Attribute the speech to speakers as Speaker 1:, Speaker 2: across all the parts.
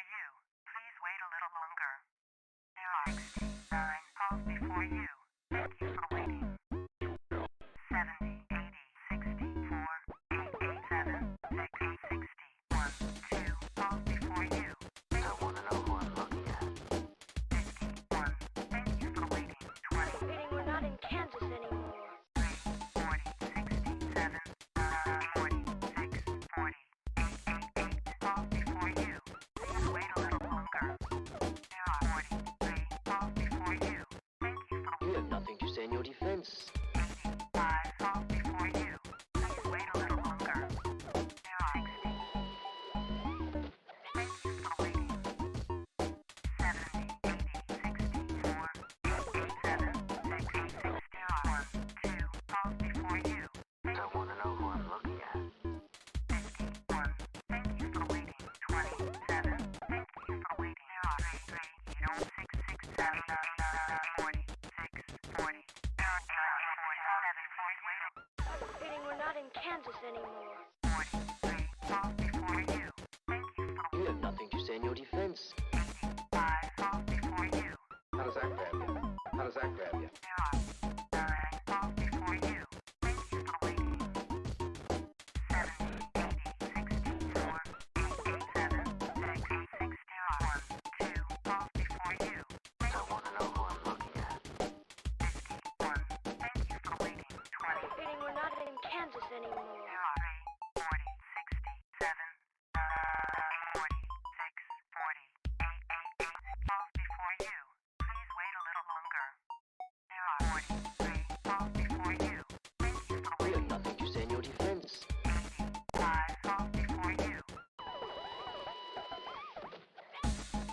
Speaker 1: you. Please wait a little longer. There are 69 calls before you. Thank you for waiting. 70, 80, 64, 887, 660, 1, 2 calls before you.
Speaker 2: I want to know who I'm looking at.
Speaker 1: 51, thank you for waiting. 20,
Speaker 3: Reading we're not in Kansas anymore.
Speaker 1: 3, 40, 67, 46, 40, 888 calls before you. Please wait a little longer. There are 43 calls before you. Thank you for
Speaker 2: You have nothing to say in your defense.
Speaker 1: 85 calls before you. Please wait a little longer. There are 60. Thank you for waiting. 70, 80, 64, 887, 660. There are 1, 2 calls before you. Thank
Speaker 2: I want to know who I'm looking at.
Speaker 1: 51. Thank you for waiting. 27. Thank you for waiting. There are 3, 6, 7, 46, 40. There are 47 for you.
Speaker 3: Reading we're not in Kansas anymore.
Speaker 1: 43 calls before you. Thank you for
Speaker 2: You have nothing to say in your defense.
Speaker 1: 85 calls before you.
Speaker 4: How does that grab you? How does that grab you?
Speaker 1: There are 9 calls before you. Thank you for waiting. 70, 80, 64, 887, 660. There are 1, 2 calls before you. Thank
Speaker 2: I want to know who I'm looking at.
Speaker 1: 51. Thank you for waiting. 20.
Speaker 3: Reading we're not in Kansas anymore.
Speaker 1: There are 3, 40, 67, 46, 40, 888 calls before you. Please wait a little longer. There are 43 calls before you. Thank you for
Speaker 2: You have
Speaker 1: waiting.
Speaker 2: nothing to say in your defense.
Speaker 1: 85 calls before you.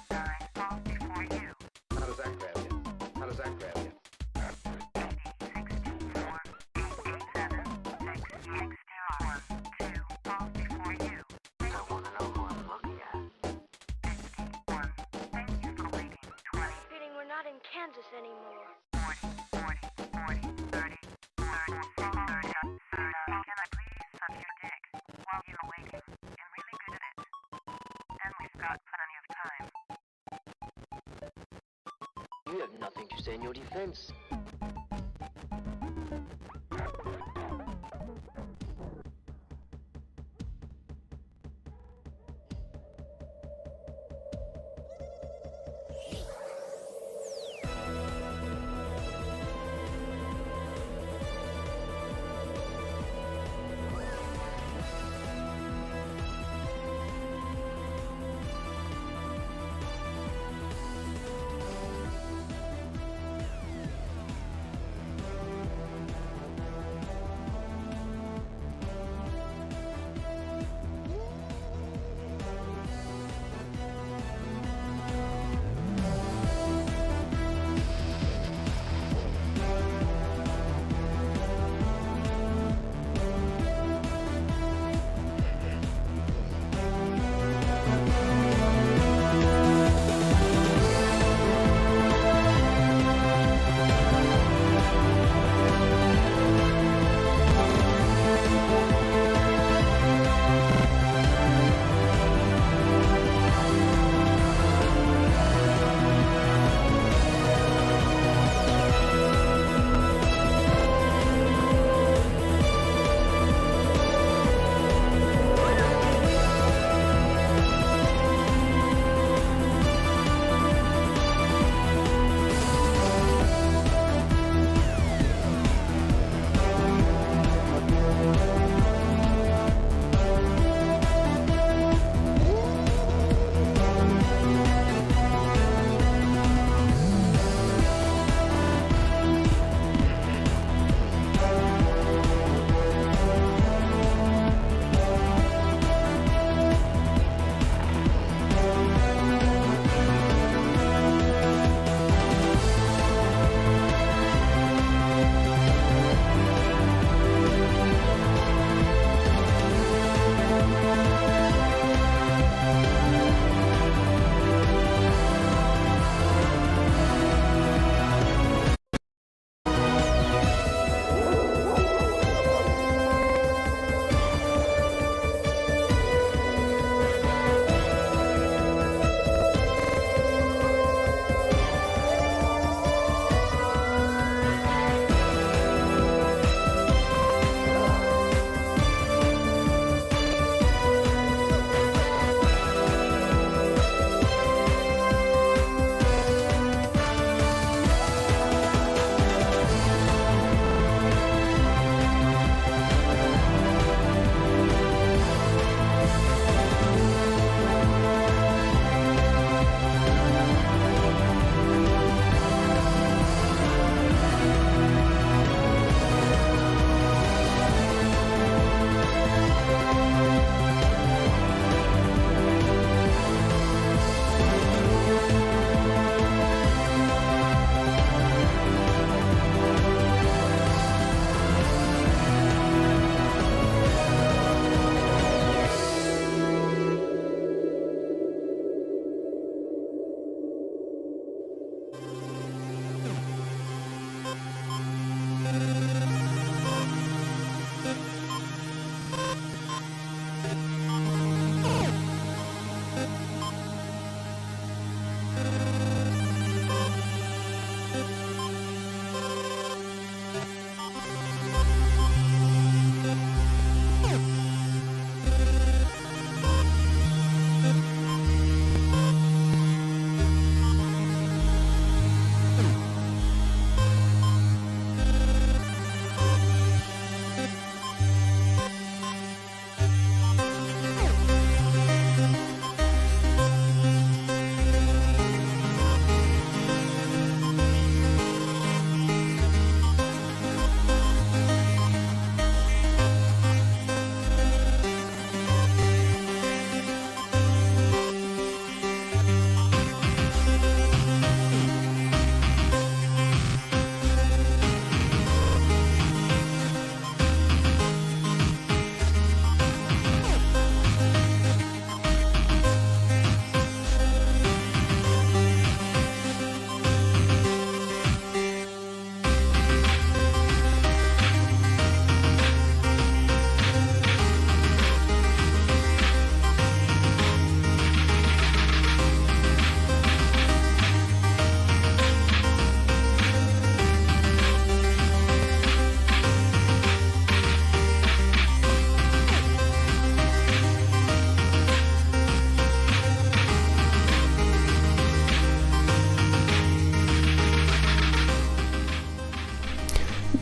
Speaker 1: 9 calls before you.
Speaker 4: How does that grab you? How does that grab you?
Speaker 1: 80, 64, 887, 660. There are 1, 2 calls before you.
Speaker 2: I want to know who I'm looking at.
Speaker 1: 51. Thank you for waiting. 20.
Speaker 3: Reading we're not in Kansas anymore.
Speaker 1: 40, 40, 40, 30, 30, 30. Can I please suck your dick while you're waiting? I'm really good at it. And we've got plenty of time.
Speaker 2: You have nothing to say in your defense.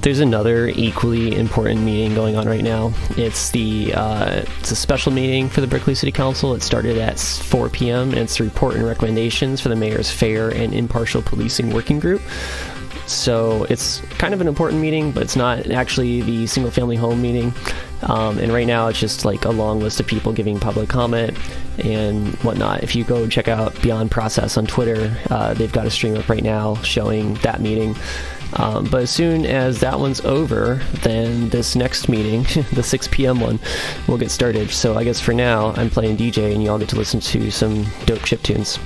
Speaker 5: there's another equally important meeting going on right now. It's a special meeting for the Berkeley City Council. It started at 4 p.m. and it's the report and recommendations for the mayor's fair and impartial policing working group. So it's kind of an important meeting, but it's not actually the single-family home meeting. And right now it's just like a long list of people giving public comment and whatnot. If you go check out Beyond Process on Twitter, they've got a stream up right now showing that meeting. But as soon as that one's over, then this next meeting, the 6 p.m. one, will get started. So I guess for now, I'm playing DJ and you all get to listen to some dope chiptunes.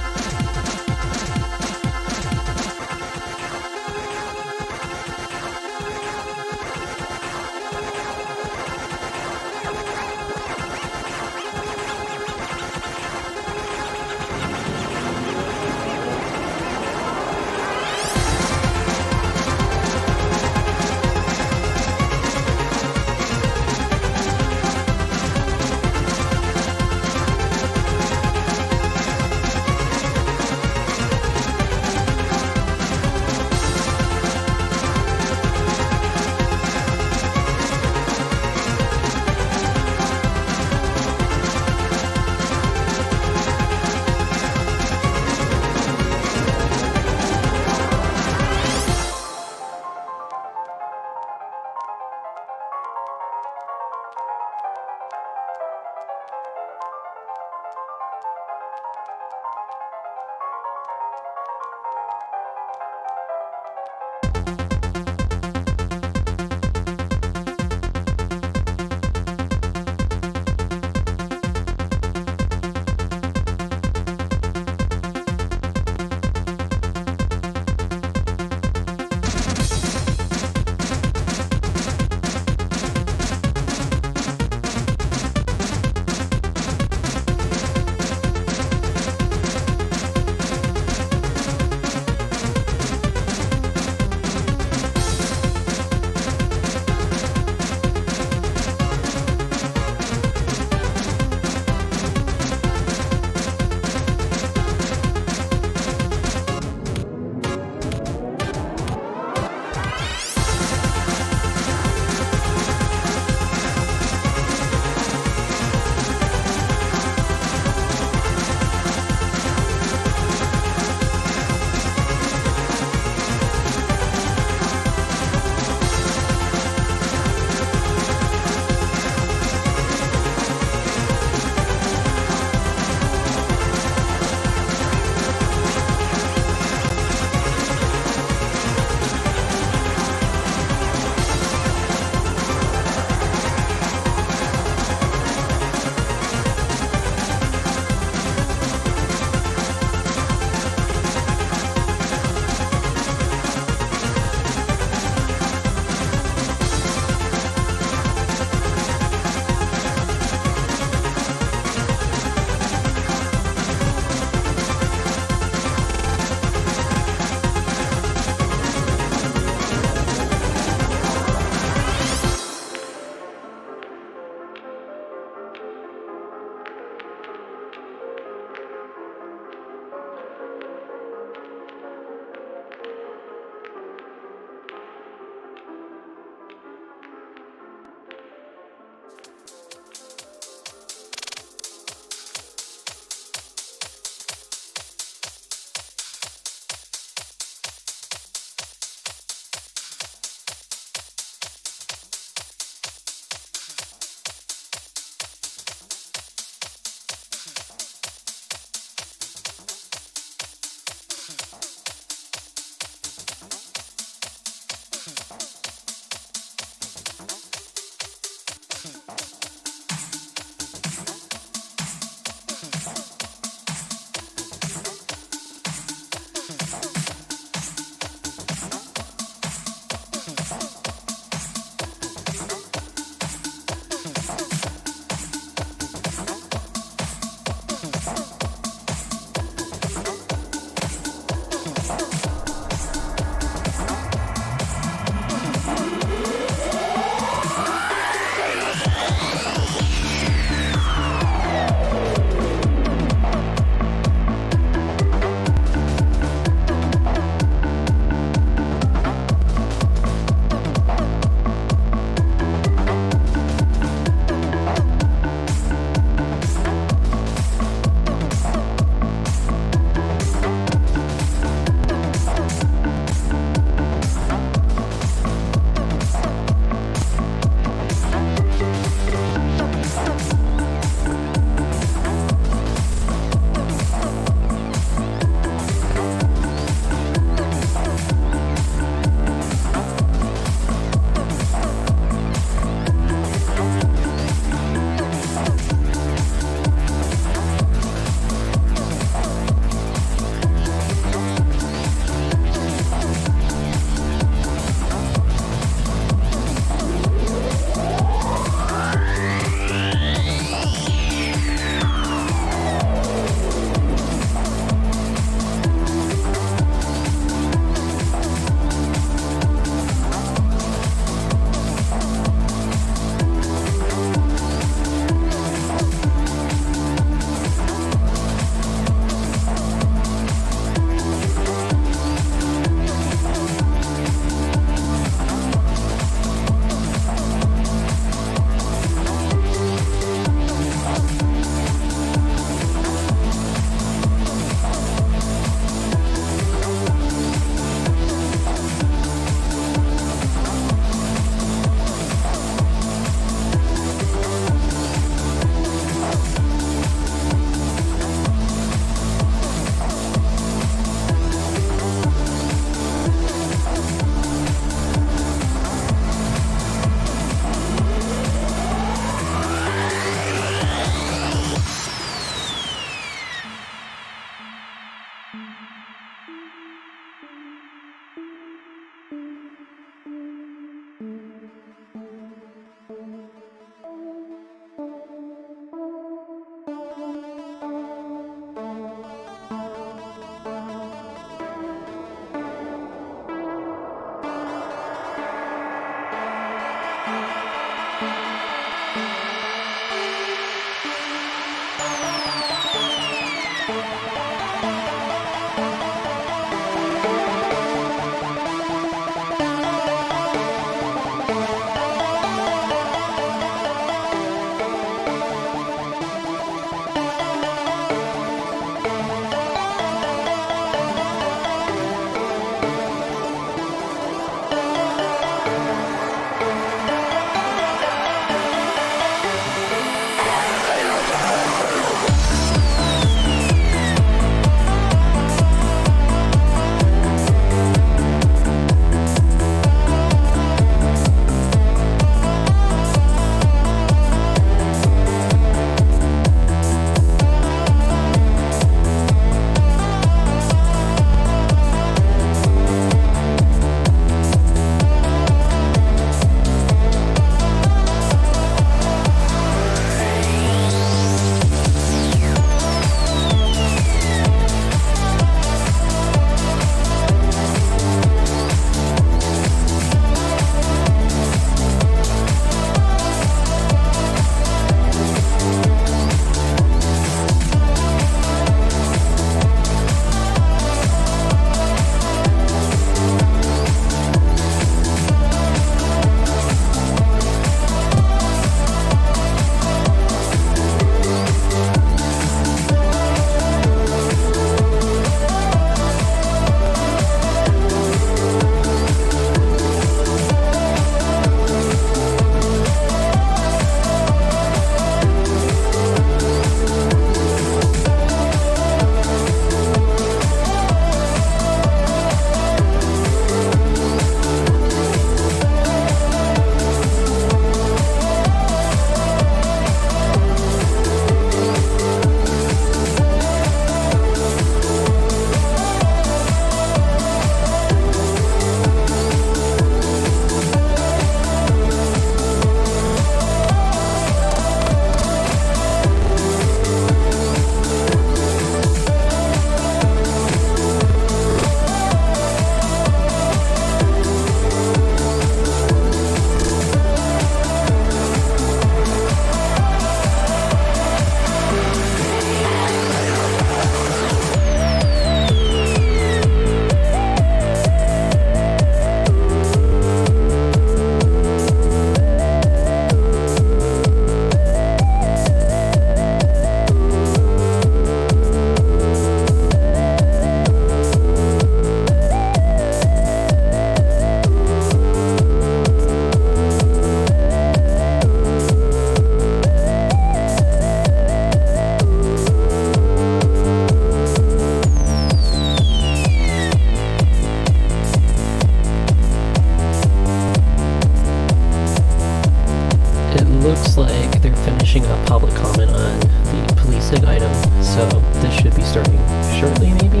Speaker 5: so this should be starting shortly, maybe?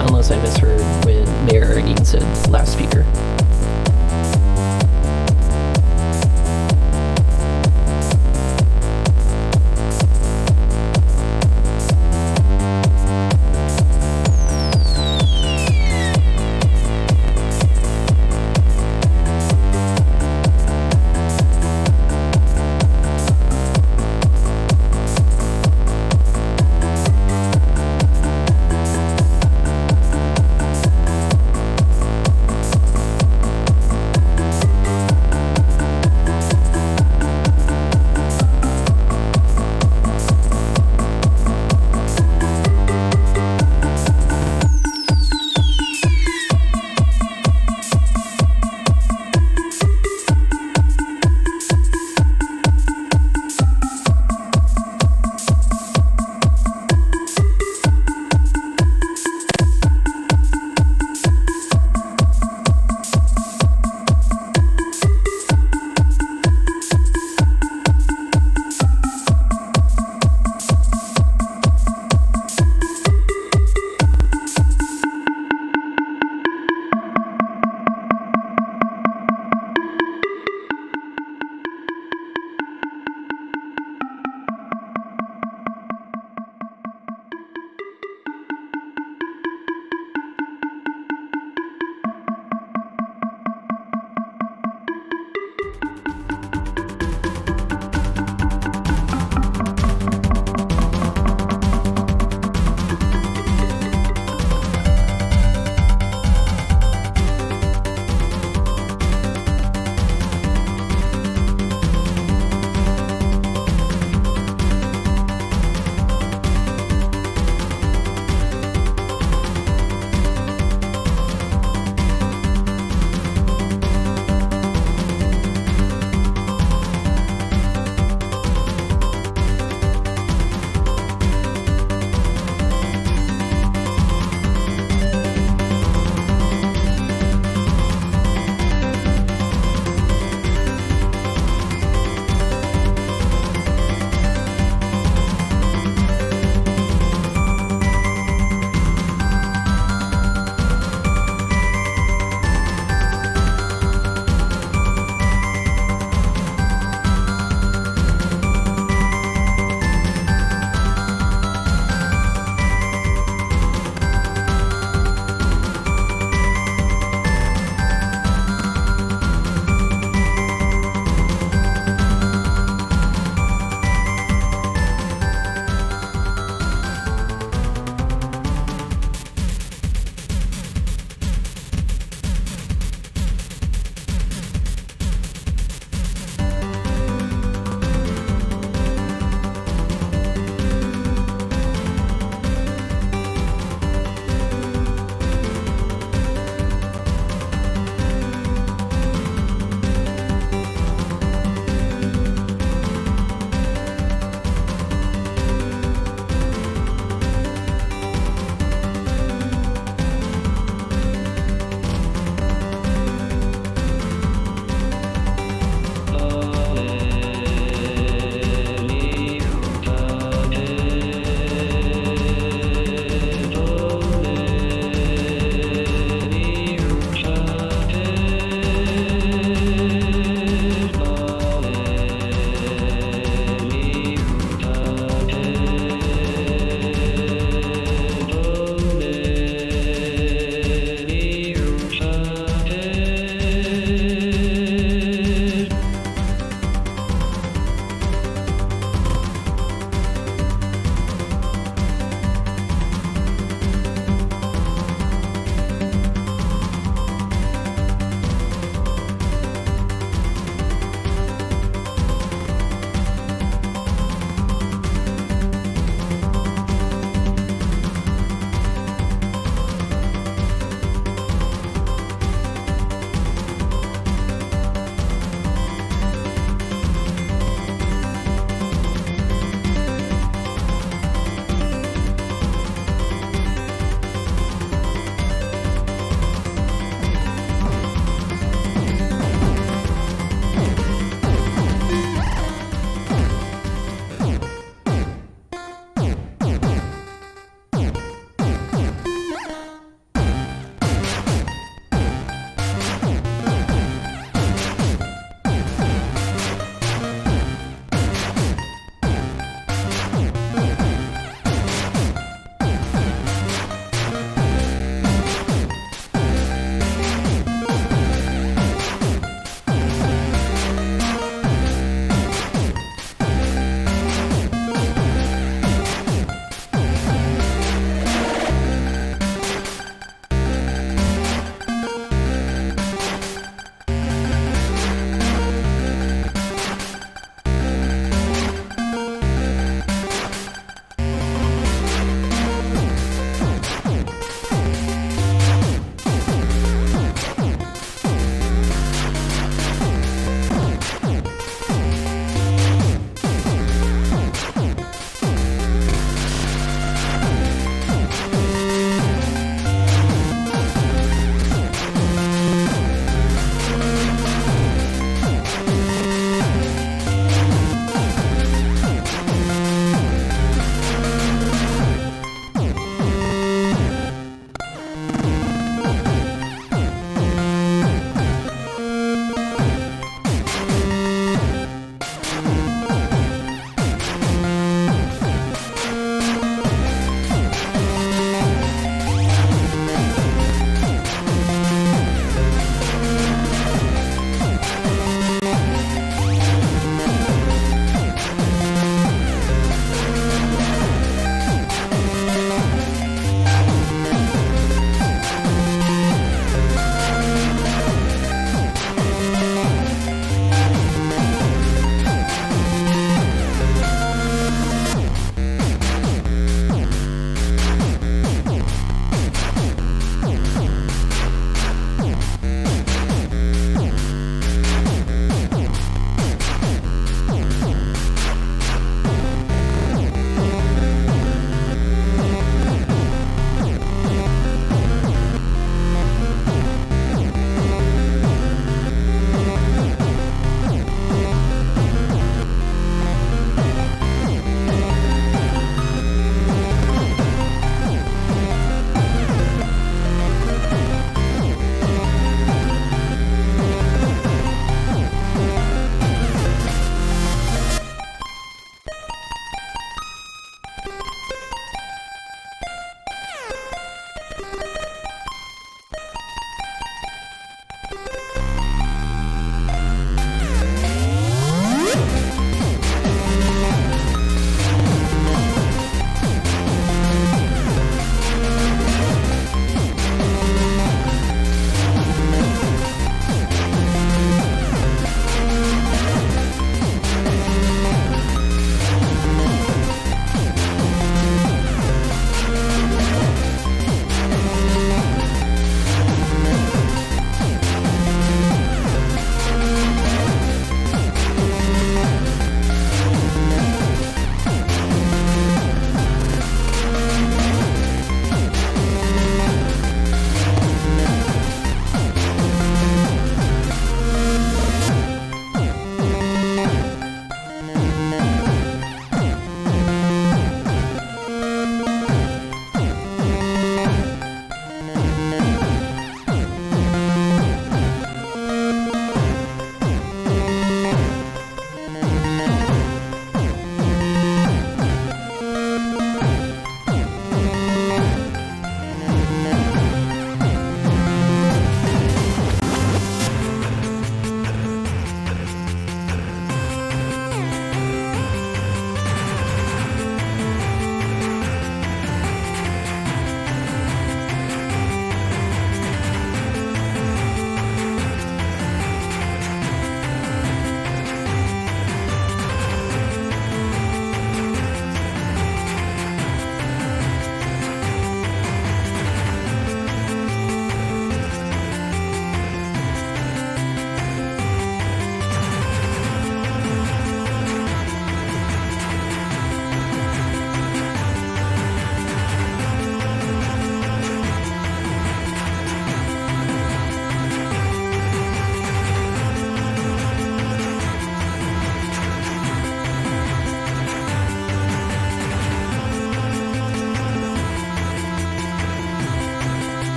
Speaker 5: Unless I misheard when Mayor Dean said last speaker.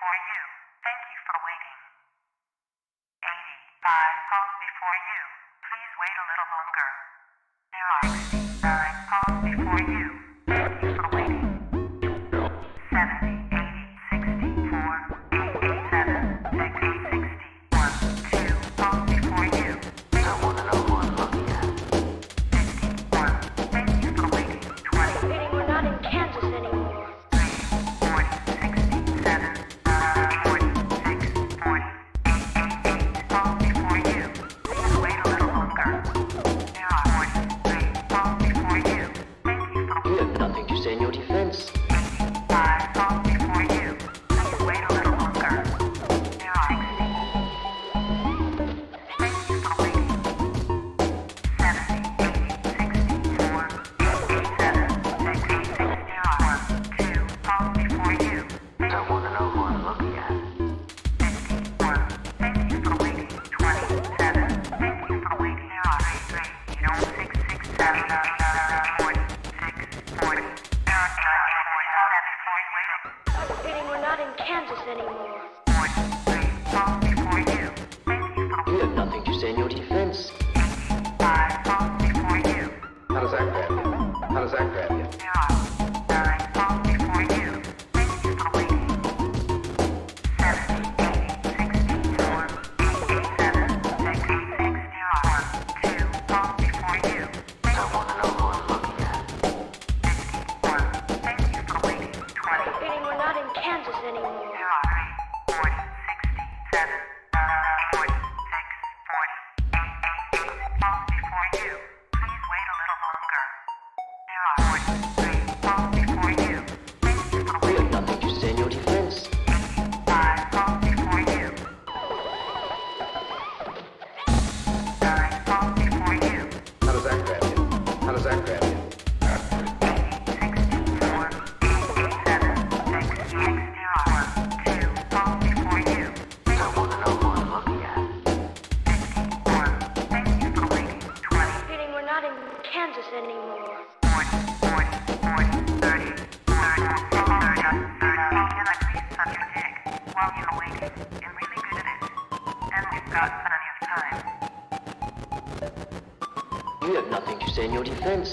Speaker 1: before you. Thank you for waiting. 85 calls before you. Please wait a little longer. There are 69 calls before you. Thank you for waiting. 70, 80, 64, 887, 60, 61, 2 calls before you.
Speaker 2: I wanna know who I'm looking at.
Speaker 1: 51. Thank you for waiting. 20,
Speaker 3: Meaning we're not in Kansas anymore.
Speaker 1: 40, 67, 46, 40, 888 calls before you. Please wait a little longer. There are 43 calls before you. Thank you for
Speaker 2: You have nothing to say in your defense.
Speaker 1: 85 calls before you. Please wait a little longer. There are 60. Thank you for waiting. 70, 80, 64, 887, 66. There are 2 calls before you.
Speaker 2: I wanna know who I'm looking at.
Speaker 1: 51. Thank you for waiting. 27. Thank you for waiting. There are 3, 6, 6, 7, 46, 40. There are 47 waiting.
Speaker 3: Meaning we're not in Kansas anymore.
Speaker 1: 43 calls before you. Thank you for
Speaker 2: You have nothing to say in your defense.
Speaker 1: 85 calls before you.
Speaker 4: How does that grab you? How does that grab you?
Speaker 1: There are 9 calls before you. Thank you for waiting. 70, 80, 64, 887, 66. There are 2 calls before you. Thank
Speaker 2: I wanna know who I'm looking at.
Speaker 1: 51. Thank you for waiting. 20.
Speaker 3: Meaning we're not in Kansas anymore.
Speaker 1: There are 40, 67, 46, 40, 888 calls before you. Please wait a little longer. There are 43 calls before you. Thank you for
Speaker 2: You
Speaker 1: waiting.
Speaker 2: have nothing to say in your defense.
Speaker 1: 85 calls before you. 9 calls before you.
Speaker 4: How does that grab you? How does that grab you?
Speaker 1: 64, 887, 66. There are 2 calls before you.
Speaker 2: I wanna know who I'm looking at.
Speaker 1: 51. Thank you for waiting. 20.
Speaker 3: Meaning we're not in Kansas anymore.
Speaker 1: 40, 40, 40, 30, 30, 30. Can I please suck your dick while you're waiting? You're really good at it. And we've got plenty of time.
Speaker 2: You have nothing to say in your defense.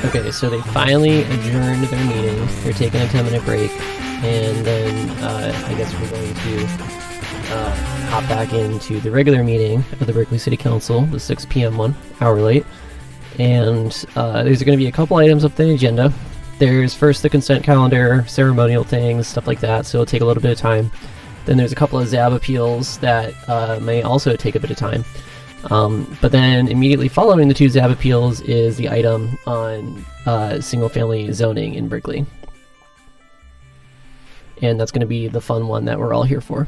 Speaker 5: Okay, so they finally adjourned their meeting. They're taking a 10-minute break, and then I guess we're going to hop back into the regular meeting of the Berkeley City Council, the 6 p.m. one, hour late. And there's going to be a couple items up the agenda. There's first the consent calendar, ceremonial things, stuff like that, so it'll take a little bit of time. Then there's a couple of ZAB appeals that may also take a bit of time. But then immediately following the 2 ZAB appeals is the item on single-family zoning in Berkeley. And that's going to be the fun one that we're all here for.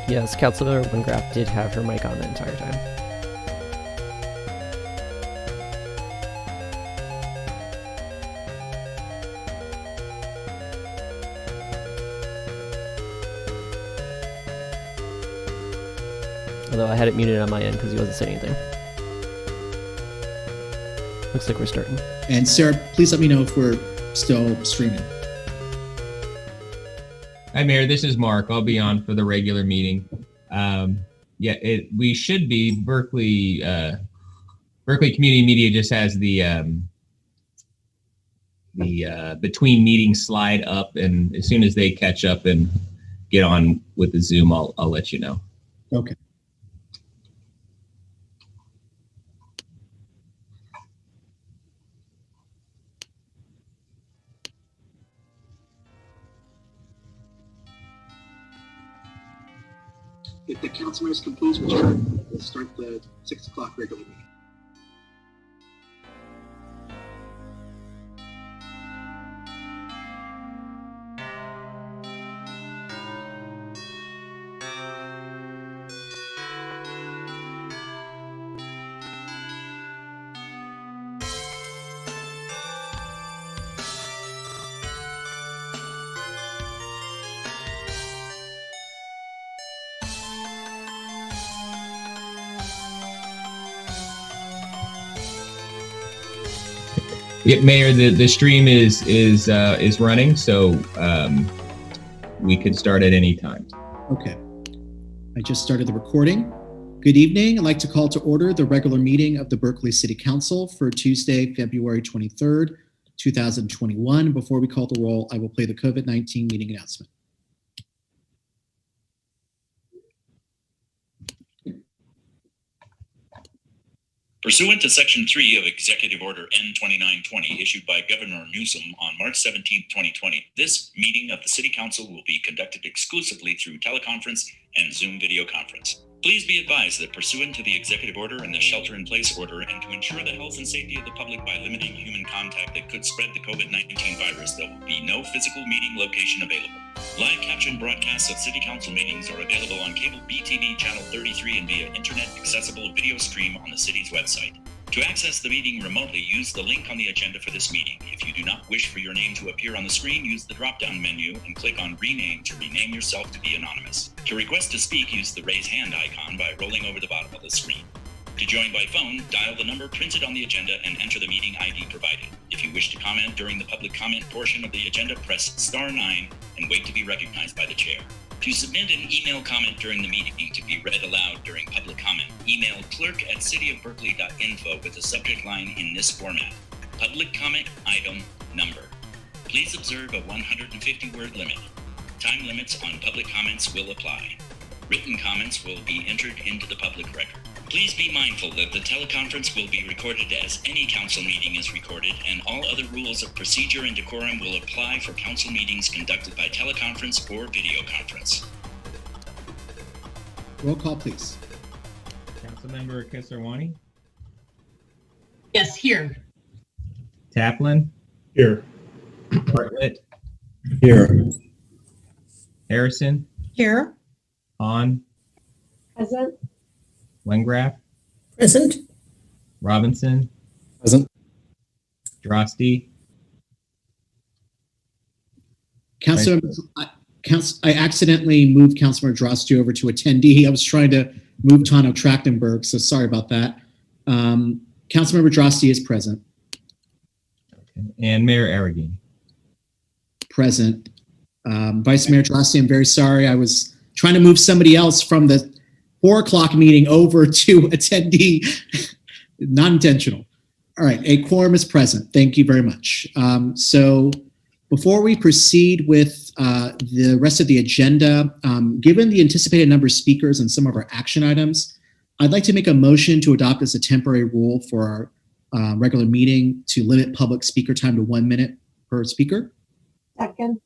Speaker 5: Yes, Councilmember Wingraf did have her mic on the entire time. Although I had it muted on my end because he wasn't saying anything. Looks like we're starting.
Speaker 6: And Sarah, please let me know if we're still streaming.
Speaker 7: Hi, Mayor. This is Mark. I'll be on for the regular meeting. We should be. Berkeley Community Media just has the between meetings slide up, and as soon as they catch up and get on with the Zoom, I'll let you know.
Speaker 6: Okay.
Speaker 8: If the council members can please return, we'll start the 6 o'clock regular meeting.
Speaker 7: Yeah, Mayor, the stream is running, so we could start at any time.
Speaker 6: Okay. I just started the recording. Good evening. I'd like to call to order the regular meeting of the Berkeley City Council for Tuesday, February 23rd, 2021. Before we call the roll, I will play the COVID-19 meeting announcement.
Speaker 9: Pursuant to Section 3 of Executive Order N-2920 issued by Governor Newsom on March 17, 2020, this meeting of the City Council will be conducted exclusively through teleconference and Zoom video conference. Please be advised that pursuant to the Executive Order and the Shelter-in-Place Order, and to ensure the health and safety of the public by limiting human contact that could spread the COVID-19 virus, there will be no physical meeting location available. Live caption broadcasts of City Council meetings are available on cable BTV Channel 33 and via internet accessible video stream on the city's website. To access the meeting remotely, use the link on the agenda for this meeting. If you do not wish for your name to appear on the screen, use the drop-down menu and click on Rename to rename yourself to be anonymous. To request to speak, use the raise hand icon by rolling over the bottom of the screen. To join by phone, dial the number printed on the agenda and enter the meeting ID provided. If you wish to comment during the public comment portion of the agenda, press star 9 and wait to be recognized by the chair. To submit an email comment during the meeting to be read aloud during public comment, email clerk@cityofberkeley.info with the subject line in this format: public comment item number. Please observe a 150-word limit. Time limits on public comments will apply. Written comments will be entered into the public record. Please be mindful that the teleconference will be recorded as any council meeting is recorded, and all other rules of procedure and decorum will apply for council meetings conducted by teleconference or video conference.
Speaker 6: Roll call, please.
Speaker 7: Councilmember Kesarwani,
Speaker 10: Yes, here.
Speaker 7: Taplin,
Speaker 4: Here.
Speaker 7: Bartlett,
Speaker 4: Here.
Speaker 7: Harrison,
Speaker 10: Here.
Speaker 7: Hahn,
Speaker 10: Present.
Speaker 7: Wengraf,
Speaker 10: Present.
Speaker 7: Robinson,
Speaker 4: Present.
Speaker 7: Drosty,
Speaker 6: I accidentally moved Councilmember Drosty over to attendee. I was trying to move Tano Trachtenberg, so sorry about that. Councilmember Drosty is present.
Speaker 7: and Mayor Arreguín.
Speaker 6: Present. Vice Mayor Drosty, I'm very sorry. I was trying to move somebody else from the 4 o'clock meeting over to attendee. Not intentional. All right, a quorum is present. Thank you very much. So before we proceed with the rest of the agenda, given the anticipated number of speakers and some of our action items, I'd like to make a motion to adopt as a temporary rule for our regular meeting to limit public speaker time to 1 minute per speaker.
Speaker 10: Second.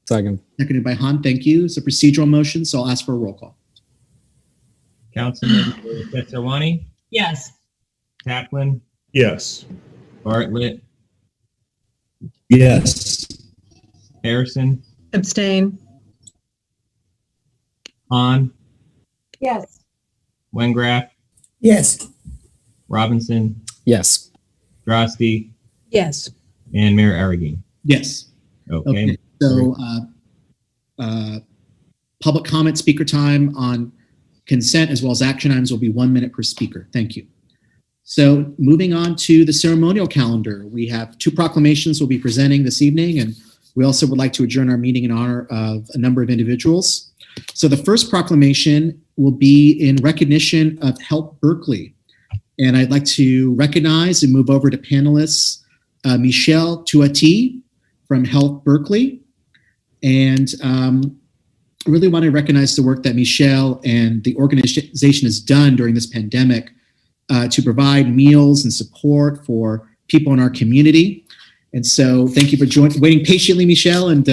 Speaker 6: Seconded by Han. Thank you. It's a procedural motion, so I'll ask for a roll call.
Speaker 7: Councilmember Kesarwani,
Speaker 10: Yes.
Speaker 7: Taplin,
Speaker 4: Yes.
Speaker 7: Bartlett,
Speaker 4: Yes.
Speaker 7: Harrison,
Speaker 10: Abstain.
Speaker 7: Hahn,
Speaker 10: Yes.
Speaker 7: Wengraf,
Speaker 10: Yes.
Speaker 7: Robinson,
Speaker 4: Yes.
Speaker 7: Drosty,
Speaker 10: Yes.
Speaker 7: and Mayor Arreguín.
Speaker 6: Yes.
Speaker 7: Okay.
Speaker 6: So public comment speaker time on consent as well as action items will be 1 minute per speaker. Thank you. So moving on to the ceremonial calendar, we have 2 proclamations we'll be presenting this evening, and we also would like to adjourn our meeting in honor of a number of individuals. So the first proclamation will be in recognition of Help Berkeley. And I'd like to recognize and move over to panelists Michelle Tuati from Help Berkeley. And I really want to recognize the work that Michelle and the organization has done during this pandemic to provide meals and support for people in our community. And so thank you for waiting patiently, Michelle, and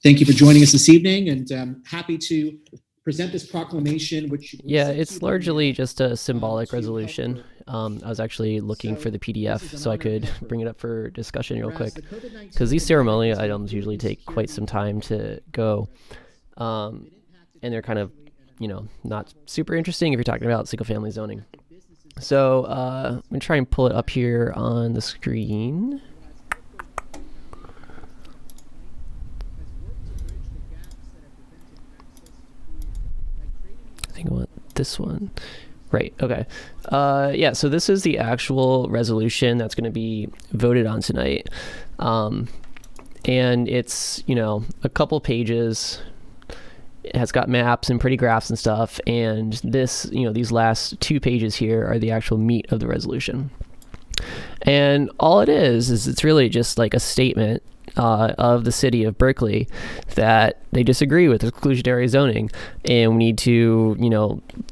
Speaker 6: thank you for joining us this evening. And I'm happy to present this proclamation, which...
Speaker 5: Yeah, it's largely just a symbolic resolution. I was actually looking for the PDF so I could bring it up for discussion real quick, because these ceremonial items usually take quite some time to go. And they're kind of, not super interesting if you're talking about single family zoning. So I'm going to try and pull it up here on the screen. I think I want this one. Right, okay. Yeah, so this is the actual resolution that's going to be voted on tonight. And it's, a couple pages. It has got maps and pretty graphs and stuff. And this, these last 2 pages here are the actual meat of the resolution. And all it is it's really just like a statement of the city of Berkeley that they disagree with exclusionary zoning, and we need to,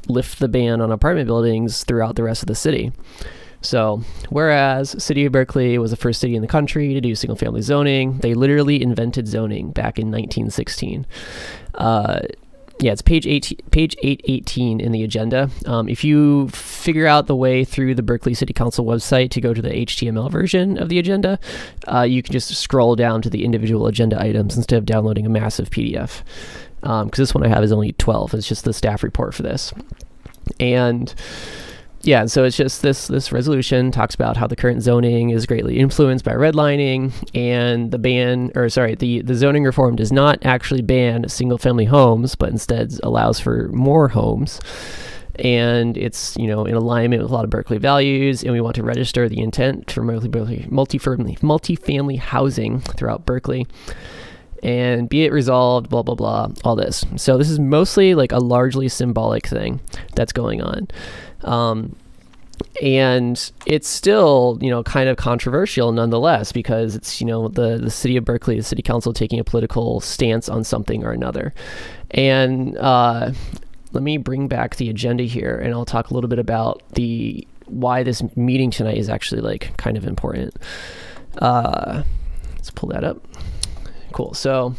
Speaker 5: lift the ban on apartment buildings throughout the rest of the city. So, whereas City of Berkeley was the first city in the country to do single-family zoning, they literally invented zoning back in 1916. Yeah, it's page 818 in the agenda. If you figure out the way through the Berkeley City Council website to go to the HTML version of the agenda, you can just scroll down to the individual agenda items instead of downloading a massive PDF. Because this one I have is only 12. It's just the staff report for this. And yeah, so it's just this resolution talks about how the current zoning is greatly influenced by redlining, and the zoning reform does not actually ban single family homes, but instead allows for more homes. And it's, in alignment with a lot of Berkeley values, and we want to register the intent for multifamily housing throughout Berkeley. And be it resolved, blah, blah, blah, all this. So this is mostly like a largely symbolic thing that's going on. And it's still, kind of controversial nonetheless, because it's, the city of Berkeley, the city council taking a political stance on something or another. And let me bring back the agenda here, and I'll talk a little bit about why this meeting tonight is actually like kind of important. Let's pull that up. Cool. So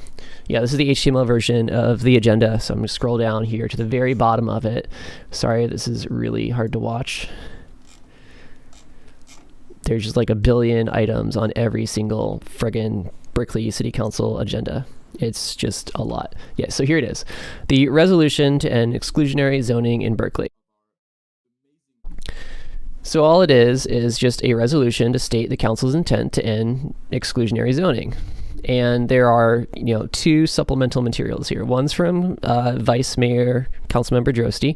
Speaker 5: yeah, this is the HTML version of the agenda. So I'm going to scroll down here to the very bottom of it. Sorry, this is really hard to watch. There's just like a billion items on every single friggin' Berkeley City Council agenda. It's just a lot. Yeah, so here it is. The resolution to end exclusionary zoning in Berkeley. So all it is just a resolution to state the council's intent to end exclusionary zoning. And there are, two supplemental materials here. One's from Vice Mayor Councilmember Drosty,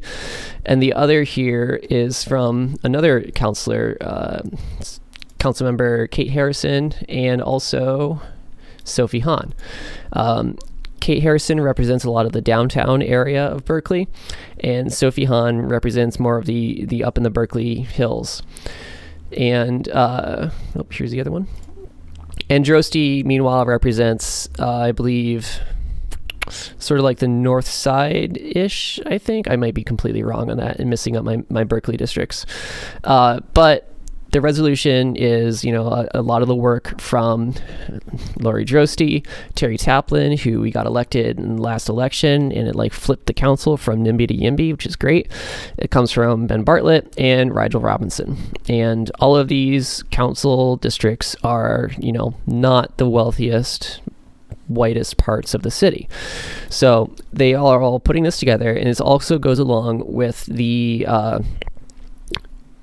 Speaker 5: and the other here is from another counselor, Councilmember Kate Harrison, and also Sophie Hahn. Kate Harrison represents a lot of the downtown area of Berkeley, and Sophie Hahn represents more of the up in the Berkeley Hills. And here's the other one. And Drosty, meanwhile, represents, I believe, sort of like the north side-ish, I think. I might be completely wrong on that and missing up my Berkeley districts. But the resolution is, a lot of the work from Lori Drosty, Terry Taplin, who we got elected in the last election, and it like flipped the council from NIMBY to YIMBY, which is great. It comes from Ben Bartlett and Rigel Robinson. And all of these council districts are, not the wealthiest, whitest parts of the city. So they are all putting this together, and it also goes along with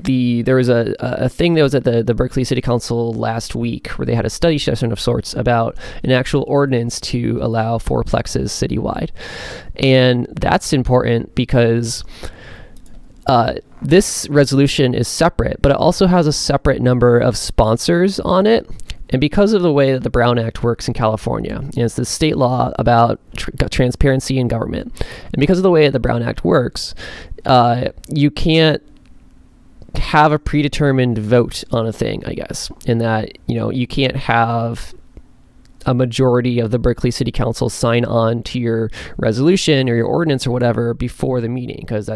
Speaker 5: there was a thing that was at the Berkeley City Council last week where they had a study session of sorts about an actual ordinance to allow fourplexes citywide. And that's important because this resolution is separate, but it also has a separate number of sponsors on it. And because of the way that the Brown Act works in California, and it's the state law about transparency in government, and because of the way that the Brown Act works, you can't have a predetermined vote on a thing, I guess, in that, you can't have a majority of the Berkeley City Council sign on to your resolution or your ordinance or whatever before the meeting, because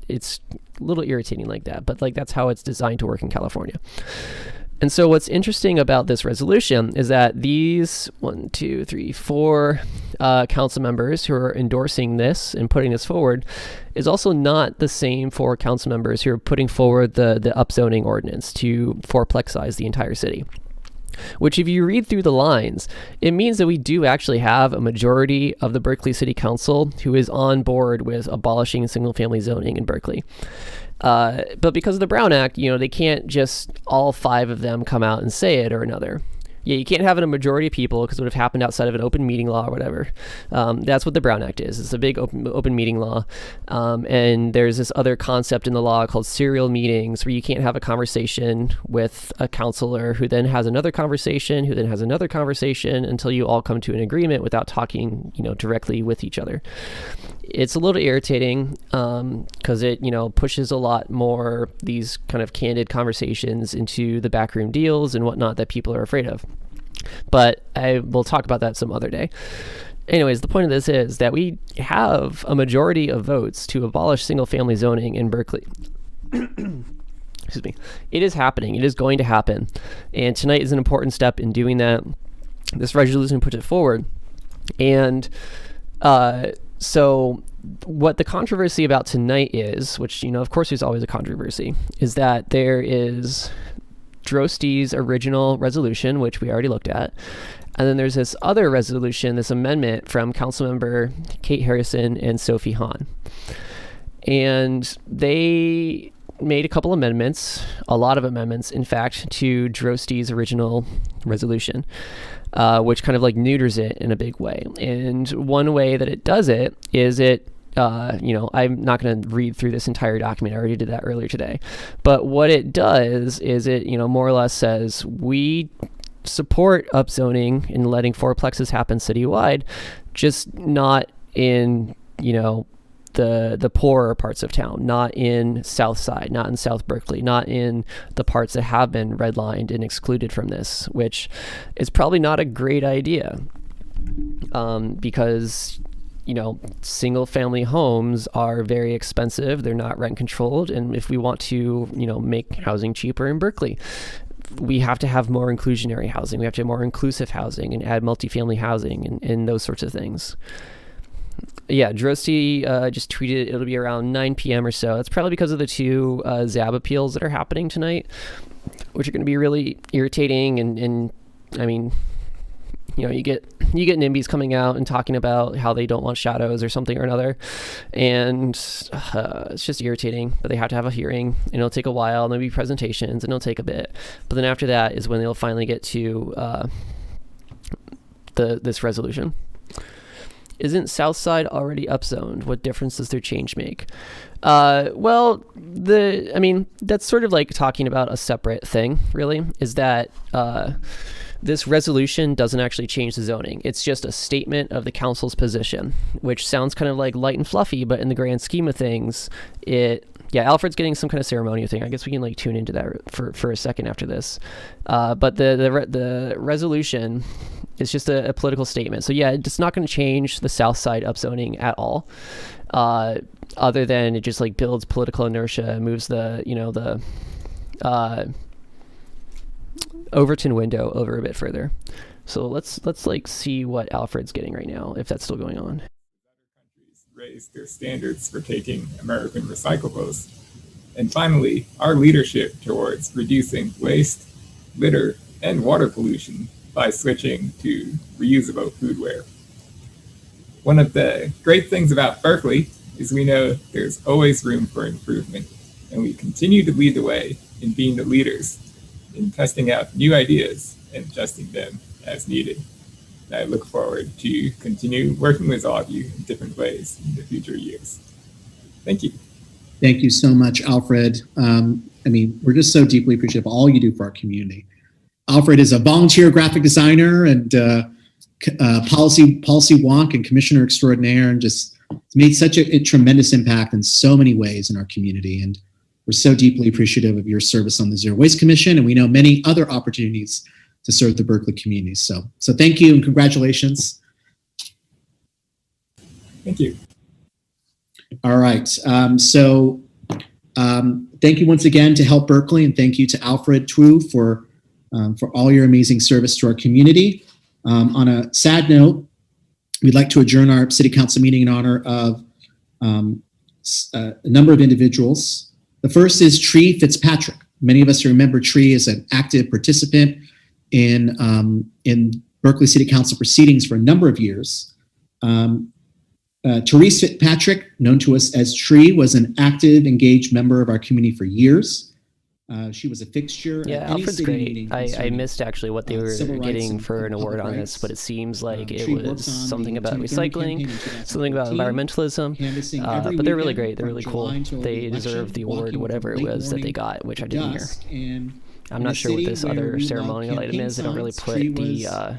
Speaker 5: it's a little irritating like that, but like that's how it's designed to work in California. And so what's interesting about this resolution is that these 4 council members who are endorsing this and putting this forward is also not the same 4 council members who are putting forward the upzoning ordinance to fourplexize the entire city. Which, if you read through the lines, it means that we do actually have a majority of the Berkeley City Council who is on board with abolishing single-family zoning in Berkeley. But because of the Brown Act, they can't just all 5 of them come out and say it or another. Yeah, you can't have it a majority of people because it would have happened outside of an open meeting law or whatever. That's what the Brown Act is. It's a big open meeting law. And there's this other concept in the law called serial meetings where you can't have a conversation with a counselor who then has another conversation, who then has another conversation until you all come to an agreement without talking, directly with each other. It's a little irritating because it, pushes a lot more these kind of candid conversations into the backroom deals and whatnot that people are afraid of. But I will talk about that some other day. Anyways, the point of this is that we have a majority of votes to abolish single-family zoning in Berkeley. Excuse me. It is happening. It is going to happen. And tonight is an important step in doing that. This resolution puts it forward. And so what the controversy about tonight is, which, of course there's always a controversy, is that there is Drosty's original resolution, which we already looked at. And then there's this other resolution, this amendment from Councilmember Kate Harrison and Sophie Hahn. And they made a couple amendments, a lot of amendments, in fact, to Drosty's original resolution, which kind of like neuters it in a big way. And one way that it does it is I'm not going to read through this entire document. I already did that earlier today. But what it does is it, more or less says, we support upzoning and letting fourplexes happen citywide, just not in, the poorer parts of town, not in South Side, not in South Berkeley, not in the parts that have been redlined and excluded from this, which is probably not a great idea, because single family homes are very expensive. They're not rent controlled. And if we want to, make housing cheaper in Berkeley, we have to have more inclusionary housing. We have to have more inclusive housing and add multifamily housing and those sorts of things. Yeah, Drosty just tweeted it'll be around 9 p.m. or so. That's probably because of the two ZAB appeals that are happening tonight, which are going to be really irritating. And I mean, you get NIMBYs coming out and talking about how they don't want shadows or something or another, and it's just irritating. But they have to have a hearing, and it'll take a while, and there'll be presentations, and it'll take a bit. But then after that is when they'll finally get to this resolution. Isn't Southside already upzoned? What difference does their change make? That's sort of like talking about a separate thing, really, is that this resolution doesn't actually change the zoning. It's just a statement of the council's position, which sounds kind of like light and fluffy, but in the grand scheme of things, Alfred's getting some kind of ceremonial thing. I guess we can tune into that for a second after this. But the resolution is just a political statement. So it's not going to change the South Side upzoning at all. Other than it just builds political inertia, moves the Overton window over a bit further. So let's see what Alfred's getting right now, if that's still going on.
Speaker 11: Raise their standards for taking American recyclables. And finally, our leadership towards reducing waste, litter, and water pollution by switching to reusable foodware. One of the great things about Berkeley is we know there's always room for improvement, and we continue to lead the way in being the leaders in testing out new ideas and adjusting them as needed. And I look forward to continue working with all of you in different ways in the future years. Thank you.
Speaker 6: Thank you so much, Alfred. We're just so deeply appreciative of all you do for our community. Alfred is a volunteer graphic designer and policy wonk and commissioner extraordinaire, and just made such a tremendous impact in so many ways in our community. And we're so deeply appreciative of your service on the Zero Waste Commission, and we know many other opportunities to serve the Berkeley community. So thank you and congratulations.
Speaker 11: Thank you.
Speaker 6: All right. Thank you once again to Help Berkeley, and thank you to Alfred Twu for all your amazing service to our community. On a sad note, we'd like to adjourn our City Council meeting in honor of a number of individuals. The first is Tree Fitzpatrick. Many of us remember Tree as an active participant in Berkeley City Council proceedings for a number of years. Therese Fitzpatrick, known to us as Tree, was an active, engaged member of our community for years. She was a fixture.
Speaker 5: Yeah, Alfred's great. I missed actually what they were getting for an award on this, but it seems like it was something about recycling, something about environmentalism. But they're really great. They're really cool. They deserve the award, whatever it was that they got, which I didn't hear. I'm not sure what this other ceremonial item is. They don't really put the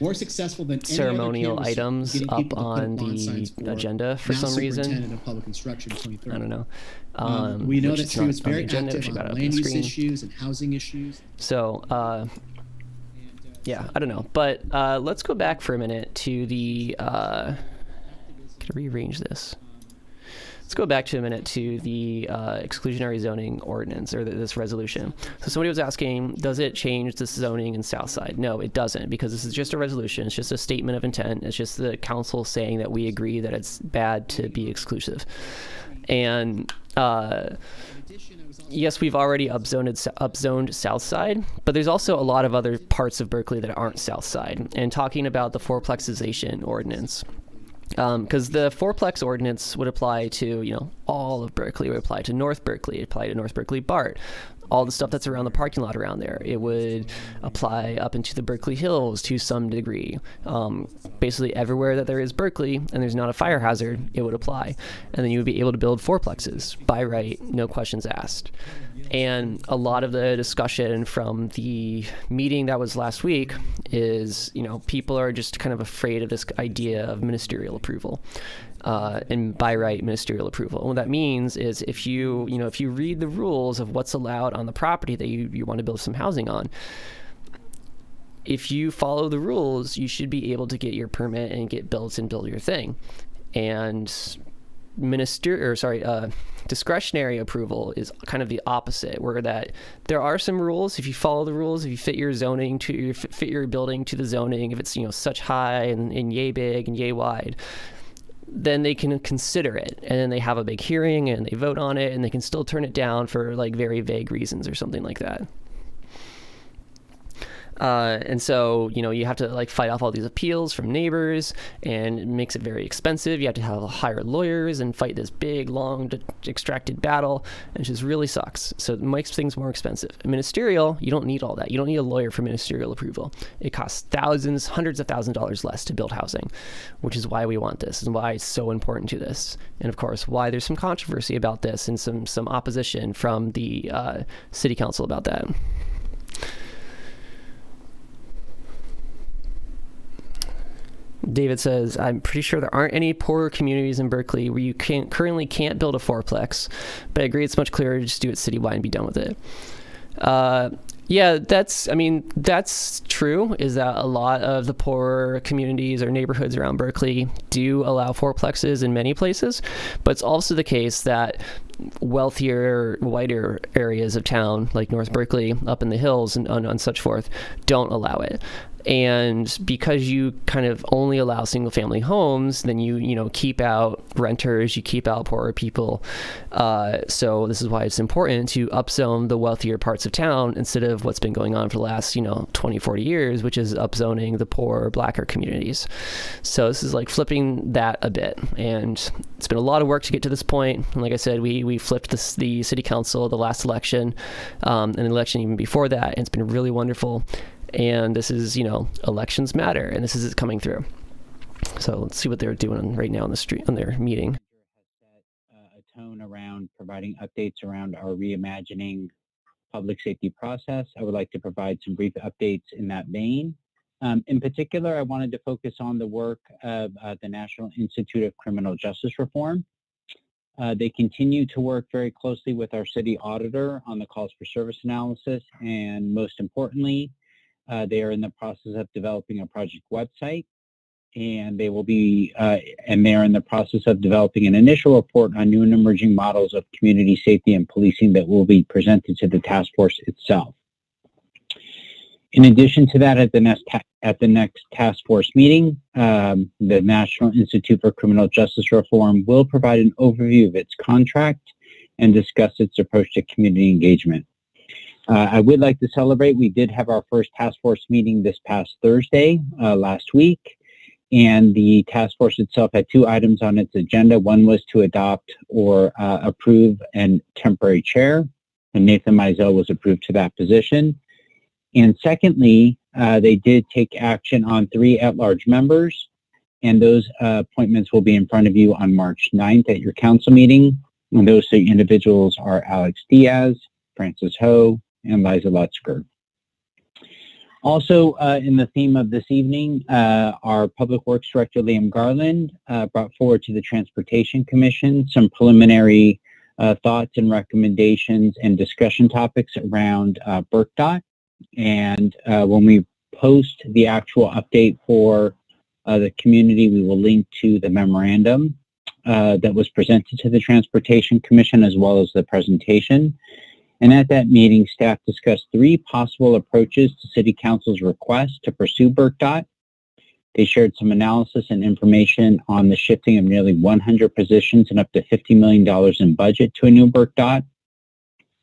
Speaker 6: more successful than
Speaker 5: ceremonial items up on the agenda for some reason. I don't know.
Speaker 6: We know that Tree was very
Speaker 5: active
Speaker 6: on land use issues and housing issues.
Speaker 5: So, I don't know. But let's go back for a minute to the. Can I rearrange this? Let's go back to a minute to the exclusionary zoning ordinance, or this resolution. So somebody was asking, does it change the zoning in Southside? No, it doesn't, because this is just a resolution. It's just a statement of intent. It's just the council saying that we agree that it's bad to be exclusive. And yes, we've already upzoned Southside, but there's also a lot of other parts of Berkeley that aren't Southside. And talking about the fourplexization ordinance, Because the fourplex ordinance would apply to, all of Berkeley. It would apply to North Berkeley. It would apply to North Berkeley BART. All the stuff that's around the parking lot around there. It would apply up into the Berkeley Hills to some degree. Basically everywhere that there is Berkeley and there's not a fire hazard, it would apply. And then you would be able to build fourplexes by right, no questions asked. And a lot of the discussion from the meeting that was last week is, people are just kind of afraid of this idea of ministerial approval. And by right ministerial approval. And what that means is if you read the rules of what's allowed on the property that you want to build some housing on, if you follow the rules, you should be able to get your permit and get built and build your thing. And discretionary approval is kind of the opposite, where that there are some rules. If you follow the rules, if you fit your zoning fit your building to the zoning, if it's such high and yay big and yay wide, then they can consider it, and then they have a big hearing and they vote on it, and they can still turn it down for like very vague reasons or something like that. And so, you have to like fight off all these appeals from neighbors, and it makes it very expensive. You have to hire lawyers and fight this big, long, extracted battle, and it just really sucks. So it makes things more expensive. Ministerial, you don't need all that. You don't need a lawyer for ministerial approval. It costs thousands, hundreds of thousands of dollars less to build housing, which is why we want this and why it's so important to this. And of course, why there's some controversy about this and some opposition from the city council about that. David says, I'm pretty sure there aren't any poorer communities in Berkeley where you currently can't build a fourplex, but I agree it's much clearer to just do it citywide and be done with it. Yeah, that's true, is that a lot of the poorer communities or neighborhoods around Berkeley do allow fourplexes in many places, but it's also the case that wealthier, whiter areas of town, like North Berkeley, up in the hills and such forth, don't allow it. And because you kind of only allow single family homes, then you keep out renters, you keep out poorer people. So this is why it's important to upzone the wealthier parts of town instead of what's been going on for the last 20, 40 years, which is upzoning the poorer, blacker communities. So this is like flipping that a bit, and it's been a lot of work to get to this point. And like I said, we flipped the city council the last election, and the election even before that, and it's been really wonderful. And this is, elections matter, and this is it coming through. So let's see what they're doing right now on the street, on their meeting.
Speaker 12: A tone around providing updates around our reimagining public safety process. I would like to provide some brief updates in that vein. In particular, I wanted to focus on the work of the National Institute of Criminal Justice Reform. They continue to work very closely with our city auditor on the calls for service analysis, and most importantly, they are in the process of developing a project website, and they will be, and they are in the process of developing an initial report on new and emerging models of community safety and policing that will be presented to the task force itself. In addition to that, at the next task force meeting, the National Institute for Criminal Justice Reform will provide an overview of its contract and discuss its approach to community engagement. I would like to celebrate. We did have our first task force meeting this past Thursday, last week, and the task force itself had two items on its agenda. One was to adopt or approve a temporary chair, and Nathan Mizell was approved to that position. And secondly, they did take action on 3 at-large members, and those appointments will be in front of you on March 9th at your council meeting. And those 3 individuals are Alex Diaz, Francis Ho, and Liza Lutzker. Also, in the theme of this evening, our Public Works Director, Liam Garland, brought forward to the Transportation Commission some preliminary thoughts and recommendations and discussion topics around BERCDOT. And when we post the actual update for the community, we will link to the memorandum that was presented to the Transportation Commission as well as the presentation. And at that meeting, staff discussed 3 possible approaches to City Council's request to pursue BERCDOT. They shared some analysis and information on the shifting of nearly 100 positions and up to $50 million in budget to a new BERCDOT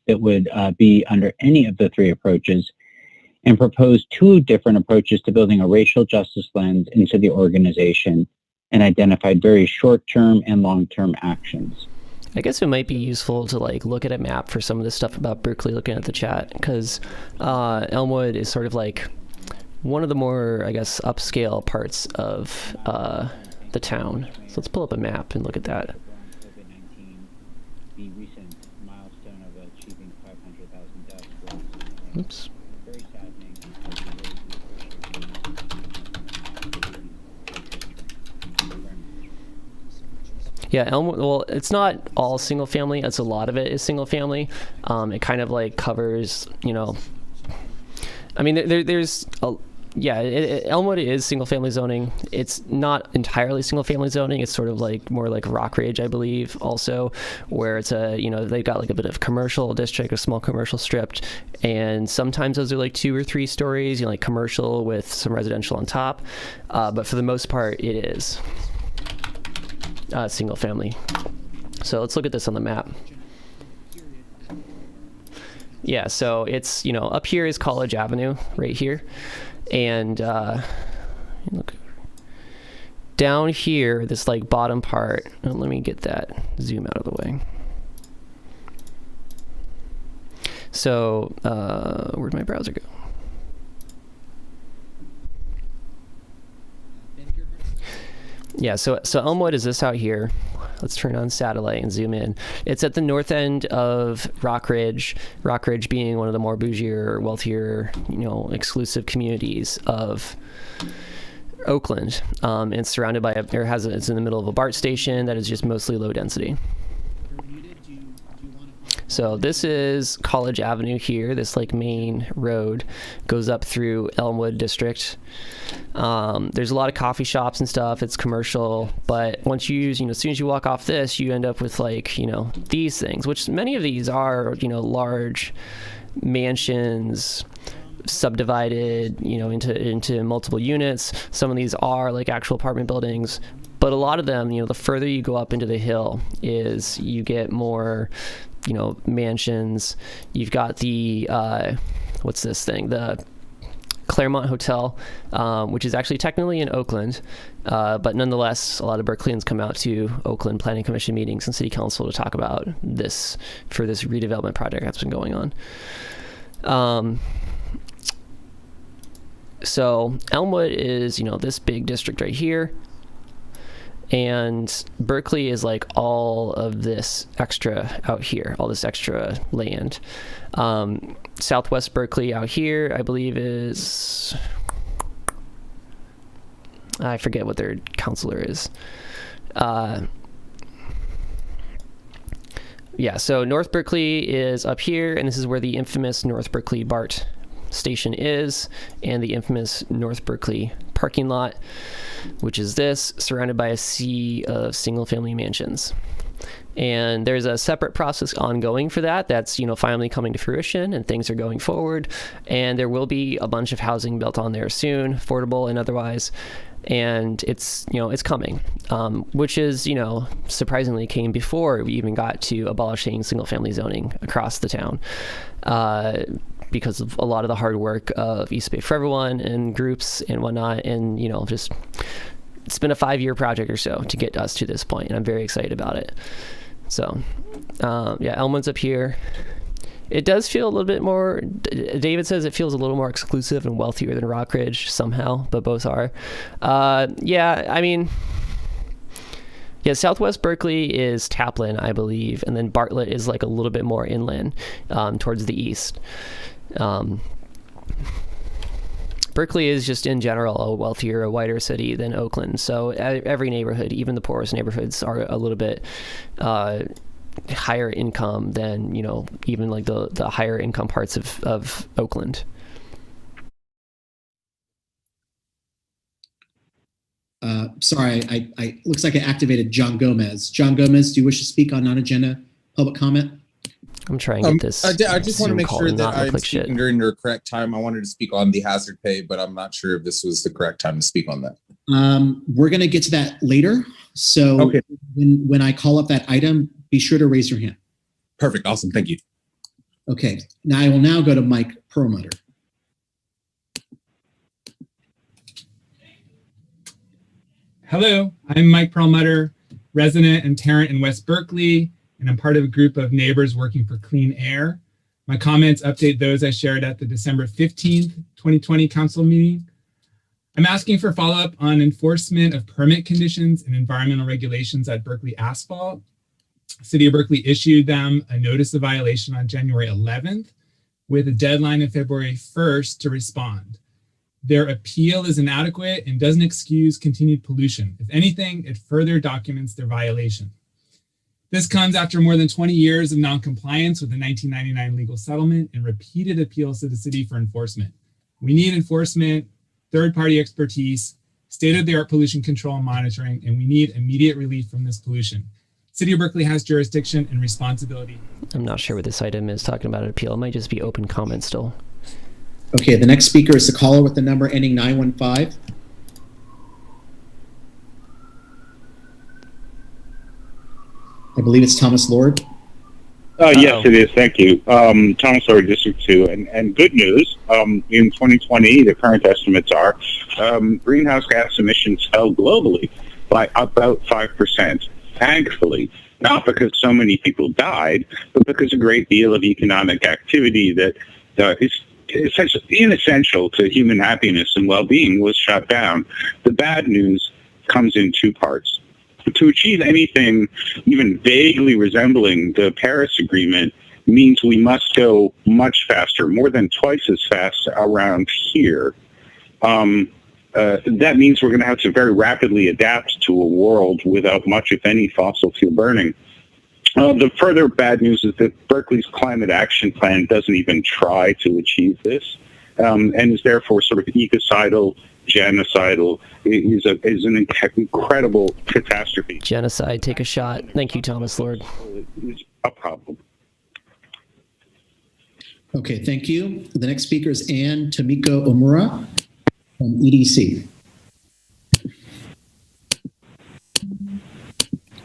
Speaker 12: that would be under any of the 3 approaches, and proposed 2 different approaches to building a racial justice lens into the organization and identified various short-term and long-term actions.
Speaker 5: I guess it might be useful to like look at a map for some of this stuff about Berkeley, looking at the chat, because Elmwood is sort of like one of the more, I guess, upscale parts of the town. So let's pull up a map and look at that.
Speaker 12: The recent milestone of achieving 500,000 deaths was
Speaker 5: Oops.
Speaker 12: very saddening.
Speaker 5: Yeah, Elmwood, well, it's not all single family. It's a lot of it is single family. It kind of like covers, you know, I mean, there's a, yeah, Elmwood is single family zoning. It's not entirely single family zoning. It's sort of like more like Rockridge, I believe, also, where it's a, you know, they've got like a bit of commercial district, a small commercial strip, and sometimes those are like 2 or 3 stories, you know, like commercial with some residential on top. But for the most part, it is single family. So let's look at this on the map. Yeah, so it's, you know, up here is College Avenue right here. And look, down here, this like bottom part, let me get that zoom out of the way. So where'd my browser go? Yeah, so Elmwood is this out here. Let's turn on satellite and zoom in. It's at the north end of Rockridge. Rockridge being one of the more bougier, wealthier, you know, exclusive communities of Oakland. It's surrounded by it's in the middle of a BART station that is just mostly low density. So this is College Avenue here. This like main road goes up through Elmwood District. There's a lot of coffee shops and stuff. It's commercial, but once you use, you know, as soon as you walk off this, you end up with like, you know, these things, which many of these are, you know, large mansions subdivided, you know, into multiple units. Some of these are like actual apartment buildings, but a lot of them, you know, the further you go up into the hill is you get more, you know, mansions. You've got the what's this thing, the Claremont Hotel, which is actually technically in Oakland, but nonetheless a lot of Berkeleyans come out to Oakland Planning Commission meetings and City Council to talk about this for this redevelopment project that's been going on. So Elmwood is, you know, this big district right here, and Berkeley is like all of this extra out here, all this extra land. Southwest Berkeley out here, I believe is, I forget what their counselor is. Yeah, so North Berkeley is up here, and this is where the infamous North Berkeley BART station is, and the infamous North Berkeley parking lot, which is this, surrounded by a sea of single-family mansions. And there's a separate process ongoing for that that's, you know, finally coming to fruition, and things are going forward, and there will be a bunch of housing built on there soon, affordable and otherwise, and it's, you know, it's coming, which is, you know, surprisingly came before we even got to abolishing single-family zoning across the town, because of a lot of the hard work of East Bay for Everyone and groups and whatnot. And, you know, just, it's been a 5-year project or so to get us to this point, and I'm very excited about it. So, yeah, Elmwood's up here. It does feel a little bit more, David says it feels a little more exclusive and wealthier than Rockridge somehow, but both are. Yeah, I mean, yeah, Southwest Berkeley is Taplin, I believe, and then Bartlett is like a little bit more inland, towards the east. Berkeley is just in general a wealthier, a whiter city than Oakland. So every neighborhood, even the poorest neighborhoods, are a little bit higher income than, you know, even like the higher income parts of Oakland.
Speaker 6: Sorry, I looks like I activated John Gomez. John Gomez, do you wish to speak on non-agenda public comment?
Speaker 5: I'm trying to get this.
Speaker 13: I just want to make sure that I'm
Speaker 5: like
Speaker 13: speaking during the correct time. I wanted to speak on the hazard pay, but I'm not sure if this was the correct time to speak on that.
Speaker 6: We're going to get to that later. So
Speaker 13: okay.
Speaker 6: when I call up that item, be sure to raise your hand.
Speaker 13: Perfect. Awesome. Thank you.
Speaker 6: Okay. Now I will now go to Mike Perlmutter.
Speaker 11: Hello, I'm Mike Perlmutter, resident and tenant in West Berkeley, and I'm part of a group of neighbors working for clean air. My comments update those I shared at the December 15th, 2020 council meeting. I'm asking for follow-up on enforcement of permit conditions and environmental regulations at Berkeley Asphalt. City of Berkeley issued them a notice of violation on January 11th with a deadline of February 1st to respond. Their appeal is inadequate and doesn't excuse continued pollution. If anything, it further documents their violation. This comes after more than 20 years of non-compliance with the 1999 legal settlement and repeated appeals to the city for enforcement. We need enforcement, third-party expertise, state-of-the-art pollution control and monitoring, and we need immediate relief from this pollution. City of Berkeley has jurisdiction and responsibility.
Speaker 5: I'm not sure what this item is talking about an appeal. It might just be open comment still.
Speaker 6: Okay, the next speaker is the caller with the number ending 915. I believe it's Thomas Lord.
Speaker 14: Yes, it is. Thank you. Thomas Lord, District 2. And good news, in 2020, the current estimates are greenhouse gas emissions fell globally by about 5%. Thankfully, not because so many people died, but because a great deal of economic activity that is inessential to human happiness and well-being was shut down. The bad news comes in two parts. To achieve anything even vaguely resembling the Paris Agreement means we must go much faster, more than twice as fast around here. That means we're going to have to very rapidly adapt to a world without much, if any, fossil fuel burning. The further bad news is that Berkeley's climate action plan doesn't even try to achieve this, and is therefore sort of ecocidal, genocidal, is an incredible catastrophe.
Speaker 5: Genocide, take a shot. Thank you, Thomas Lord.
Speaker 14: It's a problem.
Speaker 6: Okay, thank you. The next speaker is Ann Tomiko Omura from EDC.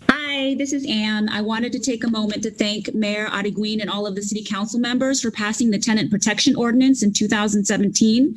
Speaker 15: Hi, this is Anne. I wanted to take a moment to thank Mayor Adiguin and all of the city council members for passing the tenant protection ordinance in 2017.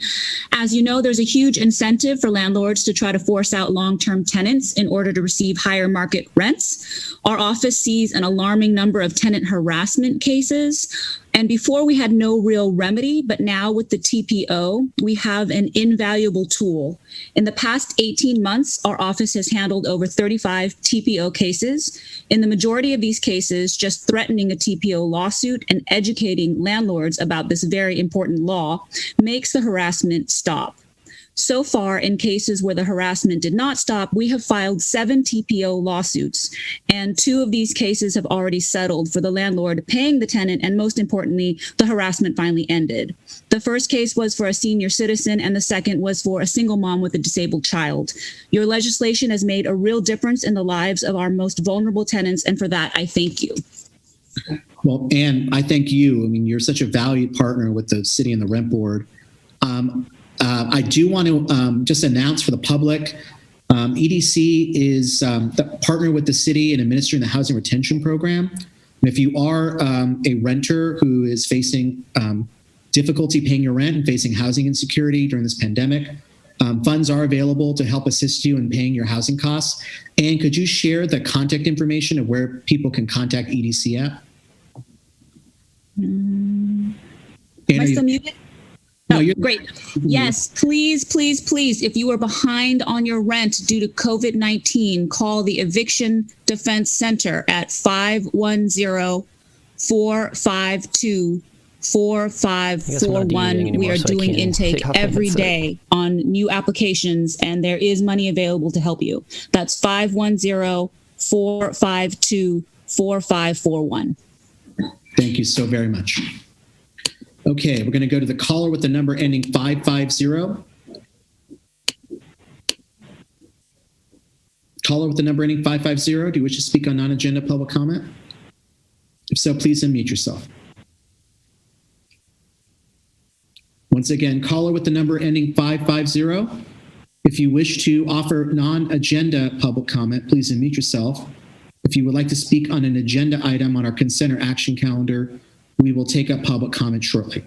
Speaker 15: As you know, there's a huge incentive for landlords to try to force out long-term tenants in order to receive higher market rents. Our office sees an alarming number of tenant harassment cases. And before we had no real remedy, but now with the TPO, we have an invaluable tool. In the past 18 months, our office has handled over 35 TPO cases. In the majority of these cases, just threatening a TPO lawsuit and educating landlords about this very important law makes the harassment stop. So far, in cases where the harassment did not stop, we have filed 7 TPO lawsuits, and 2 of these cases have already settled for the landlord paying the tenant, and most importantly, the harassment finally ended. The first case was for a senior citizen, and the second was for a single mom with a disabled child. Your legislation has made a real difference in the lives of our most vulnerable tenants, and for that, I thank you.
Speaker 6: Well, Ann, I thank you. I mean, you're such a valued partner with the city and the rent board. I do want to just announce for the public, EDC is the partner with the city in administering the housing retention program. And if you are a renter who is facing difficulty paying your rent and facing housing insecurity during this pandemic, funds are available to help assist you in paying your housing costs. And could you share the contact information of where people can contact EDC at?
Speaker 15: Am I still muted? No, great. Yes, please, please, please, if you are behind on your rent due to COVID-19, call the Eviction Defense Center at 510-452-4541. We are doing intake every day on new applications, and there is money available to help you. That's 510-452-4541.
Speaker 6: Thank you so very much. Okay, we're going to go to the caller with the number ending 550. Caller with the number ending 550, do you wish to speak on non-agenda public comment? If so, please unmute yourself. Once again, caller with the number ending 550. If you wish to offer non-agenda public comment, please unmute yourself. If you would like to speak on an agenda item on our consent or action calendar, we will take up public comment shortly.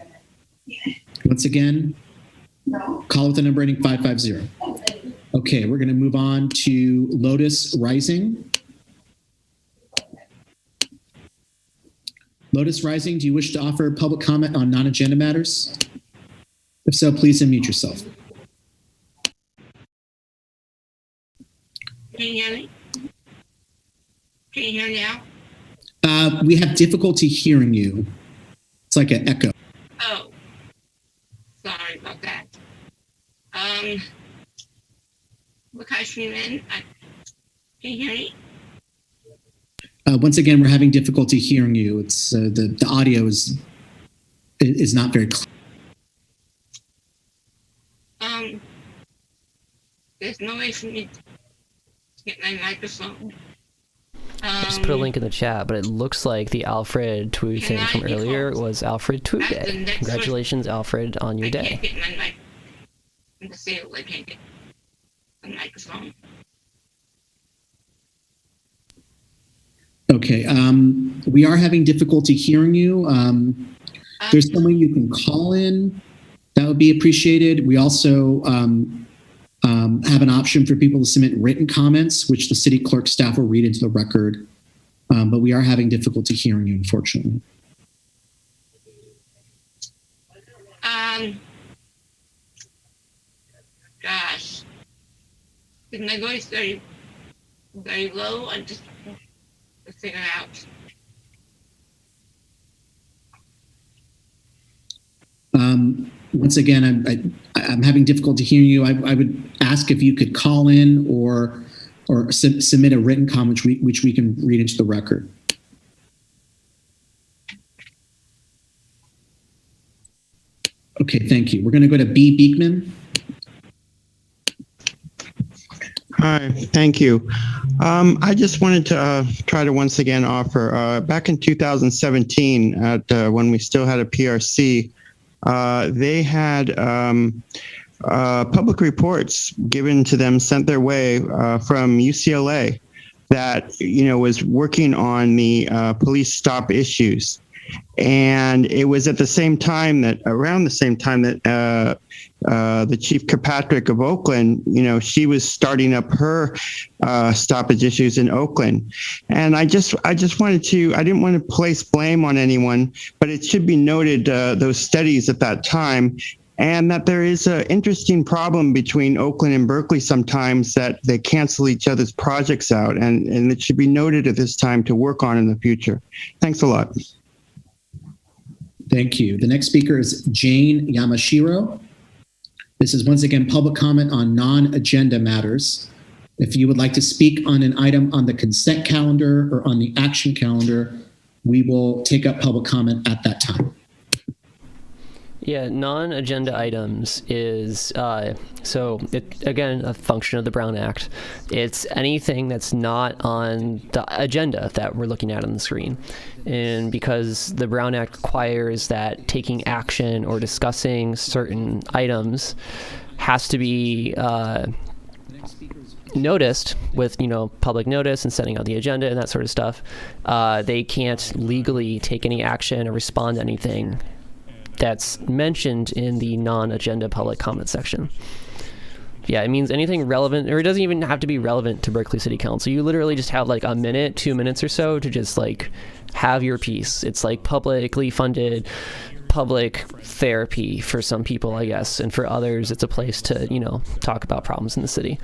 Speaker 6: Once again, call with the number ending 550. Okay, we're going to move on to Lotus Rising. Lotus Rising, do you wish to offer public comment on non-agenda matters? If so, please unmute yourself.
Speaker 16: Can you hear me? Can you hear now?
Speaker 6: We have difficulty hearing you. It's like an echo.
Speaker 16: Oh, sorry about that. What can I stream in? Can you hear me?
Speaker 6: Once again, we're having difficulty hearing you. It's the audio is not very clear.
Speaker 16: There's no way for me to get my microphone.
Speaker 5: I just put a link in the chat, but it looks like the Alfred Twu thing from earlier was Alfred Twu Day. Congratulations, Alfred, on your day.
Speaker 16: I can't get my mic. I'm disabled. I can't get the microphone.
Speaker 6: Okay, we are having difficulty hearing you. There's someone you can call in. That would be appreciated. We also have an option for people to submit written comments, which the city clerk staff will read into the record. But we are having difficulty hearing you, unfortunately.
Speaker 16: Gosh. Is my voice very, very low? I'm just to figure out.
Speaker 6: Once again, I'm having difficulty hearing you. I would ask if you could call in or submit a written comment, which we can read into the record. Okay, thank you. We're going to go to B. Beekman.
Speaker 17: Hi, thank you. I just wanted to try to once again offer, back in 2017, when we still had a PRC, they had public reports given to them, sent their way from UCLA that, was working on the police stop issues. And it was at the same time that, around the same time that the Chief Kirkpatrick of Oakland, she was starting up her stoppage issues in Oakland. And I just wanted to, I didn't want to place blame on anyone, but it should be noted those studies at that time, and that there is an interesting problem between Oakland and Berkeley sometimes, that they cancel each other's projects out, and it should be noted at this time to work on in the future. Thanks a lot.
Speaker 6: Thank you. The next speaker is Jane Yamashiro. This is once again public comment on non-agenda matters. If you would like to speak on an item on the consent calendar or on the action calendar, we will take up public comment at that time.
Speaker 5: Yeah, non-agenda items is, so it, again, a function of the Brown Act. It's anything that's not on the agenda that we're looking at on the screen. And because the Brown Act requires that taking action or discussing certain items has to be noticed with, public notice and setting out the agenda and that sort of stuff, they can't legally take any action or respond to anything that's mentioned in the non-agenda public comment section. Yeah, it means anything relevant, or it doesn't even have to be relevant to Berkeley City Council. You literally just have like a minute, 2 minutes or so to just like have your piece. It's like publicly funded public therapy for some people, I guess, and for others it's a place to, talk about problems in the city.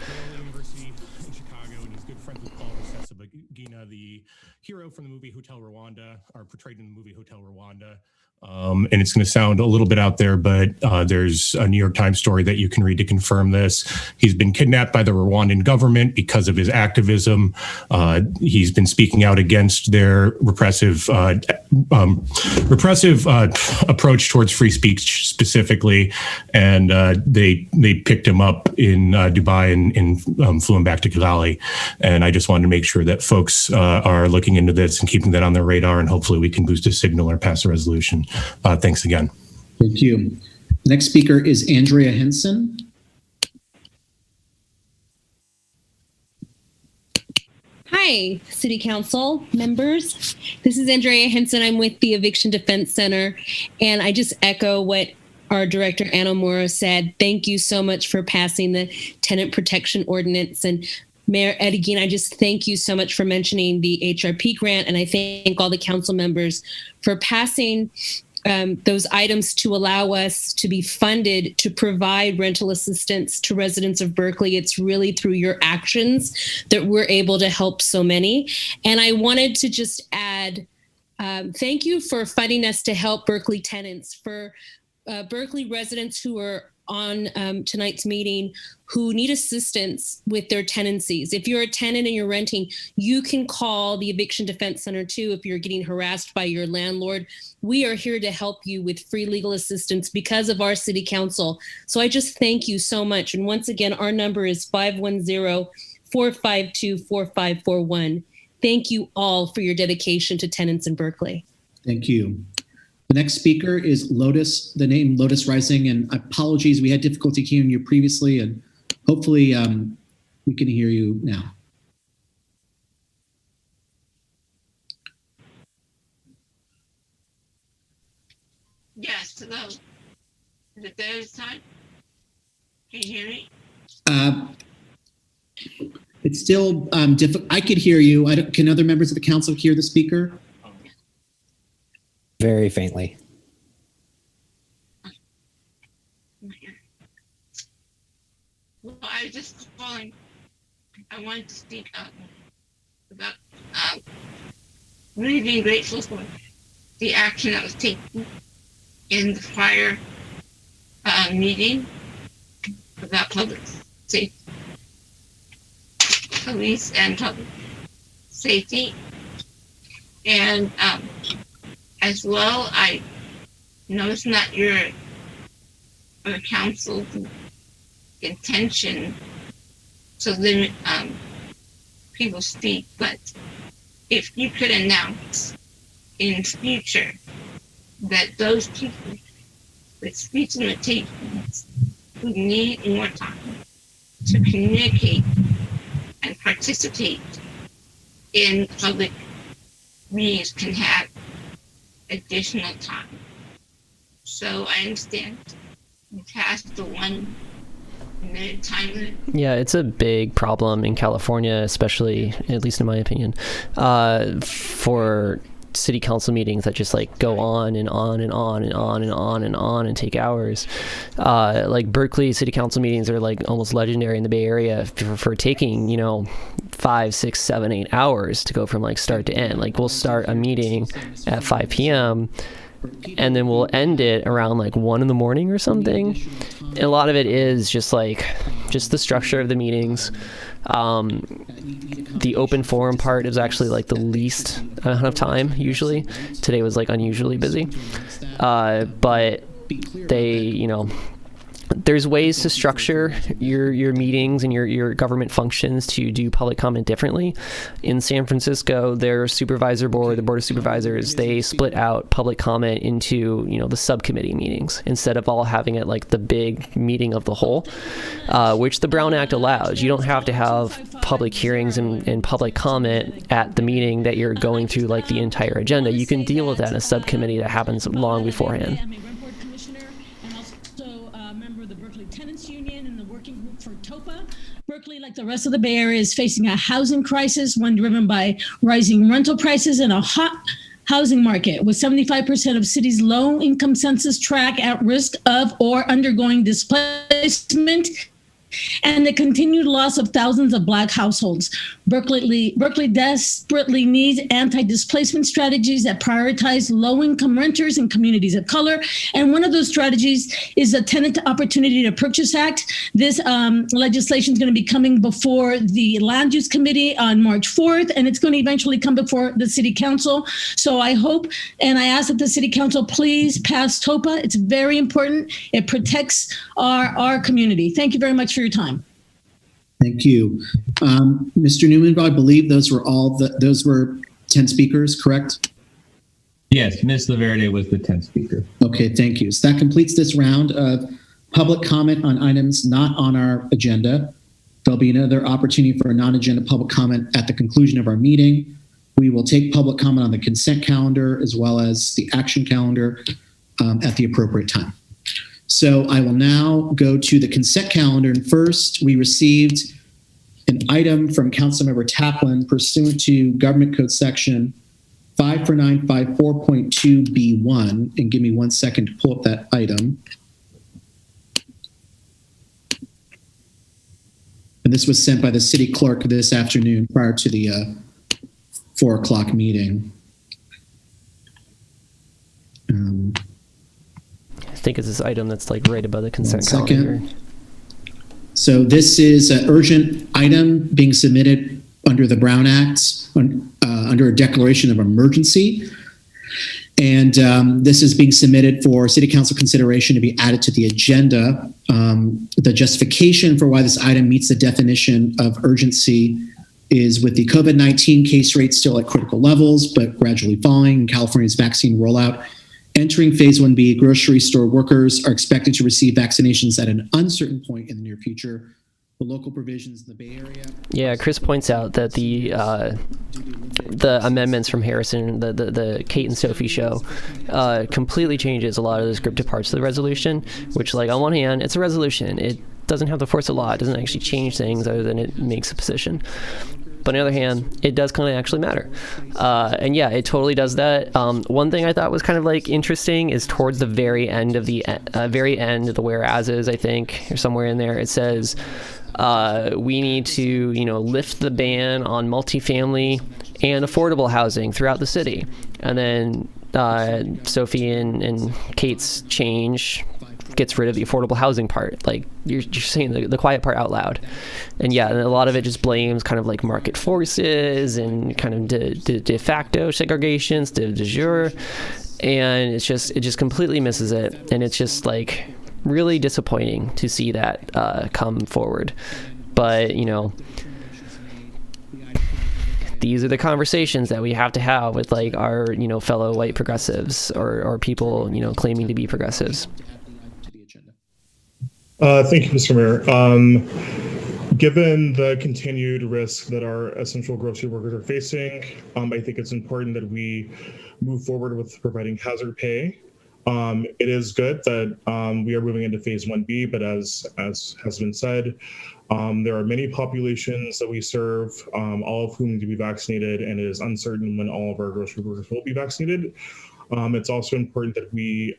Speaker 18: The hero from the movie Hotel Rwanda, or portrayed in the movie Hotel Rwanda. And it's going to sound a little bit out there, but there's a New York Times story that you can read to confirm this. He's been kidnapped by the Rwandan government because of his activism. He's been speaking out against their repressive approach towards free speech specifically. And they picked him up in Dubai and flew him back to Kigali. And I just wanted to make sure that folks are looking into this and keeping that on their radar, and hopefully we can boost a signal or pass a resolution. Thanks again.
Speaker 6: Thank you. The next speaker is Andrea Henson.
Speaker 19: Hi, City Council members. This is Andrea Henson. I'm with the Eviction Defense Center, and I just echo what our director, Anna Mora, said, thank you so much for passing the tenant protection ordinance. And Mayor Adigene, I just thank you so much for mentioning the HRP grant. And I thank all the council members for passing those items to allow us to be funded to provide rental assistance to residents of Berkeley. It's really through your actions that we're able to help so many. And I wanted to just add, thank you for funding us to help Berkeley tenants, for Berkeley residents who are on tonight's meeting who need assistance with their tenancies. If you're a tenant and you're renting, you can call the Eviction Defense Center too if you're getting harassed by your landlord. We are here to help you with free legal assistance because of our city council. So I just thank you so much. And once again, our number is 510-452-4541. Thank you all for your dedication to tenants in Berkeley.
Speaker 6: Thank you. The next speaker is Lotus, the name Lotus Rising, and apologies, we had difficulty hearing you previously, and hopefully we can hear you now.
Speaker 16: Yes, hello. Is it there this time? Can you hear me?
Speaker 6: It's still difficult. I could hear you. Can other members of the council hear the speaker?
Speaker 20: Very faintly.
Speaker 16: Well, I was just calling. I wanted to speak up about really being grateful for the action that was taken in the prior meeting about public safety, police and public safety. And as well, I know it's not your council's intention to limit people's speech, but if you could announce in future that those people with speech limitations who need more time to communicate and participate in public meetings can have additional time. So I understand you passed the 1 minute time limit.
Speaker 5: Yeah, it's a big problem in California, especially, at least in my opinion, for city council meetings that just like go on and on and on and on and on and on and take hours. Like Berkeley city council meetings are like almost legendary in the Bay Area for taking, 5, 6, 7, 8 hours to go from like start to end. Like we'll start a meeting at 5 p.m. and then we'll end it around like 1 in the morning or something. And a lot of it is just the structure of the meetings. The open forum part is actually like the least amount of time usually. Today was like unusually busy. But they, there's ways to structure your meetings and your government functions to do public comment differently. In San Francisco, their supervisor board, the board of supervisors, they split out public comment into, the subcommittee meetings instead of all having it like the big meeting of the whole, which the Brown Act allows. You don't have to have public hearings and public comment at the meeting that you're going through like the entire agenda. You can deal with that in a subcommittee that happens long beforehand.
Speaker 21: Berkeley, like the rest of the Bay Area, is facing a housing crisis, one driven by rising rental prices and a hot housing market, with 75% of cities' low-income census tract at risk of or undergoing displacement, and the continued loss of thousands of Black households. Berkeley desperately needs anti-displacement strategies that prioritize low-income renters and communities of color. And one of those strategies is the Tenant Opportunity to Purchase Act. This legislation is going to be coming before the Land Use Committee on March 4th, and it's going to eventually come before the City Council. So I hope and I ask that the City Council please pass TOPA. It's very important. It protects our community. Thank you very much for your time.
Speaker 6: Thank you. Mr. Newman, I believe those were 10 speakers, correct?
Speaker 7: Yes, Ms. Laverde was the 10th speaker.
Speaker 6: Okay, thank you. So that completes this round of public comment on items not on our agenda. There'll be another opportunity for a non-agenda public comment at the conclusion of our meeting. We will take public comment on the consent calendar as well as the action calendar at the appropriate time. So I will now go to the consent calendar. And first, we received an item from Councilmember Taplin pursuant to Government Code Section 54954.2B1. And give me 1 second to pull up that item. And this was sent by the city clerk this afternoon prior to the 4 o'clock meeting.
Speaker 5: I think it's this item that's like right above the consent calendar.
Speaker 6: So this is an urgent item being submitted under the Brown Act under a declaration of emergency. And this is being submitted for City Council consideration to be added to the agenda. The justification for why this item meets the definition of urgency is with the COVID-19 case rate still at critical levels, but gradually falling, and California's vaccine rollout entering phase 1B, grocery store workers are expected to receive vaccinations at an uncertain point in the near future. The local provisions in the Bay Area.
Speaker 5: Yeah, Chris points out that the amendments from Harrison, the Kate and Sophie show, completely changes a lot of the scripted parts of the resolution, which, like, on one hand, it's a resolution. It doesn't have the force of law. It doesn't actually change things other than it makes a position. But on the other hand, it does kind of actually matter. And yeah, it totally does that. One thing I thought was kind of like interesting is towards the very end of the whereases, I think, or somewhere in there, it says we need to, lift the ban on multifamily and affordable housing throughout the city. And then Sophie and Kate's change gets rid of the affordable housing part. Like, you're saying the quiet part out loud. And yeah, and a lot of it just blames kind of like market forces and kind of de facto segregations, de jure, and it just completely misses it. And it's just like really disappointing to see that come forward. But these are the conversations that we have to have with like our fellow white progressives or people claiming to be progressives.
Speaker 18: Thank you, Mr. Mayor. Given the continued risk that our essential grocery workers are facing, I think it's important that we move forward with providing hazard pay. It is good that we are moving into phase 1B, but as has been said, there are many populations that we serve, all of whom need to be vaccinated, and it is uncertain when all of our grocery workers will be vaccinated. It's also important that we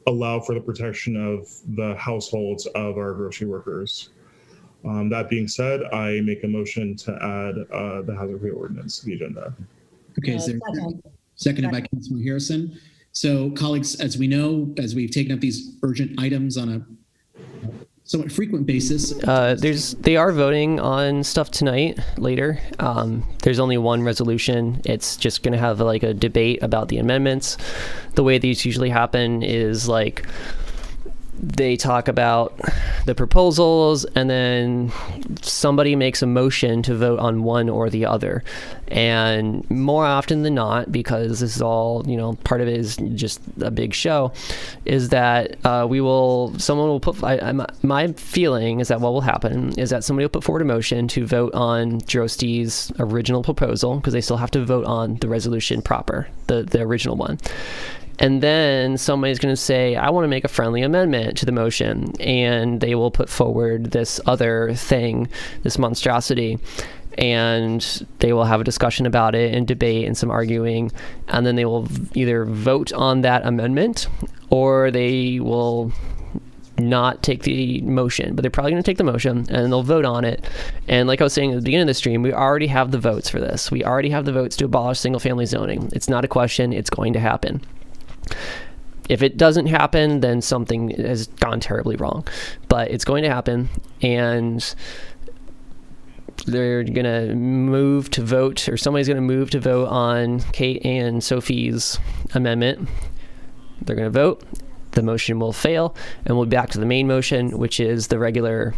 Speaker 18: allow for the protection of the households of our grocery workers. That being said, I make a motion to add the hazard pay ordinance to the agenda.
Speaker 6: Okay, is there seconded by Councilman Harrison? So, colleagues, as we know, as we've taken up these urgent items on a somewhat frequent basis.
Speaker 5: They are voting on stuff tonight later. There's only one resolution. It's just going to have like a debate about the amendments. The way these usually happen is like they talk about the proposals and then somebody makes a motion to vote on one or the other. And more often than not, because this is all, part of it is just a big show, is that someone will put, my feeling is that what will happen is that somebody will put forward a motion to vote on Drosty's original proposal, because they still have to vote on the resolution proper, the original one. And then somebody's going to say, I want to make a friendly amendment to the motion. And they will put forward this other thing, this monstrosity. And they will have a discussion about it and debate and some arguing. And then they will either vote on that amendment or they will not take the motion. But they're probably going to take the motion and they'll vote on it. And like I was saying at the beginning of the stream, we already have the votes for this. We already have the votes to abolish single-family zoning. It's not a question. It's going to happen. If it doesn't happen, then something has gone terribly wrong. But it's going to happen, and they're going to move to vote, or somebody's going to move to vote on Kate and Sophie's amendment. They're going to vote. The motion will fail, and we'll be back to the main motion, which is the regular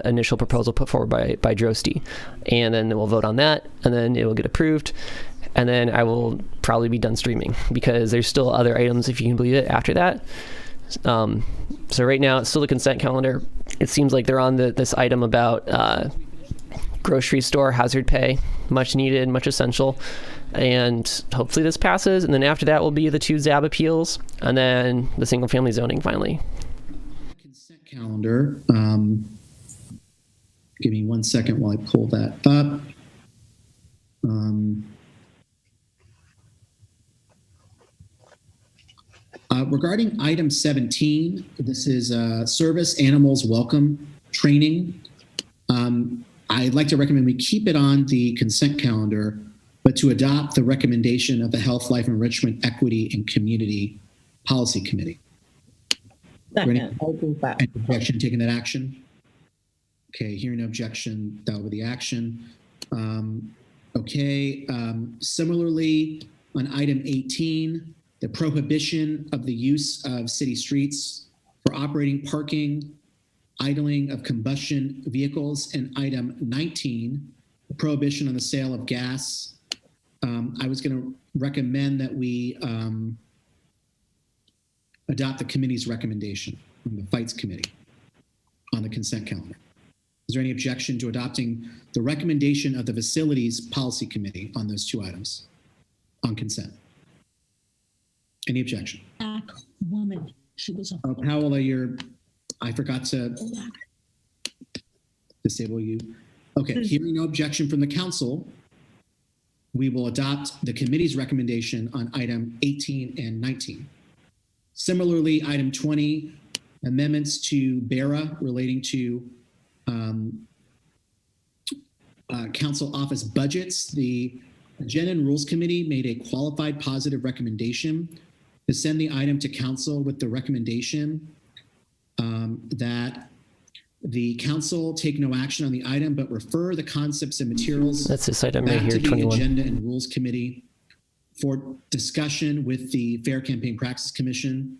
Speaker 5: initial proposal put forward by Drosty. And then we'll vote on that, and then it will get approved. And then I will probably be done streaming because there's still other items, if you can believe it, after that. So right now it's still the consent calendar. It seems like they're on this item about grocery store hazard pay, much needed, much essential. And hopefully this passes. And then after that will be the 2 ZAB appeals and then the single family zoning finally.
Speaker 6: calendar. Give me 1 second while I pull that up. Regarding item 17, this is service animals welcome training. I'd like to recommend we keep it on the consent calendar, but to adopt the recommendation of the Health, Life, Enrichment, Equity, and Community Policy Committee.
Speaker 10: Second, I'll do that.
Speaker 6: Any objection taking that action? Okay, hearing no objection, that will be the action. Similarly, on item 18, the prohibition of the use of city streets for operating, parking, idling of combustion vehicles, and item 19, the prohibition on the sale of gas. I was going to recommend that we adopt the committee's recommendation from the Fights Committee on the consent calendar. Is there any objection to adopting the recommendation of the Facilities Policy Committee on those two items on consent? Any objection?
Speaker 21: Woman, she was.
Speaker 6: Oh, Powell, I forgot to disable you. Okay, hearing no objection from the council, we will adopt the committee's recommendation on item 18 and 19. Similarly, item 20, amendments to BERA relating to council office budgets. The Agenda and Rules Committee made a qualified positive recommendation to send the item to council with the recommendation that the council take no action on the item, but refer the concepts and materials.
Speaker 5: That's this item right
Speaker 6: back
Speaker 5: here,
Speaker 6: to the
Speaker 5: 21.
Speaker 6: Agenda and Rules Committee for discussion with the Fair Campaign Practice Commission.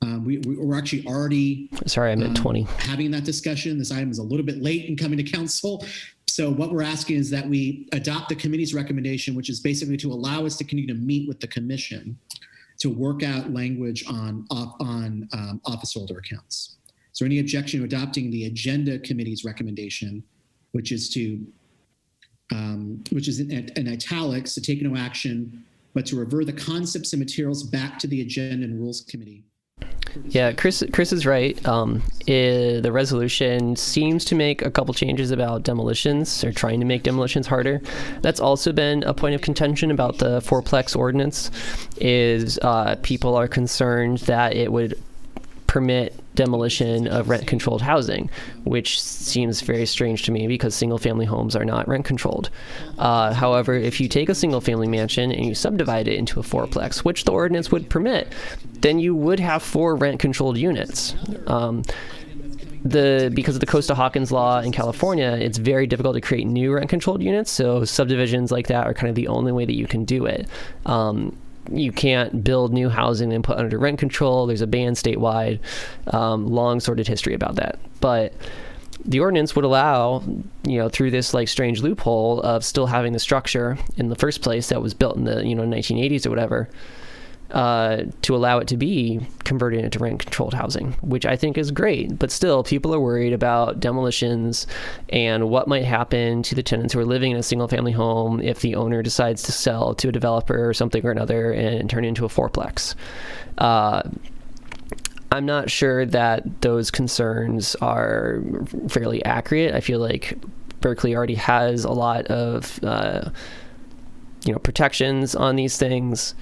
Speaker 6: We're actually already
Speaker 5: sorry, I meant 20.
Speaker 6: Having that discussion. This item is a little bit late in coming to council. So what we're asking is that we adopt the committee's recommendation, which is basically to allow us to continue to meet with the commission to work out language on office holder accounts. Is there any objection to adopting the Agenda Committee's recommendation, which is in italics, to take no action, but to revert the concepts and materials back to the Agenda and Rules Committee?
Speaker 5: Yeah, Chris is right. The resolution seems to make a couple changes about demolitions, or trying to make demolitions harder. That's also been a point of contention about the fourplex ordinance, is people are concerned that it would permit demolition of rent-controlled housing, which seems very strange to me because single-family homes are not rent-controlled. However, if you take a single-family mansion and you subdivide it into a fourplex, which the ordinance would permit, then you would have 4 rent-controlled units. Because of the Costa-Hawkins law in California, it's very difficult to create new rent-controlled units, so subdivisions like that are kind of the only way that you can do it. You can't build new housing and put under rent control. There's a ban statewide, long sordid history about that. But the ordinance would allow, through this strange loophole of still having the structure in the first place that was built in the 1980s or whatever, to allow it to be converted into rent-controlled housing, which I think is great. But still, people are worried about demolitions and what might happen to the tenants who are living in a single-family home if the owner decides to sell to a developer or something or another and turn it into a fourplex. I'm not sure that those concerns are fairly accurate. I feel like Berkeley already has a lot of protections on these things.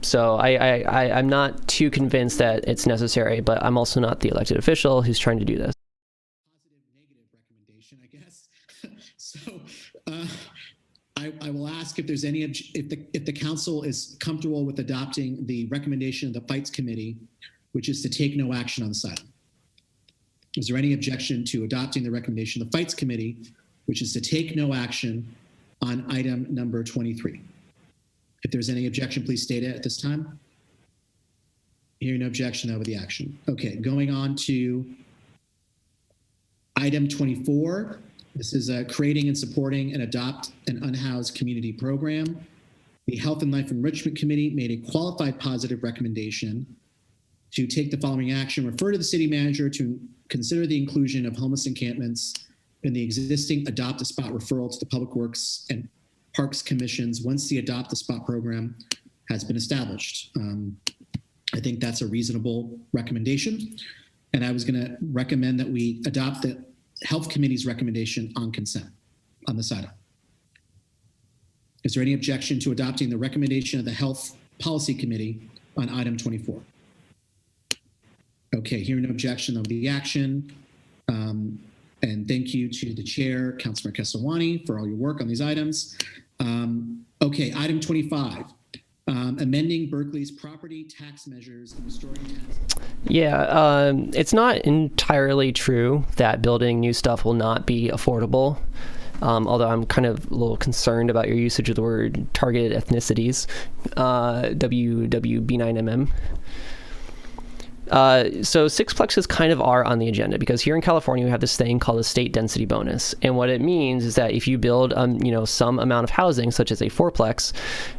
Speaker 5: So I'm not too convinced that it's necessary, but I'm also not the elected official who's trying to do this.
Speaker 6: Positive, negative recommendation, I guess. So I will ask if there's any, if the council is comfortable with adopting the recommendation of the Fights Committee, which is to take no action on this item. Is there any objection to adopting the recommendation of the Fights Committee, which is to take no action on item number 23? If there's any objection, please state it at this time. Hearing no objection, that would be the action. Okay, going on to item 24. This is creating and supporting and adopt an unhoused community program. The Health and Life Enrichment Committee made a qualified positive recommendation to take the following action: refer to the city manager to consider the inclusion of homeless encampments in the existing Adopt a Spot referral to the Public Works and Parks Commissions once the Adopt a Spot program has been established. I think that's a reasonable recommendation. And I was going to recommend that we adopt the Health Committee's recommendation on consent on this item. Is there any objection to adopting the recommendation of the Health Policy Committee on item 24? Okay, hearing no objection of the action. And thank you to the chair, Councilmember Kesawani, for all your work on these items. Okay, item 25. Amending Berkeley's property tax measures and restoring tax.
Speaker 5: Yeah, it's not entirely true that building new stuff will not be affordable. Although I'm kind of a little concerned about your usage of the word targeted ethnicities, WWB9MM. So sixplexes kind of are on the agenda because here in California we have this thing called a state density bonus, and what it means is that if you build some amount of housing, such as a fourplex,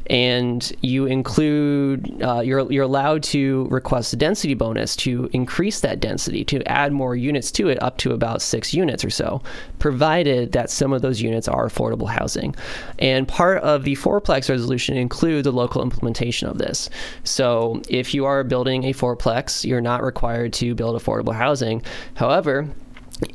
Speaker 5: and you include you're allowed to request a density bonus to increase that density, to add more units to it, up to about 6 units or so, provided that some of those units are affordable housing. And part of the fourplex resolution includes the local implementation of this. So if you are building a fourplex, you're not required to build affordable housing. However,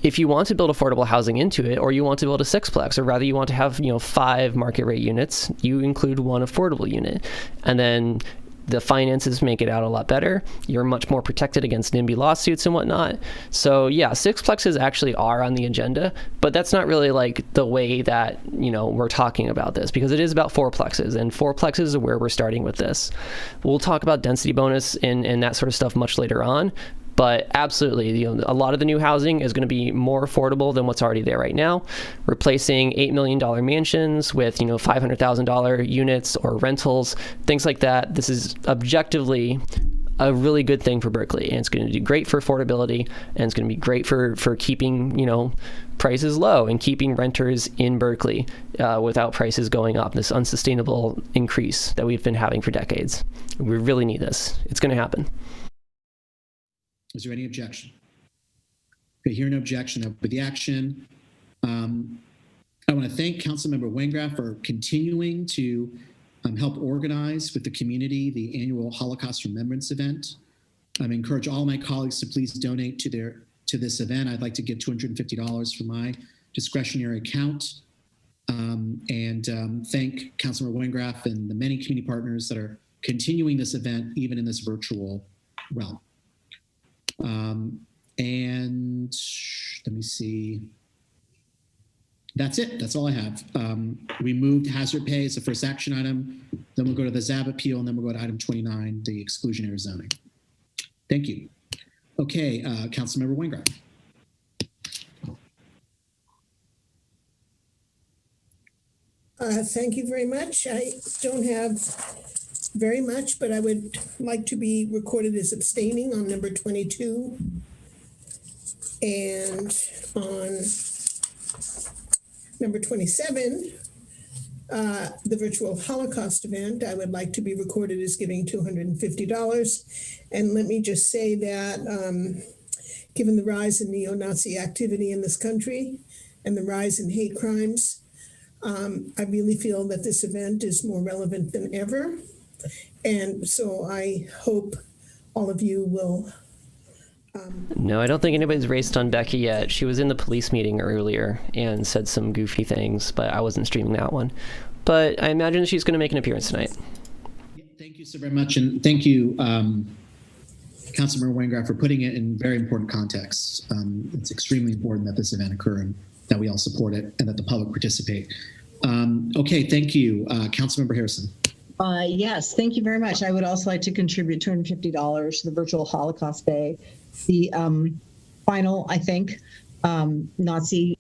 Speaker 5: if you want to build affordable housing into it, or you want to build a sixplex, or rather you want to have 5 market rate units, you include 1 affordable unit, and then the finances make it out a lot better. You're much more protected against NIMBY lawsuits and whatnot. So yeah, sixplexes actually are on the agenda, but that's not really like the way that we're talking about this, because it is about fourplexes, and fourplexes is where we're starting with this. We'll talk about density bonus and that sort of stuff much later on. But absolutely, a lot of the new housing is going to be more affordable than what's already there right now. Replacing $8 million mansions with $500,000 units or rentals, things like that. This is objectively a really good thing for Berkeley, and it's going to do great for affordability, and it's going to be great for keeping prices low and keeping renters in Berkeley without prices going up. This unsustainable increase that we've been having for decades. We really need this. It's going to happen.
Speaker 6: Is there any objection? Okay, hearing no objection, that would be the action. I want to thank Councilmember Wengraff for continuing to help organize with the community the annual Holocaust Remembrance event. I encourage all my colleagues to please donate to this event. I'd like to give $250 from my discretionary account. And thank Councilmember Wengraff and the many community partners that are continuing this event even in this virtual realm. And let me see. That's it. That's all I have. We moved hazard pay as the first action item. Then we'll go to the ZAB appeal, and then we'll go to item 29, the exclusionary zoning. Thank you. Okay, Councilmember Wengraff.
Speaker 20: Thank you very much. I don't have very much, but I would like to be recorded as abstaining on number 22. And on number 27, the virtual Holocaust event, I would like to be recorded as giving $250. And let me just say that given the rise in neo-Nazi activity in this country and the rise in hate crimes, I really feel that this event is more relevant than ever. And so I hope all of you will.
Speaker 5: No, I don't think anybody's raced on Becky yet. She was in the police meeting earlier and said some goofy things, but I wasn't streaming that one. But I imagine she's going to make an appearance tonight.
Speaker 6: Thank you so very much. And thank you, Councilmember Wengraff, for putting it in very important context. It's extremely important that this event occur and that we all support it and that the public participate. Okay, thank you. Councilmember Harrison.
Speaker 10: Yes, thank you very much. I would also like to contribute $250 to the virtual Holocaust Day. The final, I think, Nazi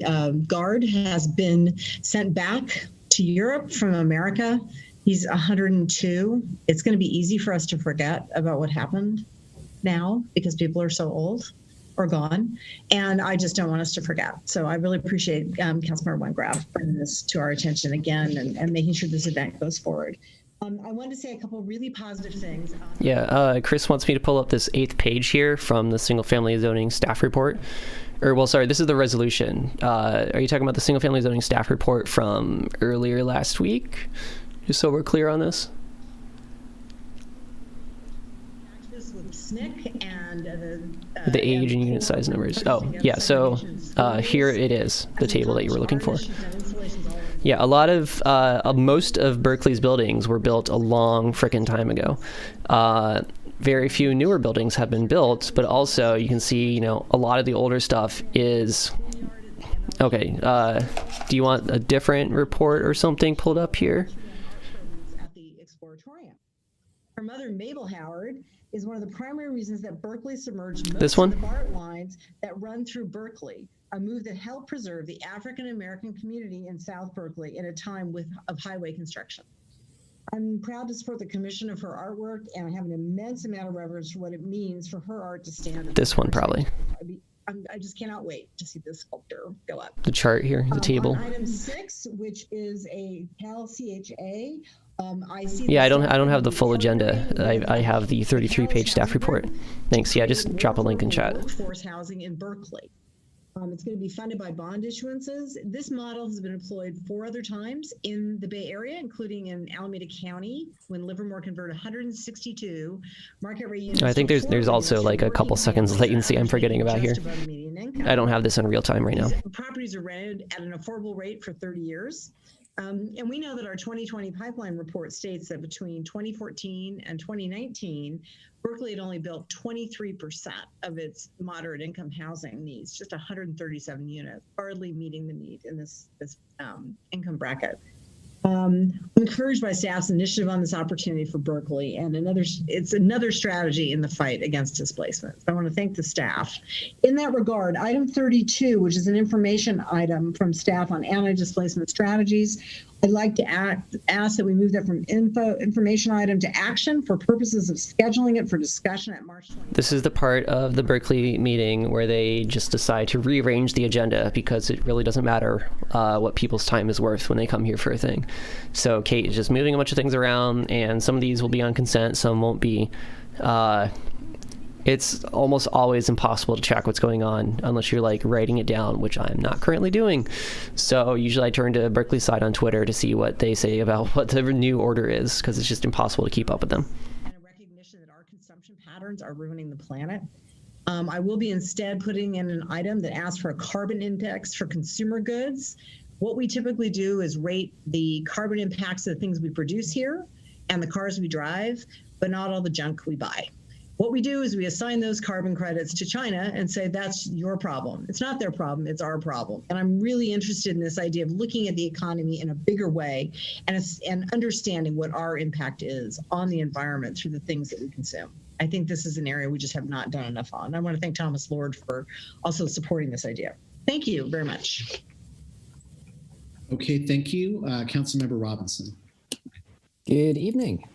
Speaker 10: guard has been sent back to Europe from America. He's 102. It's going to be easy for us to forget about what happened now because people are so old or gone. And I just don't want us to forget. So I really appreciate Councilmember Wengraff bringing this to our attention again and making sure this event goes forward. I wanted to say a couple really positive things.
Speaker 5: Yeah, Chris wants me to pull up this 8th page here from the single family zoning staff report. Or, well, sorry, this is the resolution. Are you talking about the single family zoning staff report from earlier last week? Just so we're clear on this.
Speaker 10: This SNCC and
Speaker 5: The age and unit size numbers. Oh, yeah. So here it is, the table that you were looking for. Yeah, a lot of most of Berkeley's buildings were built a long frickin' time ago. Very few newer buildings have been built, but also you can see, you know, a lot of the older stuff is. Okay. Do you want a different report or something pulled up here?
Speaker 10: At the Exploratorium. Her mother, Mabel Howard, is one of the primary reasons that Berkeley submerged most
Speaker 5: This one?
Speaker 10: of the BART lines that run through Berkeley, a move that helped preserve the African American community in South Berkeley in a time of highway construction. I'm proud to support the commission of her artwork, and I have an immense amount of reverence for what it means for her art to stand.
Speaker 5: This one probably.
Speaker 10: I just cannot wait to see this sculpture go up.
Speaker 5: The chart here, the table.
Speaker 10: On item 6, which is a Cal CHA. I see.
Speaker 5: Yeah, I don't have the full agenda. I have the 33-page staff report. Thanks. Yeah, just drop a link in chat.
Speaker 10: Workforce housing in Berkeley. It's going to be funded by bond issuances. This model has been employed 4 other times in the Bay Area, including in Alameda County, when Livermore converted 162 market rate units.
Speaker 5: I think there's also like a couple seconds latency I'm forgetting about here. I don't have this in real time right now.
Speaker 10: Properties are rented at an affordable rate for 30 years. And we know that our 2020 pipeline report states that between 2014 and 2019, Berkeley had only built 23% of its moderate income housing needs, just 137 units, hardly meeting the need in this income bracket. I'm encouraged by staff's initiative on this opportunity for Berkeley, and it's another strategy in the fight against displacement. So I want to thank the staff. In that regard, item 32, which is an information item from staff on anti-displacement strategies, I'd like to ask that we move that from information item to action for purposes of scheduling it for discussion at March 20th.
Speaker 5: This is the part of the Berkeley meeting where they just decide to rearrange the agenda because it really doesn't matter what people's time is worth when they come here for a thing. So Kate is just moving a bunch of things around, and some of these will be on consent, some won't be. It's almost always impossible to track what's going on unless you're like writing it down, which I'm not currently doing. So usually I turn to Berkeley side on Twitter to see what they say about what the new order is, because it's just impossible to keep up with them.
Speaker 10: And a recognition that our consumption patterns are ruining the planet. I will be instead putting in an item that asks for a carbon index for consumer goods. What we typically do is rate the carbon impacts of the things we produce here and the cars we drive, but not all the junk we buy. What we do is we assign those carbon credits to China and say, that's your problem. It's not their problem, it's our problem. And I'm really interested in this idea of looking at the economy in a bigger way and understanding what our impact is on the environment through the things that we consume. I think this is an area we just have not done enough on. I want to thank Thomas Lord for also supporting this idea. Thank you very much.
Speaker 6: Okay, thank you. Councilmember Robinson.
Speaker 3: Good evening.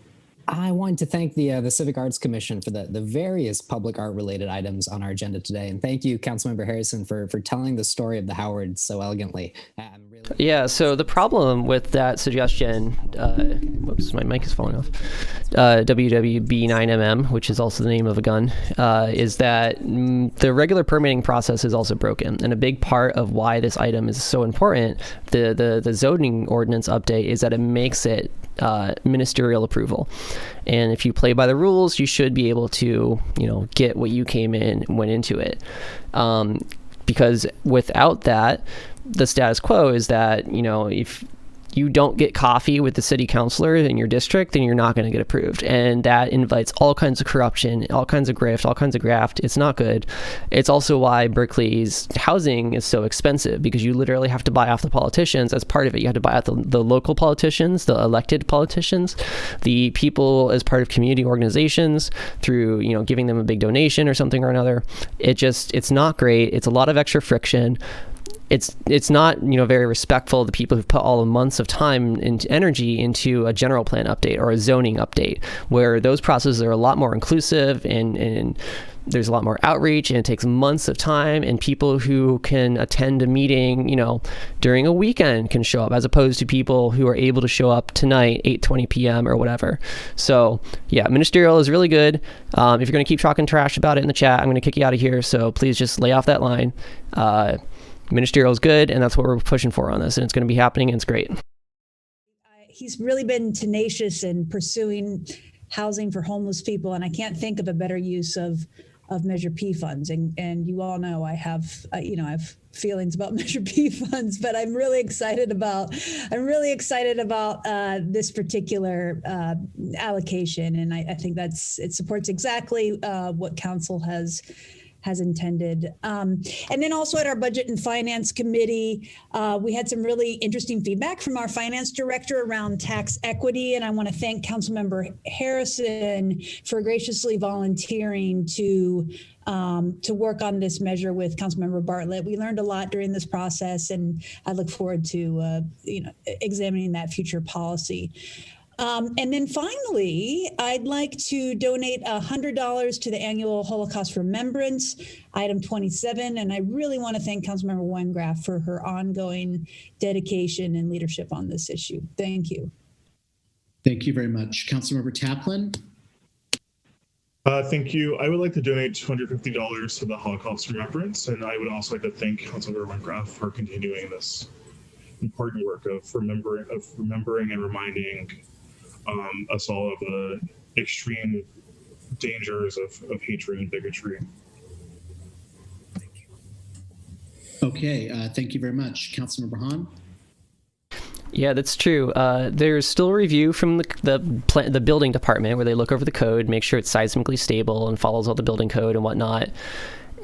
Speaker 3: I wanted to thank the Civic Arts Commission for the various public art related items on our agenda today. And thank you, Councilmember Harrison, for telling the story of the Howards so elegantly.
Speaker 5: Yeah, so the problem with that suggestion, whoops, my mic is falling off, WWB9MM, which is also the name of a gun, is that the regular permitting process is also broken. And a big part of why this item is so important, the zoning ordinance update, is that it makes it ministerial approval. And if you play by the rules, you should be able to, get what you came in and went into it. Because without that, the status quo is that, if you don't get coffee with the city councilor in your district, then you're not going to get approved. And that invites all kinds of corruption, all kinds of grift, all kinds of graft. It's not good. It's also why Berkeley's housing is so expensive, because you literally have to buy off the politicians as part of it. You have to buy out the local politicians, the elected politicians, the people as part of community organizations through, giving them a big donation or something or another. It's not great. It's a lot of extra friction. It's not, very respectful of the people who've put all the months of time and energy into a general plan update or a zoning update, where those processes are a lot more inclusive and there's a lot more outreach, and it takes months of time, and people who can attend a meeting, during a weekend can show up, as opposed to people who are able to show up tonight, 8:20 p.m. or whatever. So yeah, ministerial is really good. If you're going to keep talking trash about it in the chat, I'm going to kick you out of here. So please just lay off that line. Ministerial is good, and that's what we're pushing for on this, and it's going to be happening, and it's great.
Speaker 22: He's really been tenacious in pursuing
Speaker 1: housing for homeless people. And I can't think of a better use of Measure P funds. And you all know I have, I have feelings about Measure P funds, but I'm really excited about this particular allocation. And I think it supports exactly what council has intended. And then also at our Budget and Finance Committee, we had some really interesting feedback from our finance director around tax equity. And I want to thank Councilmember Harrison for graciously volunteering to work on this measure with Councilmember Bartlett. We learned a lot during this process, and I look forward to examining that future policy. And then finally, I'd like to donate $100 to the annual Holocaust Remembrance, item 27. And I really want to thank Councilmember Wengraf for her ongoing dedication and leadership on this issue. Thank you.
Speaker 6: Thank you very much. Councilmember Taplin.
Speaker 22: Thank you. I would like to donate $250 to the Holocaust Remembrance, and I would also like to thank Councilmember Wengraf for continuing this important work of remembering and reminding us all of the extreme dangers of hatred and bigotry.
Speaker 6: Okay, thank you very much. Councilmember Hahn?
Speaker 5: Yeah, that's true. There's still a review from the building department where they look over the code, make sure it's seismically stable and follows all the building code and whatnot.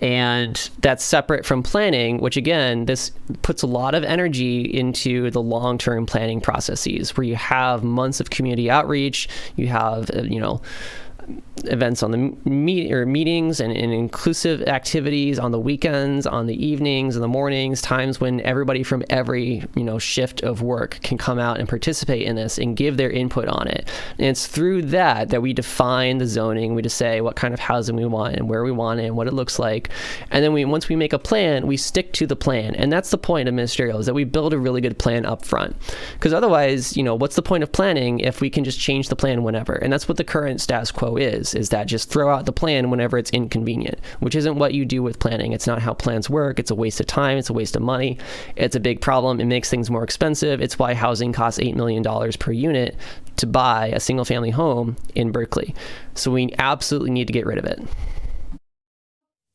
Speaker 5: And that's separate from planning, which again, this puts a lot of energy into the long-term planning processes where you have months of community outreach, you have, events on the meetings and inclusive activities on the weekends, on the evenings and the mornings, times when everybody from every shift of work can come out and participate in this and give their input on it. And it's through that we define the zoning. We just say what kind of housing we want and where we want it and what it looks like. And then once we make a plan, we stick to the plan. And that's the point of ministerial, is that we build a really good plan up front. Because otherwise, what's the point of planning if we can just change the plan whenever? And that's what the current status quo is that just throw out the plan whenever it's inconvenient, which isn't what you do with planning. It's not how plans work. It's a waste of time. It's a waste of money. It's a big problem. It makes things more expensive. It's why housing costs $8 million per unit to buy a single family home in Berkeley. So we absolutely need to get rid of it.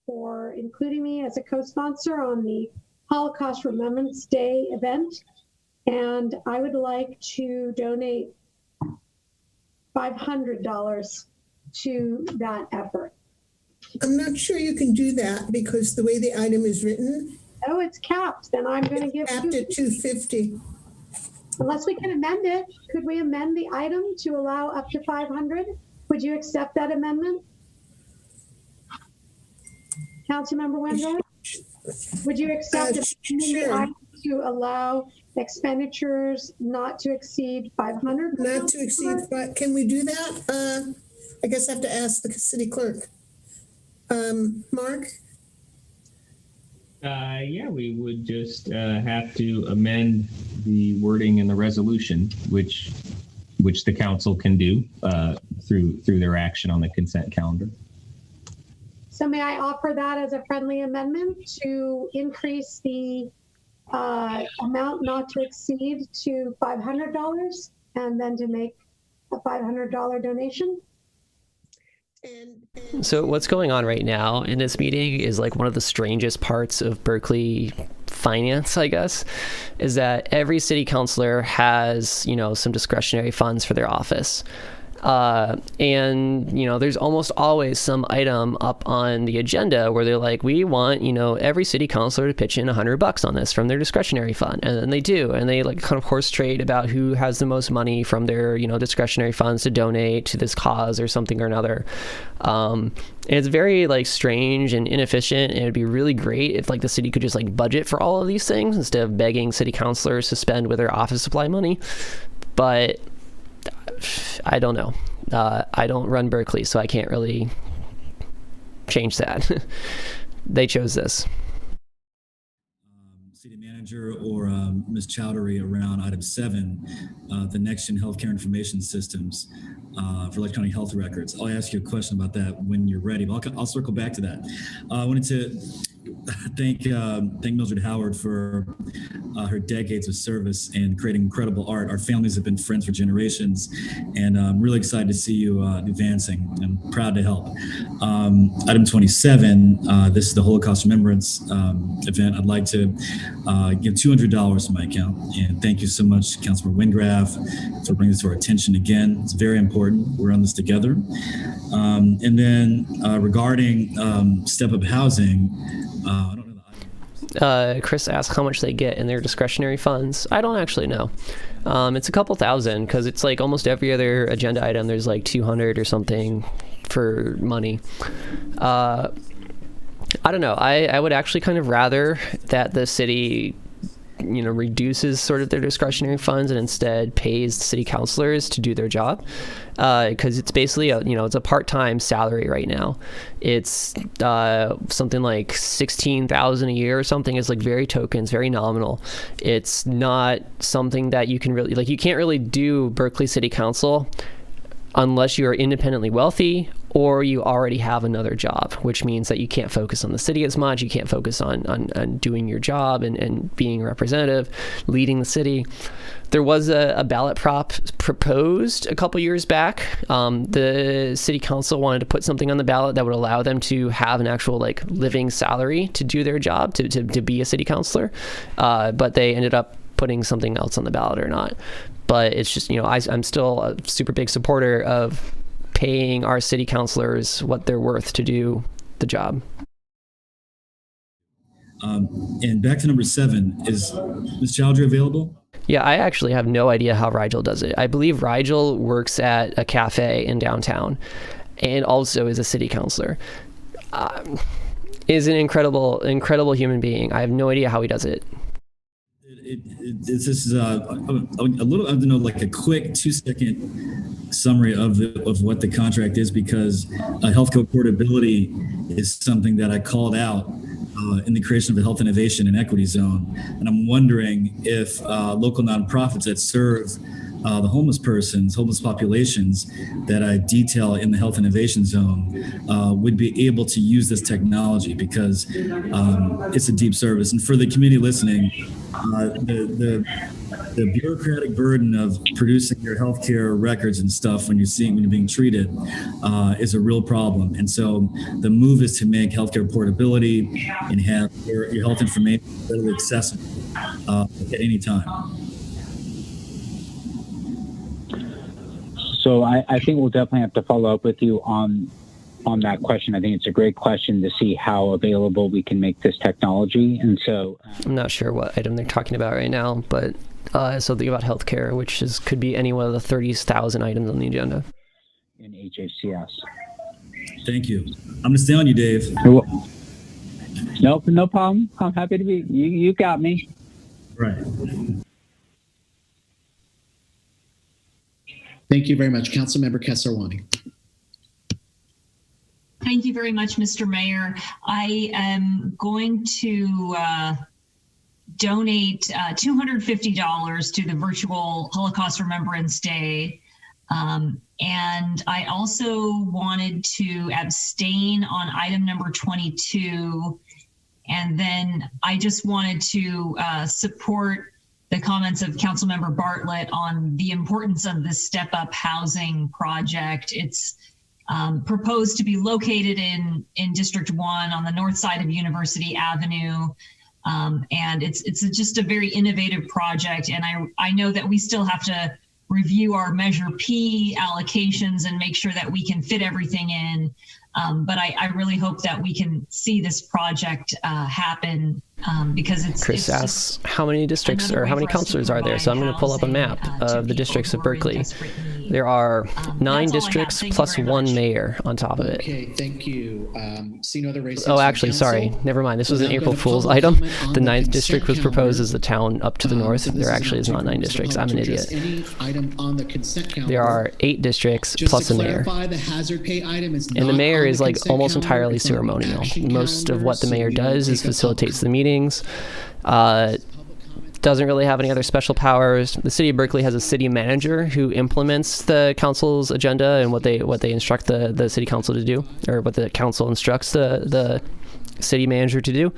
Speaker 23: For including me as a co-sponsor on the Holocaust Remembrance Day event. And I would like to donate $500 to that effort.
Speaker 20: I'm not sure you can do that because the way the item is written.
Speaker 23: Oh, it's capped. Then I'm going to give
Speaker 20: capped at $250.
Speaker 23: Unless we can amend it. Could we amend the item to allow up to $500? Would you accept that amendment? Councilmember Wendell? Would you accept the item to allow expenditures not to exceed $500?
Speaker 20: Not to exceed $500. Can we do that? I guess I have to ask the city clerk. Mark?
Speaker 7: Yeah, we would just have to amend the wording in the resolution, which the council can do through their action on the consent calendar.
Speaker 23: So may I offer that as a friendly amendment to increase the amount not to exceed to $500 and then to make a $500 donation?
Speaker 5: So what's going on right now in this meeting is like one of the strangest parts of Berkeley finance, I guess, is that every city councilor has, some discretionary funds for their office. And there's almost always some item up on the agenda where they're like, we want, every city councilor to pitch in $100 on this from their discretionary fund. And then they do, and they kind of horse trade about who has the most money from their, discretionary funds to donate to this cause or something or another. And it's very strange and inefficient. And it'd be really great if the city could just budget for all of these things instead of begging city councilors to spend with their office supply money. But I don't know. I don't run Berkeley, so I can't really change that. They chose this.
Speaker 4: City manager or Ms. Chowdhury around item 7, the next-gen healthcare information systems for electronic health records. I'll ask you a question about that when you're ready, but I'll circle back to that. I wanted to thank Mildred Howard for her decades of service and creating incredible art. Our families have been friends for generations, and I'm really excited to see you advancing. I'm proud to help. Item 27, this is the Holocaust Remembrance event. I'd like to give $200 to my account, and thank you so much, Councilor Wingraf, for bringing this to our attention again. It's very important. We're on this together. And then regarding step-up housing, I don't know.
Speaker 5: Chris asked how much they get in their discretionary funds. I don't actually know. It's a couple thousand, because it's like almost every other agenda item. There's like 200 or something for money. I don't know. I would actually kind of rather that the city, reduces sort of their discretionary funds and instead pays the city councilors to do their job, because it's basically it's a part-time salary right now. It's something like $16,000 a year or something. Is like very tokens, very nominal. It's not something that you can really you can't really do Berkeley City Council unless you are independently wealthy or you already have another job, which means that you can't focus on the city as much. You can't focus on doing your job and being a representative, leading the city. There was a ballot prop proposed a couple years back. The city council wanted to put something on the ballot that would allow them to have an actual living salary to do their job, to be a city councilor. But they ended up putting something else on the ballot or not. But it's just, I'm still a super big supporter of paying our city councilors what they're worth to do the job.
Speaker 4: And back to number 7, is Ms. Chowdhury available?
Speaker 5: Yeah, I actually have no idea how Rigel does it. I believe Rigel works at a cafe in downtown and also is a city councilor. Is an incredible human being. I have no idea how he does it.
Speaker 4: This is a little, I don't know, like a quick 2-second summary of what the contract is, because healthcare portability is something that I called out in the creation of the Health Innovation and Equity Zone. And I'm wondering if local nonprofits that serve the homeless populations that I detail in the Health Innovation Zone would be able to use this technology, because it's a deep service. And for the community listening, the bureaucratic burden of producing your healthcare records and stuff when you're being treated is a real problem. And so the move is to make healthcare portability and have your health information readily accessible at any time.
Speaker 12: So I think we'll definitely have to follow up with you on that question. I think it's a great question to see how available we can make this technology. And so
Speaker 5: I'm not sure what item they're talking about right now, but something about healthcare, which could be any one of the 30,000 items on the agenda.
Speaker 12: In HHCS.
Speaker 4: Thank you. I'm going to stay on you, Dave.
Speaker 12: Nope, no problem. I'm happy to be. You got me.
Speaker 4: Right.
Speaker 6: Thank you very much. Councilmember Kesarwani.
Speaker 2: Thank you very much, Mr. Mayor. I am going to donate $250 to the virtual Holocaust Remembrance Day. And I also wanted to abstain on item number 22. And then I just wanted to support the comments of Councilmember Bartlett on the importance of this step-up housing project. It's proposed to be located in District 1 on the north side of University Avenue. And it's just a very innovative project. And I know that we still have to review our Measure P allocations and make sure that we can fit everything in. But I really hope that we can see this project happen because
Speaker 5: Chris asks how many districts or how many councilors are there. So I'm going to pull up a map of the districts of Berkeley. There are 9 districts plus 1 mayor on top of it.
Speaker 6: Okay, thank you. See no other races.
Speaker 5: Oh, actually, sorry. Never mind. This was an April Fool's item. The 9th district was proposed as the town up to the north. There actually is not 9 districts. I'm an idiot.
Speaker 6: Any item on the consent calendar.
Speaker 5: There are 8 districts plus a mayor.
Speaker 6: The hazard pay item is
Speaker 5: and the mayor is like almost entirely ceremonial. Most of what the mayor does is facilitates the meetings. Doesn't really have any other special powers. The city of Berkeley has a city manager who implements the council's agenda and what they instruct the city council to do, or what the council instructs the city manager to do.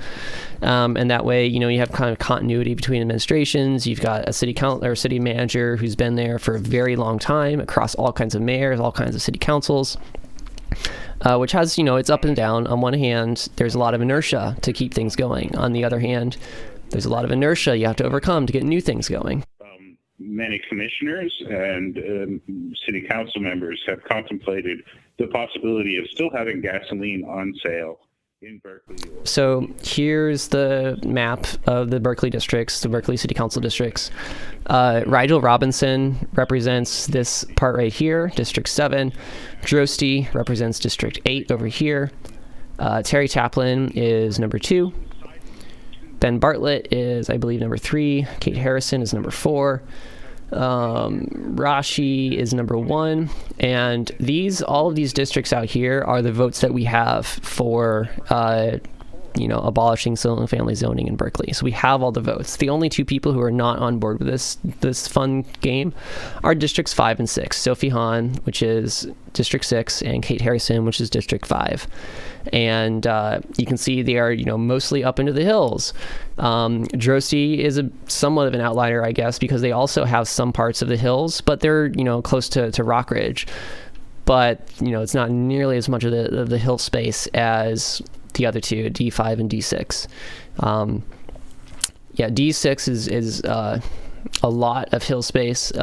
Speaker 5: And that way, you have kind of continuity between administrations. You've got a city council or city manager who's been there for a very long time across all kinds of mayors, all kinds of city councils, which has, it's up and down. On one hand, there's a lot of inertia to keep things going. On the other hand, there's a lot of inertia you have to overcome to get new things going.
Speaker 14: Many commissioners and city council members have contemplated the possibility of still having gasoline on sale in Berkeley.
Speaker 5: So here's the map of the Berkeley districts, the Berkeley City Council districts. Rigel Robinson represents this part right here, District 7. Drosty represents District 8 over here. Terry Taplin is number 2. Ben Bartlett is, I believe, number 3. Kate Harrison is number 4. Rashi is number 1. And all of these districts out here are the votes that we have for, abolishing single-family zoning in Berkeley. So we have all the votes. The only 2 people who are not on board with this fun game are Districts 5 and 6. Sophie Hahn, which is District 6, and Kate Harrison, which is District 5. And you can see they are, mostly up into the hills. Drosty is somewhat of an outlier, I guess, because they also have some parts of the hills, but they're, close to Rockridge. But, it's not nearly as much of the hill space as the other 2, D5 and D6. D6 is a lot of hill space.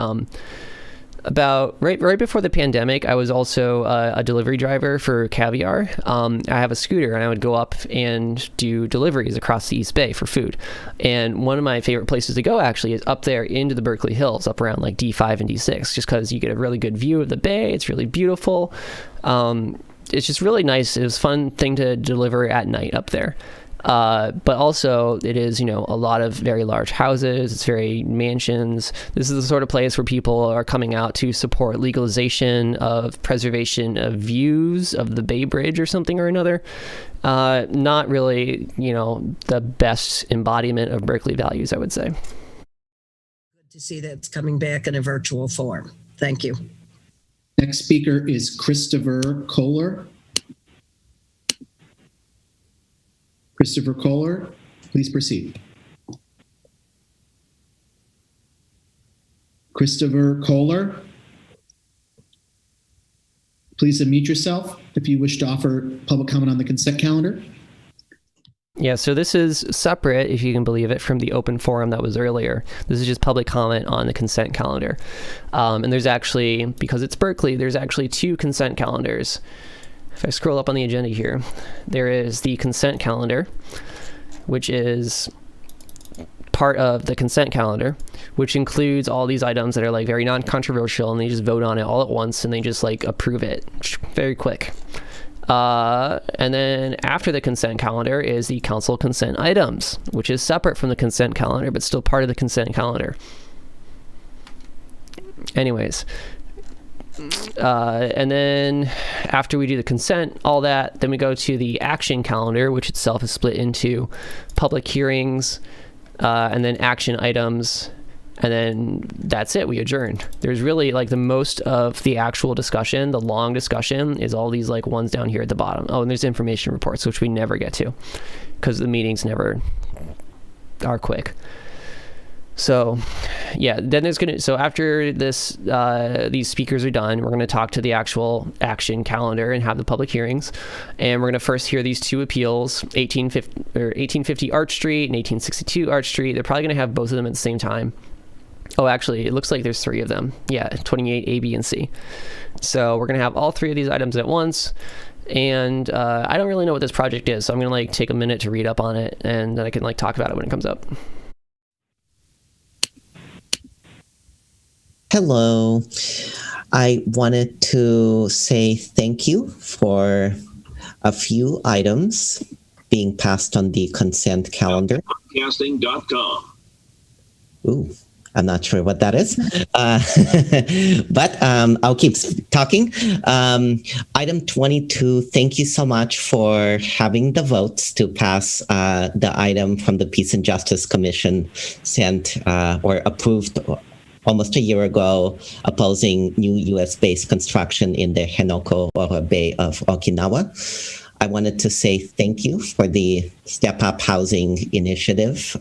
Speaker 5: About right before the pandemic, I was also a delivery driver for Caviar. I have a scooter, and I would go up and do deliveries across the East Bay for food. And one of my favorite places to go actually is up there into the Berkeley Hills, up around like D5 and D6, just because you get a really good view of the bay. It's really beautiful. It's just really nice. It was a fun thing to deliver at night up there. But also it is, a lot of very large houses. It's very mansions. This is the sort of place where people are coming out to support legalization of preservation of views of the Bay Bridge or something or another. Not really, the best embodiment of Berkeley values, I would say.
Speaker 8: Good to see that it's coming back in a virtual form. Thank you.
Speaker 6: Next speaker is Christopher Kohler. Christopher Kohler, please proceed. Christopher Kohler, please unmute yourself if you wish to offer public comment on the consent calendar.
Speaker 5: Yeah, so this is separate, if you can believe it, from the open forum that was earlier. This is just public comment on the consent calendar. And there's actually, because it's Berkeley, there's actually 2 consent calendars. If I scroll up on the agenda here, there is the consent calendar, which is part of the consent calendar, which includes all these items that are like very non-controversial, and they just vote on it all at once and they just like approve it very quick. And then after the consent calendar is the council consent items, which is separate from the consent calendar, but still part of the consent calendar. Anyways, and then after we do the consent, all that, then we go to the action calendar, which itself is split into public hearings, and then action items, and then that's it. We adjourn. There's really like the most of the actual discussion, the long discussion, is all these like ones down here at the bottom. Oh, and there's information reports, which we never get to because the meetings never are quick. So yeah, then so after this, these speakers are done, we're going to talk to the actual action calendar and have the public hearings. And we're going to first hear these 2 appeals, 1850 Arch Street and 1862 Arch Street. They're probably going to have both of them at the same time. Oh, actually, it looks like there's 3 of them. Yeah, 28 A, B, and C. So we're going to have all 3 of these items at once. And I don't really know what this project is, so I'm going to like take a minute to read up on it, and then I can like talk about it when it comes up.
Speaker 9: Hello. I wanted to say thank you for a few items being passed on the consent calendar.
Speaker 13: Podcasting.com.
Speaker 9: Ooh, I'm not sure what that is, but I'll keep talking. Item 22, thank you so much for having the votes to pass the item from the Peace and Justice Commission sent or approved almost a year ago, opposing new U.S.-based construction in the Henoko Bay of Okinawa. I wanted to say thank you for the Step Up Housing Initiative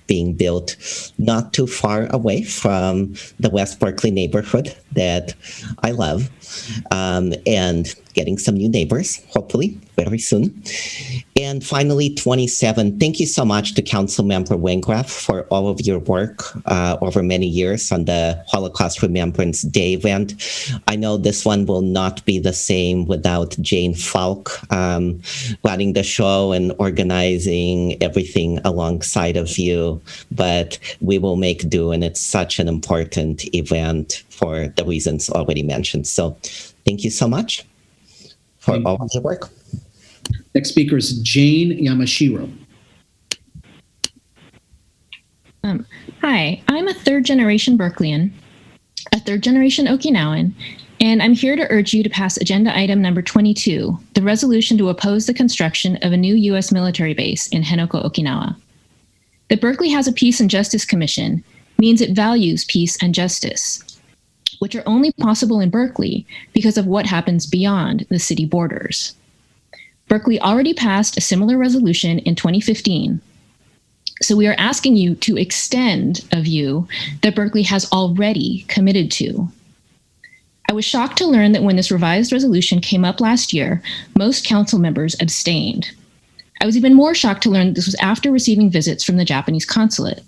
Speaker 9: being built not too far away from the West Berkeley neighborhood that I love, and getting some new neighbors, hopefully, very soon. And finally, 27, thank you so much to Councilmember Wengraf for all of your work over many years on the Holocaust Remembrance Day event. I know this one will not be the same without Jane Falk running the show and organizing everything alongside of you, but we will make do, and it's such an important event for the reasons already mentioned. So thank you so much for all of your work.
Speaker 6: Next speaker is Jane Yamashiro.
Speaker 11: Hi, I'm a third-generation Berkeleyan, a third-generation Okinawan, and I'm here to urge you to pass agenda item number 22, the resolution to oppose the construction of a new U.S. military base in Henoko, Okinawa. That Berkeley has a Peace and Justice Commission means it values peace and justice, which are only possible in Berkeley because of what happens beyond the city borders. Berkeley already passed a similar resolution in 2015. So we are asking you to extend a view that Berkeley has already committed to. I was shocked to learn that when this revised resolution came up last year, most council members abstained. I was even more shocked to learn that this was after receiving visits from the Japanese consulate.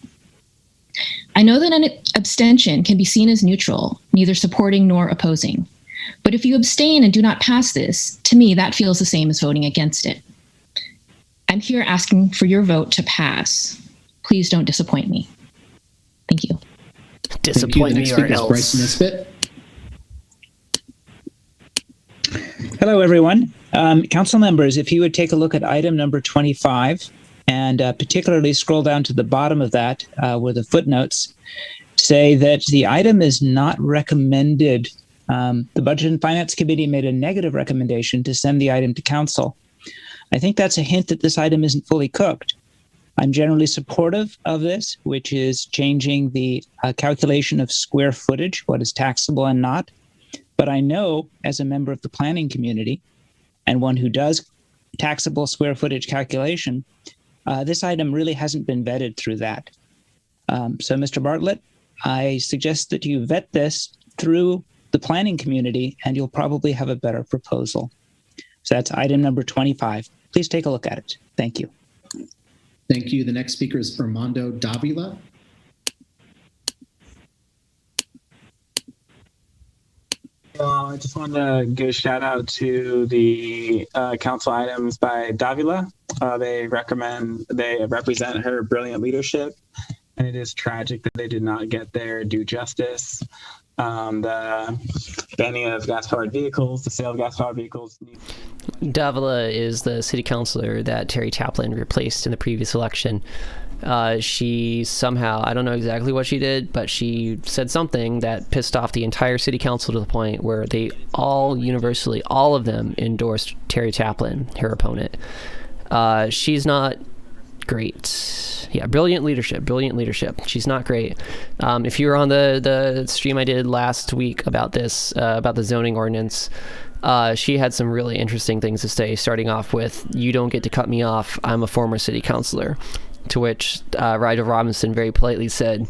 Speaker 11: I know that an abstention can be seen as neutral, neither supporting nor opposing. But if you abstain and do not pass this, to me, that feels the same as voting against it. I'm here asking for your vote to pass. Please don't disappoint me. Thank you.
Speaker 5: Disappoint me or else.
Speaker 6: Bryson Nisbet.
Speaker 15: Hello, everyone. Council members, if you would take a look at item number 25 and particularly scroll down to the bottom of that where the footnotes say that the item is not recommended. The Budget and Finance Committee made a negative recommendation to send the item to council. I think that's a hint that this item isn't fully cooked. I'm generally supportive of this, which is changing the calculation of square footage, what is taxable and not. But I know, as a member of the planning community and one who does taxable square footage calculation, this item really hasn't been vetted through that. So, Mr. Bartlett, I suggest that you vet this through the planning community, and you'll probably have a better proposal. So that's item number 25. Please take a look at it. Thank you.
Speaker 6: Thank you. The next speaker is Armando Davila.
Speaker 17: I just wanted to give a shout out to the council items by Davila. They represent her brilliant leadership, and it is tragic that they did not get their due justice. The banning of gas-powered vehicles, the sale of gas-powered vehicles.
Speaker 5: Davila is the city councilor that Terry Taplin replaced in the previous election. She somehow, I don't know exactly what she did, but she said something that pissed off the entire city council to the point where they all universally, all of them endorsed Terry Taplin, her opponent. She's not great. Yeah, brilliant leadership. She's not great. If you were on the stream I did last week about this, about the zoning ordinance, she had some really interesting things to say, starting off with, "You don't get to cut me off. I'm a former city councilor." To which Rigel Robinson very politely said,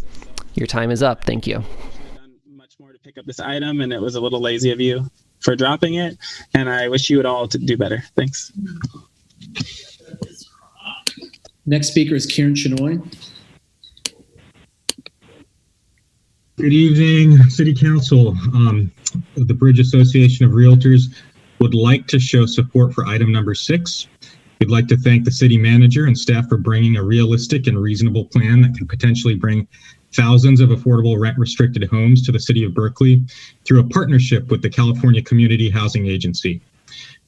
Speaker 5: "Your time is up. Thank you."
Speaker 17: Much more to pick up this item, and it was a little lazy of you for dropping it. And I wish you would all to do better. Thanks.
Speaker 6: Next speaker is Kieran Chenoy.
Speaker 18: Good evening, City Council. The Bridge Association of Realtors would like to show support for item number 6. We'd like to thank the city manager and staff for bringing a realistic and reasonable plan that can potentially bring thousands of affordable rent-restricted homes to the city of Berkeley through a partnership with the California Community Housing Agency.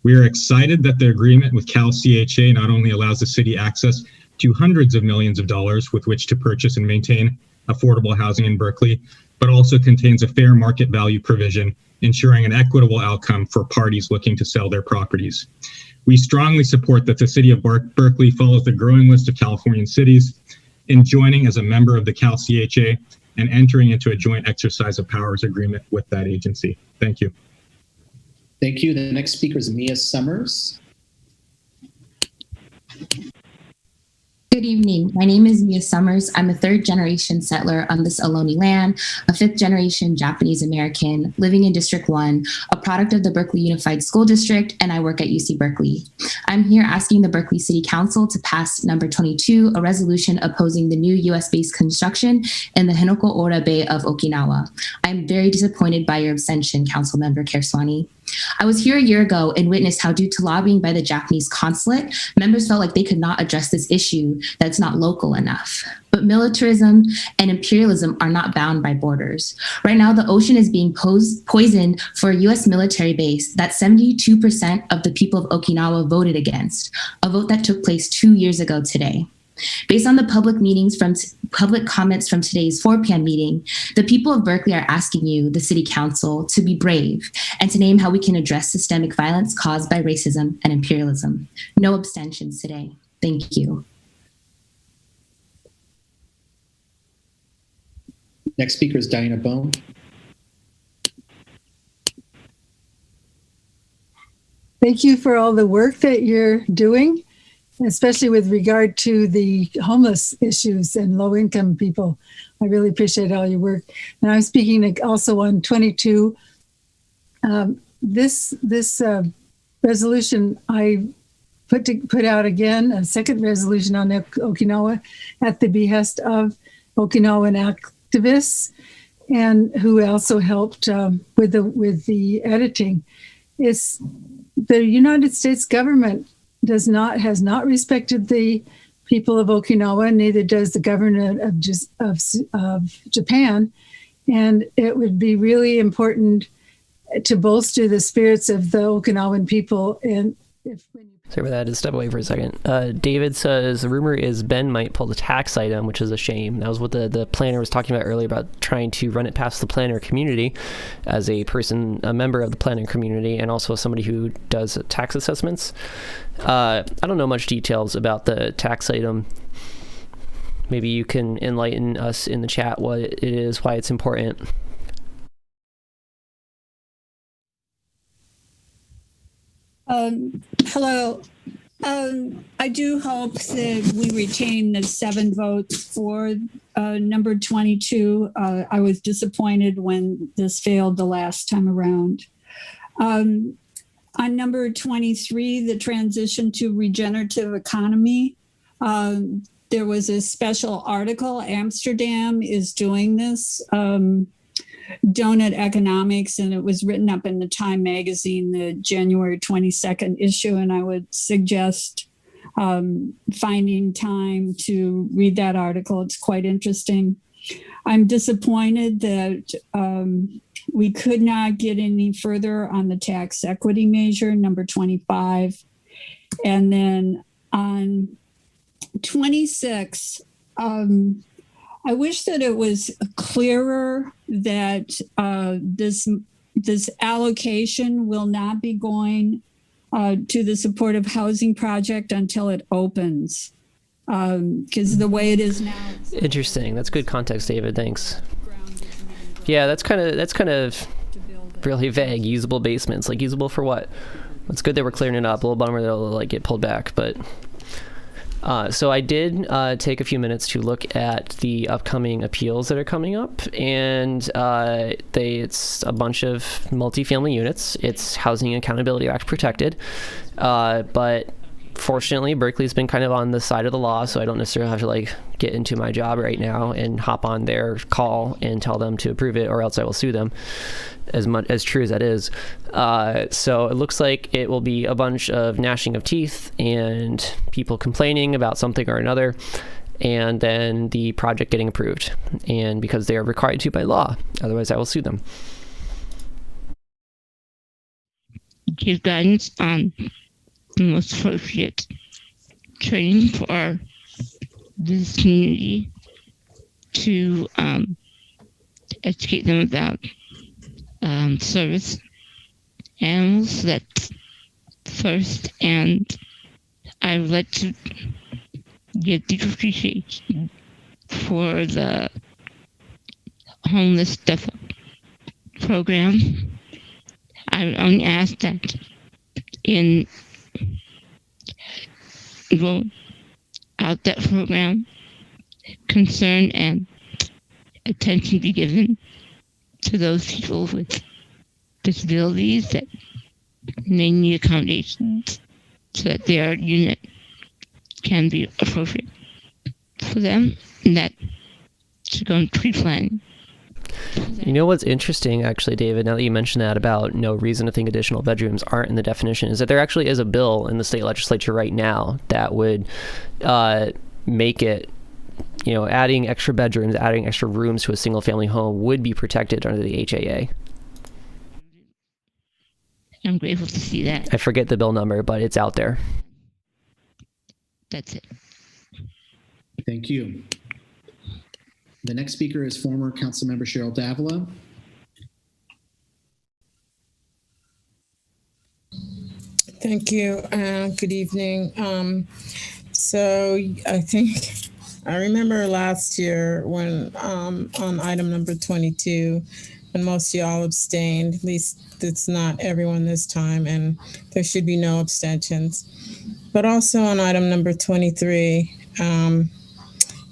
Speaker 18: We are excited that the agreement with Cal CHA not only allows the city access to hundreds of millions of dollars with which to purchase and maintain affordable housing in Berkeley, but also contains a fair market value provision, ensuring an equitable outcome for parties looking to sell their properties. We strongly support that the city of Berkeley follows the growing list of Californian cities in joining as a member of the Cal CHA and entering into a joint exercise of powers agreement with that agency. Thank you.
Speaker 6: Thank you. The next speaker is Mia Summers.
Speaker 11: Good evening. My name is Mia Summers. I'm a third-generation settler on this Ohlone land, a fifth-generation Japanese American living in District 1, a product of the Berkeley Unified School District, and I work at UC Berkeley. I'm here asking the Berkeley City Council to pass number 22, a resolution opposing the new U.S.-based construction in the Hinoko-Ora Bay of Okinawa. I'm very disappointed by your abstention, Councilmember Kerswani. I was here a year ago and witnessed how, due to lobbying by the Japanese consulate, members felt like they could not address this issue that's not local enough. But militarism and imperialism are not bound by borders. Right now, the ocean is being poisoned for a U.S. military base that 72% of the people of Okinawa voted against, a vote that took place 2 years ago today. Based on the public comments from today's 4 p.m. meeting, the people of Berkeley are asking you, the City Council, to be brave and to name how we can address systemic violence caused by racism and imperialism. No abstentions today. Thank you.
Speaker 6: Next speaker is Diana Bone.
Speaker 16: Thank you for all the work that you're doing, especially with regard to the homeless issues and low-income people. I really appreciate all your work. And I'm speaking also on 22. This resolution, I put out again, a second resolution on Okinawa at the behest of Okinawan activists, and who also helped with the editing. It's the United States government has not respected the people of Okinawa, neither does the government of Japan. And it would be really important to bolster the spirits of the Okinawan people. And
Speaker 5: Sorry about that. Just step away for a second. David says the rumor is Ben might pull the tax item, which is a shame. That was what the planner was talking about earlier, about trying to run it past the planner community as a member of the planning community, and also somebody who does tax assessments. I don't know much details about the tax item. Maybe you can enlighten us in the chat what it is, why it's important.
Speaker 1: Hello. I do hope that we retain the 7 votes for number 22. I was disappointed when this failed the last time around. On number 23, the transition to regenerative economy, there was a special article. Amsterdam is doing this. Donut Economics, and it was written up in the Time magazine, the January 22nd issue, and I would suggest finding time to read that article. It's quite interesting. I'm disappointed that we could not get any further on the tax equity measure, number 25. And then on 26, I wish that it was clearer that this allocation will not be going to the supportive housing project until it opens, because the way it is now.
Speaker 5: Interesting. That's good context, David. Thanks. Yeah, that's kind of really vague. Usable basements, like usable for what? It's good that we're clearing it up. A little bummer that it'll get pulled back, but. So I did take a few minutes to look at the upcoming appeals that are coming up, and it's a bunch of multifamily units. It's Housing Accountability Act protected, but fortunately Berkeley's been kind of on the side of the law, so I don't necessarily have to get into my job right now and hop on their call and tell them to approve it, or else I will sue them. As true as that is. So it looks like it will be a bunch of gnashing of teeth and people complaining about something or another, and then the project getting approved. And because they are required to by law, otherwise I will sue them.
Speaker 19: Give guidance on the most appropriate training for this community to educate them about service animals. That's first, and I would like to give deep appreciation for the homeless stuff program. I would only ask that in roll out that program, concern and attention be given to those people with disabilities that may need accommodations so that their unit can be appropriate for them, and that should go in pre-planning.
Speaker 5: You know what's interesting, actually, David, now that you mentioned that about no reason to think additional bedrooms aren't in the definition, is that there actually is a bill in the state legislature right now that would make it, adding extra bedrooms, adding extra rooms to a single family home would be protected under the HAA.
Speaker 19: I'm grateful to see that.
Speaker 5: I forget the bill number, but it's out there.
Speaker 19: That's it.
Speaker 6: Thank you. The next speaker is former Councilmember Cheryl Davila.
Speaker 3: Thank you. Good evening. So I think I remember last year when on item number 22, when most of y'all abstained. At least it's not everyone this time, and there should be no abstentions. But also on item number 23,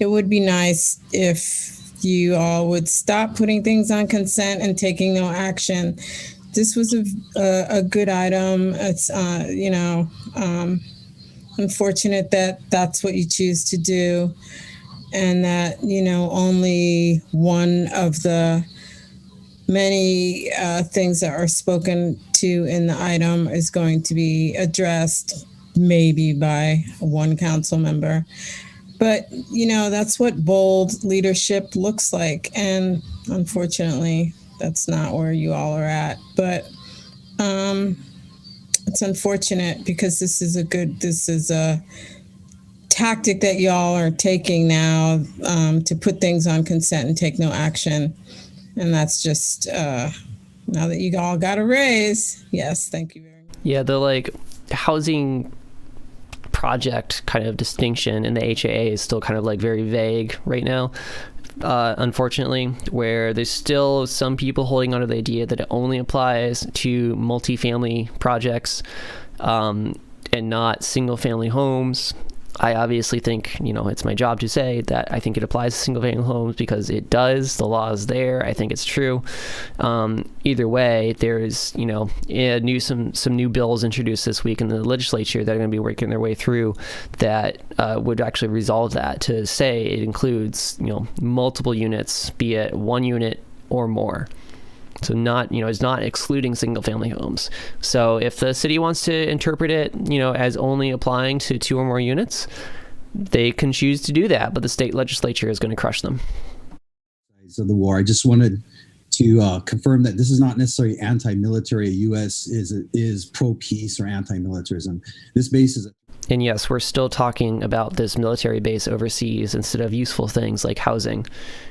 Speaker 3: it would be nice if you all would stop putting things on consent and taking no action. This was a good item. It's, unfortunate that that's what you choose to do, and that, only one of the many things that are spoken to in the item is going to be addressed, maybe by one council member. But, that's what bold leadership looks like. And unfortunately, that's not where you all are at. But it's unfortunate because this is a tactic that y'all are taking now to put things on consent and take no action. And that's just, now that you all got a raise. Yes, thank you very much.
Speaker 5: Yeah, the housing project kind of distinction in the HAA is still kind of very vague right now, unfortunately, where there's still some people holding onto the idea that it only applies to multifamily projects and not single family homes. I obviously think, it's my job to say that I think it applies to single family homes because it does. The law is there. I think it's true. Either way, there's, some new bills introduced this week in the legislature that are going to be working their way through that would actually resolve that to say it includes, multiple units, be it one unit or more. So it's not excluding single family homes. So if the city wants to interpret it, as only applying to 2 or more units, they can choose to do that, but the state legislature is going to crush them.
Speaker 10: Of the war, I just wanted to confirm that this is not necessarily anti-military. U.S. is pro-peace or anti-militarism. This base is.
Speaker 5: And yes, we're still talking about this military base overseas instead of useful things like housing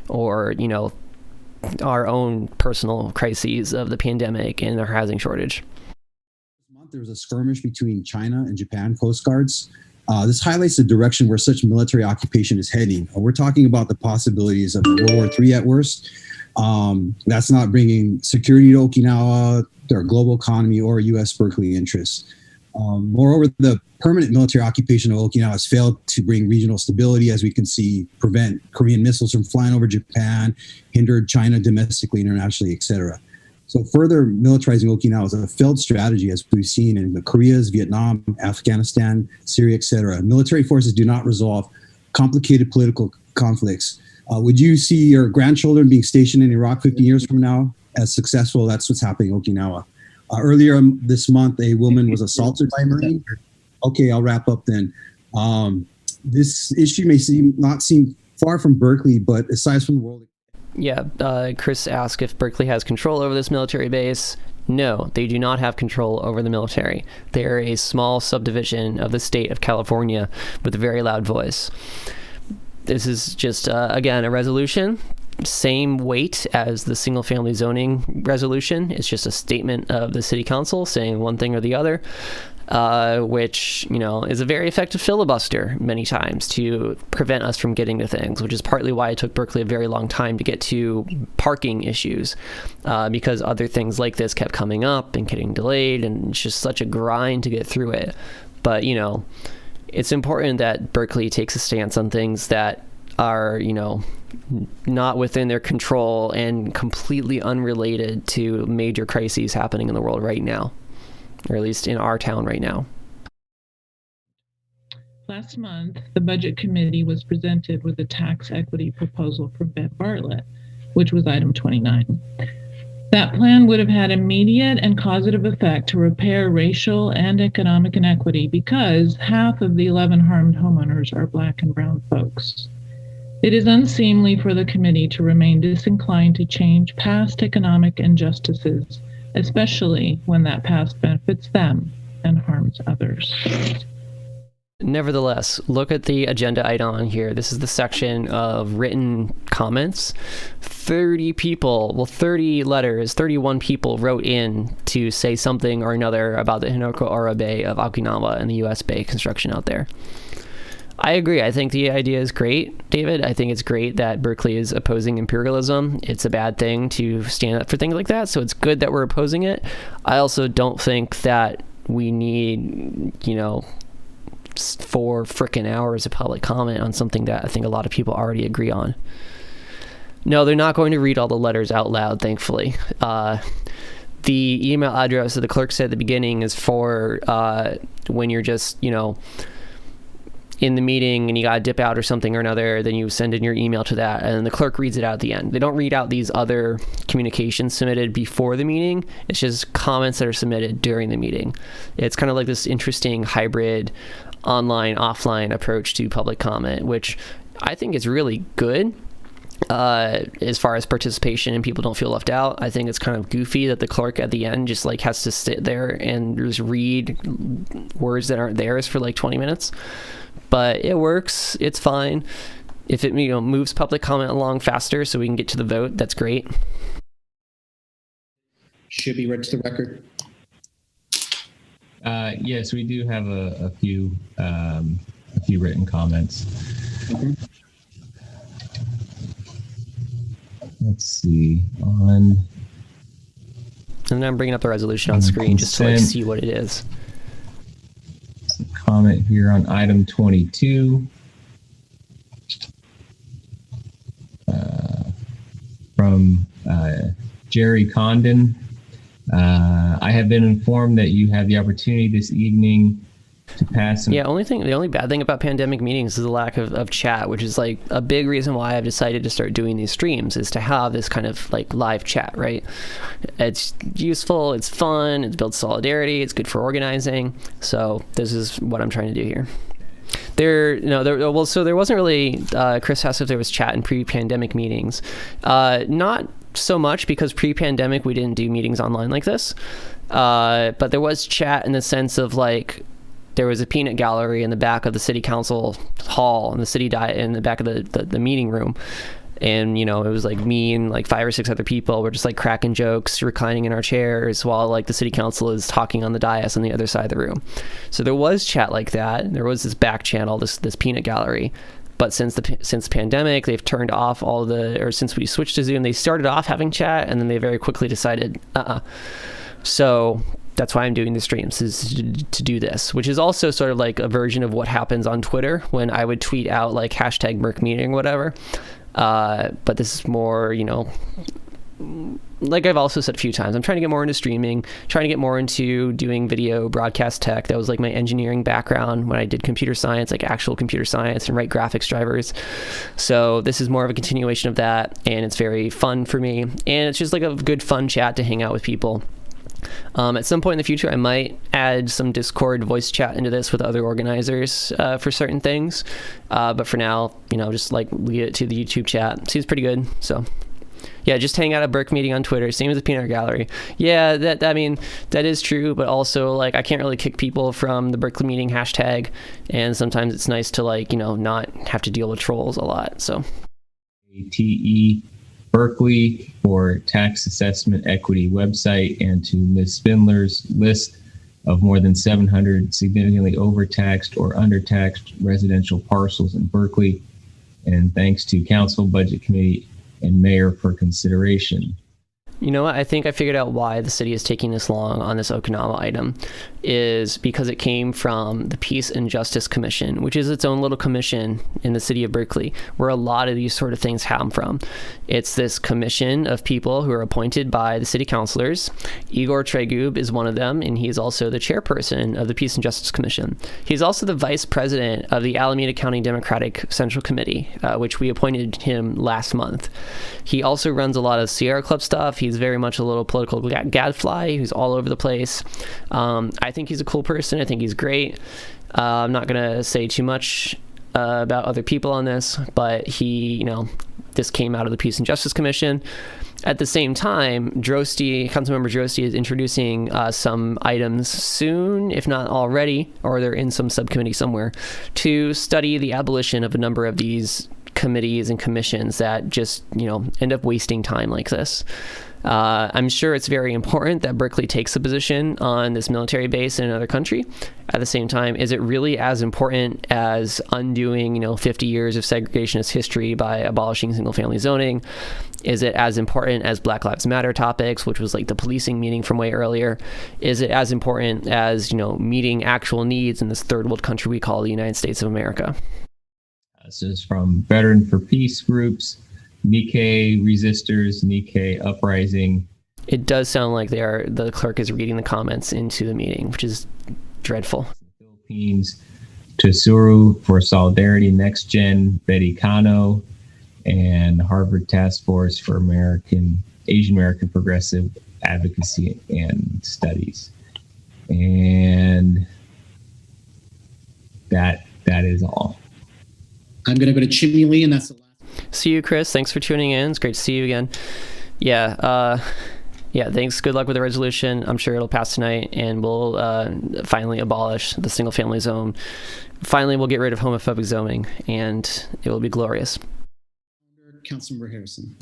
Speaker 5: or, our own personal crises of the pandemic and our housing shortage.
Speaker 10: This month, there was a skirmish between China and Japan Coast Guards. This highlights the direction where such military occupation is heading. We're talking about the possibilities of World War III at worst. That's not bringing security to Okinawa, their global economy, or U.S. Berkeley interests. Moreover, the permanent military occupation of Okinawa has failed to bring regional stability, as we can see, prevent Korean missiles from flying over Japan, hindered China domestically, internationally, etc. So further militarizing Okinawa is a failed strategy, as we've seen in the Koreas, Vietnam, Afghanistan, Syria, etc. Military forces do not resolve complicated political conflicts. Would you see your grandchildren being stationed in Iraq 50 years from now as successful? That's what's happening in Okinawa. Earlier this month, a woman was assaulted by a Marine. Okay, I'll wrap up then. This issue may not seem far from Berkeley, but aside from the world.
Speaker 5: Yeah, Chris asked if Berkeley has control over this military base. No, they do not have control over the military. They are a small subdivision of the state of California with a very loud voice. This is just, again, a resolution. Same weight as the single family zoning resolution. It's just a statement of the city council saying one thing or the other, which, is a very effective filibuster many times to prevent us from getting to things, which is partly why it took Berkeley a very long time to get to parking issues, because other things like this kept coming up and getting delayed, and it's just such a grind to get through it. But, it's important that Berkeley takes a stance on things that are, not within their control and completely unrelated to major crises happening in the world right now, or at least in our town right now.
Speaker 20: Last month, the Budget Committee was presented with a tax equity proposal from Ben Bartlett, which was item 29. That plan would have had immediate and causative effect to repair racial and economic inequity because half of the 11 harmed homeowners are Black and brown folks. It is unseemly for the committee to remain disinclined to change past economic injustices, especially when that past benefits them and harms others.
Speaker 5: Nevertheless, look at the agenda item on here. This is the section of written comments. 30 letters, 31 people wrote in to say something or another about the Hinoko-Ora Bay of Okinawa and the U.S. Bay construction out there. I agree. I think the idea is great, David. I think it's great that Berkeley is opposing imperialism. It's a bad thing to stand up for things like that, so it's good that we're opposing it. I also don't think that we need, 4 frickin' hours of public comment on something that I think a lot of people already agree on. No, they're not going to read all the letters out loud, thankfully. The email address that the clerk said at the beginning is for when you're just, in the meeting and you got to dip out or something or another, then you send in your email to that and the clerk reads it out at the end. They don't read out these other communications submitted before the meeting. It's just comments that are submitted during the meeting. It's kind of like this interesting hybrid online, offline approach to public comment, which I think is really good. As far as participation and people don't feel left out. I think it's kind of goofy that the clerk at the end just has to sit there and just read words that aren't theirs for 20 minutes. But it works. It's fine. If it moves public comment along faster so we can get to the vote, that's great.
Speaker 6: Should be read to the record.
Speaker 7: Yes, we do have a few written comments.
Speaker 6: Okay.
Speaker 7: Let's see on.
Speaker 5: And then I'm bringing up the resolution on screen just to see what it is.
Speaker 7: Some comment here on item 22 from Jerry Condon. I have been informed that you have the opportunity this evening to pass some.
Speaker 5: Yeah, the only bad thing about pandemic meetings is the lack of chat, which is a big reason why I've decided to start doing these streams, is to have this kind of live chat, right? It's useful, it's fun, it builds solidarity, it's good for organizing. So this is what I'm trying to do here. There wasn't really, Chris asked if there was chat in pre-pandemic meetings. Not so much, because pre-pandemic we didn't do meetings online like this. But there was chat in the sense of there was a peanut gallery in the back of the city council hall in the back of the meeting room. And, it was me and 5 or 6 other people were just cracking jokes, reclining in our chairs while the city council is talking on the dais on the other side of the room. So there was chat like that. There was this back channel, this peanut gallery. But since the pandemic, they've turned off since we switched to Zoom, they started off having chat and then they very quickly decided, So that's why I'm doing the streams, is to do this, which is also sort of a version of what happens on Twitter when I would tweet out hashtag Merc meeting or whatever. But this is more, like I've also said a few times, I'm trying to get more into streaming, trying to get more into doing video broadcast tech. That was my engineering background when I did computer science, actual computer science, and write graphics drivers. So this is more of a continuation of that, and it's very fun for me. And it's just a good fun chat to hang out with people. At some point in the future, I might add some Discord voice chat into this with other organizers for certain things. But for now, just leave it to the YouTube chat. Seems pretty good. So yeah, just hang out at Burke meeting on Twitter. Same as the peanut gallery. Yeah, that is true. But also I can't really kick people from the Berkeley meeting hashtag. And sometimes it's nice to not have to deal with trolls a lot. So
Speaker 7: TE Berkeley for tax assessment equity website, and to Ms. Spindler's list of more than 700 significantly overtaxed or undertaxed residential parcels in Berkeley. And thanks to Council, Budget Committee, and Mayor for consideration.
Speaker 5: You know what? I think I figured out why the city is taking this long on this Okinawa item is because it came from the Peace and Justice Commission, which is its own little commission in the city of Berkeley, where a lot of these sort of things come from. It's this commission of people who are appointed by the city councilors. Igor Tregub is one of them, and he is also the chairperson of the Peace and Justice Commission. He's also the vice president of the Alameda County Democratic Central Committee, which we appointed him last month. He also runs a lot of Sierra Club stuff. He's very much a little political gadfly who's all over the place. I think he's a cool person. I think he's great. I'm not going to say too much about other people on this, but this came out of the Peace and Justice Commission. At the same time, Councilmember Drosty is introducing some items soon, if not already, or they're in some subcommittee somewhere, to study the abolition of a number of these committees and commissions that just, end up wasting time like this. I'm sure it's very important that Berkeley takes a position on this military base in another country. At the same time, is it really as important as undoing, 50 years of segregationist history by abolishing single-family zoning? Is it as important as Black Lives Matter topics, which was like the policing meeting from way earlier? Is it as important as, meeting actual needs in this third world country we call the United States of America?
Speaker 7: This is from Veteran for Peace groups, Nikkei Resistors, Nikkei Uprising.
Speaker 5: It does sound like the clerk is reading the comments into the meeting, which is dreadful.
Speaker 7: Philippines, Tesuru for Solidarity, Next Gen, Betty Cano, and Harvard Task Force for Asian American Progressive Advocacy and Studies. And that is all.
Speaker 6: I'm going to go to Chimney Lee, and that's the last.
Speaker 5: See you, Chris. Thanks for tuning in. It's great to see you again. Yeah, thanks. Good luck with the resolution. I'm sure it'll pass tonight, and we'll finally abolish the single-family zone. Finally, we'll get rid of homophobic zoning, and it will be glorious.
Speaker 6: Councilmember Harrison.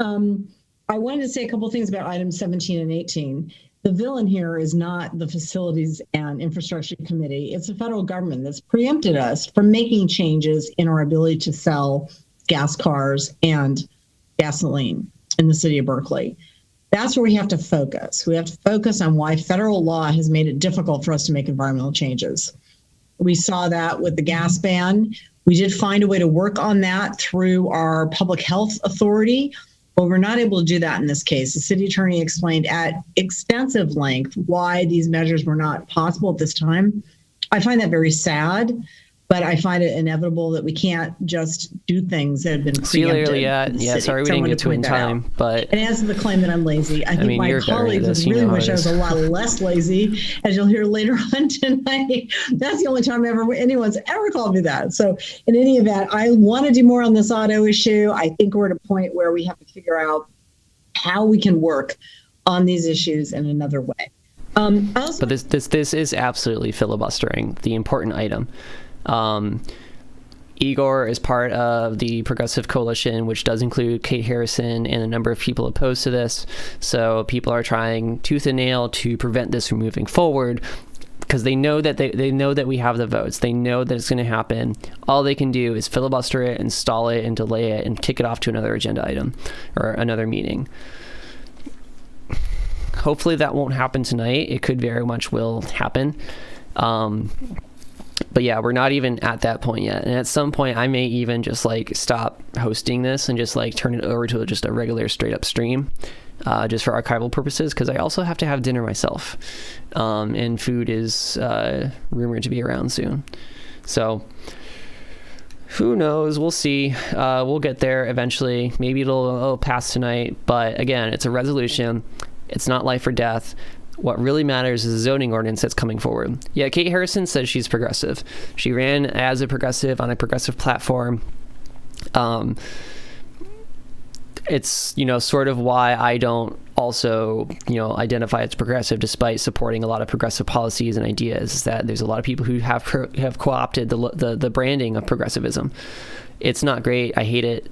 Speaker 21: I wanted to say a couple things about items 17 and 18. The villain here is not the Facilities and Infrastructure Committee. It's the federal government that's preempted us from making changes in our ability to sell gas cars and gasoline in the city of Berkeley. That's where we have to focus. We have to focus on why federal law has made it difficult for us to make environmental changes. We saw that with the gas ban. We did find a way to work on that through our public health authority. But we're not able to do that in this case. The city attorney explained at extensive length why these measures were not possible at this time. I find that very sad, but I find it inevitable that we can't just do things that have been preempted.
Speaker 5: See you later, yeah. Sorry we didn't get to it in time, but
Speaker 21: and as to the claim that I'm lazy, I think my colleagues would really wish I was a lot less lazy, as you'll hear later on tonight. That's the only time anyone's ever called me that. So in any event, I want to do more on this auto issue. I think we're at a point where we have to figure out how we can work on these issues in another way.
Speaker 5: But this is absolutely filibustering the important item. Igor is part of the Progressive Coalition, which does include Kate Harrison and a number of people opposed to this. So people are trying tooth and nail to prevent this from moving forward because they know that they know that we have the votes. They know that it's going to happen. All they can do is filibuster it and stall it and delay it and kick it off to another agenda item or another meeting. Hopefully that won't happen tonight. It could very much will happen. But yeah, we're not even at that point yet. And at some point, I may even just stop hosting this and just turn it over to just a regular straight up stream, just for archival purposes, because I also have to have dinner myself. And food is rumored to be around soon. So who knows? We'll see. We'll get there eventually. Maybe it'll pass tonight. But again, it's a resolution. It's not life or death. What really matters is the zoning ordinance that's coming forward. Yeah, Kate Harrison says she's progressive. She ran as a progressive on a progressive platform. It's, sort of why I don't also, identify as progressive despite supporting a lot of progressive policies and ideas, is that there's a lot of people who have co-opted the branding of progressivism. It's not great. I hate it.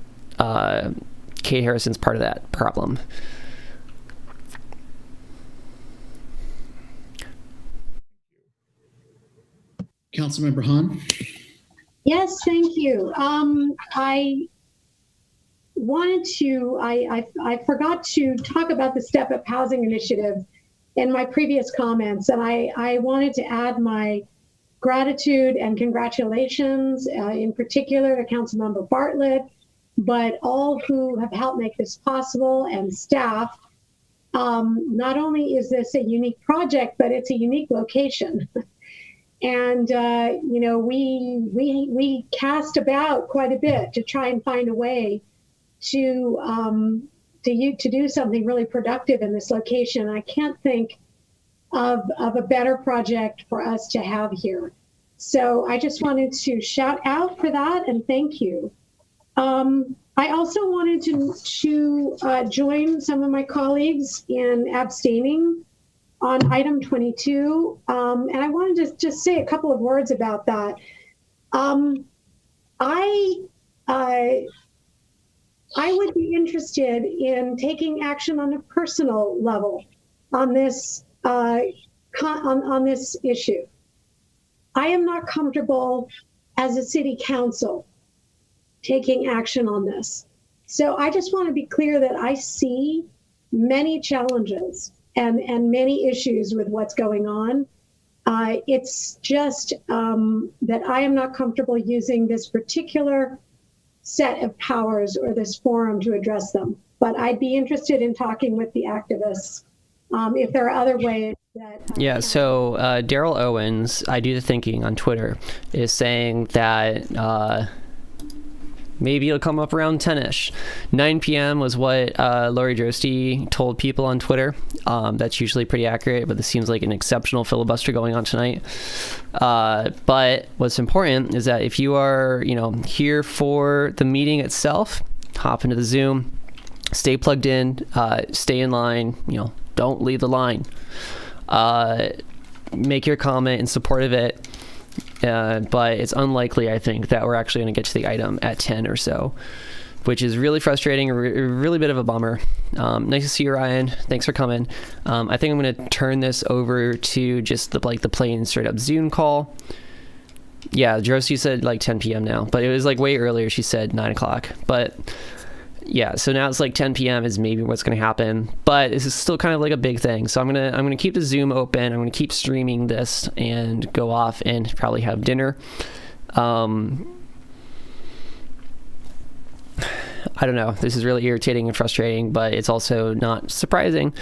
Speaker 5: Kate Harrison's part of that problem.
Speaker 6: Councilmember Hahn.
Speaker 22: Yes, thank you.
Speaker 12: I forgot to talk about the Step Up Housing Initiative in my previous comments, and I wanted to add my gratitude and congratulations, in particular to Councilmember Bartlett, but all who have helped make this possible, and staff. Not only is this a unique project, but it's a unique location. And we cast about quite a bit to try and find a way to do something really productive in this location. I can't think of a better project for us to have here. So I just wanted to shout out for that and thank you. I also wanted to join some of my colleagues in abstaining on item 22. And I wanted to just say a couple of words about that. I would be interested in taking action on a personal level on this on this issue. I am not comfortable as a city council taking action on this. So I just want to be clear that I see many challenges and many issues with what's going on. It's just that I am not comfortable using this particular set of powers or this forum to address them. But I'd be interested in talking with the activists if there are other ways that...
Speaker 5: Yeah, so Daryl Owens, I Do the Thinking on Twitter, is saying that maybe it'll come up around 10-ish. 9 p.m. was what Lori Drosty told people on Twitter. That's usually pretty accurate, but this seems like an exceptional filibuster going on tonight. But what's important is that if you are, here for the meeting itself, hop into the Zoom, stay plugged in, stay in line, don't leave the line. Make your comment in support of it. But it's unlikely, I think, that we're actually going to get to the item at 10 or so, which is really frustrating, a really bit of a bummer. Nice to see you, Ryan. Thanks for coming. I think I'm going to turn this over to just the plain straight up Zoom call. Yeah, Josie said 10 p.m. now, but it was way earlier. She said 9 o'clock. But yeah, so now it's 10 p.m. is maybe what's going to happen, but this is still kind of a big thing. So I'm gonna keep the Zoom open. I'm gonna keep streaming this and go off and probably have dinner. I don't know. This is really irritating and frustrating, but it's also not surprising.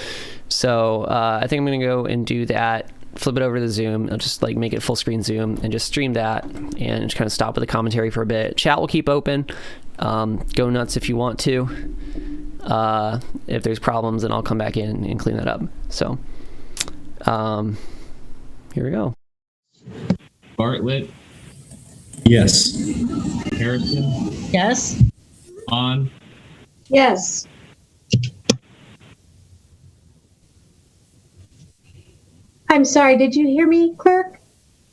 Speaker 5: So I think I'm gonna go and do that. Flip it over to the Zoom. I'll just make it full screen Zoom and just stream that and just kind of stop with the commentary for a bit. Chat will keep open. Go nuts if you want to. If there's problems, then I'll come back in and clean that up. So here we go.
Speaker 7: Bartlett?
Speaker 4: Yes.
Speaker 7: Harrison?
Speaker 21: Yes.
Speaker 7: On?
Speaker 12: Yes. I'm sorry, did you hear me, clerk?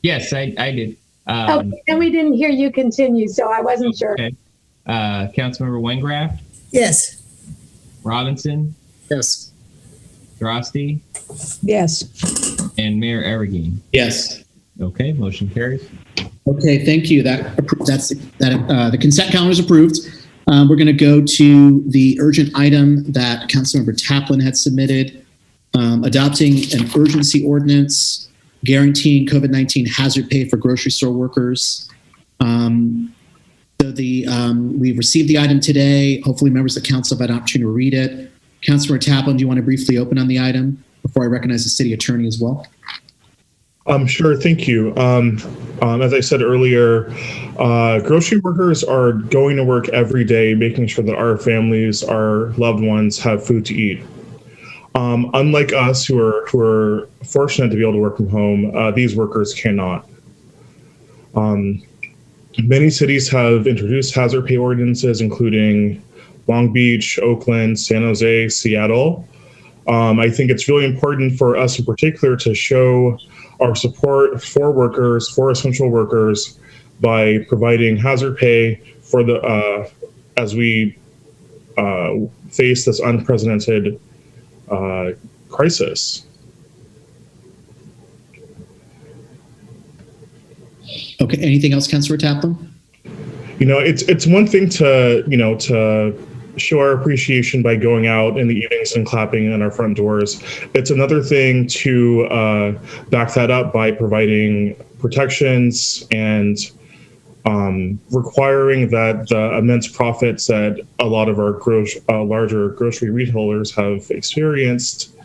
Speaker 7: Yes, I did.
Speaker 12: Okay, and we didn't hear you continue, so I wasn't sure.
Speaker 7: Councilmember Wengraft?
Speaker 8: Yes.
Speaker 7: Robinson?
Speaker 8: Yes.
Speaker 7: Drosty?
Speaker 1: Yes.
Speaker 7: And Mayor Evergreen?
Speaker 6: Yes.
Speaker 7: Okay, motion carries.
Speaker 6: Okay, thank you. The consent calendar is approved. We're going to go to the urgent item that Councilmember Taplin had submitted, adopting an urgency ordinance guaranteeing COVID-19 hazard pay for grocery store workers. We've received the item today. Hopefully members of the council have had an opportunity to read it. Councilmember Taplin, do you want to briefly open on the item before I recognize the city attorney as well?
Speaker 22: Sure, thank you. As I said earlier, grocery workers are going to work every day, making sure that our families, our loved ones have food to eat. Unlike us who are fortunate to be able to work from home, these workers cannot. Many cities have introduced hazard pay ordinances, including Long Beach, Oakland, San Jose, Seattle. I think it's really important for us in particular to show our support for workers, for essential workers, by providing hazard pay for as we face this unprecedented crisis.
Speaker 6: Okay. Anything else, Councilor Taplin?
Speaker 22: It's one thing to show our appreciation by going out in the evenings and clapping on our front doors. It's another thing to back that up by providing protections and requiring that the immense profits that a lot of our larger grocery retailers have experienced,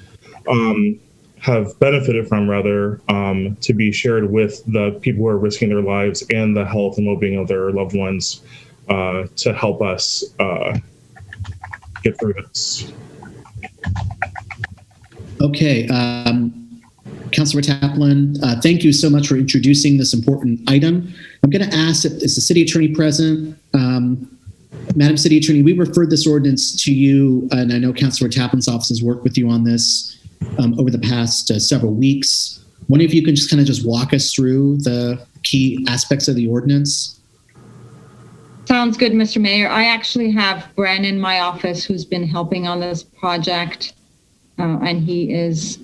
Speaker 22: have benefited from, rather, to be shared with the people who are risking their lives and the health and well-being of their loved ones, to help us get through this.
Speaker 6: Okay. Councilor Taplin, thank you so much for introducing this important item. I'm going to ask if is the city attorney present? Madam City Attorney, we referred this ordinance to you, and I know Councilor Taplin's office has worked with you on this over the past several weeks. Wonder if you can just walk us through the key aspects of the ordinance.
Speaker 2: Sounds good, Mr. Mayor. I actually have Bren in my office who's been helping on this project, and he is,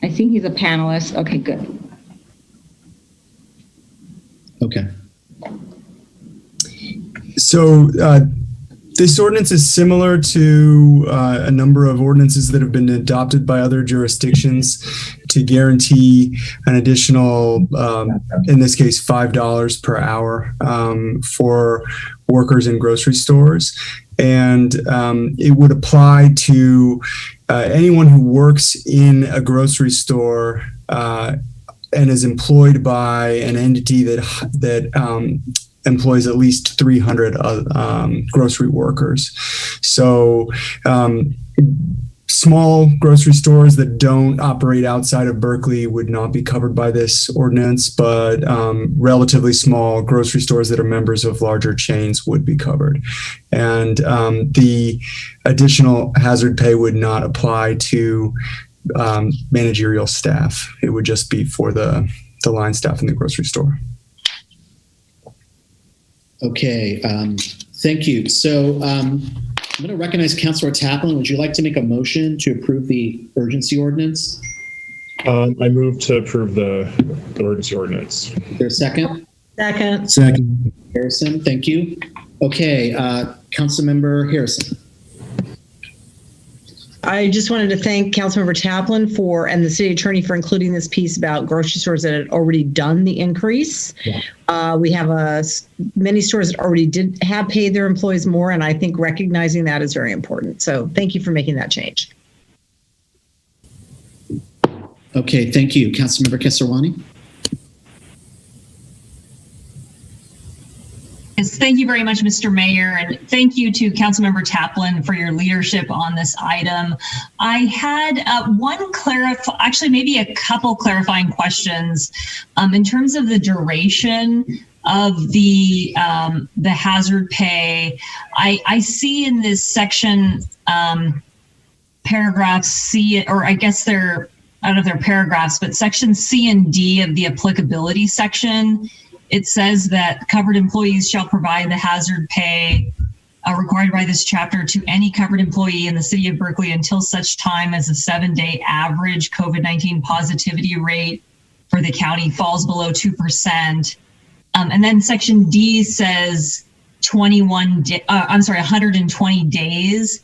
Speaker 2: I think he's a panelist. Okay, good.
Speaker 6: Okay.
Speaker 14: So this ordinance is similar to a number of ordinances that have been adopted by other jurisdictions to guarantee an additional, in this case, $5 per hour for workers in grocery stores. And it would apply to anyone who works in a grocery store and is employed by an entity that employs at least 300 grocery workers. So small grocery stores that don't operate outside of Berkeley would not be covered by this ordinance, but relatively small grocery stores that are members of larger chains would be covered. And the additional hazard pay would not apply to managerial staff. It would just be for the line staff in the grocery store.
Speaker 6: Okay, thank you. So I'm going to recognize Councilor Taplin. Would you like to make a motion to approve the urgency ordinance?
Speaker 22: I move to approve the urgency ordinance.
Speaker 6: Is there a second?
Speaker 21: Second.
Speaker 14: Second.
Speaker 6: Harrison, thank you. Okay, Councilmember Harrison.
Speaker 21: I just wanted to thank Councilmember Taplin and the city attorney for including this piece about grocery stores that had already done the increase. Yeah. We have many stores that already have paid their employees more, and I think recognizing that is very important. So thank you for making that change.
Speaker 6: Okay, thank you. Councilmember Kesarwani.
Speaker 23: Yes, thank you very much, Mr. Mayor, and thank you to Councilmember Taplin for your leadership on this item. I had maybe a couple clarifying questions in terms of the duration of the hazard pay. I see in this section paragraph C, or I guess they're out of their paragraphs, but section C and D of the applicability section. It says that covered employees shall provide the hazard pay required by this chapter to any covered employee in the city of Berkeley until such time as the 7-day average COVID-19 positivity rate for the county falls below 2%. And then section D says 120 days.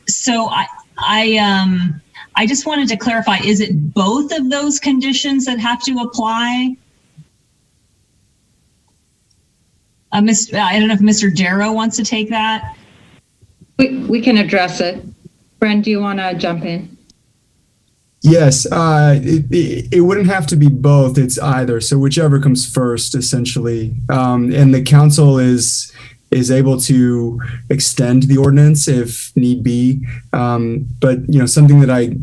Speaker 23: So I just wanted to clarify, is it both of those conditions that have to apply? I don't know if Mr. Darrow wants to take that.
Speaker 2: We can address it. Bren, do you want to jump in?
Speaker 14: Yes, it wouldn't have to be both. It's either. So whichever comes first, essentially. And the council is able to extend the ordinance if need be. But something that I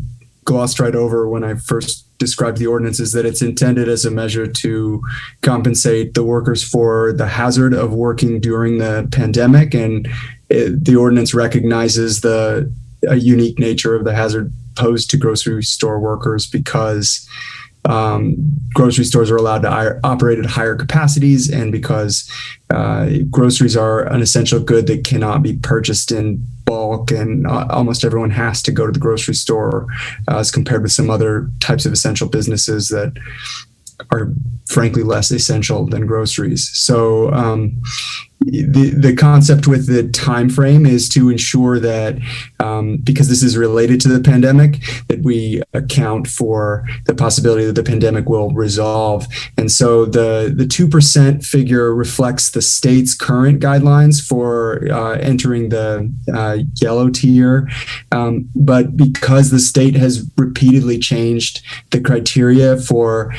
Speaker 14: glossed right over when I first described the ordinance is that it's intended as a measure to compensate the workers for the hazard of working during the pandemic, and the ordinance recognizes the unique nature of the hazard posed to grocery store workers because grocery stores are allowed to operate at higher capacities, and because groceries are an essential good that cannot be purchased in bulk, and almost everyone has to go to the grocery store as compared with some other types of essential businesses that are frankly less essential than groceries. So the concept with the time frame is to ensure that because this is related to the pandemic, that we account for the possibility that the pandemic will resolve. And so the 2% figure reflects the state's current guidelines for entering the yellow tier. But because the state has repeatedly changed the criteria for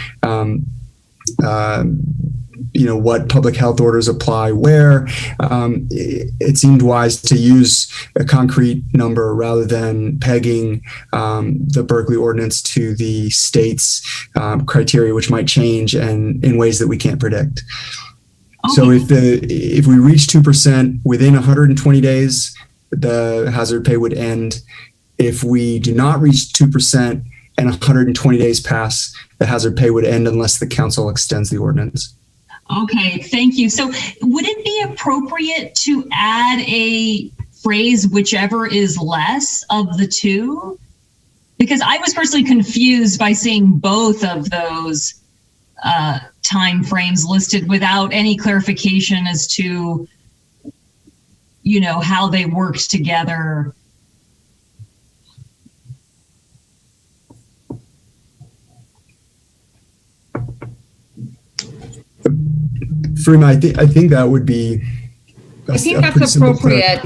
Speaker 14: what public health orders apply where, it seemed wise to use a concrete number rather than pegging the Berkeley ordinance to the state's criteria, which might change and in ways that we can't predict. Okay. So if we reach 2% within 120 days, the hazard pay would end. If we do not reach 2% and 120 days pass, the hazard pay would end unless the council extends the ordinance.
Speaker 23: Okay, thank you. So would it be appropriate to add a phrase, whichever is less of the two? Because I was personally confused by seeing both of those time frames listed without any clarification as to, how they worked together.
Speaker 14: Freeman, I think that would be.
Speaker 2: I think that's appropriate.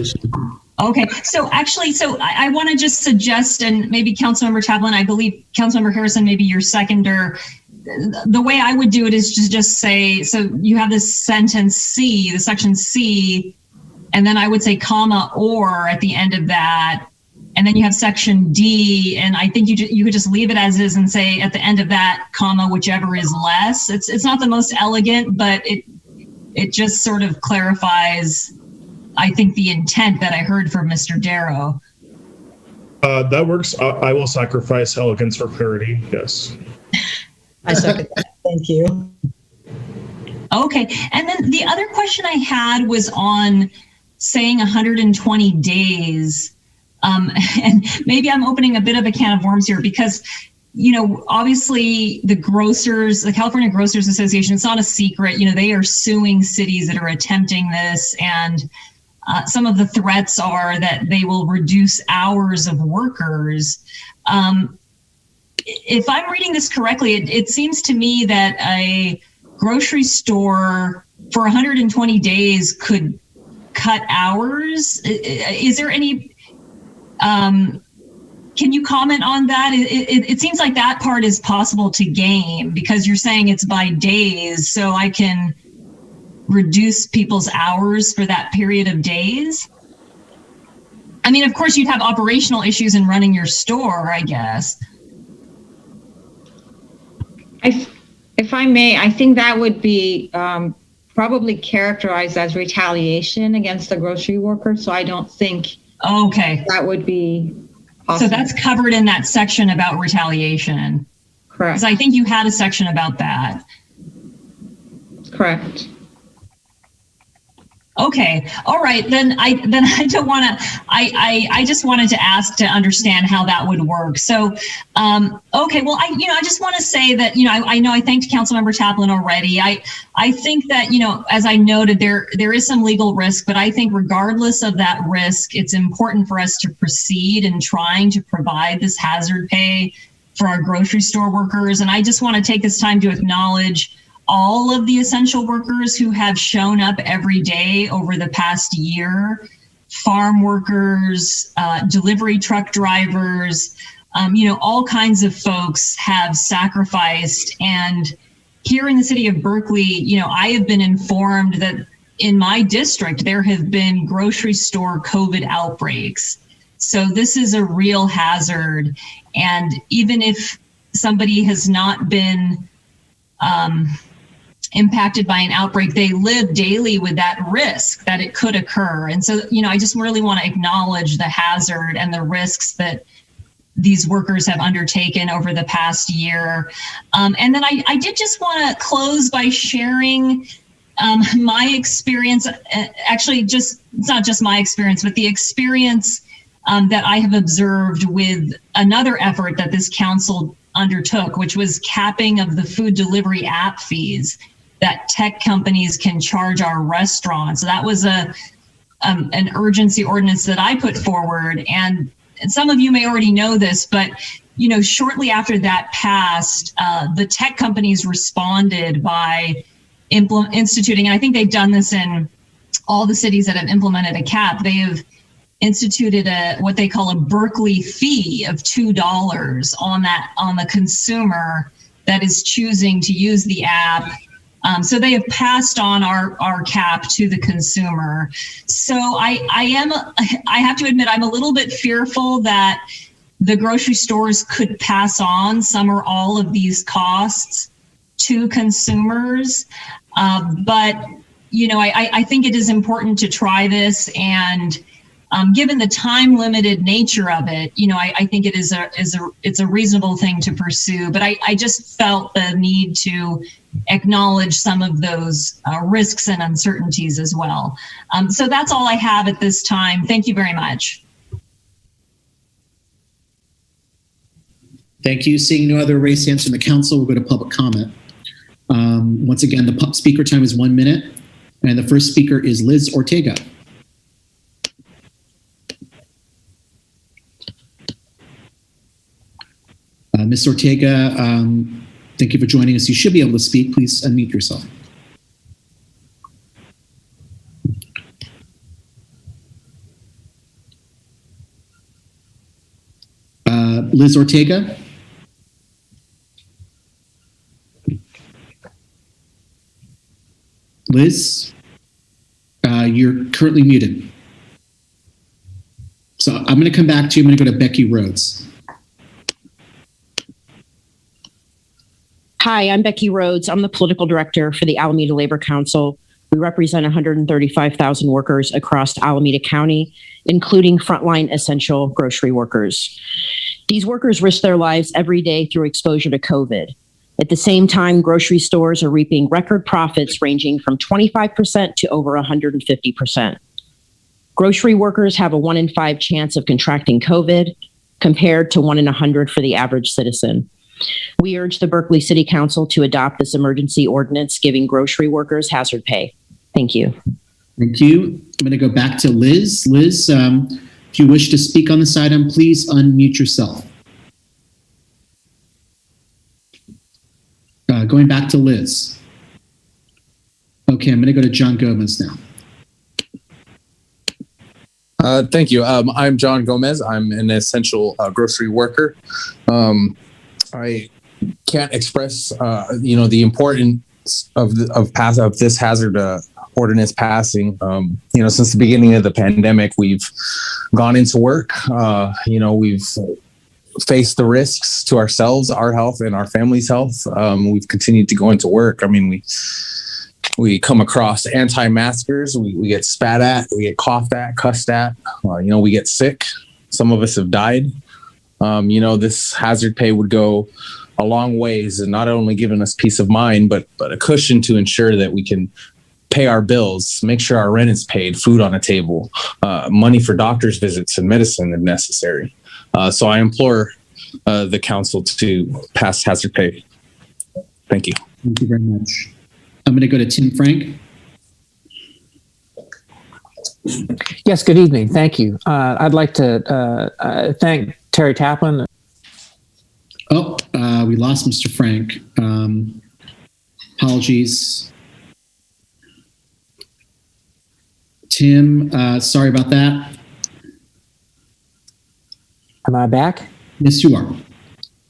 Speaker 23: Okay, so actually, I want to just suggest, and maybe Councilmember Chaplin, I believe Councilmember Harrison, maybe your seconder. The way I would do it is just say, so you have this sentence C, the section C, and then I would say comma or at the end of that. And then you have section D, and I think you could just leave it as is and say at the end of that, comma, whichever is less. It's not the most elegant, but it just sort of clarifies, I think, the intent that I heard from Mr. Darrow.
Speaker 22: That works. I will sacrifice elegance for clarity. Yes.
Speaker 21: I second that. Thank you.
Speaker 23: Okay. And then the other question I had was on saying 120 days. And maybe I'm opening a bit of a can of worms here because, obviously the California Grocers Association, it's not a secret, they are suing cities that are attempting this. And some of the threats are that they will reduce hours of workers. If I'm reading this correctly, it seems to me that a grocery store for 120 days could cut hours. Is there any... can you comment on that? It seems like that part is possible to game because you're saying it's by days, so I can reduce people's hours for that period of days. I mean, of course, you'd have operational issues in running your store, I guess.
Speaker 2: If I may, I think that would be probably characterized as retaliation against the grocery worker, so I don't think that would be possible.
Speaker 23: So that's covered in that section about retaliation.
Speaker 2: Correct.
Speaker 23: Because I think you had a section about that.
Speaker 2: Correct.
Speaker 23: Okay. All right. Then I don't want to, I just wanted to ask to understand how that would work. So, okay. Well, I just want to say that, I know I thanked Councilmember Chaplin already. I think that, as I noted, there is some legal risk, but I think regardless of that risk, it's important for us to proceed in trying to provide this hazard pay for our grocery store workers. And I just want to take this time to acknowledge all of the essential workers who have shown up every day over the past year, farm workers, delivery truck drivers, all kinds of folks have sacrificed. And here in the city of Berkeley, I have been informed that in my district, there have been grocery store COVID outbreaks. So this is a real hazard. And even if somebody has not been impacted by an outbreak, they live daily with that risk that it could occur. And so, I just really want to acknowledge the hazard and the risks that these workers have undertaken over the past year. And then I did just want to close by sharing my experience. Actually, it's not just my experience, but the experience that I have observed with another effort that this council undertook, which was capping of the food delivery app fees. that tech companies can charge our restaurants. So that was an urgency ordinance that I put forward. And some of you may already know this, but shortly after that passed, the tech companies responded by instituting, and I think they've done this in all the cities that have implemented a cap. They have instituted what they call a Berkeley fee of $2 on the consumer that is choosing to use the app. So they have passed on our cap to the consumer. So I have to admit, I'm a little bit fearful that the grocery stores could pass on some or all of these costs to consumers. But I think it is important to try this, and given the time limited nature of it, I think it's a reasonable thing to pursue. But I just felt the need to acknowledge some of those risks and uncertainties as well. So that's all I have at this time. Thank you very much.
Speaker 6: Thank you. Seeing no other raised hands from the council, we'll go to public comment. Once again, the speaker time is 1 minute, and the first speaker is Liz Ortega. Ms. Ortega, thank you for joining us. You should be able to speak. Please unmute yourself. Liz Ortega? Liz, you're currently muted. So I'm going to come back to you. I'm going to go to Becky Rhodes.
Speaker 9: Hi, I'm Becky Rhodes. I'm the political director for the Alameda Labor Council. We represent 135,000 workers across Alameda County, including frontline essential grocery workers. These workers risk their lives every day through exposure to COVID. At the same time, grocery stores are reaping record profits ranging from 25% to over 150%. Grocery workers have a 1 in 5 chance of contracting COVID, compared to 1 in 100 for the average citizen. We urge the Berkeley City Council to adopt this emergency ordinance giving grocery workers hazard pay. Thank you.
Speaker 6: Thank you. I'm going to go back to Liz. Liz, if you wish to speak on this item, please unmute yourself. Going back to Liz. Okay, I'm going to go to John Gomez now.
Speaker 13: Thank you. I'm John Gomez. I'm an essential grocery worker. I can't express, the importance of this hazard ordinance passing. Since the beginning of the pandemic, we've gone into work. We've faced the risks to ourselves, our health, and our family's health. We've continued to go into work. I mean, we come across anti-maskers. We get spat at, we get coughed at, cussed at. We get sick. Some of us have died. This hazard pay would go a long ways and not only giving us peace of mind, but a cushion to ensure that we can pay our bills, make sure our rent is paid, food on a table, money for doctor's visits and medicine if necessary. So I implore the council to pass hazard pay. Thank you.
Speaker 6: Thank you very much. I'm going to go to Tim Frank.
Speaker 15: Yes, good evening. Thank you. I'd like to thank Terry Taplin.
Speaker 6: Oh, we lost Mr. Frank. Apologies. Tim, sorry about that.
Speaker 15: Am I back?
Speaker 6: Yes, you are.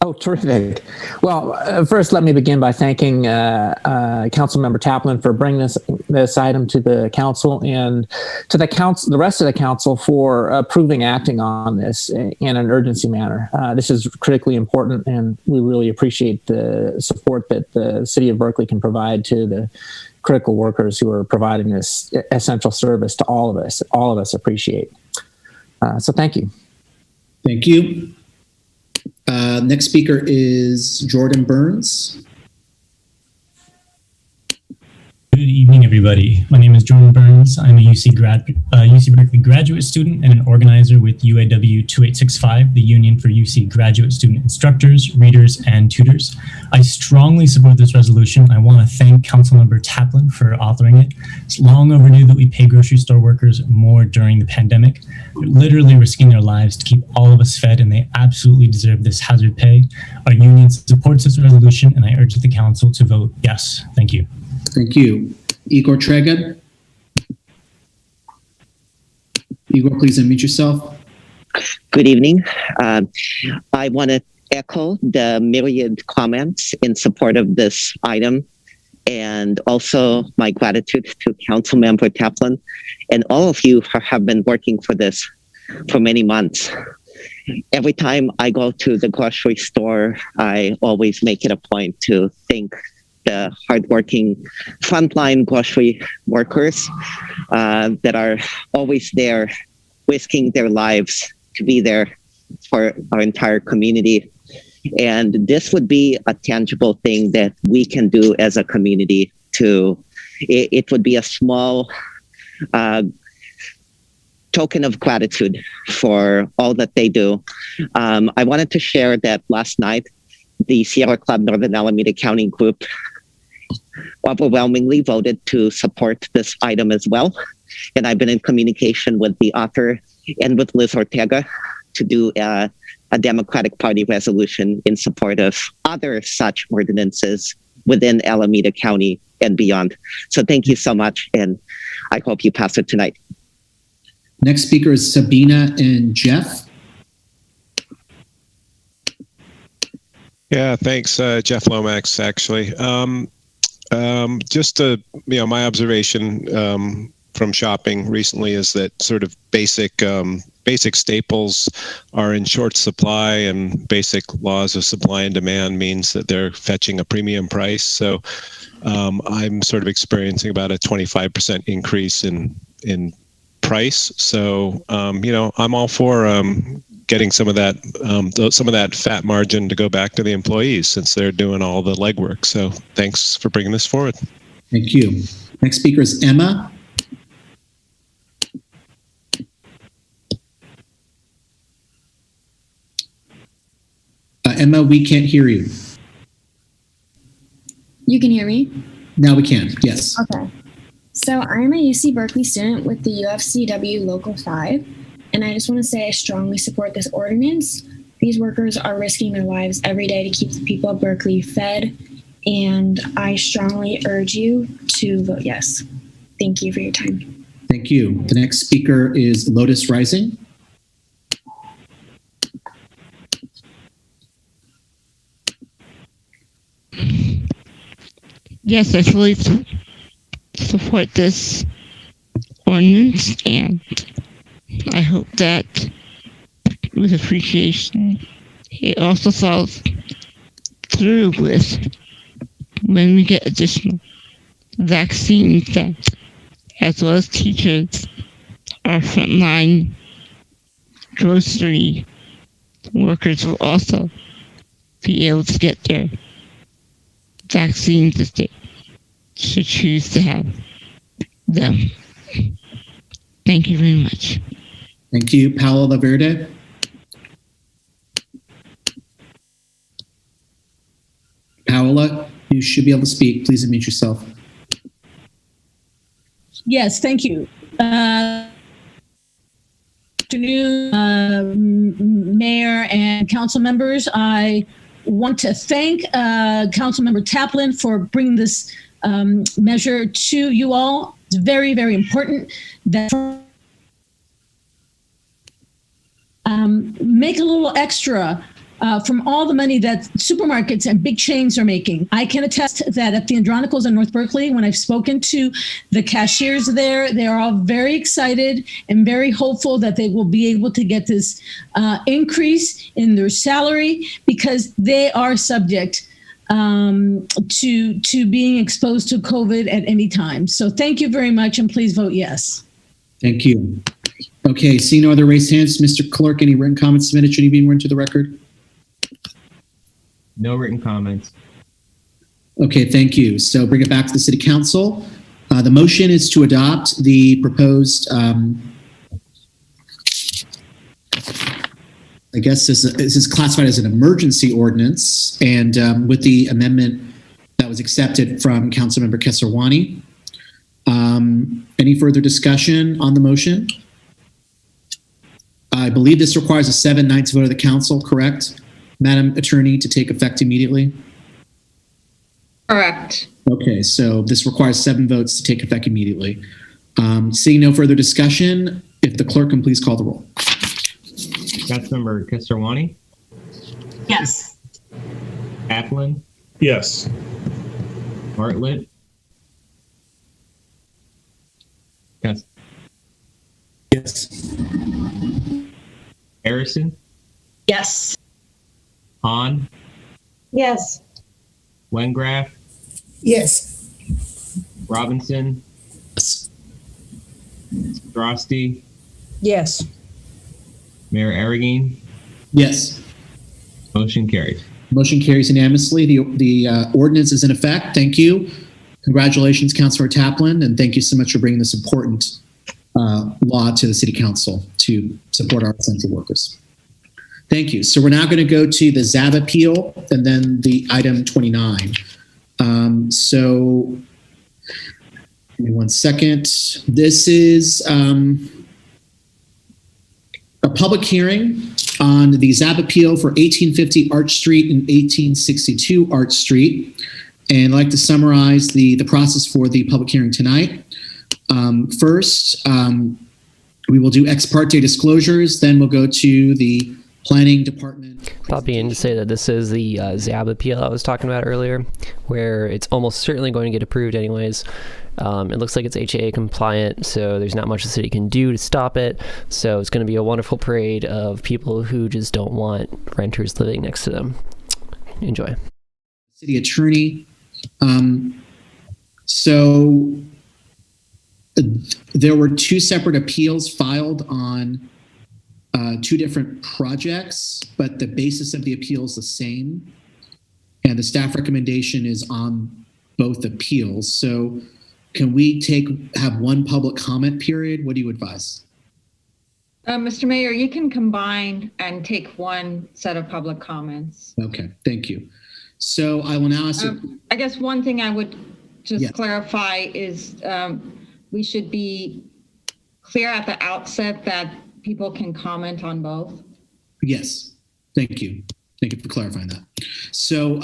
Speaker 15: Oh, terrific. Well, first, let me begin by thanking Councilmember Taplin for bringing this item to the council, and to the rest of the council for approving acting on this in an urgency manner. This is critically important, and we really appreciate the support that the City of Berkeley can provide to the critical workers who are providing this essential service to all of us. All of us appreciate. So thank you.
Speaker 6: Thank you. Next speaker is Jordan Burns.
Speaker 11: Good evening, everybody. My name is Jordan Burns. I'm a UC Berkeley graduate student and an organizer with UAW 2865, the Union for UC Graduate Student Instructors, Readers, and Tutors. I strongly support this resolution. I want to thank Councilmember Taplin for authoring it. It's long overdue that we pay grocery store workers more during the pandemic. They're literally risking their lives to keep all of us fed, and they absolutely deserve this hazard pay. Our union supports this resolution, and I urge the council to vote yes. Thank you.
Speaker 6: Thank you. Igor Tregan. Igor, please unmute yourself.
Speaker 17: Good evening. I want to echo the myriad comments in support of this item, and also my gratitude to Councilmember Taplin and all of you who have been working for this for many months. Every time I go to the grocery store, I always make it a point to thank the hardworking frontline grocery workers that are always there, risking their lives to be there for our entire community. And this would be a tangible thing that we can do as a community it would be a small token of gratitude for all that they do. I wanted to share that last night, the Sierra Club Northern Alameda County group overwhelmingly voted to support this item as well. And I've been in communication with the author and with Liz Ortega to do a Democratic Party resolution in support of other such ordinances within Alameda County and beyond. So thank you so much, and I hope you pass it tonight.
Speaker 6: Next speaker is Sabina and Jeff.
Speaker 18: Yeah, thanks, Jeff Lomax, actually. Just my observation from shopping recently is that sort of basic staples are in short supply, and basic laws of supply and demand means that they're fetching a premium price. So I'm sort of experiencing about a 25% increase in price. So I'm all for getting some of that fat margin to go back to the employees, since they're doing all the legwork. So thanks for bringing this forward.
Speaker 6: Thank you. Next speaker is Emma. Emma, we can't hear you.
Speaker 24: You can hear me?
Speaker 6: Now we can, yes.
Speaker 24: Okay. So I'm a UC Berkeley student with the UFCW Local 5, and I just want to say I strongly support this ordinance. These workers are risking their lives every day to keep the people of Berkeley fed, and I strongly urge you to vote yes. Thank you for your time.
Speaker 6: Thank you. The next speaker is Lotus Rising.
Speaker 19: Yes, I fully support this ordinance, and I hope that with appreciation it also falls through with when we get additional vaccines, that as well as teachers, our frontline grocery workers will also be able to get their vaccines if they should choose to have them. Thank you very much.
Speaker 6: Thank you. Paola Verde. Paola, you should be able to speak. Please unmute yourself.
Speaker 1: Yes, thank you. Afternoon, Mayor and council members. I want to thank Councilmember Taplin for bringing this measure to you all. It's very, very important that make a little extra from all the money that supermarkets and big chains are making. I can attest that at the Andronicals in North Berkeley, when I've spoken to the cashiers there, they are all very excited and very hopeful that they will be able to get this increase in their salary, because they are subject to being exposed to COVID at any time. So thank you very much, and please vote yes.
Speaker 6: Thank you. Okay, seeing no other raised hands, Mr. Clerk, any written comments submitted should be run to the record?
Speaker 7: No written comments.
Speaker 6: Okay, thank you. So bring it back to the City Council. The motion is to adopt the proposed, I guess this is classified as an emergency ordinance, and with the amendment that was accepted from Councilmember Kesarwani. Any further discussion on the motion? I believe this requires a 7/9 vote of the council, correct, Madam Attorney, to take effect immediately?
Speaker 2: Correct.
Speaker 6: Okay, so this requires 7 votes to take effect immediately. Seeing no further discussion, if the clerk can please call the roll.
Speaker 7: Councilmember Kesarwani,
Speaker 23: Yes.
Speaker 7: Kaplan,
Speaker 22: Yes.
Speaker 7: Bartlett, yes,
Speaker 6: Yes.
Speaker 7: Harrison,
Speaker 21: Yes.
Speaker 7: Hahn,
Speaker 12: Yes.
Speaker 7: Wengraf,
Speaker 12: Yes.
Speaker 7: Robinson, Drosty,
Speaker 1: Yes.
Speaker 7: Mayor Arreguín.
Speaker 6: Yes.
Speaker 7: Motion carried.
Speaker 6: Motion carries unanimously. The ordinance is in effect. Thank you. Congratulations, Councilor Taplin, and thank you so much for bringing this important law to the City Council to support our essential workers. Thank you. So we're now going to go to the ZAB appeal and then the item 29. So give me 1 second. This is a public hearing on the ZAB appeal for 1850 Arch Street and 1862 Arch Street. And I'd like to summarize the process for the public hearing tonight. First, we will do ex parte disclosures, then we'll go to the planning department.
Speaker 5: Popping in to say that this is the ZAB appeal I was talking about earlier, where it's almost certainly going to get approved anyways. It looks like it's HAA compliant, so there's not much the city can do to stop it. So it's going to be a wonderful parade of people who just don't want renters living next to them. Enjoy.
Speaker 6: City attorney. So there were 2 separate appeals filed on 2 different projects, but the basis of the appeal is the same. And the staff recommendation is on both appeals. So can we have 1 public comment period? What do you advise?
Speaker 2: Mr. Mayor, you can combine and take one set of public comments.
Speaker 6: Okay, thank you. So I will now ask.
Speaker 2: I guess one thing I would just
Speaker 6: Yes.
Speaker 2: clarify is we should be clear at the outset that people can comment on both.
Speaker 6: Yes, thank you. Thank you for clarifying that. So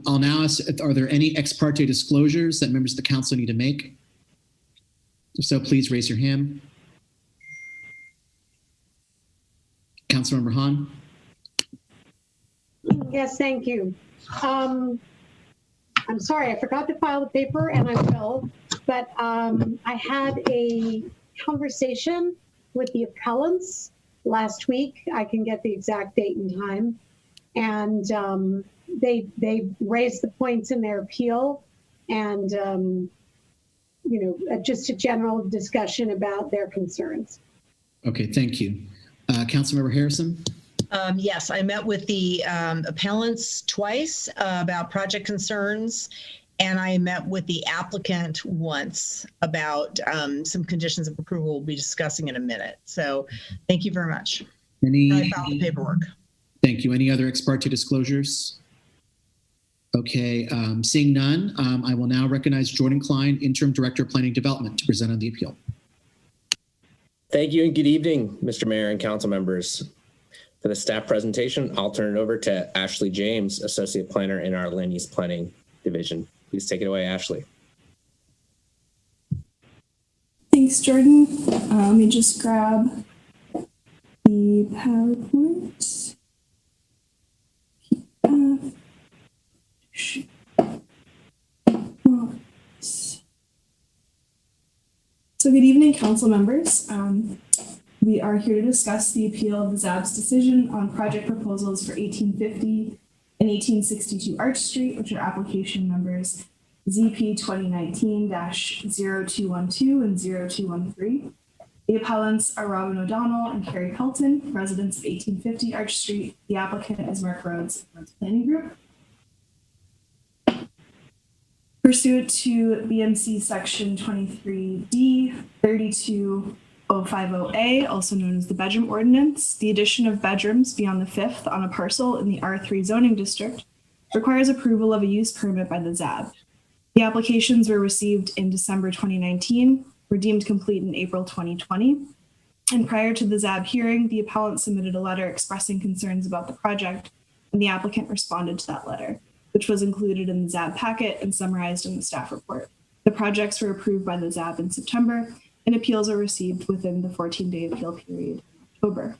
Speaker 6: I'll now ask, are there any ex parte disclosures that members of the council need to make? If so, please raise your hand. Councilmember Hahn?
Speaker 12: Yes, thank you. I'm sorry, I forgot to file the paper and I will, but I had a conversation with the appellants last week. I can get the exact date and time. And they raised the points in their appeal and, just a general discussion about their concerns.
Speaker 6: Okay, thank you. Councilmember Harrison?
Speaker 21: Yes, I met with the appellants twice about project concerns, and I met with the applicant once about some conditions of approval we'll be discussing in a minute. So thank you very much. I filed the paperwork.
Speaker 6: Thank you. Any other ex parte disclosures? Okay, seeing none, I will now recognize Jordan Klein, Interim Director of Planning Development, to present on the appeal.
Speaker 3: Thank you and good evening, Mr. Mayor and council members. For the staff presentation, I'll turn it over to Ashley James, Associate Planner in our Land Use Planning Division. Please take it away, Ashley.
Speaker 10: Thanks, Jordan. Let me just grab the PowerPoint. So good evening, council members. We are here to discuss the appeal of the ZAB's decision on project proposals for 1850 and 1862 Arch Street, which are application numbers ZP 2019-0212 and 0213. The appellants are Robin O'Donnell and Carrie Pelton, residents of 1850 Arch Street. The applicant is Mark Rhodes, Rhodes Planning Group. For Pursuant to BMC Section 23D 32050A, also known as the Bedroom Ordinance, the addition of bedrooms beyond the fifth on a parcel in the R3 zoning district requires approval of a use permit by the ZAB. The applications were received in December 2019, were deemed complete in April 2020, and prior to the ZAB hearing, the appellant submitted a letter expressing concerns about the project, and the applicant responded to that letter, which was included in the ZAB packet and summarized in the staff report. The projects were approved by the ZAB in September, and appeals are received within the 14-day appeal period in October.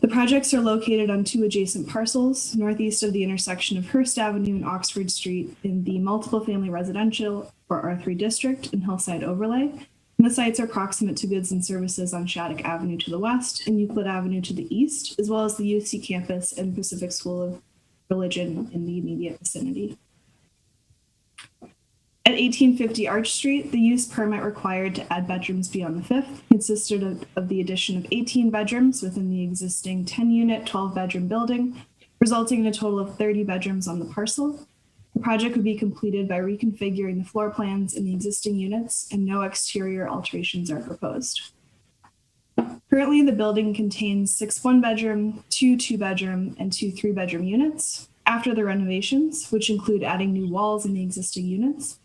Speaker 10: The projects are located on two adjacent parcels, northeast of the intersection of Hearst Avenue and Oxford Street in the multiple family residential or R3 district and Hillside Overlay. And the sites are proximate to goods and services on Shattuck Avenue to the west and Euclid Avenue to the east, as well as the UC campus and Pacific School of Religion in the immediate vicinity. At 1850 Arch Street, the use permit required to add bedrooms beyond the fifth consisted of the addition of 18 bedrooms within the existing 10-unit, 12-bedroom building, resulting in a total of 30 bedrooms on the parcel. The project would be completed by reconfiguring the floor plans in the existing units, and no exterior alterations are proposed. Currently, the building contains 6 one-bedroom, 2 two-bedroom, and 2 three-bedroom units. After the renovations, which include adding new walls in the existing units,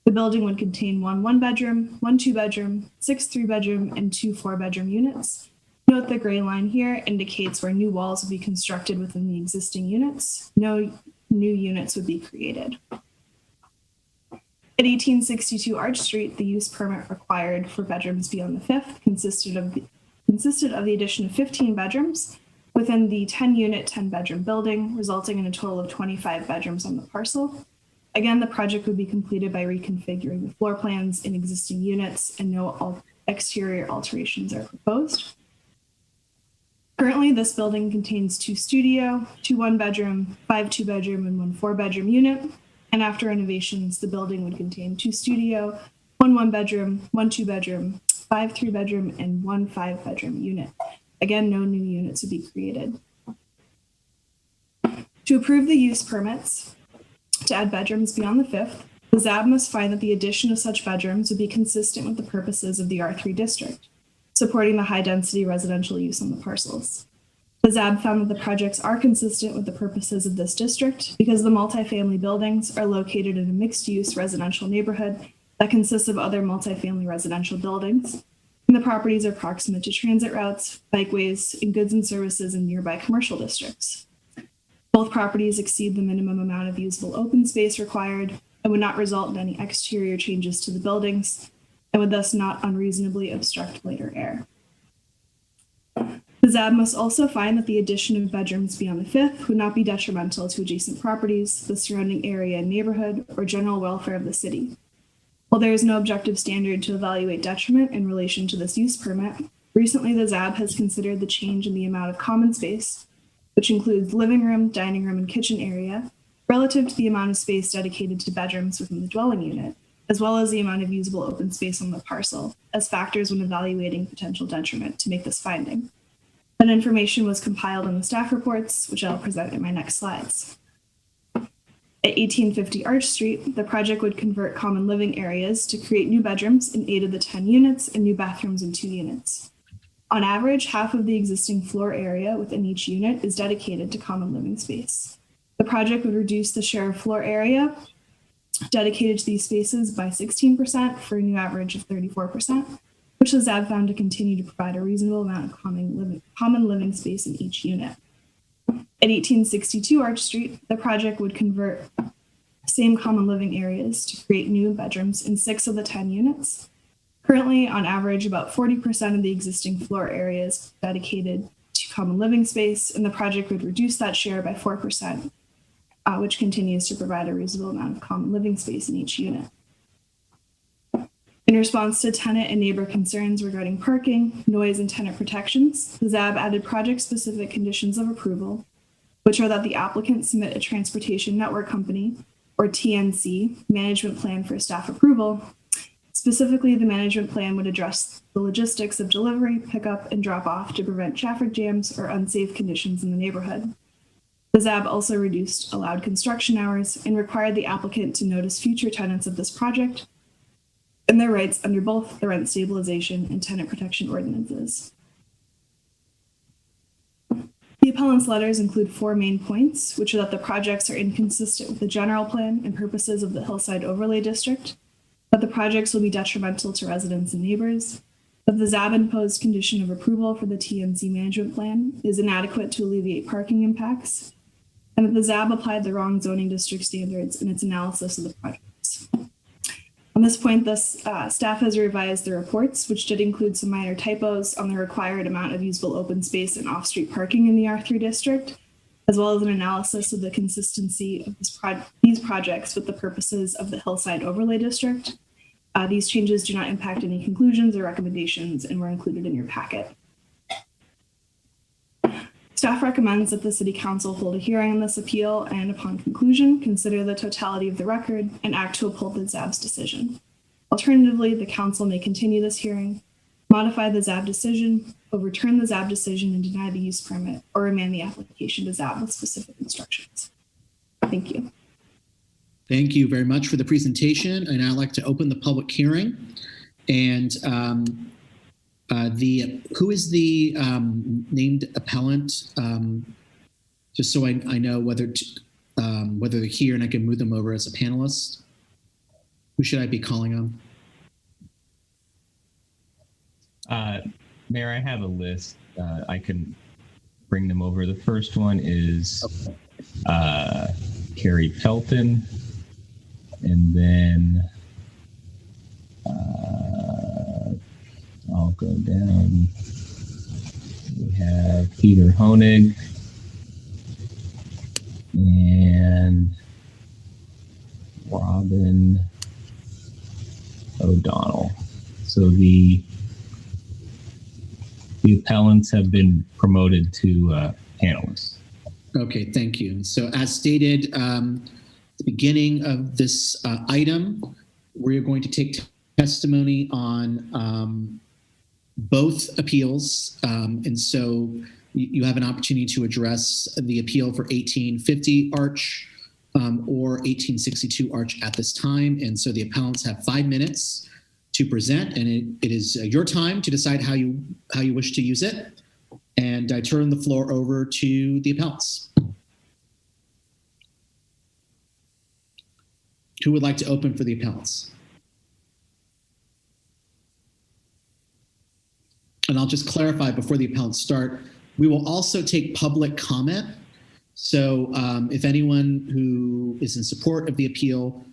Speaker 10: the building would contain 1 one-bedroom, 1 two-bedroom, 6 three-bedroom, and 2 four-bedroom units. Note the gray line here indicates where new walls will be constructed within the existing units. No new units would be created. At 1862 Arch Street, the use permit required for bedrooms beyond the fifth consisted of the addition of 15 bedrooms within the 10-unit, 10-bedroom building, resulting in a total of 25 bedrooms on the parcel. Again, the project would be completed by reconfiguring the floor plans in existing units, and no exterior alterations are proposed. Currently, this building contains 2 studio, 2 one-bedroom, 5 two-bedroom, and 1 four-bedroom unit. And after renovations, the building would contain 2 studio, 1 one-bedroom, 1 two-bedroom, 5 three-bedroom, and 1 five-bedroom unit. Again, no new units would be created. To approve the use permits to add bedrooms beyond the fifth, the ZAB must find that the addition of such bedrooms would be consistent with the purposes of the R3 district, supporting the high-density residential use on the parcels. The ZAB found that the projects are consistent with the purposes of this district because the multifamily buildings are located in a mixed-use residential neighborhood that consists of other multifamily residential buildings, and the properties are proximate to transit routes, bikeways, and goods and services in nearby commercial districts. Both properties exceed the minimum amount of usable open space required and would not result in any exterior changes to the buildings, and would thus not unreasonably obstruct later air. The ZAB must also find that the addition of bedrooms beyond the fifth would not be detrimental to adjacent properties, the surrounding area and neighborhood, or general welfare of the city. While there is no objective standard to evaluate detriment in relation to this use permit, recently the ZAB has considered the change in the amount of common space, which includes living room, dining room, and kitchen area, relative to the amount of space dedicated to bedrooms within the dwelling unit, as well as the amount of usable open space on the parcel, as factors when evaluating potential detriment to make this finding. That information was compiled in the staff reports, which I'll present in my next slides. At 1850 Arch Street, the project would convert common living areas to create new bedrooms in 8 of the 10 units and new bathrooms in 2 units. On average, half of the existing floor area within each unit is dedicated to common living space. The project would reduce the share of floor area dedicated to these spaces by 16% for a new average of 34%, which the ZAB found to continue to provide a reasonable amount of common living space in each unit. At 1862 Arch Street, the project would convert same common living areas to create new bedrooms in 6 of the 10 units. Currently, on average, about 40% of the existing floor area is dedicated to common living space, and the project would reduce that share by 4%, which continues to provide a reasonable amount of common living space in each unit. In response to tenant and neighbor concerns regarding parking, noise, and tenant protections, the ZAB added project-specific conditions of approval, which are that the applicant submit a transportation network company, or TNC, management plan for staff approval. Specifically, the management plan would address the logistics of delivery, pickup, and drop-off to prevent traffic jams or unsafe conditions in the neighborhood. The ZAB also reduced allowed construction hours and required the applicant to notice future tenants of this project and their rights under both the rent stabilization and tenant protection ordinances. The appellant's letters include 4 main points, which are that the projects are inconsistent with the general plan and purposes of the Hillside Overlay District, that the projects will be detrimental to residents and neighbors, that the ZAB imposed condition of approval for the TMZ management plan is inadequate to alleviate parking impacts, and that the ZAB applied the wrong zoning district standards in its analysis of the projects. On this point, staff has revised the reports, which did include some minor typos on the required amount of usable open space and off-street parking in the R3 district, as well as an analysis of the consistency of these projects with the purposes of the Hillside Overlay District. These changes do not impact any conclusions or recommendations and were included in your packet. Staff recommends that the City Council hold a hearing on this appeal and, upon conclusion, consider the totality of the record and act to uphold the ZAB's decision. Alternatively, the Council may continue this hearing, modify the ZAB decision, overturn the ZAB decision and deny the use permit, or remand the application to ZAB with specific instructions. Thank you.
Speaker 6: Thank you very much for the presentation. And I'd like to open the public hearing. And who is the named appellant? Just so I know whether they're here and I can move them over as a panelist. Who should I be calling on?
Speaker 7: Mayor, I have a list. I can bring them over. The first one is Carrie Pelton. And then I'll go down. We have Peter Honig and Robin O'Donnell. So the appellants have been promoted to panelists.
Speaker 6: Okay, thank you. So as stated, the beginning of this item, we're going to take testimony on both appeals. And so you have an opportunity to address the appeal for 1850 Arch or 1862 Arch at this time. And so the appellants have 5 minutes to present, and it is your time to decide how you wish to use it. And I turn the floor over to the appellants. Who would like to open for the appellants? And I'll just clarify before the appellants start, we will also take public comment. So if anyone who is in support of the appeal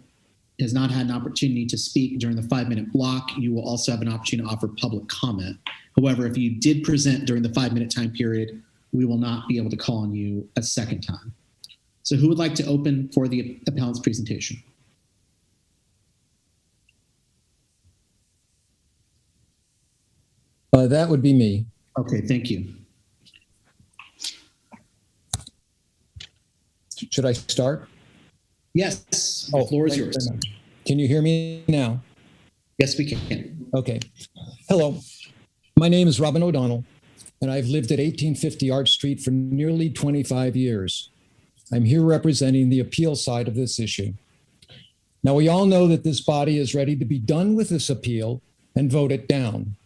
Speaker 6: has not had an opportunity to speak during the 5-minute block, you will also have an opportunity to offer public comment. However, if you did present during the 5-minute time period, we will not be able to call on you a second time. So who would like to open for the appellant's presentation?
Speaker 4: That would be me.
Speaker 6: Okay, thank you.
Speaker 4: Should I start?
Speaker 6: Yes, the floor is yours.
Speaker 4: Can you hear me now?
Speaker 6: Yes, we can.
Speaker 4: Okay. Hello, my name is Robin O'Donnell, and I've lived at 1850 Arch Street for nearly 25 years. I'm here representing the appeal side of this issue. Now, we all know that this body is ready to be done with this appeal and vote it down.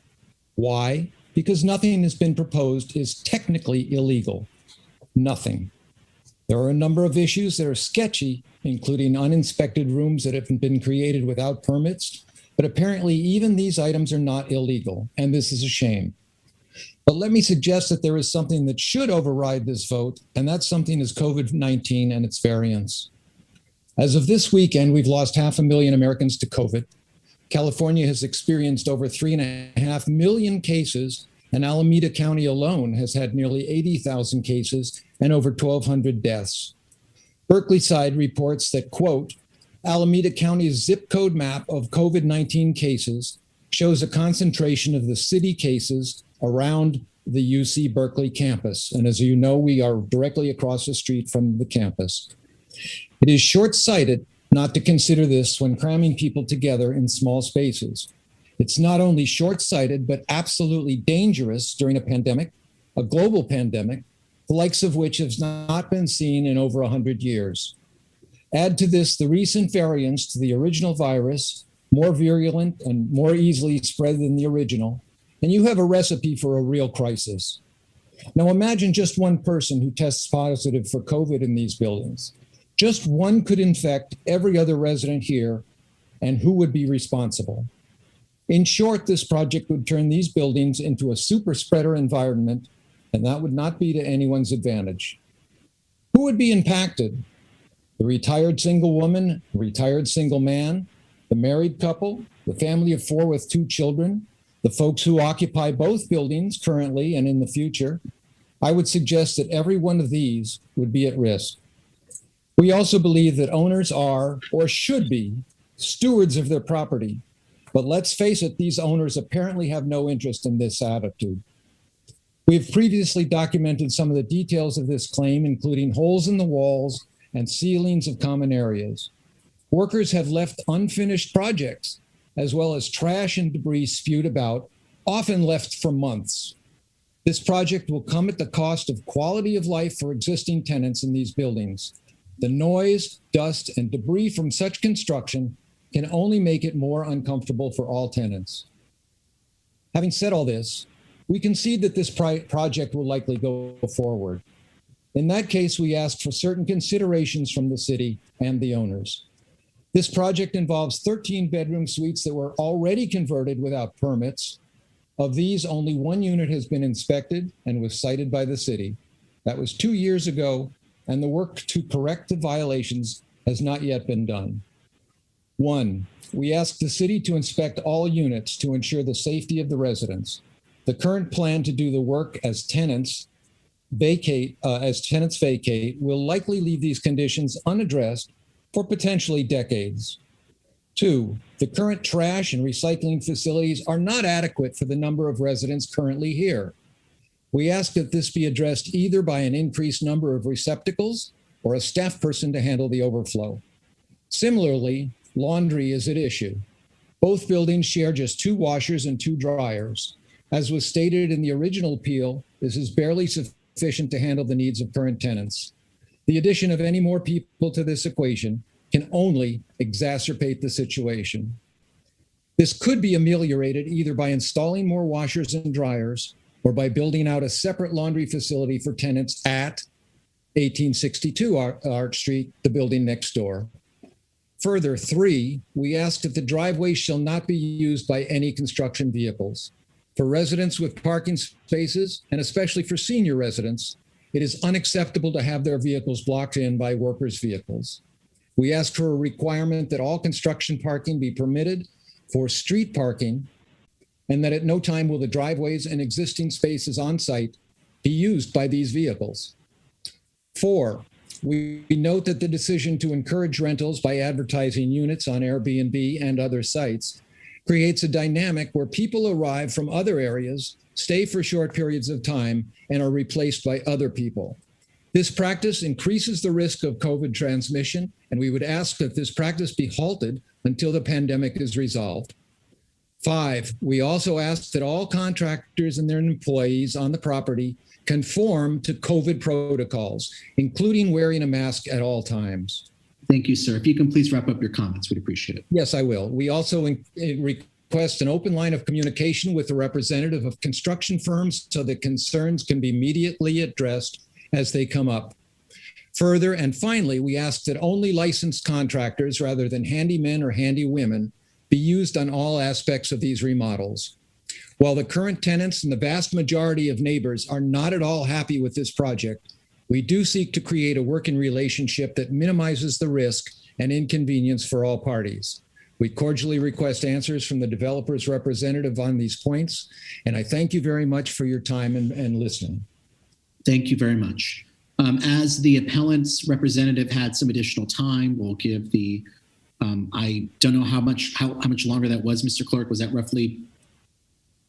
Speaker 4: Why? Because nothing has been proposed is technically illegal. Nothing. There are a number of issues that are sketchy, including uninspected rooms that have been created without permits, but apparently even these items are not illegal, and this is a shame. But let me suggest that there is something that should override this vote, and that something is COVID-19 and its variants. As of this weekend, we've lost 500,000 Americans to COVID. California has experienced over 3.5 million cases, and Alameda County alone has had nearly 80,000 cases and over 1,200 deaths. Berkeley side reports that, quote, Alameda County's zip code map of COVID-19 cases shows a concentration of the city cases around the UC Berkeley campus. And as you know, we are directly across the street from the campus. It is short-sighted not to consider this when cramming people together in small spaces. It's not only short-sighted, but absolutely dangerous during a pandemic, a global pandemic, the likes of which has not been seen in over 100 years. Add to this the recent variants to the original virus, more virulent and more easily spread than the original, and you have a recipe for a real crisis. Now imagine just one person who tests positive for COVID in these buildings. Just one could infect every other resident here, and who would be responsible? In short, this project would turn these buildings into a super spreader environment, and that would not be to anyone's advantage. Who would be impacted? The retired single woman, the retired single man, the married couple, the family of 4 with 2 children, the folks who occupy both buildings currently and in the future. I would suggest that every one of these would be at risk. We also believe that owners are, or should be, stewards of their property. But let's face it, these owners apparently have no interest in this attitude. We've previously documented some of the details of this claim, including holes in the walls and ceilings of common areas. Workers have left unfinished projects, as well as trash and debris spewed about, often left for months. This project will come at the cost of quality of life for existing tenants in these buildings. The noise, dust, and debris from such construction can only make it more uncomfortable for all tenants. Having said all this, we concede that this project will likely go forward. In that case, we asked for certain considerations from the city and the owners. This project involves 13 bedroom suites that were already converted without permits. Of these, only 1 unit has been inspected and was cited by the city. That was 2 years ago, and the work to correct the violations has not yet been done. 1, we asked the city to inspect all units to ensure the safety of the residents. The current plan to do the work as tenants vacate will likely leave these conditions unaddressed for potentially decades. 2, the current trash and recycling facilities are not adequate for the number of residents currently here. We ask that this be addressed either by an increased number of receptacles or a staff person to handle the overflow. Similarly, laundry is at issue. Both buildings share just 2 washers and 2 dryers. As was stated in the original appeal, this is barely sufficient to handle the needs of current tenants. The addition of any more people to this equation can only exacerbate the situation. This could be ameliorated either by installing more washers and dryers or by building out a separate laundry facility for tenants at 1862 Arch Street, the building next door. Further, 3, we ask that the driveway shall not be used by any construction vehicles. For residents with parking spaces, and especially for senior residents, it is unacceptable to have their vehicles blocked in by workers' vehicles. We ask for a requirement that all construction parking be permitted for street parking, and that at no time will the driveways and existing spaces on site be used by these vehicles. 4, we note that the decision to encourage rentals by advertising units on Airbnb and other sites creates a dynamic where people arrive from other areas, stay for short periods of time, and are replaced by other people. This practice increases the risk of COVID transmission, and we would ask that this practice be halted until the pandemic is resolved. 5, we also ask that all contractors and their employees on the property conform to COVID protocols, including wearing a mask at all times.
Speaker 6: Thank you, sir. If you can please wrap up your comments, we'd appreciate it.
Speaker 4: Yes, I will. We also request an open line of communication with the representative of construction firms so that concerns can be immediately addressed as they come up. Further, and finally, we ask that only licensed contractors rather than handymen or handywomen be used on all aspects of these remodels. While the current tenants and the vast majority of neighbors are not at all happy with this project, we do seek to create a working relationship that minimizes the risk and inconvenience for all parties. We cordially request answers from the developer's representative on these points, and I thank you very much for your time and listening.
Speaker 6: Thank you very much. As the appellant's representative had some additional time, we'll give the, I don't know how much longer that was, Mr. Clerk. Was that roughly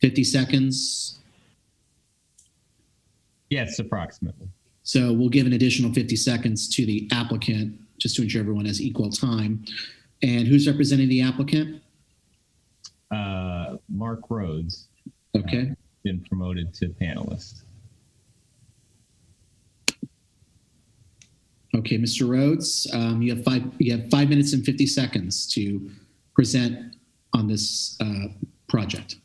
Speaker 6: 50 seconds?
Speaker 7: Yes, approximately.
Speaker 6: So we'll give an additional 50 seconds to the applicant just to ensure everyone has equal time. And who's representing the applicant?
Speaker 7: Mark Rhodes.
Speaker 6: Okay.
Speaker 7: Been promoted to panelist.
Speaker 6: Okay, Mr. Rhodes, you have 5 minutes and 50 seconds to present on this project.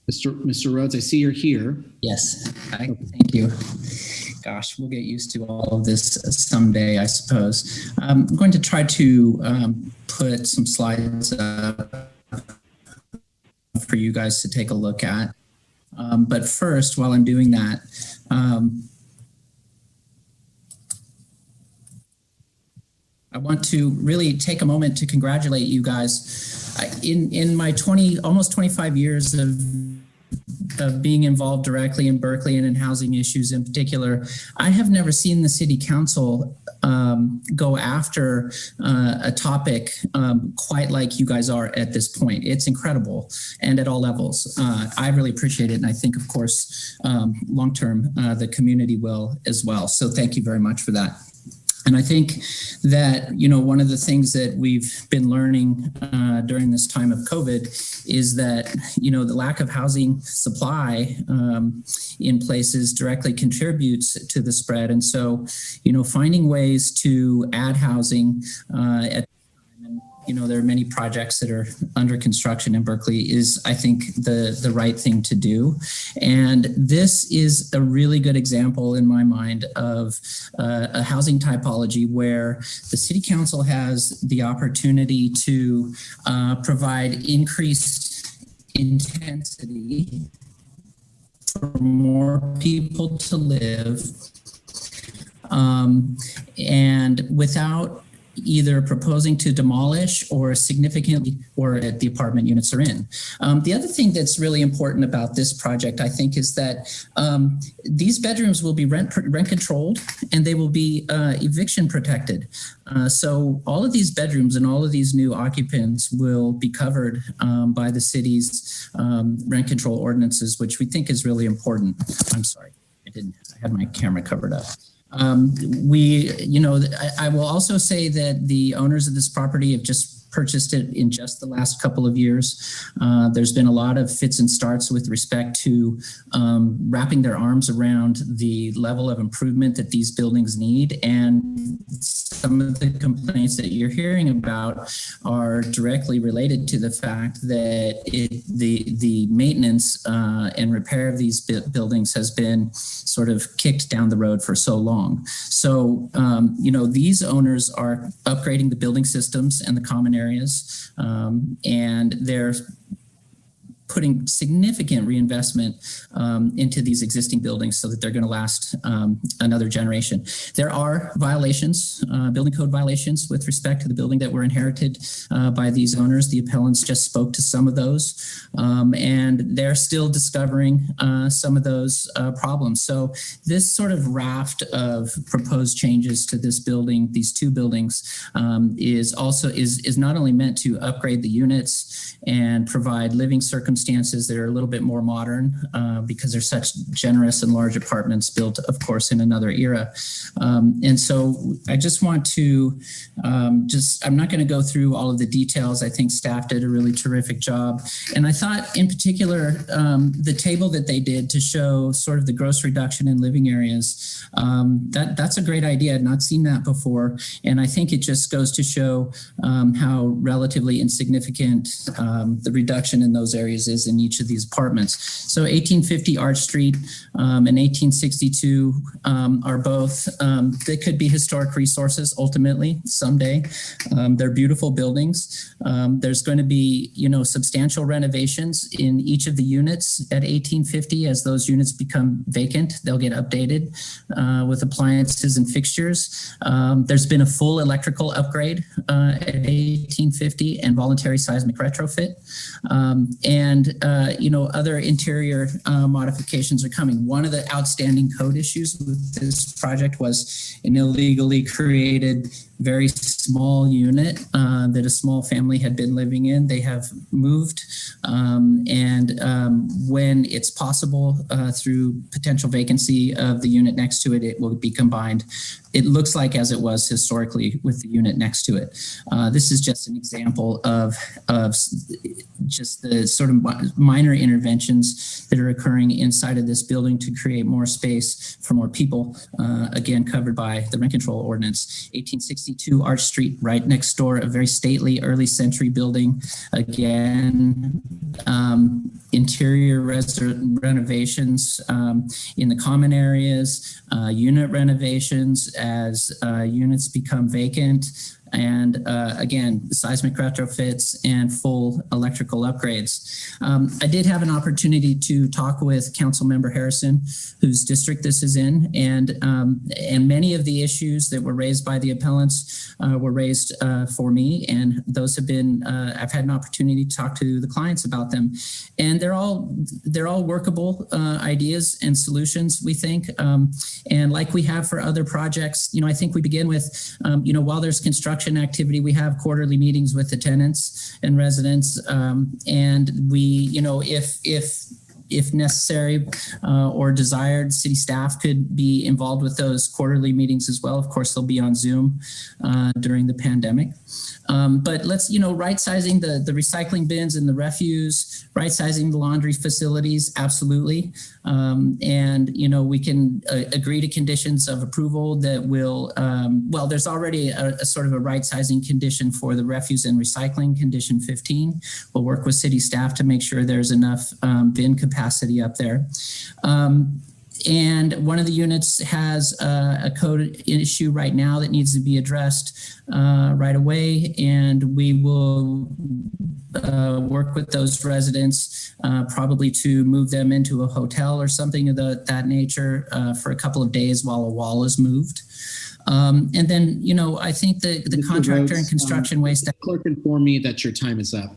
Speaker 6: Mr. Rhodes, I see you're here.
Speaker 8: Yes, thank you. Gosh, we'll get used to all of this someday, I suppose. I'm going to try to put some slides up for you guys to take a look at. But first, while I'm doing that, I want to really take a moment to congratulate you guys. In my almost 25 years of being involved directly in Berkeley and in housing issues in particular, I have never seen the city council go after a topic quite like you guys are at this point. It's incredible, and at all levels. I really appreciate it, and I think, of course, long-term, the community will as well. So thank you very much for that. And I think that, one of the things that we've been learning during this time of COVID is that, the lack of housing supply in places directly contributes to the spread. And so, finding ways to add housing there are many projects that are under construction in Berkeley is, I think, the right thing to do. And this is a really good example in my mind of a housing typology where the city council has the opportunity to provide increased intensity for more people to live and without either proposing to demolish or significantly or the apartment units are in. The other thing that's really important about this project, I think, is that these bedrooms will be rent controlled and they will be eviction protected. So all of these bedrooms and all of these new occupants will be covered by the city's rent control ordinances, which we think is really important. I'm sorry, I had my camera covered up. I will also say that the owners of this property have just purchased it in just the last couple of years. There's been a lot of fits and starts with respect to wrapping their arms around the level of improvement that these buildings need. And some of the complaints that you're hearing about are directly related to the fact that the maintenance and repair of these buildings has been sort of kicked down the road for so long. So, these owners are upgrading the building systems and the common areas, and they're putting significant reinvestment into these existing buildings so that they're going to last another generation. There are violations, building code violations with respect to the building that were inherited by these owners. The appellants just spoke to some of those, and they're still discovering some of those problems. So this sort of raft of proposed changes to this building, these two buildings, is not only meant to upgrade the units and provide living circumstances that are a little bit more modern because they're such generous and large apartments built, of course, in another era. And so I just want to I'm not going to go through all of the details. I think staff did a really terrific job. And I thought in particular, the table that they did to show sort of the gross reduction in living areas, that's a great idea. I'd not seen that before. And I think it just goes to show how relatively insignificant the reduction in those areas is in each of these apartments. So 1850 Arch Street and 1862 are both, they could be historic resources ultimately someday. They're beautiful buildings. There's going to be, substantial renovations in each of the units at 1850. As those units become vacant, they'll get updated with appliances and fixtures. There's been a full electrical upgrade at 1850 and voluntary seismic retrofit. And other interior modifications are coming. One of the outstanding code issues with this project was an illegally created very small unit that a small family had been living in. They have moved, and when it's possible through potential vacancy of the unit next to it, it will be combined. It looks like as it was historically with the unit next to it. This is just an example of just the sort of minor interventions that are occurring inside of this building to create more space for more people, again, covered by the rent control ordinance. 1862 Arch Street, right next door, a very stately early century building. Again, interior renovations in the common areas, unit renovations as units become vacant, and again, seismic retrofits and full electrical upgrades. I did have an opportunity to talk with Councilmember Harrison, whose district this is in, and many of the issues that were raised by the appellants were raised for me, and those have been, I've had an opportunity to talk to the clients about them, and they're all workable ideas and solutions, we think, and like we have for other projects, I think we begin with, while there's construction activity, we have quarterly meetings with the tenants and residents, and we, if necessary or desired, city staff could be involved with those quarterly meetings as well. Of course, they'll be on Zoom during the pandemic. But let's, right-sizing the recycling bins and the refuse, right-sizing the laundry facilities, absolutely. And, we can agree to conditions of approval that will, there's already a sort of a right-sizing condition for the refuse and recycling, condition 15. We'll work with city staff to make sure there's enough bin capacity up there. And one of the units has a code issue right now that needs to be addressed right away. And we will work with those residents probably to move them into a hotel or something of that nature for a couple of days while a wall is moved. And then, I think the contractor and construction waste.
Speaker 6: Clerk informed me that your time is up.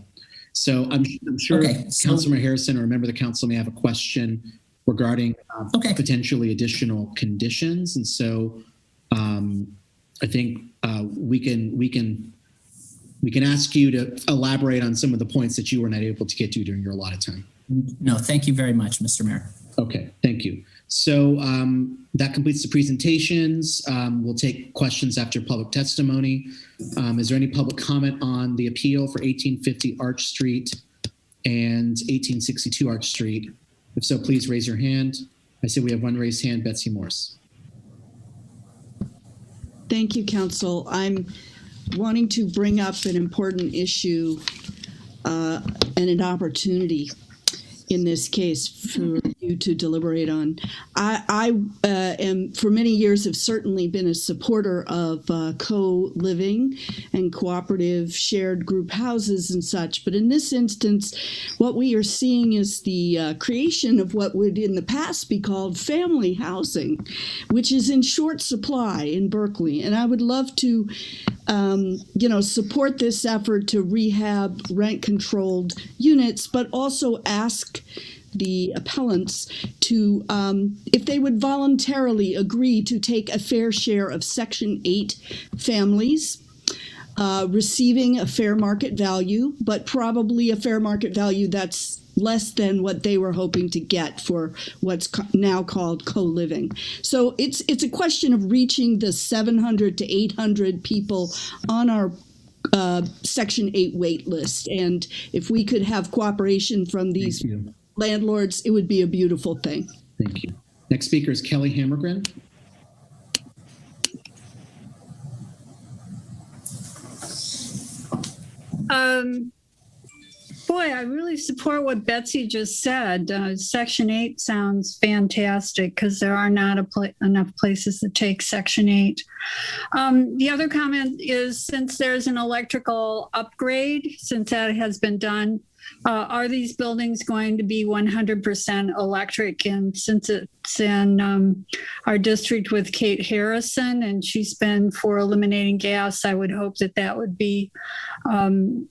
Speaker 6: So I'm sure Councilmember Harrison or a member of the council may have a question regarding potentially additional conditions. And so I think we can ask you to elaborate on some of the points that you were not able to get to during your allotted time.
Speaker 8: No, thank you very much, Mr. Mayor.
Speaker 6: Okay, thank you. So that completes the presentations. We'll take questions after public testimony. Is there any public comment on the appeal for 1850 Arch Street and 1862 Arch Street? If so, please raise your hand. I see we have one raised hand, Betsy Morse.
Speaker 9: Thank you, Council. I'm wanting to bring up an important issue and an opportunity in this case for you to deliberate on. I am, for many years, have certainly been a supporter of co-living and cooperative shared group houses and such. But in this instance, what we are seeing is the creation of what would in the past be called family housing, which is in short supply in Berkeley. And I would love to support this effort to rehab rent-controlled units, but also ask the appellants to, if they would voluntarily agree to take a fair share of Section 8 families receiving a fair market value, but probably a fair market value that's less than what they were hoping to get for what's now called co-living. So it's a question of reaching the 700 to 800 people on our Section 8 wait list. And if we could have cooperation from these landlords, it would be a beautiful thing.
Speaker 6: Thank you. Next speaker is Kelly Hammergren.
Speaker 14: Boy, I really support what Betsy just said. Section 8 sounds fantastic because there are not enough places to take Section 8. The other comment is, since there's an electrical upgrade, since that has been done, are these buildings going to be 100% electric? And since it's in our district with Kate Harrison, and she's been for eliminating gas, I would hope that that would be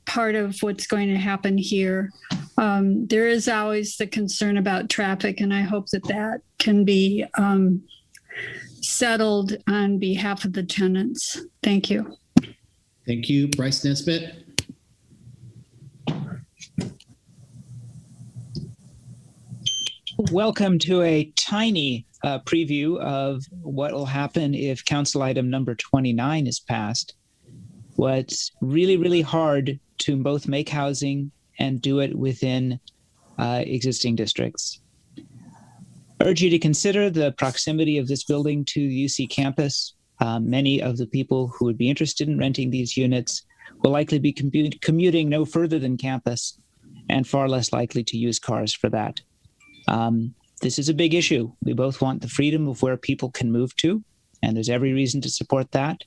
Speaker 14: part of what's going to happen here. There is always the concern about traffic, and I hope that that can be settled on behalf of the tenants. Thank you.
Speaker 6: Thank you. Bryce Nesbitt.
Speaker 13: Welcome to a tiny preview of what will happen if council item number 29 is passed. What's really, really hard to both make housing and do it within existing districts. I urge you to consider the proximity of this building to the UC campus. Many of the people who would be interested in renting these units will likely be commuting no further than campus and far less likely to use cars for that. This is a big issue. We both want the freedom of where people can move to, and there's every reason to support that.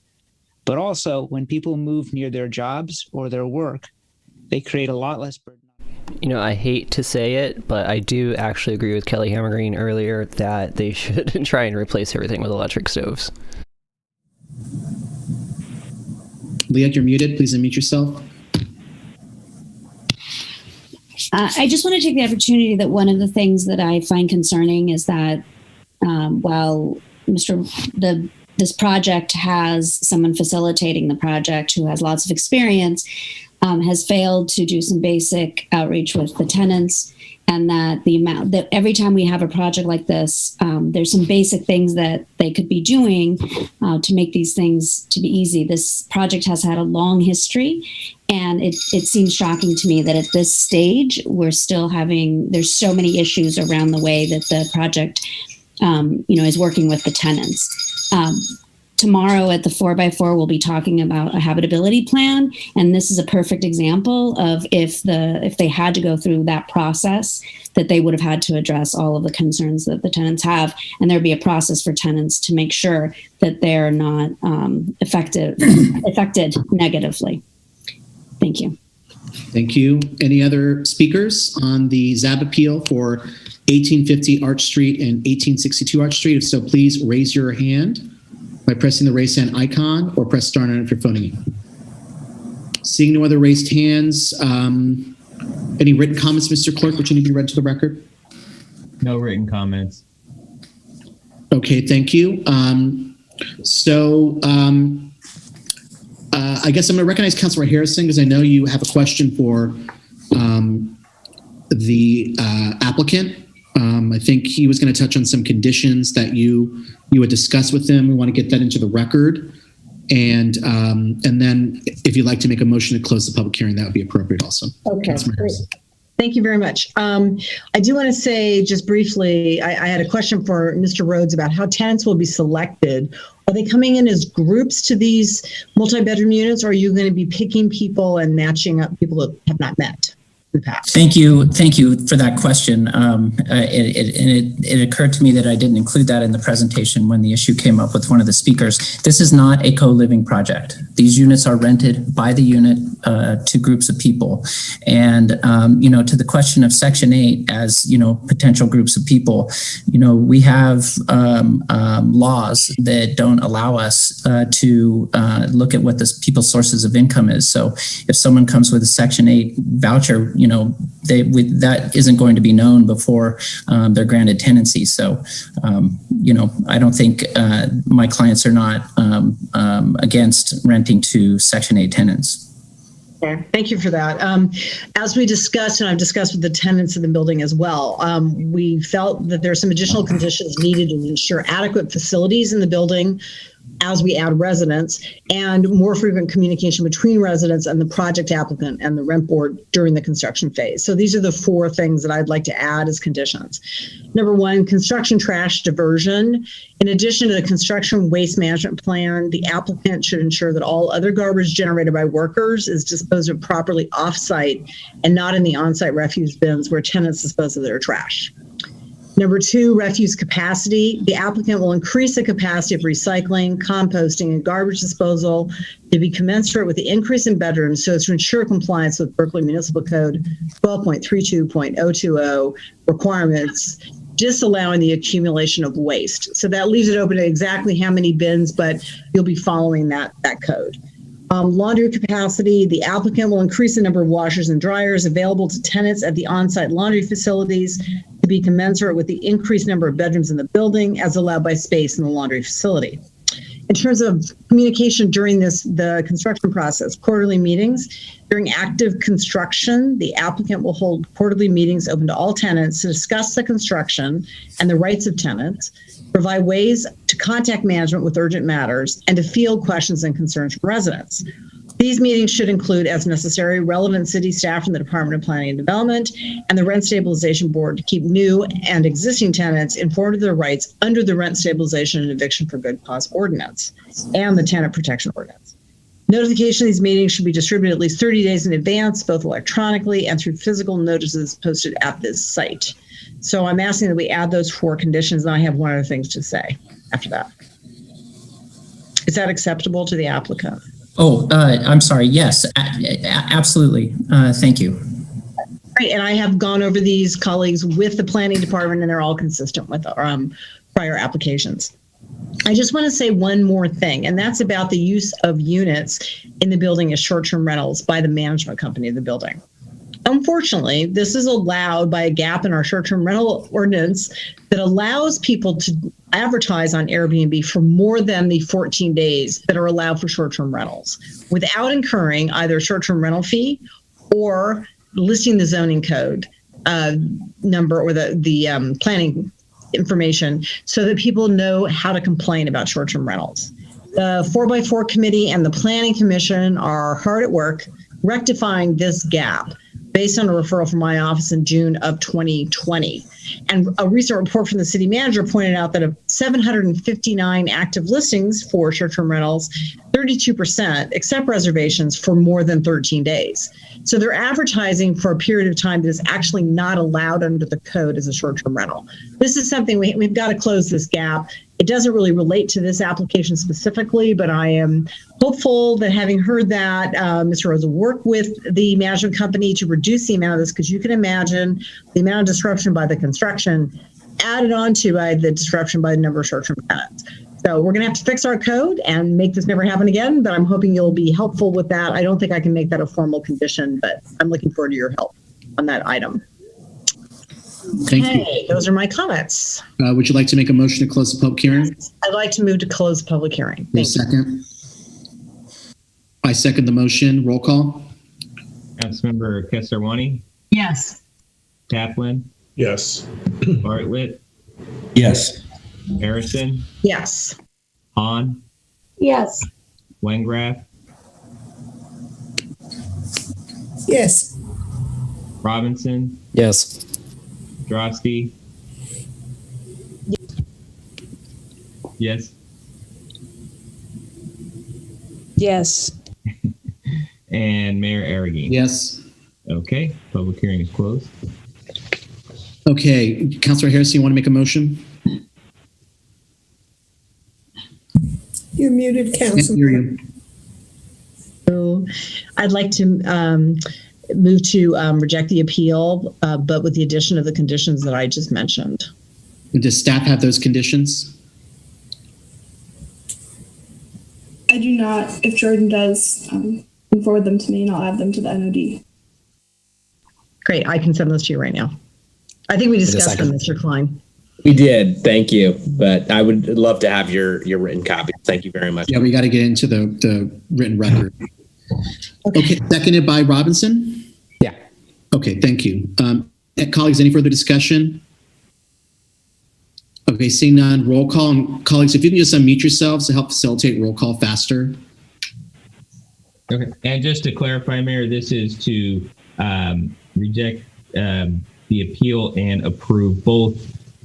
Speaker 13: But also, when people move near their jobs or their work, they create a lot less burden.
Speaker 5: You know, I hate to say it, but I do actually agree with Kelly Hammergreen earlier that they should try and replace everything with electric stoves.
Speaker 6: Leah, you're muted. Please unmute yourself.
Speaker 15: I just want to take the opportunity that one of the things that I find concerning is that while this project has someone facilitating the project who has lots of experience, has failed to do some basic outreach with the tenants, and that the amount that every time we have a project like this, there's some basic things that they could be doing to make these things to be easy. This project has had a long history, and it seems shocking to me that at this stage there's so many issues around the way that the project is working with the tenants. Tomorrow at the 4x4, we'll be talking about a habitability plan. And this is a perfect example of if they had to go through that process, that they would have had to address all of the concerns that the tenants have. And there'd be a process for tenants to make sure that they're not affected negatively. Thank you.
Speaker 6: Thank you. Any other speakers on the ZAB appeal for 1850 Arch Street and 1862 Arch Street? If so, please raise your hand by pressing the raise hand icon or press star 9 if you're phoning in. Seeing no other raised hands, any written comments, Mr. Clerk, which need to be read to the record?
Speaker 7: No written comments.
Speaker 6: Okay, thank you. I guess I'm going to recognize Councilor Harrison because I know you have a question for the applicant. I think he was going to touch on some conditions that you would discuss with him. We want to get that into the record. And then if you'd like to make a motion to close the public hearing, that would be appropriate also.
Speaker 21: Okay, great. Thank you very much. I do want to say just briefly, I had a question for Mr. Rhodes about how tenants will be selected. Are they coming in as groups to these multi-bedroom units, or are you going to be picking people and matching up people that have not met in the past?
Speaker 8: Thank you for that question. It occurred to me that I didn't include that in the presentation when the issue came up with one of the speakers. This is not a co-living project. These units are rented by the unit to groups of people. And, to the question of Section 8 as, potential groups of people, we have laws that don't allow us to look at what this people's sources of income is. So if someone comes with a Section 8 voucher, that isn't going to be known before they're granted tenancy. So, I don't think my clients are not against renting to Section 8 tenants.
Speaker 21: Okay, thank you for that. As we discussed, and I've discussed with the tenants in the building as well, we felt that there are some additional conditions needed to ensure adequate facilities in the building as we add residents, and more frequent communication between residents and the project applicant and the rent board during the construction phase. So these are the 4 things that I'd like to add as conditions. Number 1, construction trash diversion. In addition to the construction waste management plan, the applicant should ensure that all other garbage generated by workers is disposed of properly off-site and not in the on-site refuse bins where tenants dispose of their trash. Number 2, refuse capacity. The applicant will increase the capacity of recycling, composting, and garbage disposal to be commensurate with the increase in bedrooms so as to ensure compliance with Berkeley Municipal Code 12.32.020 requirements, disallowing the accumulation of waste. So that leaves it open to exactly how many bins, but you'll be following that code. Laundry capacity, the applicant will increase the number of washers and dryers available to tenants at the on-site laundry facilities to be commensurate with the increased number of bedrooms in the building as allowed by space in the laundry facility. In terms of communication during the construction process, quarterly meetings. During active construction, the applicant will hold quarterly meetings open to all tenants to discuss the construction and the rights of tenants, provide ways to contact management with urgent matters, and to field questions and concerns from residents. These meetings should include, as necessary, relevant city staff from the Department of Planning and Development and the Rent Stabilization Board to keep new and existing tenants informed of their rights under the Rent Stabilization and Eviction for Good Cause Ordinance and the Tenant Protection Ordinance. Notification of these meetings should be distributed at least 30 days in advance, both electronically and through physical notices posted at this site. So I'm asking that we add those 4 conditions, and I have one other thing to say after that. Is that acceptable to the applicant?
Speaker 8: Oh, I'm sorry. Yes, absolutely. Thank you.
Speaker 21: Right, and I have gone over these colleagues with the planning department, and they're all consistent with prior applications. I just want to say one more thing, and that's about the use of units in the building as short-term rentals by the management company of the building. Unfortunately, this is allowed by a gap in our short-term rental ordinance that allows people to advertise on Airbnb for more than the 14 days that are allowed for short-term rentals without incurring either a short-term rental fee or listing the zoning code number or the planning information so that people know how to complain about short-term rentals. The 4x4 committee and the planning commission are hard at work rectifying this gap based on a referral from my office in June of 2020. And a recent report from the city manager pointed out that of 759 active listings for short-term rentals, 32% accept reservations for more than 13 days. So they're advertising for a period of time that is actually not allowed under the code as a short-term rental. This is something we've got to close this gap. It doesn't really relate to this application specifically, but I am hopeful that having heard that, Mr. Rose will work with the management company to reduce the amount of this, because you can imagine the amount of disruption by the construction added on to by the disruption by the number of short-term tenants. So we're going to have to fix our code and make this never happen again, but I'm hoping you'll be helpful with that. I don't think I can make that a formal condition, but I'm looking forward to your help on that item.
Speaker 6: Thank you.
Speaker 21: Those are my comments.
Speaker 6: Would you like to make a motion to close the public hearing?
Speaker 21: I'd like to move to close public hearing.
Speaker 6: Thank you. Second. I second the motion. Roll call.
Speaker 7: Councilmember Kesarwani,
Speaker 23: Yes.
Speaker 7: Taplin,
Speaker 22: Yes.
Speaker 7: Bartlett,
Speaker 11: Yes.
Speaker 7: Harrison,
Speaker 21: Yes.
Speaker 7: Hahn,
Speaker 12: Yes.
Speaker 7: Wengraf,
Speaker 11: Yes.
Speaker 7: Robinson,
Speaker 5: Yes.
Speaker 7: Drosty. Yes.
Speaker 1: Yes.
Speaker 7: And Mayor Arreguín.
Speaker 6: Yes.
Speaker 7: Okay, public hearing is closed.
Speaker 6: Okay, Councilor Harrison, you want to make a motion?
Speaker 11: You're muted,
Speaker 6: Can't
Speaker 11: Council.
Speaker 6: hear you.
Speaker 21: So I'd like to move to reject the appeal, but with the addition of the conditions that I just mentioned.
Speaker 6: Does staff have those conditions?
Speaker 10: I do not. If Jordan does, forward them to me and I'll add them to the NOD.
Speaker 21: Great, I can send those to you right now. I think we discussed them, Mr. Klein.
Speaker 3: We did. Thank you. But I would love to have your written copy. Thank you very much.
Speaker 6: Yeah, we got to get into the written record. Okay, seconded by Robinson?
Speaker 5: Yeah.
Speaker 6: Okay, thank you. Colleagues, any further discussion? Okay, seeing none, roll call. And colleagues, if you can just unmute yourselves to help facilitate roll call faster.
Speaker 7: Okay, and just to clarify, Mayor, this is to reject the appeal and approve both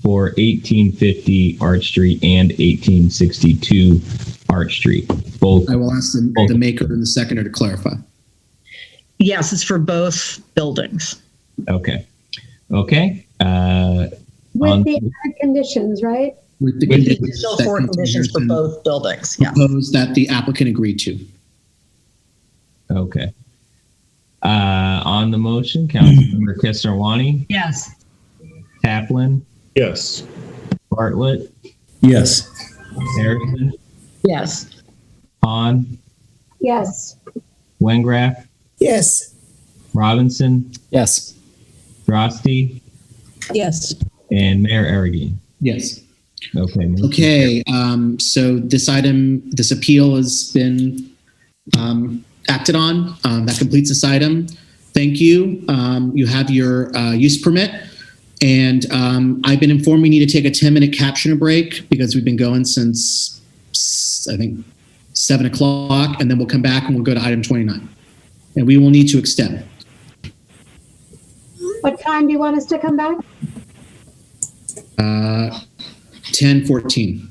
Speaker 7: for 1850 Arch Street and 1862 Arch Street. Both.
Speaker 6: I will ask the maker and the seconder to clarify.
Speaker 21: Yes, it's for both buildings.
Speaker 7: Okay. Okay.
Speaker 12: With the other conditions, right?
Speaker 6: With the
Speaker 21: conditions. Still 4 conditions for both buildings. Yeah.
Speaker 6: Propose that the applicant agreed to.
Speaker 7: Okay. On the motion, Councilmember Kesarwani,
Speaker 23: Yes.
Speaker 7: Taplin,
Speaker 22: Yes.
Speaker 7: Bartlett,
Speaker 11: Yes.
Speaker 7: Harrison,
Speaker 21: Yes.
Speaker 7: Hahn,
Speaker 12: Yes.
Speaker 7: Wengraf,
Speaker 11: Yes.
Speaker 7: Robinson,
Speaker 5: Yes.
Speaker 7: Drosty,
Speaker 1: Yes.
Speaker 7: And Mayor Arreguín.
Speaker 6: Yes.
Speaker 7: Okay.
Speaker 6: Okay. So this appeal has been acted on. That completes this item. Thank you. You have your use permit. And I've been informed we need to take a 10-minute captioner break because we've been going since, I think, 7 o'clock. And then we'll come back and we'll go to item 29. And we will need to extend.
Speaker 12: What time do you want us to come back?
Speaker 6: 10:14.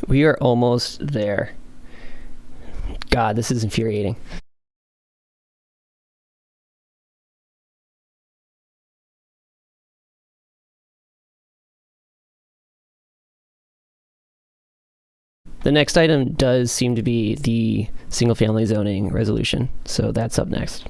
Speaker 5: We are almost there. God, this is infuriating. The next item does seem to be the single-family zoning resolution, so that's up next.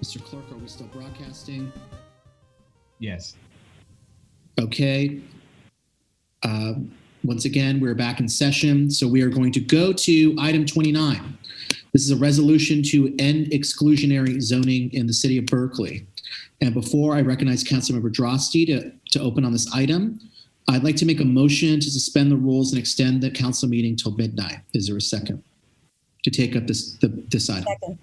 Speaker 6: Mr. Clerk, are we still broadcasting?
Speaker 7: Yes.
Speaker 6: Okay. Once again, we're back in session. So we are going to go to item 29. This is a resolution to end exclusionary zoning in the city of Berkeley. And before I recognize Councilmember Drosty to open on this item, I'd like to make a motion to suspend the rules and extend the council meeting till midnight. Is there a second to take up this item?
Speaker 1: Second.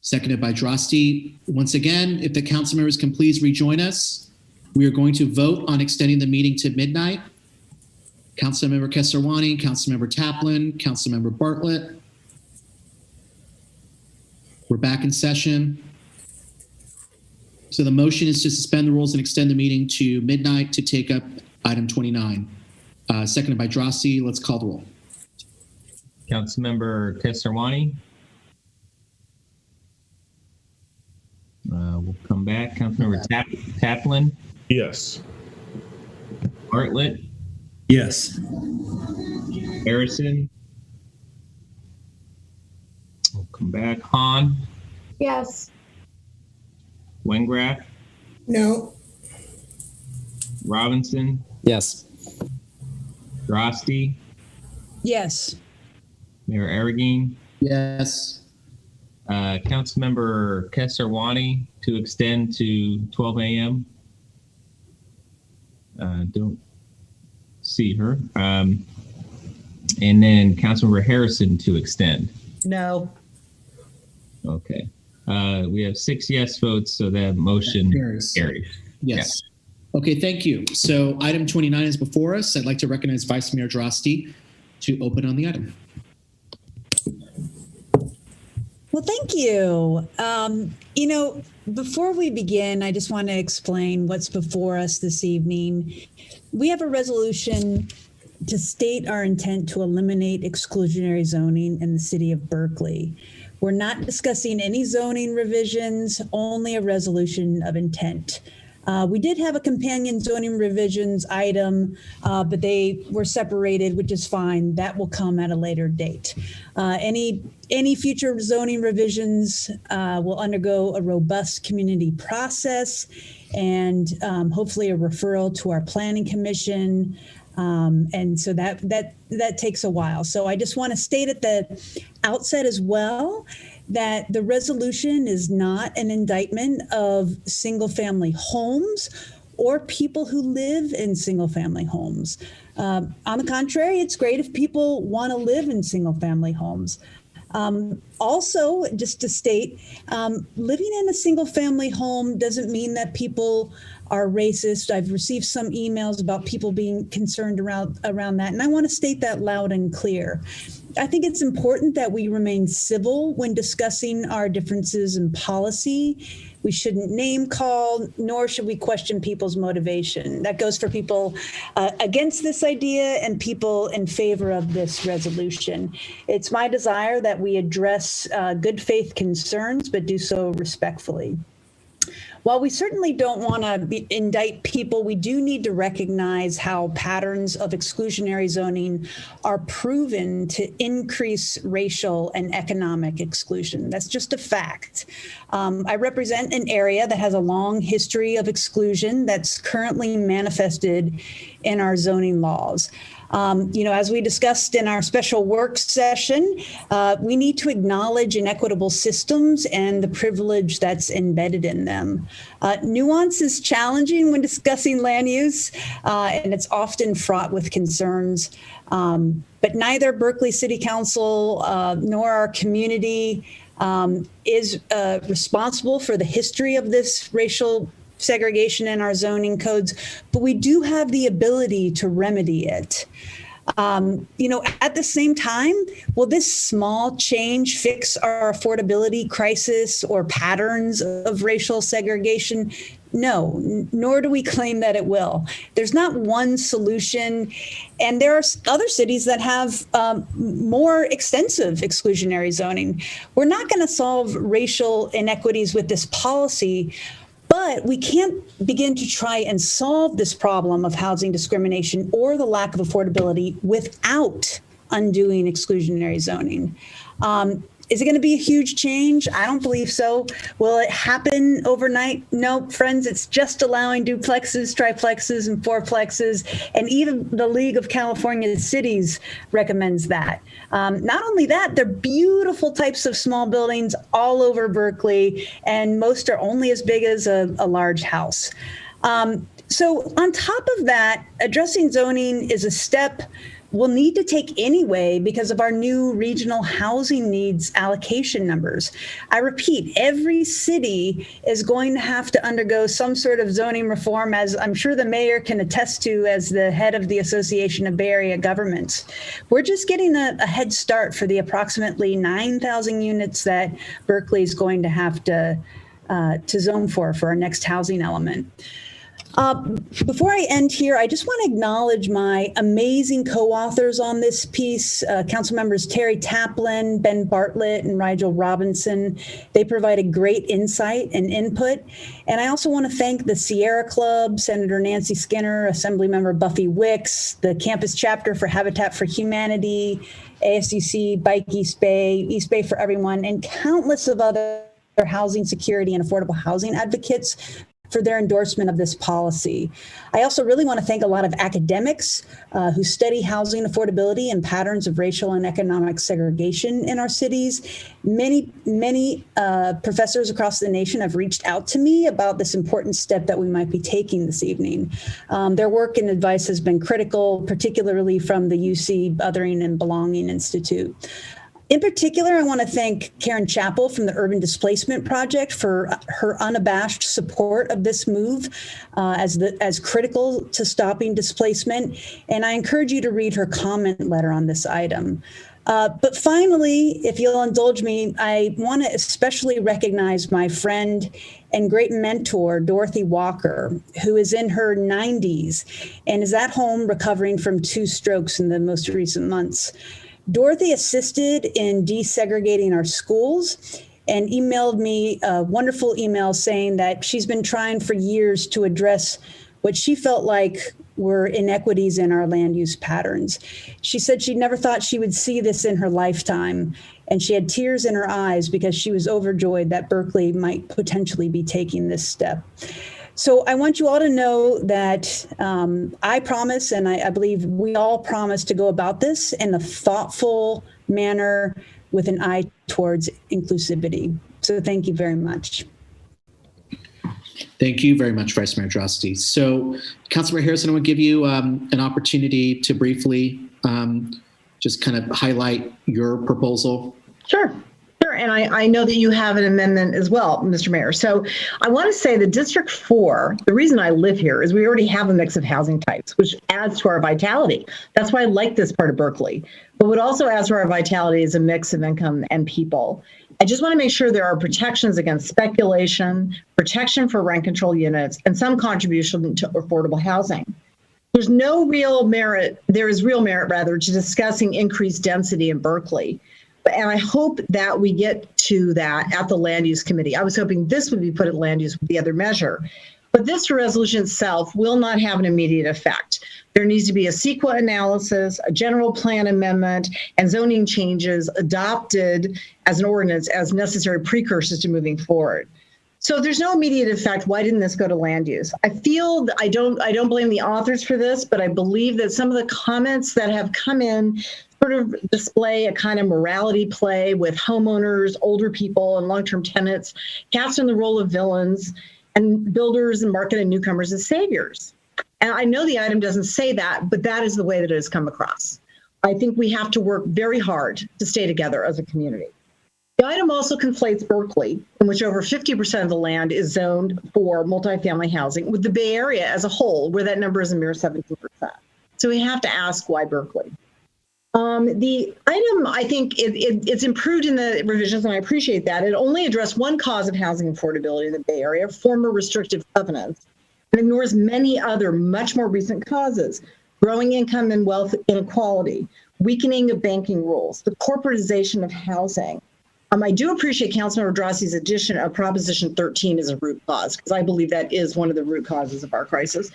Speaker 6: Seconded by Drosty. Once again, if the council members can please rejoin us, we are going to vote on extending the meeting to midnight. Councilmember Kesarwani, Councilmember Taplin, Councilmember Bartlett. We're back in session. So the motion is to suspend the rules and extend the meeting to midnight to take up item 29. Seconded by Drosty. Let's call the roll.
Speaker 7: Councilmember Kesarwani. We'll come back. Councilmember Taplin.
Speaker 22: Yes.
Speaker 7: Bartlett.
Speaker 11: Yes.
Speaker 7: Harrison. We'll come back. Hahn.
Speaker 12: Yes.
Speaker 7: Wengraf.
Speaker 11: No.
Speaker 7: Robinson.
Speaker 5: Yes.
Speaker 7: Drosty.
Speaker 1: Yes.
Speaker 7: Mayor Arreguín.
Speaker 6: Yes.
Speaker 7: Councilmember Kesarwani to extend to 12 a.m. Don't see her. And then Councilmember Harrison to extend.
Speaker 21: No.
Speaker 7: Okay. We have 6 yes votes, so that motion carries.
Speaker 6: Yes. Okay, thank you. So item 29 is before us. I'd like to recognize Vice Mayor Drosty to open on the item.
Speaker 1: Well, thank you. Before we begin, I just want to explain what's before us this evening. We have a resolution to state our intent to eliminate exclusionary zoning in the city of Berkeley. We're not discussing any zoning revisions, only a resolution of intent. We did have a companion zoning revisions item, but they were separated, which is fine. That will come at a later date. Any future zoning revisions will undergo a robust community process and hopefully a referral to our planning commission. And so that takes a while. So I just want to state at the outset as well that the resolution is not an indictment of single-family homes or people who live in single-family homes. On the contrary, it's great if people want to live in single-family homes. Also, just to state, living in a single-family home doesn't mean that people are racist. I've received some emails about people being concerned around that, and I want to state that loud and clear. I think it's important that we remain civil when discussing our differences in policy. We shouldn't name call, nor should we question people's motivation. That goes for people against this idea and people in favor of this resolution. It's my desire that we address good faith concerns, but do so respectfully. While we certainly don't want to indict people, we do need to recognize how patterns of exclusionary zoning are proven to increase racial and economic exclusion. That's just a fact. I represent an area that has a long history of exclusion that's currently manifested in our zoning laws. As we discussed in our special work session, we need to acknowledge inequitable systems and the privilege that's embedded in them. Nuance is challenging when discussing land use, and it's often fraught with concerns. But neither Berkeley City Council nor our community is responsible for the history of this racial segregation in our zoning codes, but we do have the ability to remedy it. At the same time, will this small change fix our affordability crisis or patterns of racial segregation? No, nor do we claim that it will. There's not one solution, and there are other cities that have more extensive exclusionary zoning. We're not going to solve racial inequities with this policy, but we can't begin to try and solve this problem of housing discrimination or the lack of affordability without undoing exclusionary zoning. Is it going to be a huge change? I don't believe so. Will it happen overnight? No, friends, it's just allowing duplexes, triplexes, and fourplexes. And even the League of California Cities recommends that. Not only that, they're beautiful types of small buildings all over Berkeley, and most are only as big as a large house. So on top of that, addressing zoning is a step we'll need to take anyway because of our new regional housing needs allocation numbers. I repeat, every city is going to have to undergo some sort of zoning reform, as I'm sure the mayor can attest to as the head of the Association of Bay Area Governments. We're just getting a head start for the approximately 9,000 units that Berkeley is going to have to zone for our next housing element. Before I end here, I just want to acknowledge my amazing co-authors on this piece, Council members Terry Taplin, Ben Bartlett, and Rigel Robinson. They provided great insight and input. And I also want to thank the Sierra Club, Senator Nancy Skinner, Assemblymember Buffy Wicks, the Campus Chapter for Habitat for Humanity, ASCC, Bike East Bay for Everyone, and countless of other housing security and affordable housing advocates for their endorsement of this policy. I also really want to thank a lot of academics who study housing affordability and patterns of racial and economic segregation in our cities. Many professors across the nation have reached out to me about this important step that we might be taking this evening. Their work and advice has been critical, particularly from the UC Othering and Belonging Institute. In particular, I want to thank Karen Chappell from the Urban Displacement Project for her unabashed support of this move as critical to stopping displacement. And I encourage you to read her comment letter on this item. But finally, if you'll indulge me, I want to especially recognize my friend and great mentor, Dorothy Walker, who is in her 90s and is at home recovering from 2 strokes in the most recent months. Dorothy assisted in desegregating our schools and emailed me a wonderful email saying that she's been trying for years to address what she felt like were inequities in our land use patterns. She said she never thought she would see this in her lifetime, and she had tears in her eyes because she was overjoyed that Berkeley might potentially be taking this step. So I want you all to know that I promise, and I believe we all promise to go about this in a thoughtful manner with an eye towards inclusivity. So thank you very much.
Speaker 6: Thank you very much, Vice Mayor Droste. So, Councilmember Harrison, I want to give you an opportunity to briefly just kind of highlight your proposal.
Speaker 21: Sure. And I know that you have an amendment as well, Mr. Mayor. So I want to say that District 4, the reason I live here is we already have a mix of housing types, which adds to our vitality. That's why I like this part of Berkeley. But what also adds to our vitality is a mix of income and people. I just want to make sure there are protections against speculation, protection for rent control units, and some contribution to affordable housing. There's no real merit, there is real merit rather, to discussing increased density in Berkeley. And I hope that we get to that at the Land Use Committee. I was hoping this would be put at Land Use with the other measure. But this resolution itself will not have an immediate effect. There needs to be a CEQA analysis, a general plan amendment, and zoning changes adopted as an ordinance as necessary precursors to moving forward. So if there's no immediate effect, why didn't this go to land use? I feel I don't blame the authors for this, but I believe that some of the comments that have come in sort of display a kind of morality play with homeowners, older people, and long-term tenants, cast in the role of villains, and builders and market and newcomers as saviors. And I know the item doesn't say that, but that is the way that it has come across. I think we have to work very hard to stay together as a community. The item also conflates Berkeley, in which over 50% of the land is zoned for multifamily housing, with the Bay Area as a whole, where that number is a mere 17%. So we have to ask why Berkeley. The item, I think it's improved in the revisions, and I appreciate that. It only addressed one cause of housing affordability in the Bay Area, former restrictive covenants, and ignores many other much more recent causes: growing income and wealth inequality, weakening of banking rules, the corporatization of housing. I do appreciate Councilmember Drosse's addition of Proposition 13 as a root cause, because I believe that is one of the root causes of our crisis.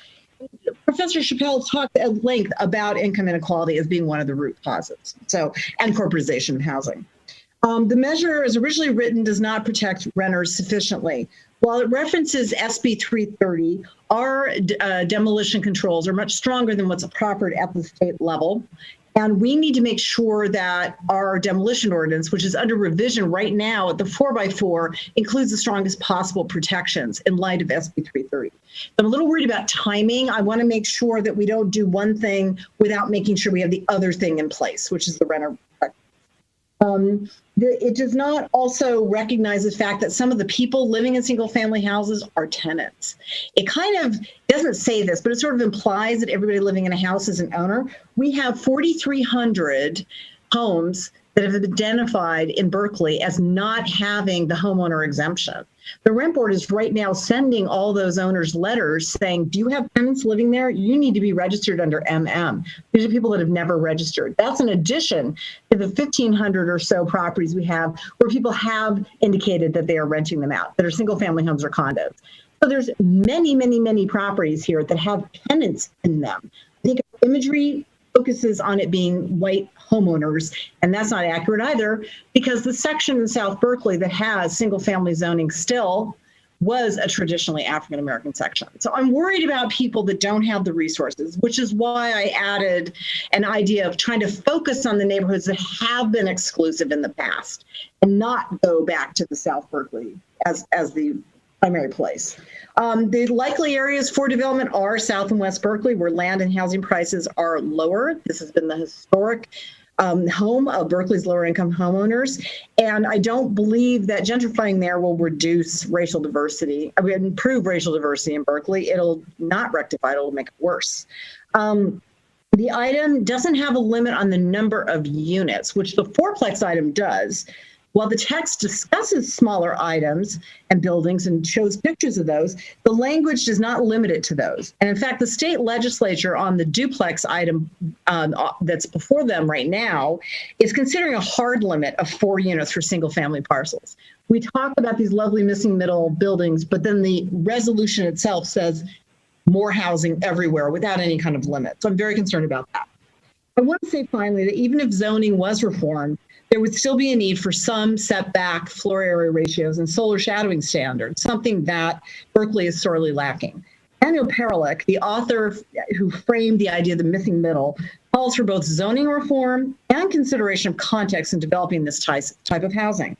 Speaker 21: Professor Chappelle talked at length about income inequality as being one of the root causes, and corporatization of housing. The measure, as originally written, does not protect renters sufficiently. While it references SB 330, our demolition controls are much stronger than what's proper at the state level. And we need to make sure that our demolition ordinance, which is under revision right now at the 4x4, includes the strongest possible protections in light of SB 330. I'm a little worried about timing. I want to make sure that we don't do one thing without making sure we have the other thing in place, which is the renter protection. It does not also recognize the fact that some of the people living in single family houses are tenants. It kind of doesn't say this, but it sort of implies that everybody living in a house is an owner. We have 4,300 homes that have been identified in Berkeley as not having the homeowner exemption. The rent board is right now sending all those owners letters saying, do you have tenants living there? You need to be registered under MM. These are people that have never registered. That's in addition to the 1,500 or so properties we have where people have indicated that they are renting them out, that are single family homes or condos. So there's many, many, many properties here that have tenants in them. I think imagery focuses on it being white homeowners, and that's not accurate either, because the section in South Berkeley that has single family zoning still was a traditionally African American section. So I'm worried about people that don't have the resources, which is why I added an idea of trying to focus on the neighborhoods that have been exclusive in the past and not go back to the South Berkeley as the primary place. The likely areas for development are South and West Berkeley, where land and housing prices are lower. This has been the historic home of Berkeley's lower income homeowners. And I don't believe that gentrifying there will reduce racial diversity. I mean, improve racial diversity in Berkeley. It'll not rectify it, it'll make it worse. The item doesn't have a limit on the number of units, which the fourplex item does. While the text discusses smaller items and buildings and shows pictures of those, the language does not limit it to those. And in fact, the state legislature on the duplex item that's before them right now is considering a hard limit of 4 units for single family parcels. We talk about these lovely missing middle buildings, but then the resolution itself says more housing everywhere without any kind of limit. So I'm very concerned about that. I want to say finally that even if zoning was reformed, there would still be a need for some setback, floor area ratios, and solar shadowing standards, something that Berkeley is sorely lacking. Daniel Perlick, the author who framed the idea of the missing middle, calls for both zoning reform and consideration of context in developing this type of housing.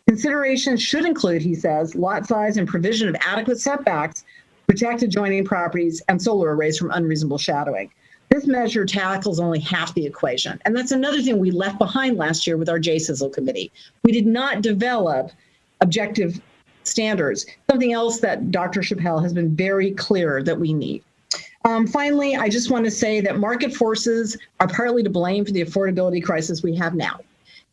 Speaker 21: Considerations should include, he says, lot size and provision of adequate setbacks, protect adjoining properties, and solar arrays from unreasonable shadowing. This measure tackles only half the equation. And that's another thing we left behind last year with our JSISL committee. We did not develop objective standards, something else that Dr. Chappelle has been very clear that we need. Finally, I just want to say that market forces are partly to blame for the affordability crisis we have now.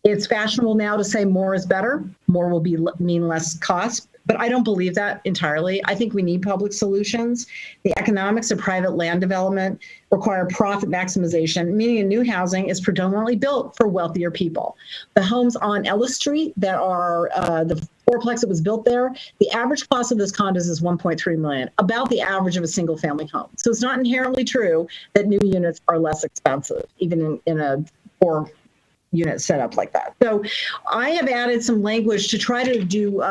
Speaker 21: It's fashionable now to say more is better, more will mean less cost. But I don't believe that entirely. I think we need public solutions. The economics of private land development require profit maximization, meaning new housing is predominantly built for wealthier people. The homes on Ellis Street that are the fourplex that was built there, the average cost of those condos is $1.3 million, about the average of a single family home. So it's not inherently true that new units are less expensive, even in a 4-unit setup like that. So I have added some language to try to do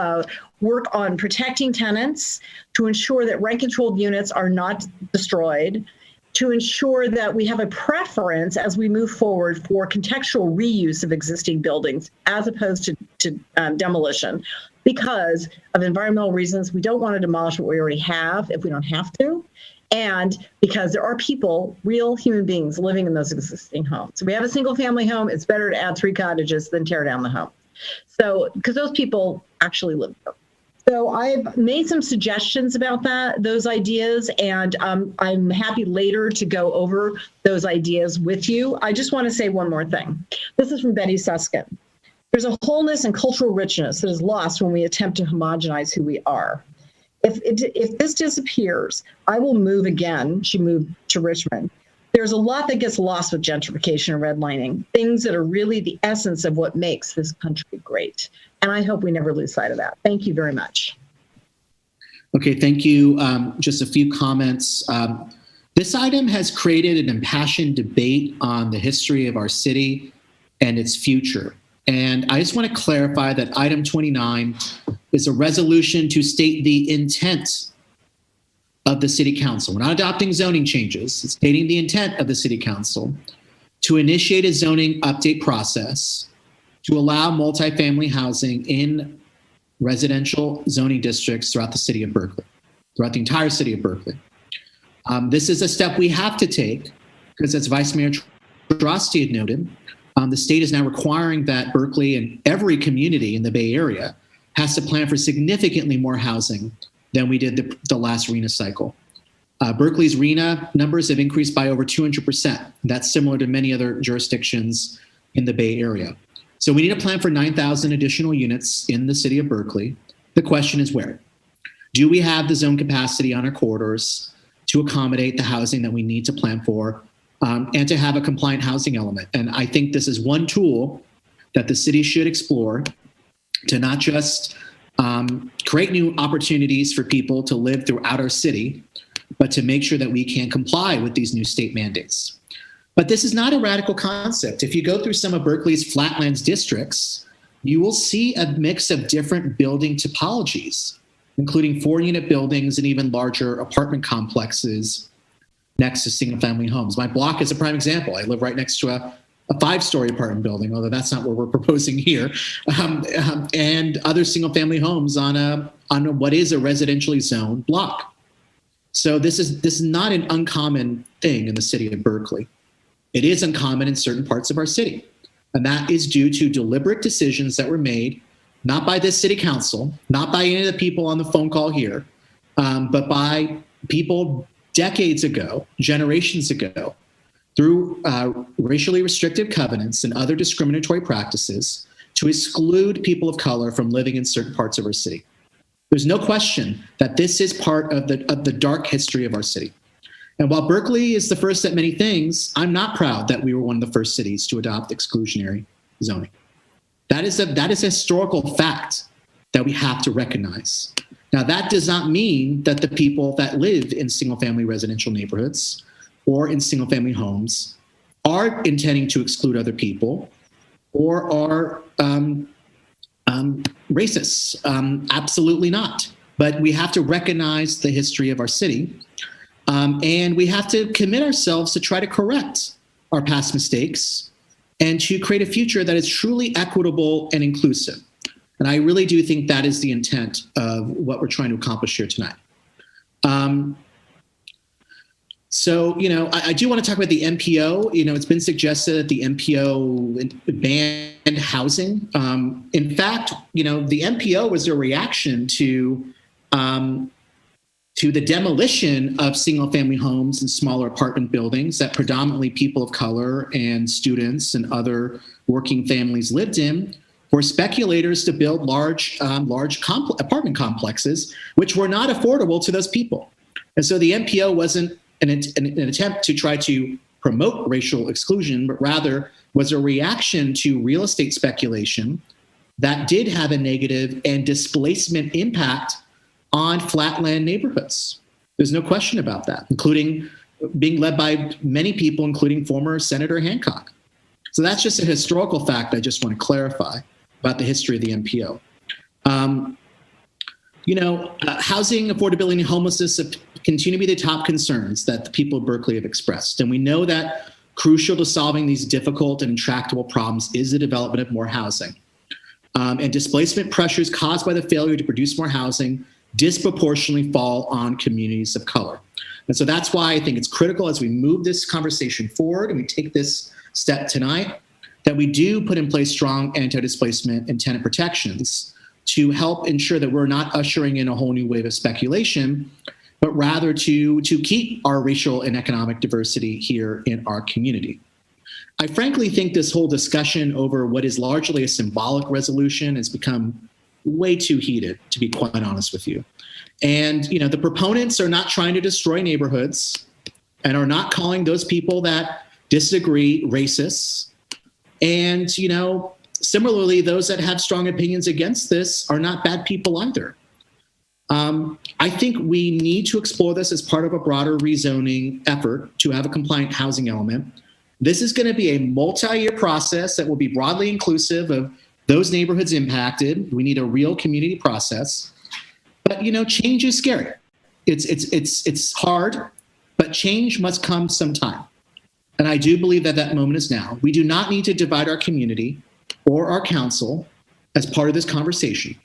Speaker 21: work on protecting tenants, to ensure that rent-controlled units are not destroyed, to ensure that we have a preference as we move forward for contextual reuse of existing buildings as opposed to demolition. Because of environmental reasons, we don't want to demolish what we already have if we don't have to. And because there are people, real human beings living in those existing homes. So we have a single family home, it's better to add 3 cottages than tear down the home. So, because those people actually live there. So I've made some suggestions about those ideas, and I'm happy later to go over those ideas with you. I just want to say one more thing. This is from Betty Susskind. There's a wholeness and cultural richness that is lost when we attempt to homogenize who we are. If this disappears, I will move again. She moved to Richmond. There's a lot that gets lost with gentrification and redlining, things that are really the essence of what makes this country great. And I hope we never lose sight of that. Thank you very much.
Speaker 6: Okay, thank you. Just a few comments. This item has created an impassioned debate on the history of our city and its future. And I just want to clarify that item 29 is a resolution to state the intent of the city council. We're not adopting zoning changes. It's stating the intent of the city council to initiate a zoning update process to allow multifamily housing in residential zoning districts throughout the city of Berkeley, throughout the entire city of Berkeley. This is a step we have to take because, as Vice Mayor Droste had noted, the state is now requiring that Berkeley and every community in the Bay Area has to plan for significantly more housing than we did the last RHNA cycle. Berkeley's RHNA numbers have increased by over 200%. That's similar to many other jurisdictions in the Bay Area. So we need a plan for 9,000 additional units in the city of Berkeley. The question is where? Do we have the zone capacity on our corridors to accommodate the housing that we need to plan for and to have a compliant housing element? And I think this is one tool that the city should explore to not just create new opportunities for people to live throughout our city, but to make sure that we can comply with these new state mandates. But this is not a radical concept. If you go through some of Berkeley's flatlands districts, you will see a mix of different building topologies, including 4-unit buildings and even larger apartment complexes next to single-family homes. My block is a prime example. I live right next to a 5-story apartment building, although that's not what we're proposing here, and other single-family homes on what is a residentially zoned block. So this is not an uncommon thing in the city of Berkeley. It is uncommon in certain parts of our city, and that is due to deliberate decisions that were made, not by this city council, not by any of the people on the phone call here, but by people decades ago, generations ago, through racially restrictive covenants and other discriminatory practices to exclude people of color from living in certain parts of our city. There's no question that this is part of the dark history of our city. And while Berkeley is the first at many things, I'm not proud that we were one of the first cities to adopt exclusionary zoning. That is a historical fact that we have to recognize. Now, that does not mean that the people that live in single-family residential neighborhoods or in single-family homes are intending to exclude other people or are racists. Absolutely not. But we have to recognize the history of our city, and we have to commit ourselves to try to correct our past mistakes and to create a future that is truly equitable and inclusive. And I really do think that is the intent of what we're trying to accomplish here tonight. So, I do want to talk about the MPO. It's been suggested that the MPO banned housing. In fact, the MPO was a reaction to the demolition of single-family homes and smaller apartment buildings that predominantly people of color and students and other working families lived in, for speculators to build large apartment complexes, which were not affordable to those people. And so the MPO wasn't an attempt to try to promote racial exclusion, but rather was a reaction to real estate speculation that did have a negative and displacement impact on flatland neighborhoods. There's no question about that, including being led by many people, including former Senator Hancock. So that's just a historical fact I just want to clarify about the history of the MPO. Housing affordability and homelessness continue to be the top concerns that the people of Berkeley have expressed. And we know that crucial to solving these difficult and intractable problems is the development of more housing. And displacement pressures caused by the failure to produce more housing disproportionately fall on communities of color. And so that's why I think it's critical as we move this conversation forward and we take this step tonight, that we do put in place strong anti-displacement and tenant protections to help ensure that we're not ushering in a whole new wave of speculation, but rather to keep our racial and economic diversity here in our community. I frankly think this whole discussion over what is largely a symbolic resolution has become way too heated, to be quite honest with you. And, the proponents are not trying to destroy neighborhoods and are not calling those people that disagree racists. And, similarly, those that have strong opinions against this are not bad people either. I think we need to explore this as part of a broader rezoning effort to have a compliant housing element. This is going to be a multi-year process that will be broadly inclusive of those neighborhoods impacted. We need a real community process. But, change is scary. It's hard, but change must come sometime. And I do believe that that moment is now. We do not need to divide our community or our council as part of this conversation.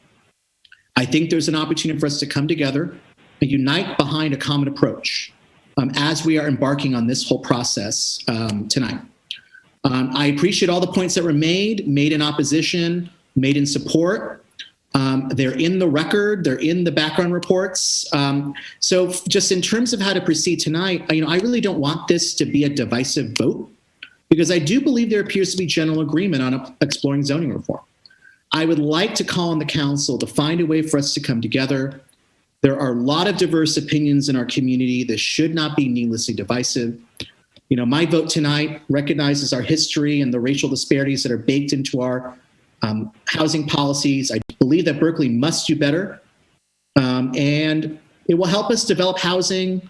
Speaker 6: I think there's an opportunity for us to come together and unite behind a common approach as we are embarking on this whole process tonight. I appreciate all the points that were made in opposition, made in support. They're in the record, they're in the background reports. So just in terms of how to proceed tonight, I really don't want this to be a divisive vote, because I do believe there appears to be general agreement on exploring zoning reform. I would like to call on the council to find a way for us to come together. There are a lot of diverse opinions in our community. This should not be needlessly divisive. My vote tonight recognizes our history and the racial disparities that are baked into our housing policies. I believe that Berkeley must do better, and it will help us develop housing,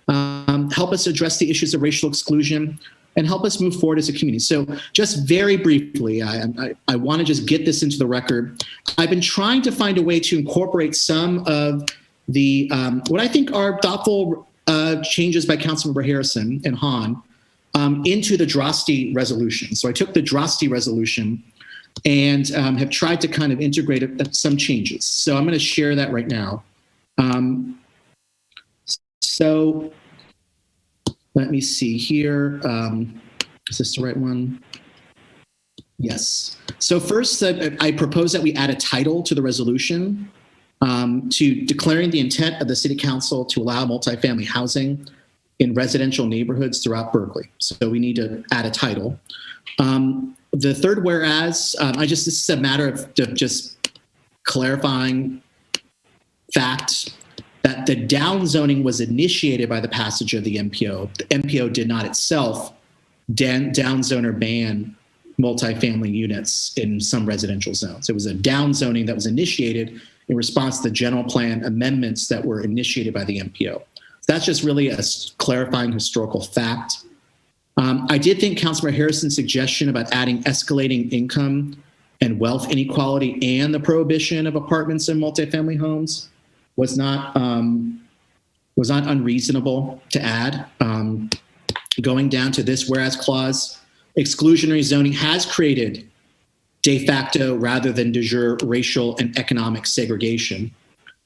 Speaker 6: help us address the issues of racial exclusion, and help us move forward as a community. So just very briefly, I want to just get this into the record. I've been trying to find a way to incorporate some of the, what I think are thoughtful changes by Councilmember Harrison and Hahn into the Droste resolution. So I took the Droste resolution and have tried to kind of integrate some changes. So I'm going to share that right now. So let me see here. Is this the right one? Yes. So first, I propose that we add a title to the resolution to declaring the intent of the City Council to allow multifamily housing in residential neighborhoods throughout Berkeley. So we need to add a title. The third whereas, this is a matter of just clarifying fact that the downzoning was initiated by the passage of the MPO. The MPO did not itself downzone or ban multifamily units in some residential zones. It was a downzoning that was initiated in response to the general plan amendments that were initiated by the MPO. That's just really a clarifying historical fact. I did think Councilmember Harrison's suggestion about adding escalating income and wealth inequality and the prohibition of apartments and multifamily homes was not unreasonable to add. Going down to this whereas clause, exclusionary zoning has created de facto rather than de jure racial and economic segregation,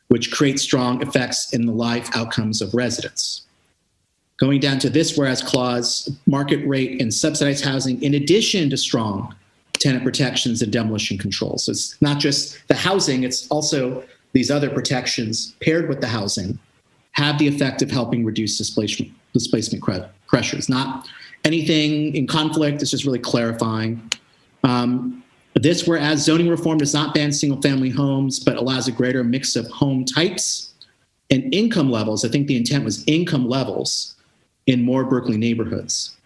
Speaker 6: which creates strong effects in the life outcomes of residents. Going down to this whereas clause, market rate and subsidized housing, in addition to strong tenant protections and demolition controls. So it's not just the housing, it's also these other protections paired with the housing have the effect of helping reduce displacement pressures. Not anything in conflict, it's just really clarifying. This whereas zoning reform does not ban single family homes, but allows a greater mix of home types and income levels. I think the intent was income levels in more Berkeley neighborhoods.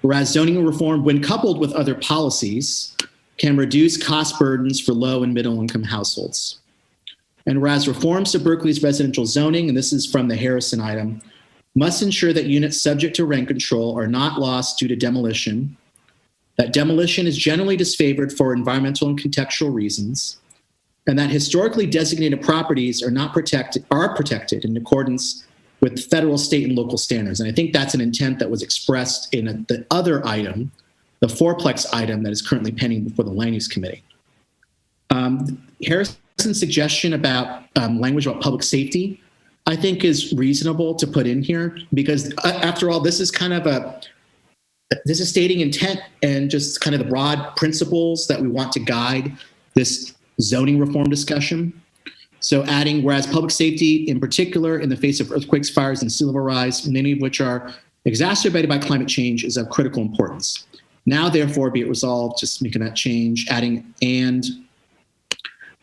Speaker 6: Whereas zoning reform, when coupled with other policies, can reduce cost burdens for low and middle income households. And whereas reforms to Berkeley's residential zoning, and this is from the Harrison item, must ensure that units subject to rent control are not lost due to demolition, that demolition is generally disfavored for environmental and contextual reasons, and that historically designated properties are protected in accordance with federal, state, and local standards. And I think that's an intent that was expressed in the other item, the fourplex item that is currently pending before the Land Use Committee. Harrison's suggestion about language about public safety, I think is reasonable to put in here, because after all, this is stating intent and just kind of the broad principles that we want to guide this zoning reform discussion. So adding, whereas public safety in particular in the face of earthquakes, fires, and sea level rise, many of which are exacerbated by climate change, is of critical importance. Now, therefore, be it resolved, just making that change, adding and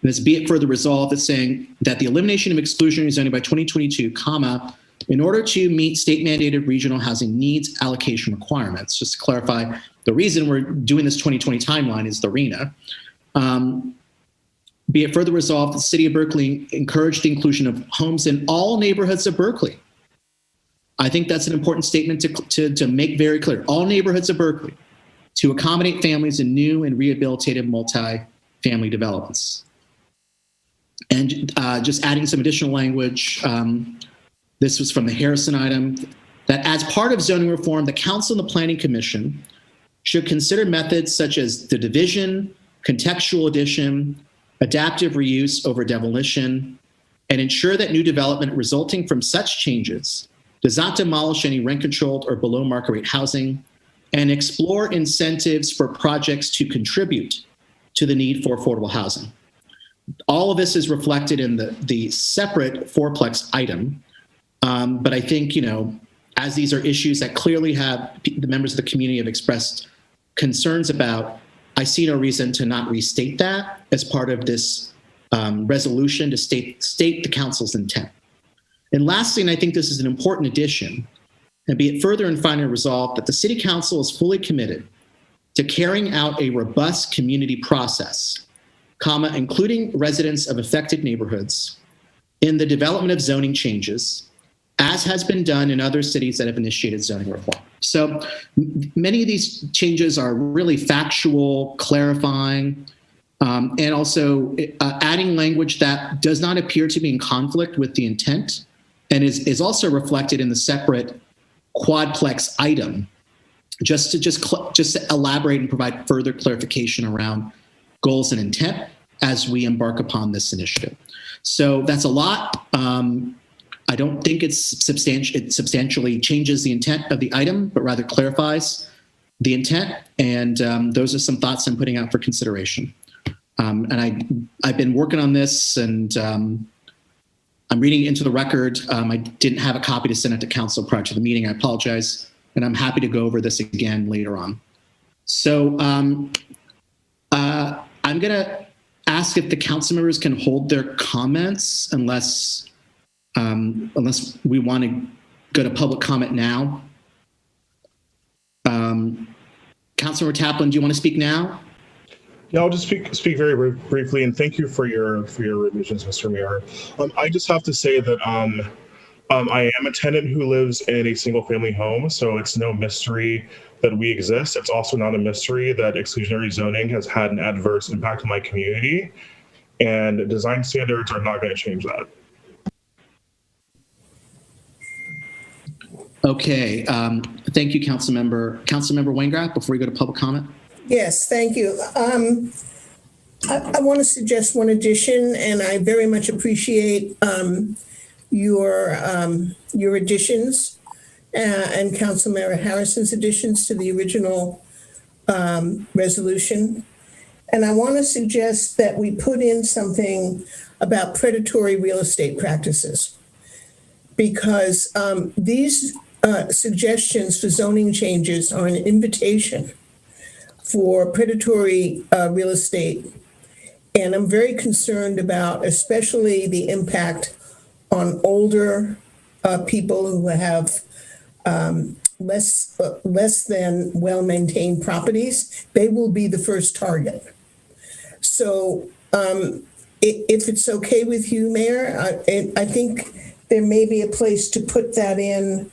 Speaker 6: this be it further resolved, it's saying that the elimination of exclusionary zoning by 2022, comma, in order to meet state mandated regional housing needs allocation requirements. Just to clarify, the reason we're doing this 2020 timeline is the RENA. Be it further resolved, the City of Berkeley encouraged the inclusion of homes in all neighborhoods of Berkeley I think that's an important statement to make very clear. All neighborhoods of Berkeley to accommodate families in new and rehabilitative multi-family developments. And just adding some additional language, this was from the Harrison item, that as part of zoning reform, the council and the planning commission should consider methods such as the division, contextual addition, adaptive reuse over demolition, and ensure that new development resulting from such changes does not demolish any rent-controlled or below market rate housing, and explore incentives for projects to contribute to the need for affordable housing. All of this is reflected in the separate fourplex item, but I think, as these are issues that clearly have the members of the community have expressed concerns about, I see no reason to not restate that as part of this resolution to state the council's intent. And lastly, and I think this is an important addition, and be it further and finally resolved, that the City Council is fully committed to carrying out a robust community process, including residents of affected neighborhoods, in the development of zoning changes, as has been done in other cities that have initiated zoning reform. So many of these changes are really factual, clarifying, and also adding language that does not appear to be in conflict with the intent, and is also reflected in the separate quadplex item, just to elaborate and provide further clarification around goals and intent as we embark upon this initiative. So that's a lot. I don't think it substantially changes the intent of the item, but rather clarifies the intent. And those are some thoughts I'm putting out for consideration. And I've been working on this, and I'm reading it into the record. I didn't have a copy to send it to council prior to the meeting. I apologize. And I'm happy to go over this again later on. So I'm going to ask if the council members can hold their comments unless we want to go to public comment now. Councilmember Taplin, do you want to speak now?
Speaker 22: Yeah, I'll just speak very briefly, and thank you for your revisions, Mr. Mayor. I just have to say that I am a tenant who lives in a single-family home, so it's no mystery that we exist. It's also not a mystery that exclusionary zoning has had an adverse impact on my community, and design standards are not going to change that.
Speaker 6: Okay, thank you, Councilmember Waingraff. Before we go to public comment.
Speaker 11: Yes, thank you. I want to suggest one addition, and I very much appreciate your additions and Councilmember Harrison's additions to the original resolution. And I want to suggest that we put in something about predatory real estate practices, because these suggestions for zoning changes are an invitation for predatory real estate. And I'm very concerned about especially the impact on older people who have less than well-maintained properties. They will be the first target. So if it's okay with you, Mayor, I think there may be a place to put that in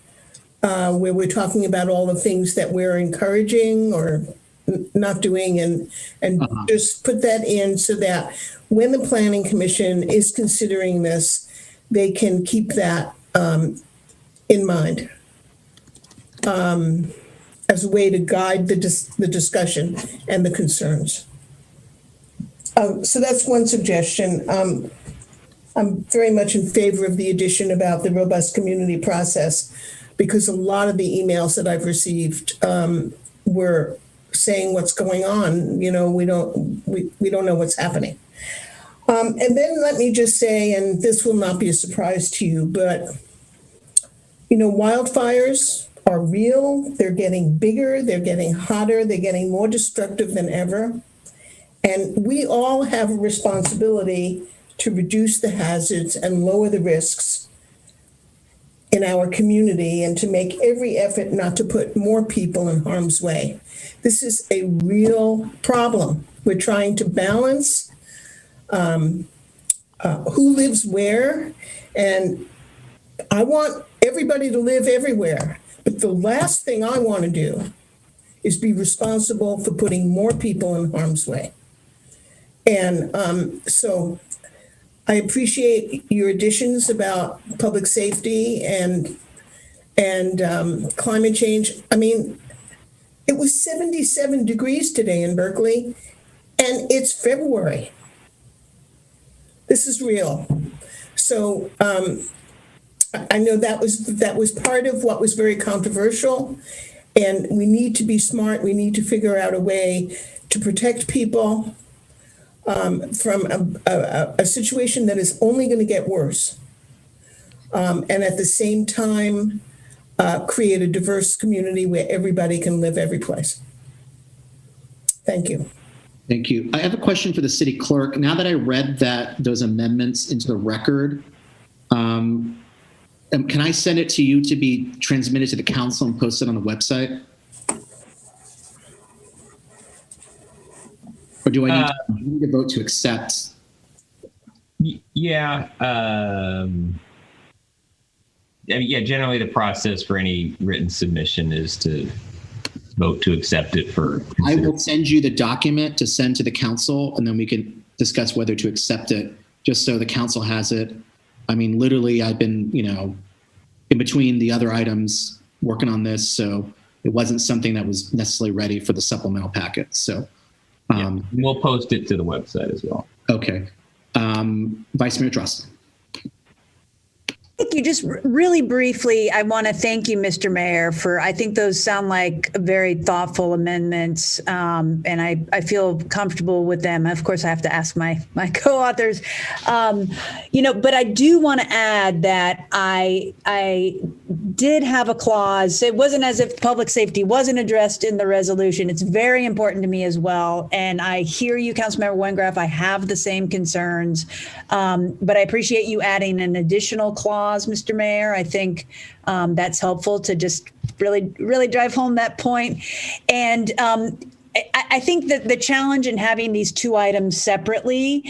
Speaker 11: where we're talking about all the things that we're encouraging or not doing, and just put that in so that when the Planning Commission is considering this, they can keep that in mind as a way to guide the discussion and the concerns. So that's one suggestion. I'm very much in favor of the addition about the robust community process, because a lot of the emails that I've received were saying what's going on. We don't know what's happening. And then let me just say, and this will not be a surprise to you, but wildfires are real. They're getting bigger, they're getting hotter, they're getting more destructive than ever. And we all have a responsibility to reduce the hazards and lower the risks in our community, and to make every effort not to put more people in harm's way. This is a real problem. We're trying to balance who lives where, and I want everybody to live everywhere. But the last thing I want to do is be responsible for putting more people in harm's way. And so I appreciate your additions about public safety and climate change. I mean, it was 77 degrees today in Berkeley, and it's February. This is real. So I know that was part of what was very controversial, and we need to be smart. We need to figure out a way to protect people from a situation that is only going to get worse, and at the same time create a diverse community where everybody can live every place. Thank you.
Speaker 6: Thank you. I have a question for the city clerk. Now that I read those amendments into the record, can I send it to you to be transmitted to the council and posted on the website? Or do I need to vote to accept?
Speaker 7: Yeah. Generally the process for any written submission is to vote to accept it for.
Speaker 6: I will send you the document to send to the council, and then we can discuss whether to accept it, just so the council has it. I mean, literally, I've been, in between the other items working on this, so it wasn't something that was necessarily ready for the supplemental packet. So
Speaker 7: we'll post it to the website as well.
Speaker 6: Okay. Vice Mayor Drost.
Speaker 1: Thank you. Just really briefly, I want to thank you, Mr. Mayor, for, I think those sound like very thoughtful amendments, and I feel comfortable with them. Of course, I have to ask my co-authors, but I do want to add that I did have a clause. It wasn't as if public safety wasn't addressed in the resolution. It's very important to me as well. And I hear you, Councilmember Wengraf. I have the same concerns, but I appreciate you adding an additional clause, Mr. Mayor. I think that's helpful to just really drive home that point. And I think that the challenge in having these two items separately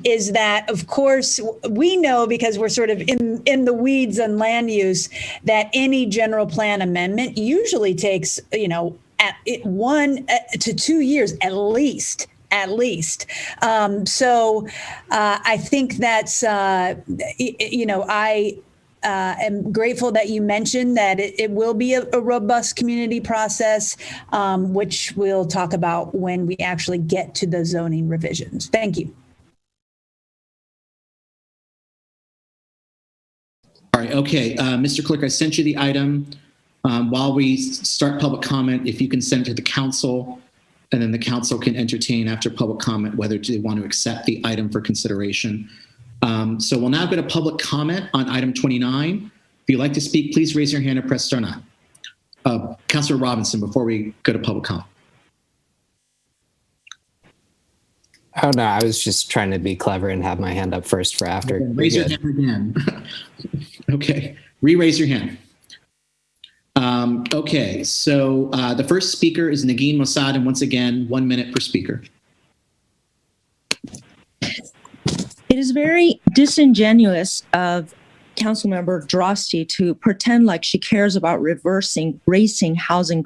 Speaker 1: is that, of course, we know, because we're sort of in the weeds on land use, that any general plan amendment usually takes, at 1 to 2 years at least. So I think that's, I am grateful that you mentioned that it will be a robust community process, which we'll talk about when we actually get to the zoning revisions. Thank you.
Speaker 6: All right. Okay. Mr. Clerk, I sent you the item. While we start public comment, if you can send it to the council, and then the council can entertain after public comment whether they want to accept the item for consideration. So we'll now go to public comment on item 29. If you'd like to speak, please raise your hand and press star 9. Councilor Robinson, before we go to public comment.
Speaker 16: Oh, no, I was just trying to be clever and have my hand up first for after.
Speaker 6: Okay, raise your hand again. Okay, re-raise your hand. Okay, so the first speaker is Nagin Mossad, and once again, 1 minute per speaker.
Speaker 17: It is very disingenuous of Councilmember Droste to pretend like she cares about reversing racist housing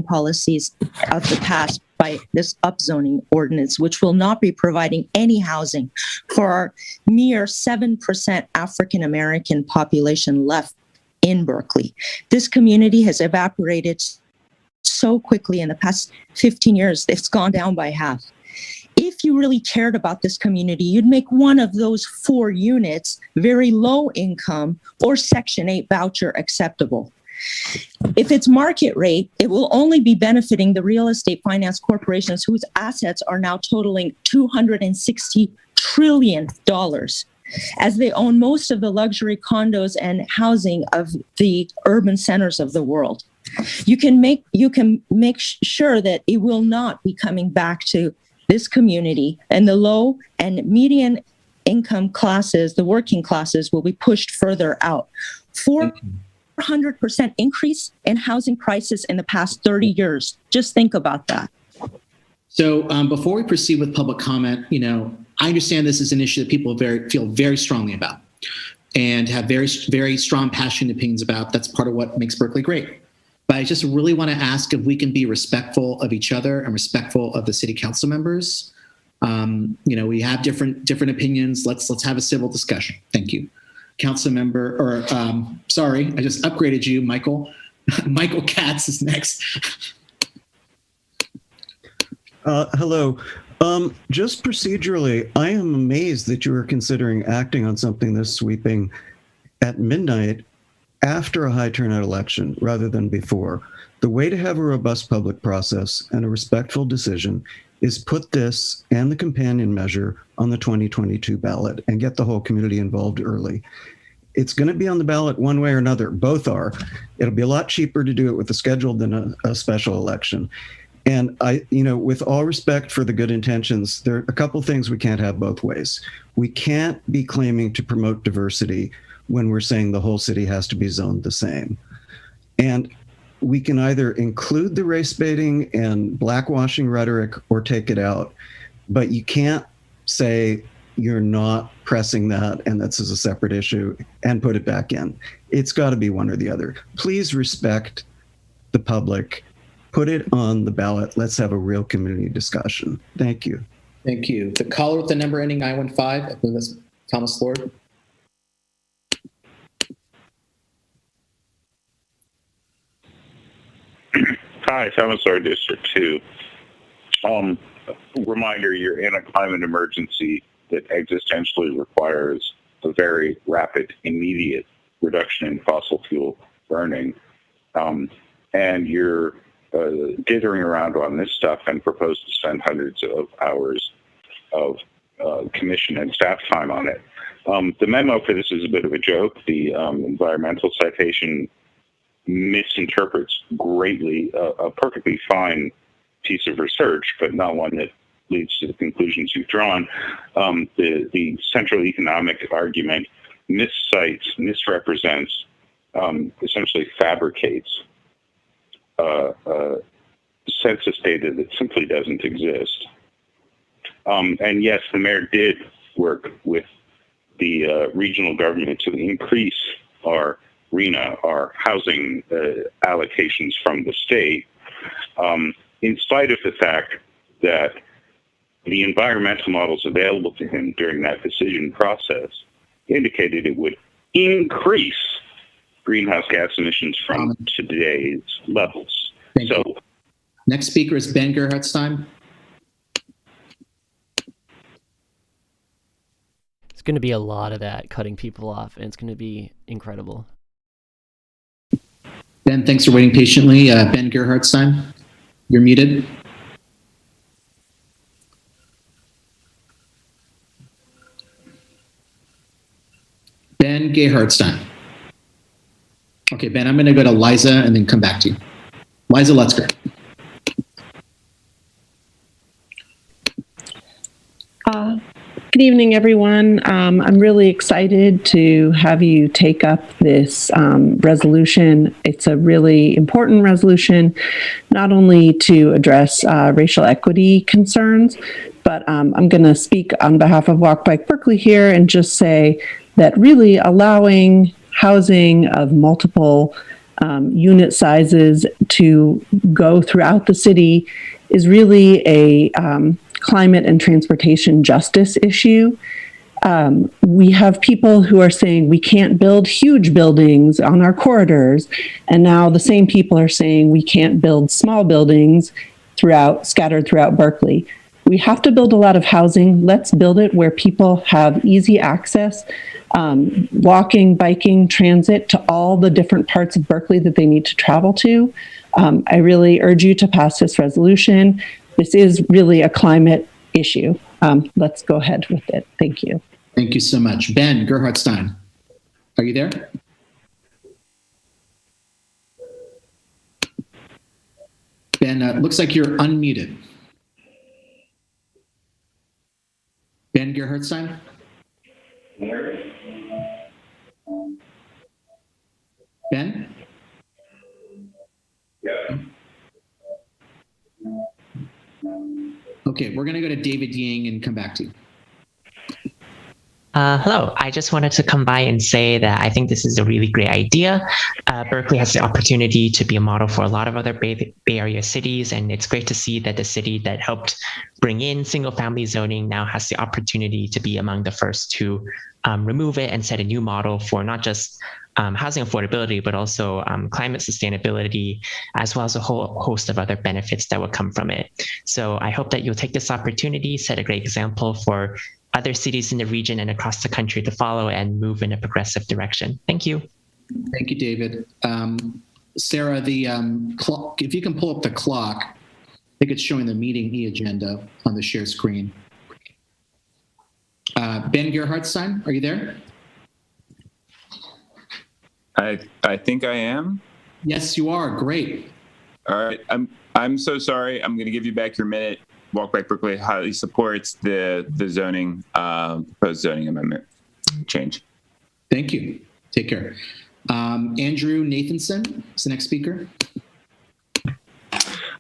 Speaker 17: policies of the past by this upzoning ordinance, which will not be providing any housing for our mere 7% African American population left in Berkeley. This community has evaporated so quickly in the past 15 years, it's gone down by half. If you really cared about this community, you'd make one of those 4 units very low income or Section 8 voucher acceptable. If it's market rate, it will only be benefiting the real estate finance corporations whose assets are now totaling $260 trillion, as they own most of the luxury condos and housing of the urban centers of the world. You can make sure that it will not be coming back to this community, and the low and median income classes, the working classes, will be pushed further out. 400% increase in housing prices in the past 30 years. Just think about that.
Speaker 6: So before we proceed with public comment, I understand this is an issue that people feel very strongly about. and have very, very strong, passionate opinions about. That's part of what makes Berkeley great. But I just really want to ask if we can be respectful of each other and respectful of the city council members. We have different opinions. Let's have a civil discussion. Thank you. Council member, sorry, I just upgraded you, Michael. Michael Katz is next.
Speaker 18: Hello. Just procedurally, I am amazed that you are considering acting on something this sweeping at midnight after a high turnout election rather than before. The way to have a robust public process and a respectful decision is put this and the companion measure on the 2022 ballot and get the whole community involved early. It's going to be on the ballot one way or another. Both are. It'll be a lot cheaper to do it with a scheduled than a special election. And with all respect for the good intentions, there are a couple things we can't have both ways. We can't be claiming to promote diversity when we're saying the whole city has to be zoned the same. And we can either include the race baiting and blackwashing rhetoric or take it out, but you can't say you're not pressing that and this is a separate issue and put it back in. It's got to be one or the other. Please respect the public. Put it on the ballot. Let's have a real community discussion. Thank you.
Speaker 6: Thank you. The caller with the number ending 915, I believe that's Thomas Lord.
Speaker 19: Hi, Thomas Lord, District 2. Reminder, you're in a climate emergency that existentially requires a very rapid, immediate reduction in fossil fuel burning. And you're dithering around on this stuff and propose to spend hundreds of hours of commission and staff time on it. The memo for this is a bit of a joke. The environmental citation misinterprets greatly a perfectly fine piece of research, but not one that leads to the conclusions you've drawn. The central economic argument miscites, misrepresents, essentially fabricates census data that simply doesn't exist. And yes, the mayor did work with the regional government to increase our RENA, our housing allocations from the state, in spite of the fact that the environmental models available to him during that decision process indicated it would increase greenhouse gas emissions from today's levels.
Speaker 6: So, next speaker is Ben Gerhardstein.
Speaker 5: It's going to be a lot of that, cutting people off, and it's going to be incredible.
Speaker 6: Ben, thanks for waiting patiently. Ben Gerhardstein, you're muted. Ben Gerhardstein. Okay, Ben, I'm going to go to Liza and then come back to you. Liza Lutzker.
Speaker 20: Good evening, everyone. I'm really excited to have you take up this resolution. It's a really important resolution, not only to address racial equity concerns, but I'm going to speak on behalf of Walk Bike Berkeley here and just say that really allowing housing of multiple unit sizes to go throughout the city is really a climate and transportation justice issue. We have people who are saying we can't build huge buildings on our corridors, and now the same people are saying we can't build small buildings scattered throughout Berkeley. We have to build a lot of housing. Let's build it where people have easy access, walking, biking, transit to all the different parts of Berkeley that they need to travel to. I really urge you to pass this resolution. This is really a climate issue. Let's go ahead with it. Thank you.
Speaker 6: Thank you so much. Ben Gerhardstein, are you there? Ben, looks like you're unmuted. Ben Gerhardstein? Ben? Yeah. Okay, we're going to go to David Ying and come back to you.
Speaker 2: Hello. I just wanted to come by and say that I think this is a really great idea. Berkeley has the opportunity to be a model for a lot of other Bay Area cities, and it's great to see that the city that helped bring in single-family zoning now has the opportunity to be among the first to remove it and set a new model for not just housing affordability, but also climate sustainability, as well as a whole host of other benefits that will come from it. So I hope that you'll take this opportunity, set a great example for other cities in the region and across the country to follow and move in a progressive direction. Thank you.
Speaker 6: Thank you, David. Sarah, the clock, if you can pull up the clock, I think it's showing the meeting e-agenda on the share screen. Ben Gerhardstein, are you there?
Speaker 4: I think I am.
Speaker 6: Yes, you are. Great.
Speaker 4: All right. I'm so sorry. I'm going to give you back your minute. Walk Back Berkeley highly supports the zoning proposed zoning amendment change.
Speaker 6: Thank you. Take care. Andrew Nathanson is the next speaker.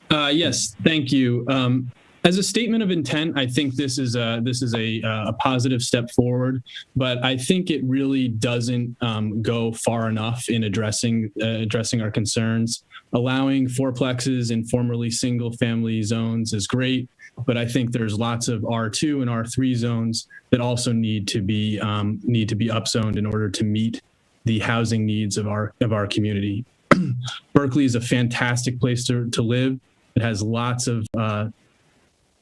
Speaker 9: Yes, thank you. As a statement of intent, I think this is a positive step forward, but I think it really doesn't go far enough in addressing our concerns. Allowing fourplexes in formerly single-family zones is great, but I think there's lots of R2 and R3 zones that also need to be upzoned in order to meet the housing needs of our community. Berkeley is a fantastic place to live. It has lots of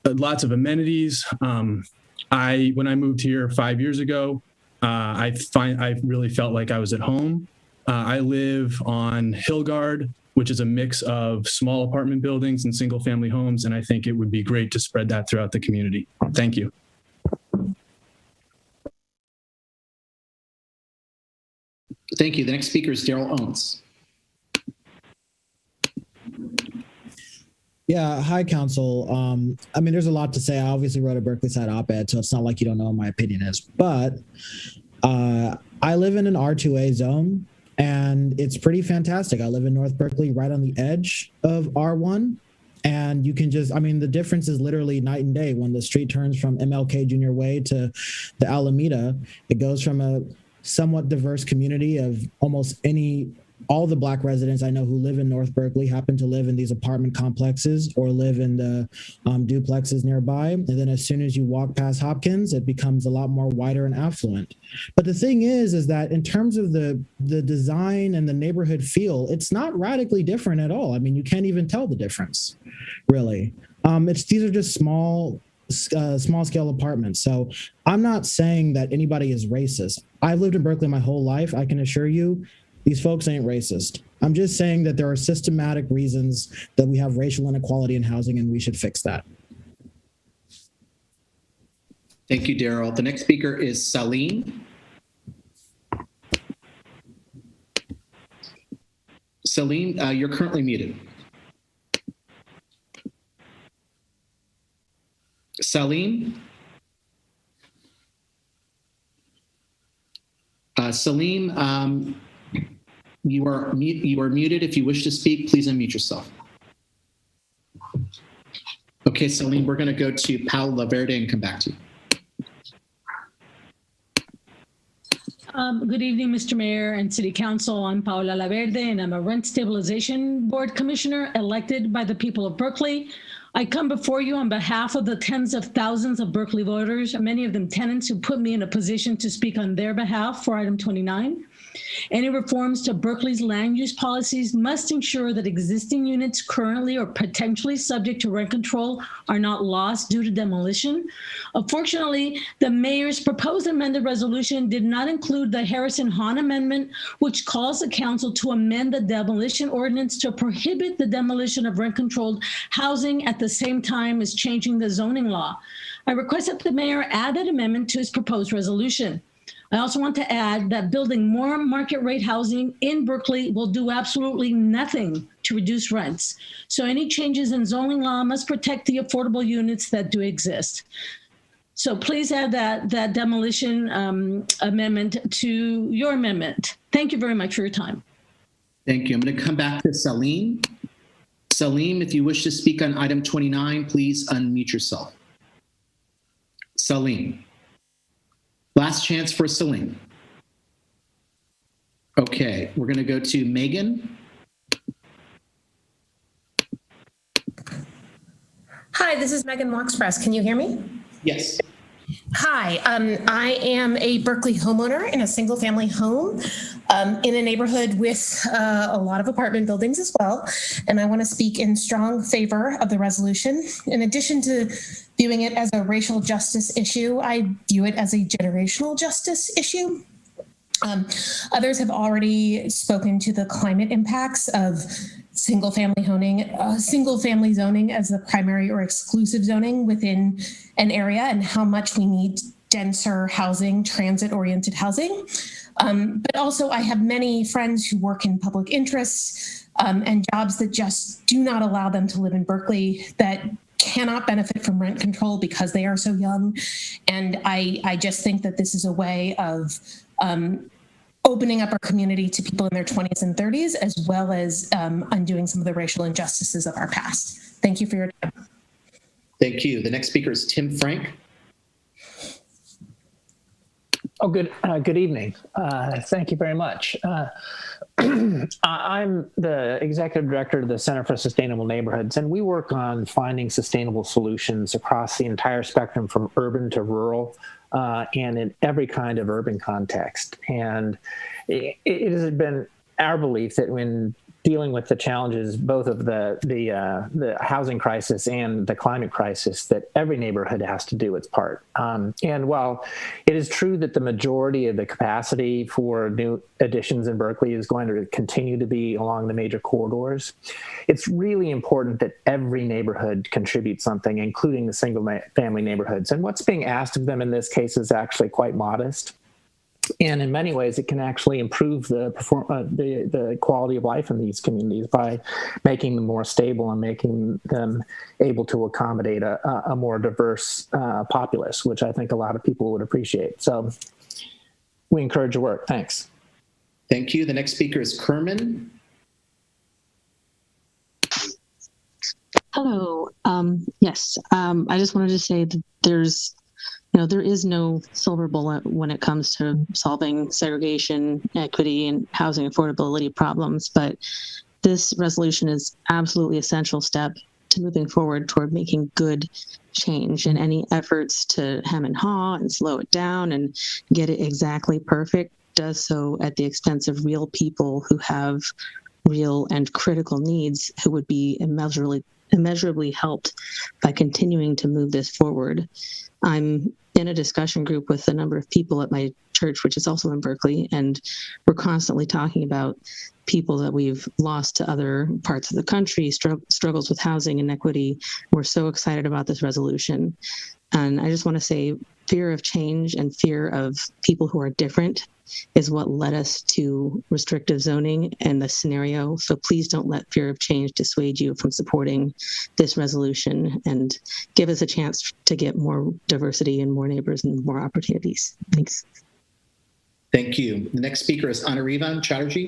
Speaker 9: amenities. When I moved here 5 years ago, I really felt like I was at home. I live on Hillgard, which is a mix of small apartment buildings and single family homes. And I think it would be great to spread that throughout the community. Thank you.
Speaker 6: Thank you. The next speaker is Daryl Owens.
Speaker 24: Yeah, hi, Council. I mean, there's a lot to say. I obviously wrote a Berkeley side op-ed, so it's not like you don't know what my opinion is. But I live in an R2A zone, and it's pretty fantastic. I live in North Berkeley, right on the edge of R1. And you can just, I mean, the difference is literally night and day. When the street turns from MLK Junior Way to the Alameda, it goes from a somewhat diverse community of all the Black residents I know who live in North Berkeley happen to live in these apartment complexes or live in the duplexes nearby. And then as soon as you walk past Hopkins, it becomes a lot more wider and affluent. But the thing is that in terms of the design and the neighborhood feel, it's not radically different at all. I mean, you can't even tell the difference, really. These are just small scale apartments. So I'm not saying that anybody is racist. I've lived in Berkeley my whole life. I can assure you, these folks ain't racist. I'm just saying that there are systematic reasons that we have racial inequality in housing, and we should fix that.
Speaker 6: Thank you, Daryl. The next speaker is Salim. Salim, you're currently muted. Salim? Salim, you are muted. If you wish to speak, please unmute yourself. Okay, Salim, we're going to go to Paul Laverde and come back to you.
Speaker 25: Good evening, Mr. Mayor and City Council. I'm Paola Laverde, and I'm a Rent Stabilization Board Commissioner elected by the people of Berkeley. I come before you on behalf of the tens of thousands of Berkeley voters, many of them tenants who put me in a position to speak on their behalf for item 29. Any reforms to Berkeley's land use policies must ensure that existing units currently or potentially subject to rent control are not lost due to demolition. Unfortunately, the mayor's proposed amended resolution did not include the Harrison-Hahn amendment, which calls the council to amend the demolition ordinance to prohibit the demolition of rent-controlled housing at the same time as changing the zoning law. I request that the mayor add that amendment to his proposed resolution. I also want to add that building more market rate housing in Berkeley will do absolutely nothing to reduce rents. So any changes in zoning law must protect the affordable units that do exist. So please add that demolition amendment to your amendment. Thank you very much for your time.
Speaker 6: Thank you. I'm going to come back to Salim. Salim, if you wish to speak on item 29, please unmute yourself. Salim. Last chance for Celine. Okay, we're going to go to Megan.
Speaker 8: Hi, this is Megan Walkspress. Can you hear me?
Speaker 6: Yes.
Speaker 8: Hi, I am a Berkeley homeowner in a single family home in a neighborhood with a lot of apartment buildings as well. And I want to speak in strong favor of the resolution. In addition to viewing it as a racial justice issue, I view it as a generational justice issue. Others have already spoken to the climate impacts of single family zoning as the primary or exclusive zoning within an area and how much we need denser housing, transit-oriented housing. But also I have many friends who work in public interest and jobs that just do not allow them to live in Berkeley, that cannot benefit from rent control because they are so young. And I just think that this is a way of opening up our community to people in their 20s and 30s, as well as undoing some of the racial injustices of our past. Thank you for your time.
Speaker 6: Thank you. The next speaker is Tim Frank.
Speaker 10: Oh, good evening. Thank you very much. I'm the executive director of the Center for Sustainable Neighborhoods, and we work on finding sustainable solutions across the entire spectrum from urban to rural and in every kind of urban context. And it has been our belief that when dealing with the challenges, both of the housing crisis and the climate crisis, that every neighborhood has to do its part. And while it is true that the majority of the capacity for new additions in Berkeley is going to continue to be along the major corridors, it's really important that every neighborhood contribute something, including the single family neighborhoods. And what's being asked of them in this case is actually quite modest. And in many ways, it can actually improve the quality of life in these communities by making them more stable and making them able to accommodate a more diverse populace, which I think a lot of people would appreciate. So we encourage your work. Thanks.
Speaker 6: Thank you. The next speaker is Kerman.
Speaker 13: Hello. Yes, I just wanted to say that there is no silver bullet when it comes to solving segregation, equity, and housing affordability problems, but this resolution is absolutely essential step to moving forward toward making good change, and any efforts to hem and haw and slow it down and get it exactly perfect does so at the expense of real people who have real and critical needs, who would be immeasurably helped by continuing to move this forward. I'm in a discussion group with a number of people at my church, which is also in Berkeley, and we're constantly talking about people that we've lost to other parts of the country, struggles with housing inequity. We're so excited about this resolution. And I just want to say fear of change and fear of people who are different is what led us to restrictive zoning and the scenario. So please don't let fear of change dissuade you from supporting this resolution, and give us a chance to get more diversity and more neighbors and more opportunities. Thanks.
Speaker 6: Thank you. The next speaker is Anarivan Chatterjee.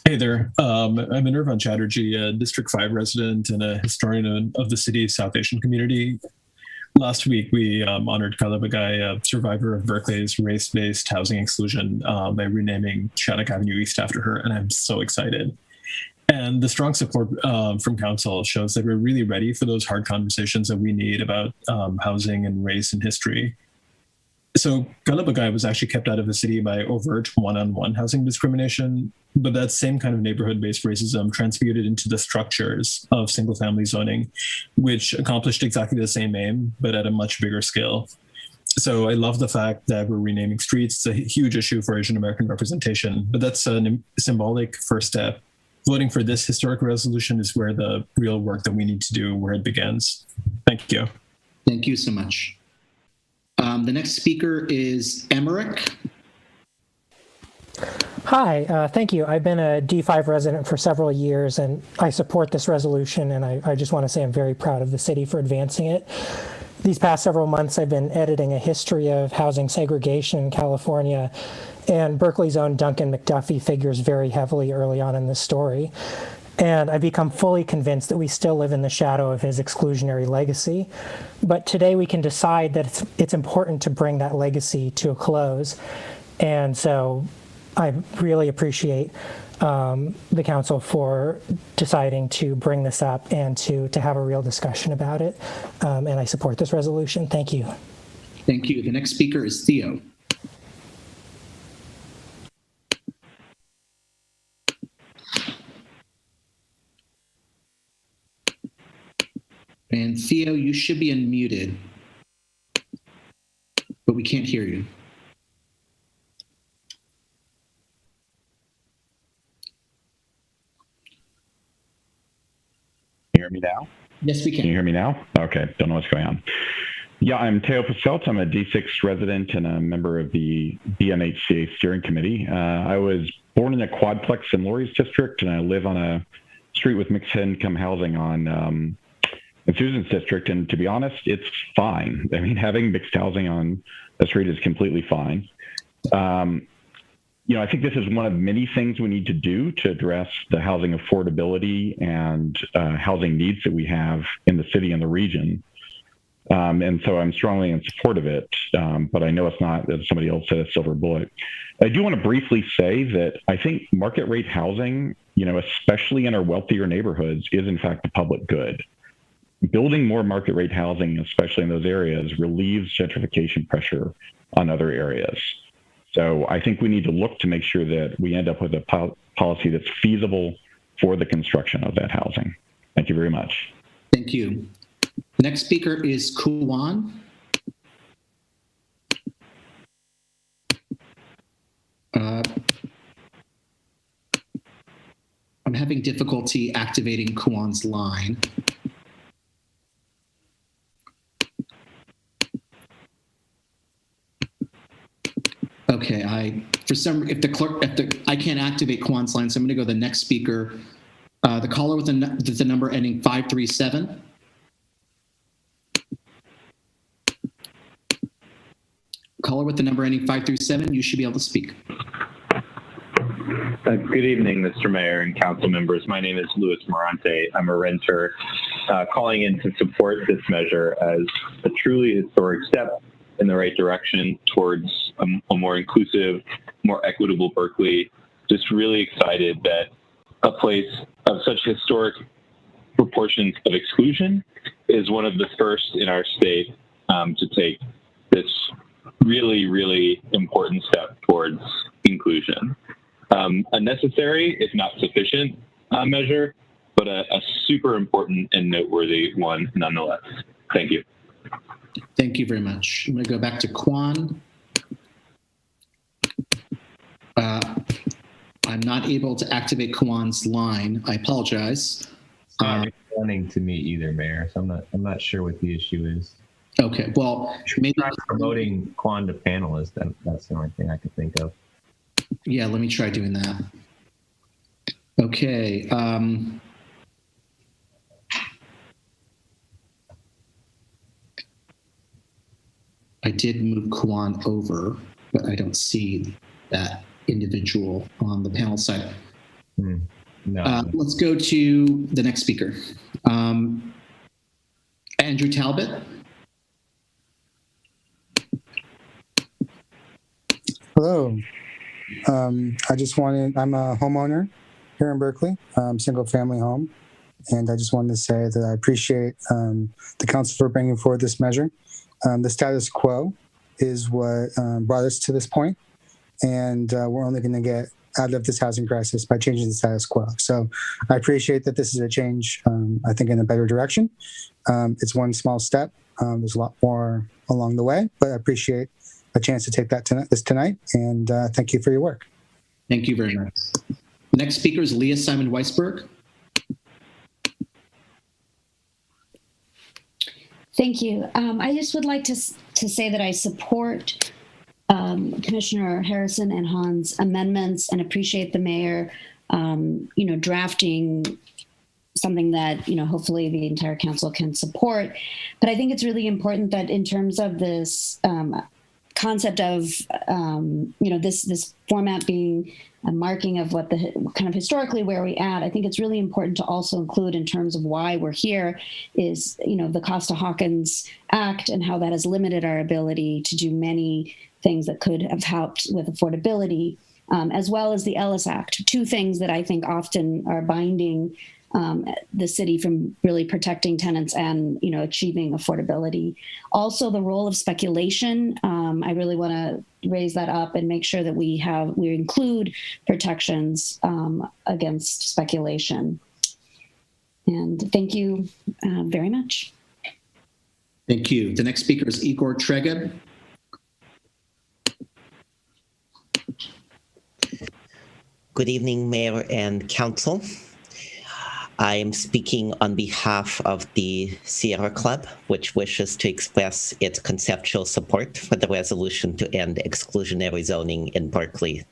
Speaker 9: Hey there, I'm Anirvan Chatterjee, a District 5 resident and a historian of the city's South Asian community. Last week, we honored Kala Bagai, a survivor of Berkeley's race-based housing exclusion, by renaming Shattuck Avenue East after her, and I'm so excited. And the strong support from council shows that we're really ready for those hard conversations that we need about housing and race and history. So Kala Bagai was actually kept out of the city by overt one-on-one housing discrimination, but that same kind of neighborhood-based racism transmuted into the structures of single-family zoning, which accomplished exactly the same aim, but at a much bigger scale. So I love the fact that we're renaming streets. It's a huge issue for Asian American representation, but that's a symbolic first step. Voting for this historic resolution is where the real work that we need to do, where it begins. Thank you.
Speaker 6: Thank you so much. The next speaker is Emmerich.
Speaker 14: Hi, thank you. I've been a D5 resident for several years, and I support this resolution, and I just want to say I'm very proud of the city for advancing it. These past several months, I've been editing a history of housing segregation in California, and Berkeley's own Duncan McDuffie figures very heavily early on in this story. And I've become fully convinced that we still live in the shadow of his exclusionary legacy. But today we can decide that it's important to bring that legacy to a close. And so I really appreciate the council for deciding to bring this up and to have a real discussion about it. And I support this resolution. Thank you.
Speaker 6: Thank you. The next speaker is Theo. And Theo, you should be unmuted, but we can't hear you.
Speaker 3: Can you hear me now?
Speaker 6: Yes, we can.
Speaker 3: Can you hear me now? Okay, don't know what's going on. Yeah, I'm Teo Paselt. I'm a D6 resident and a member of the BMHCA steering committee. I was born in a quadplex in Laurie's district, and I live on a street with mixed income housing on in Susan's district. And to be honest, it's fine. I mean, having mixed housing on a street is completely fine. I think this is one of many things we need to do to address the housing affordability and housing needs that we have in the city and the region. And so I'm strongly in support of it, but I know it's not, as somebody else said, a silver bullet. I do want to briefly say that I think market rate housing, especially in our wealthier neighborhoods, is in fact a public good. Building more market rate housing, especially in those areas, relieves gentrification pressure on other areas. So I think we need to look to make sure that we end up with a policy that's feasible for the construction of that housing. Thank you very much.
Speaker 6: Thank you. The next speaker is Kuwan. I'm having difficulty activating Kuwan's line. Okay, I can't activate Kuwan's line, so I'm going to go to the next speaker. The caller with the number ending 537. Caller with the number ending 537, you should be able to speak.
Speaker 12: Good evening, Mr. Mayor and council members. My name is Luis Morante. I'm a renter calling in to support this measure as a truly historic step in the right direction towards a more inclusive, more equitable Berkeley. Just really excited that a place of such historic proportions of exclusion is one of the first in our state to take this really, really important step towards inclusion. A necessary, if not sufficient, measure, but a super important and noteworthy one nonetheless. Thank you.
Speaker 6: Thank you very much. I'm going to go back to Kwan. I'm not able to activate Kwan's line. I apologize.
Speaker 7: It's not responding to me either, Mayor. So I'm not sure what the issue is.
Speaker 6: Okay, well, maybe
Speaker 7: not promoting Kwan to panelist. That's the only thing I could think of.
Speaker 6: Yeah, let me try doing that. Okay. I did move Kwan over, but I don't see that individual on the panel side.
Speaker 7: No.
Speaker 6: Let's go to the next speaker. Andrew Talbot.
Speaker 15: Hello. I'm a homeowner here in Berkeley, single family home. And I just wanted to say that I appreciate the council for bringing forward this measure. The status quo is what brought us to this point, and we're only going to get out of this housing crisis by changing the status quo. So I appreciate that this is a change, I think, in a better direction. It's one small step. There's a lot more along the way, but I appreciate a chance to take that tonight, and thank you for your work.
Speaker 6: Thank you very much. The next speaker is Leah Simon Weisberg.
Speaker 21: Thank you. I just would like to say that I support Commissioner Harrison and Han's amendments and appreciate the mayor, drafting something that, hopefully the entire council can support. But I think it's really important that in terms of this concept of this format being a marking of what the kind of historically where we at, I think it's really important to also include in terms of why we're here is the Costa-Hawkins Act and how that has limited our ability to do many things that could have helped with affordability, as well as the Ellis Act, two things that I think often are binding the city from really protecting tenants and achieving affordability. Also, the role of speculation. I really want to raise that up and make sure that we include protections against speculation. And thank you very much.
Speaker 6: Thank you. The next speaker is Igor Treged.
Speaker 1: Good evening, Mayor and Council. I am speaking on behalf of the Sierra Club, which wishes to express its conceptual support for the resolution to end exclusionary zoning in Berkeley.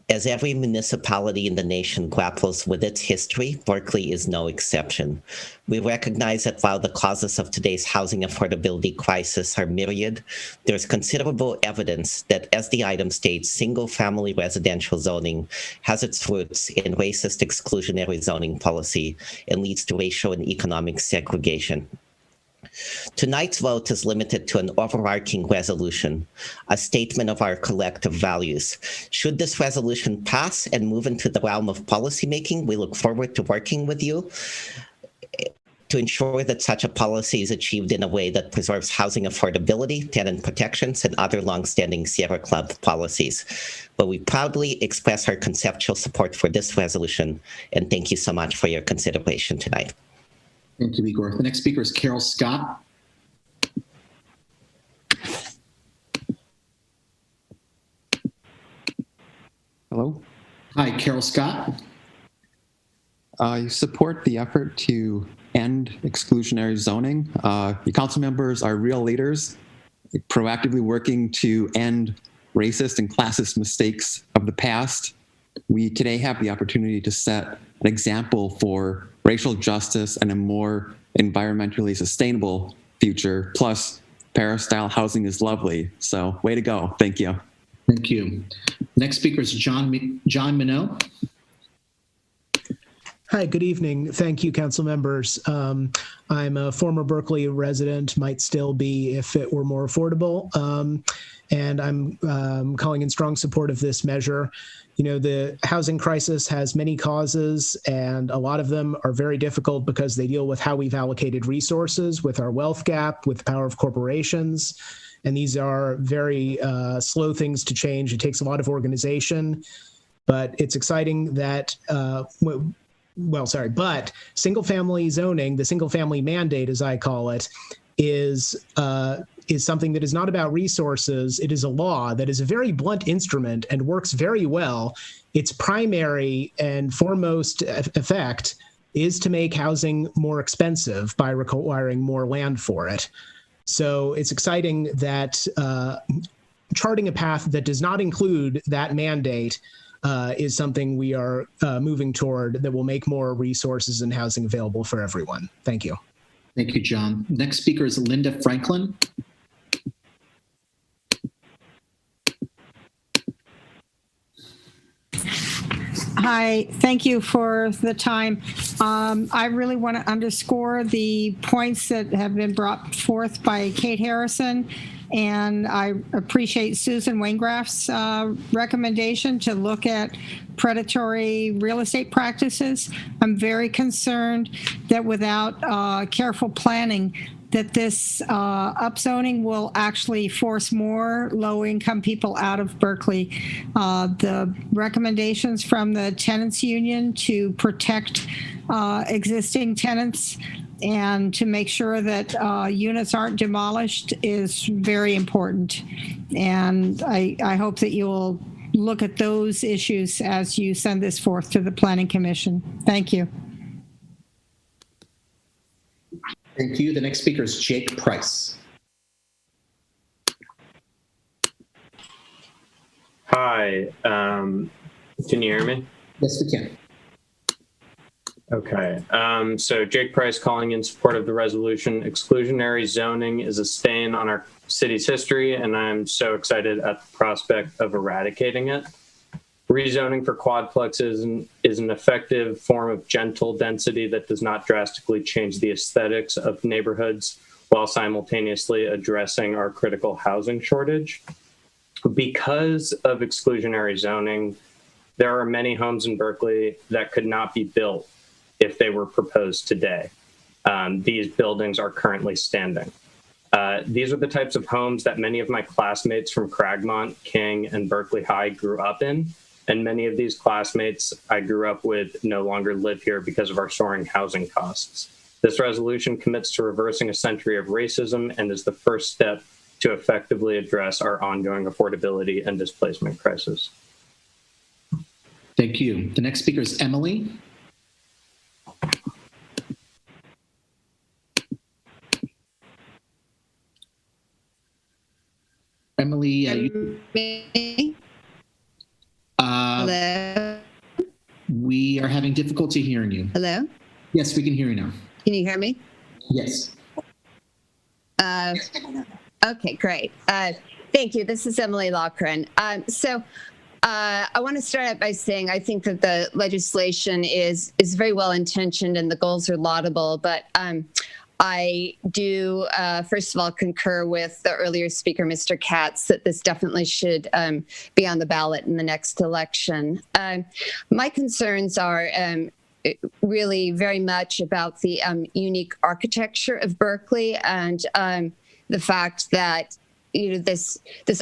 Speaker 1: As every municipality in the nation grapples with its history, Berkeley is no exception. We recognize that while the causes of today's housing affordability crisis are myriad, there is considerable evidence that, as the item states, single-family residential zoning has its roots in racist exclusionary zoning policy and leads to racial and economic segregation. Tonight's vote is limited to an overarching resolution, a statement of our collective values. Should this resolution pass and move into the realm of policymaking, we look forward to working with you to ensure that such a policy is achieved in a way that preserves housing affordability, tenant protections, and other longstanding Sierra Club policies. But we proudly express our conceptual support for this resolution, and thank you so much for your consideration tonight.
Speaker 6: Thank you, Igor. The next speaker is Carol Scott.
Speaker 11: Hello.
Speaker 6: Hi, Carol Scott.
Speaker 11: You support the effort to end exclusionary zoning. Your council members are real leaders, proactively working to end racist and classist mistakes of the past. We today have the opportunity to set an example for racial justice and a more environmentally sustainable future. Plus, Paris-style housing is lovely. So, way to go. Thank you.
Speaker 6: Thank you. Next speaker is John Minot.
Speaker 16: Hi, good evening. Thank you, council members. I'm a former Berkeley resident, might still be if it were more affordable. And I'm calling in strong support of this measure. The housing crisis has many causes, and a lot of them are very difficult because they deal with how we've allocated resources, with our wealth gap, with the power of corporations. And these are very slow things to change. It takes a lot of organization, but it's exciting that, but single-family zoning, the single-family mandate, as I call it, is something that is not about resources. It is a law that is a very blunt instrument and works very well. Its primary and foremost effect is to make housing more expensive by requiring more land for it. So it's exciting that charting a path that does not include that mandate is something we are moving toward that will make more resources and housing available for everyone. Thank you.
Speaker 6: Thank you, John. Next speaker is Linda Franklin.
Speaker 22: Hi, thank you for the time. I really want to underscore the points that have been brought forth by Kate Harrison, and I appreciate Susan Waingraff's recommendation to look at predatory real estate practices. I'm very concerned that without careful planning, that this upzoning will actually force more low-income people out of Berkeley. The recommendations from the tenants union to protect existing tenants and to make sure that units aren't demolished is very important. And I hope that you will look at those issues as you send this forth to the Planning Commission. Thank you.
Speaker 6: Thank you. The next speaker is Jake Price.
Speaker 23: Hi, can you hear me?
Speaker 6: Yes, we can.
Speaker 5: Okay, so Jake Price calling in support of the resolution. Exclusionary zoning is a stain on our city's history, and I'm so excited at the prospect of eradicating it. Rezoning for quadplexes is an effective form of gentle density that does not drastically change the aesthetics of neighborhoods while simultaneously addressing our critical housing shortage. Because of exclusionary zoning, there are many homes in Berkeley that could not be built if they were proposed today. These buildings are currently standing. These are the types of homes that many of my classmates from Cragmont, King, and Berkeley High grew up in. And many of these classmates I grew up with no longer live here because of our soaring housing costs. This resolution commits to reversing a century of racism and is the first step to effectively address our ongoing affordability and displacement crisis.
Speaker 6: Thank you. The next speaker is Emily. Emily,
Speaker 17: Hello?
Speaker 6: We are having difficulty hearing you.
Speaker 17: Hello?
Speaker 6: Yes, we can hear you now.
Speaker 17: Can you hear me?
Speaker 6: Yes.
Speaker 17: Okay, great. Thank you. This is Emily Loughran. I want to start out by saying I think that the legislation is very well intentioned and the goals are laudable, but I do, first of all, concur with the earlier speaker, Mr. Katz, that this definitely should be on the ballot in the next election. My concerns are really very much about the unique architecture of Berkeley and the fact that this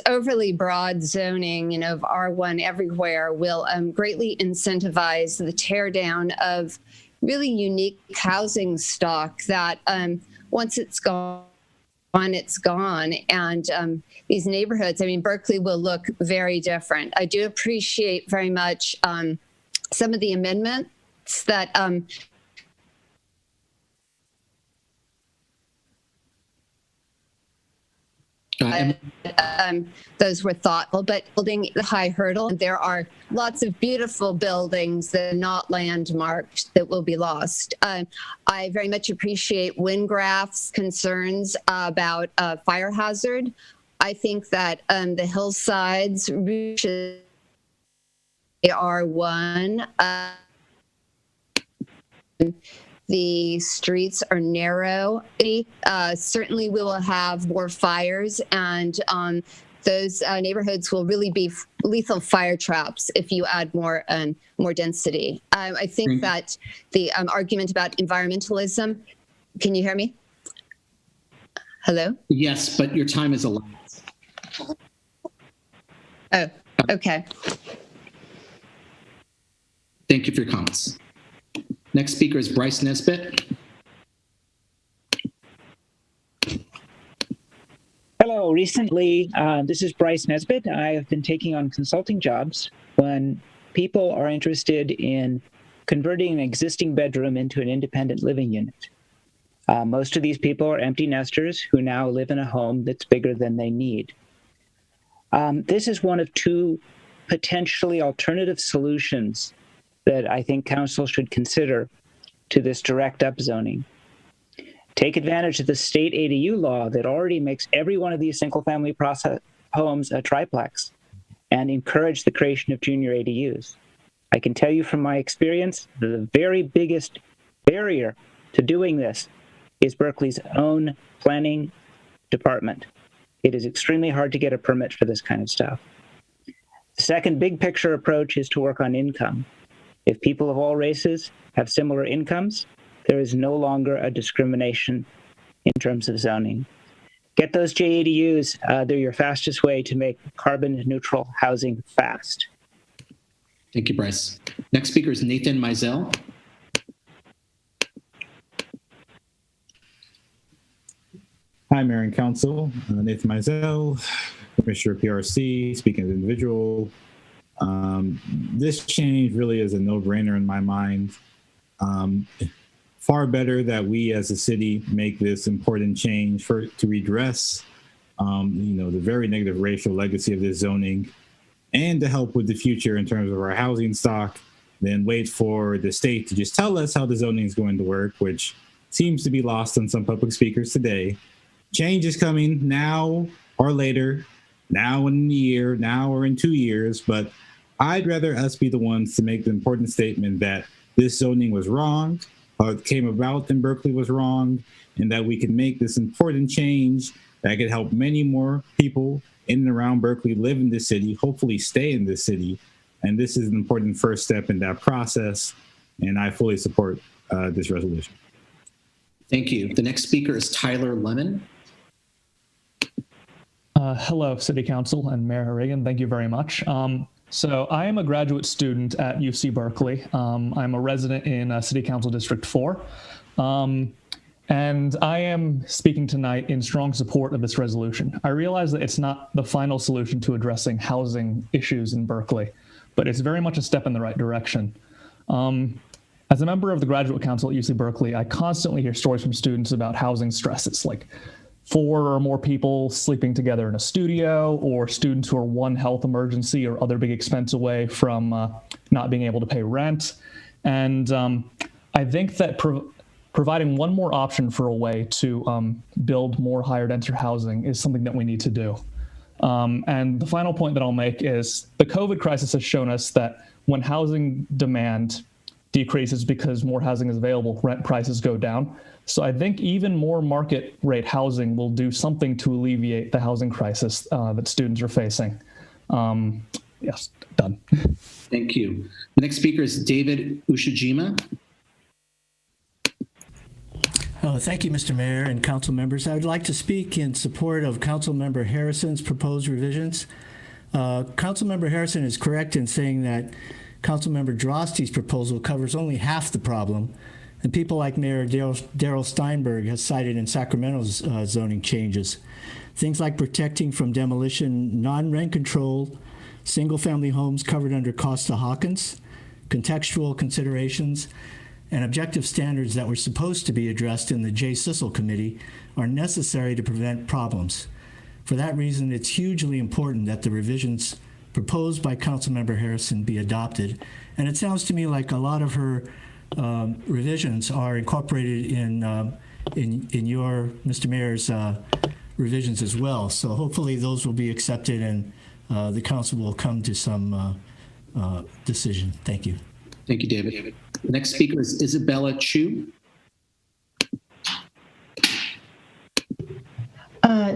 Speaker 17: overly broad zoning, of R1 everywhere will greatly incentivize the tear down of really unique housing stock that once it's gone, it's gone. And these neighborhoods, Berkeley will look very different. I do appreciate very much some of the amendments that those were thoughtful, but building the high hurdle, there are lots of beautiful buildings that are not landmarked that will be lost. I very much appreciate Wingraff's concerns about fire hazard. I think that the hillsides are one. The streets are narrow. Certainly we will have more fires, and those neighborhoods will really be lethal fire traps if you add more density. I think that the argument about environmentalism, can you hear me? Hello?
Speaker 6: Yes, but your time is elapsed.
Speaker 17: Oh, okay.
Speaker 6: Thank you for your comments. Next speaker is Bryce Nesbitt.
Speaker 18: Hello, recently, this is Bryce Nesbitt. I have been taking on consulting jobs when people are interested in converting an existing bedroom into an independent living unit. Most of these people are empty nesters who now live in a home that's bigger than they need. This is one of two potentially alternative solutions that I think council should consider to this direct up zoning. Take advantage of the state ADU law that already makes every one of these single family homes a triplex and encourage the creation of junior ADUs. I can tell you from my experience, the very biggest barrier to doing this is Berkeley's own planning department. It is extremely hard to get a permit for this kind of stuff. The second big picture approach is to work on income. If people of all races have similar incomes, there is no longer a discrimination in terms of zoning. Get those JADUs. They're your fastest way to make carbon neutral housing fast.
Speaker 6: Thank you, Bryce. Next speaker is Nathan Mizell.
Speaker 19: Hi, Mayor and Council. Nathan Mizell, Commissioner PRC, speaking as an individual. This change really is a no-brainer in my mind. Far better that we as a city make this important change to redress the very negative racial legacy of this zoning and to help with the future in terms of our housing stock than wait for the state to just tell us how the zoning is going to work, which seems to be lost on some public speakers today. Change is coming now or later, now in a year, now or in 2 years, but I'd rather us be the ones to make the important statement that this zoning was wrong, how it came about in Berkeley was wrong, and that we can make this important change that could help many more people in and around Berkeley live in this city, hopefully stay in this city. And this is an important first step in that process, and I fully support this resolution.
Speaker 6: Thank you. The next speaker is Tyler Lemon.
Speaker 2: Hello, City Council and Mayor Reagan. Thank you very much. So I am a graduate student at UC Berkeley. I'm a resident in City Council District 4. And I am speaking tonight in strong support of this resolution. I realize that it's not the final solution to addressing housing issues in Berkeley, but it's very much a step in the right direction. As a member of the Graduate Council at UC Berkeley, I constantly hear stories from students about housing stresses, like 4 or more people sleeping together in a studio, or students who are one health emergency or other big expense away from not being able to pay rent. And I think that providing one more option for a way to build more higher density housing is something that we need to do. And the final point that I'll make is the COVID crisis has shown us that when housing demand decreases because more housing is available, rent prices go down. So I think even more market rate housing will do something to alleviate the housing crisis that students are facing. Yes, done.
Speaker 6: Thank you. The next speaker is David Ushijima.
Speaker 4: Thank you, Mr. Mayor and council members. I would like to speak in support of Councilmember Harrison's proposed revisions. Councilmember Harrison is correct in saying that Councilmember Drosty's proposal covers only half the problem, and people like Mayor Darrell Steinberg has cited in Sacramento's zoning changes. Things like protecting from demolition non-rent controlled single-family homes covered under Costa-Hawkins, contextual considerations, and objective standards that were supposed to be addressed in the J. Sissel Committee are necessary to prevent problems. For that reason, it's hugely important that the revisions proposed by Councilmember Harrison be adopted. And it sounds to me like a lot of her revisions are incorporated in your, Mr. Mayor's, revisions as well. So hopefully those will be accepted and the council will come to some decision. Thank you.
Speaker 6: Thank you, David. The next speaker is Isabella Chu.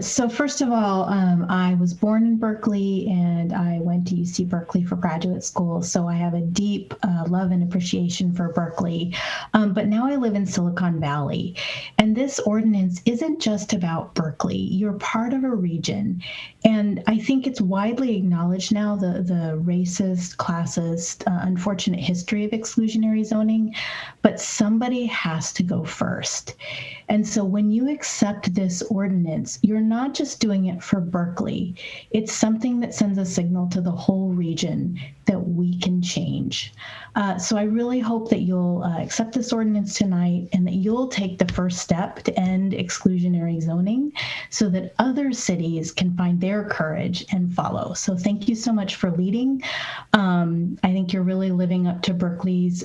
Speaker 20: So first of all, I was born in Berkeley and I went to UC Berkeley for graduate school. So I have a deep love and appreciation for Berkeley. But now I live in Silicon Valley. And this ordinance isn't just about Berkeley. You're part of a region. And I think it's widely acknowledged now, the racist, classist, unfortunate history of exclusionary zoning. But somebody has to go first. And so when you accept this ordinance, you're not just doing it for Berkeley. It's something that sends a signal to the whole region that we can change. So I really hope that you'll accept this ordinance tonight and that you'll take the first step to end exclusionary zoning so that other cities can find their courage and follow. So thank you so much for leading. I think you're really living up to Berkeley's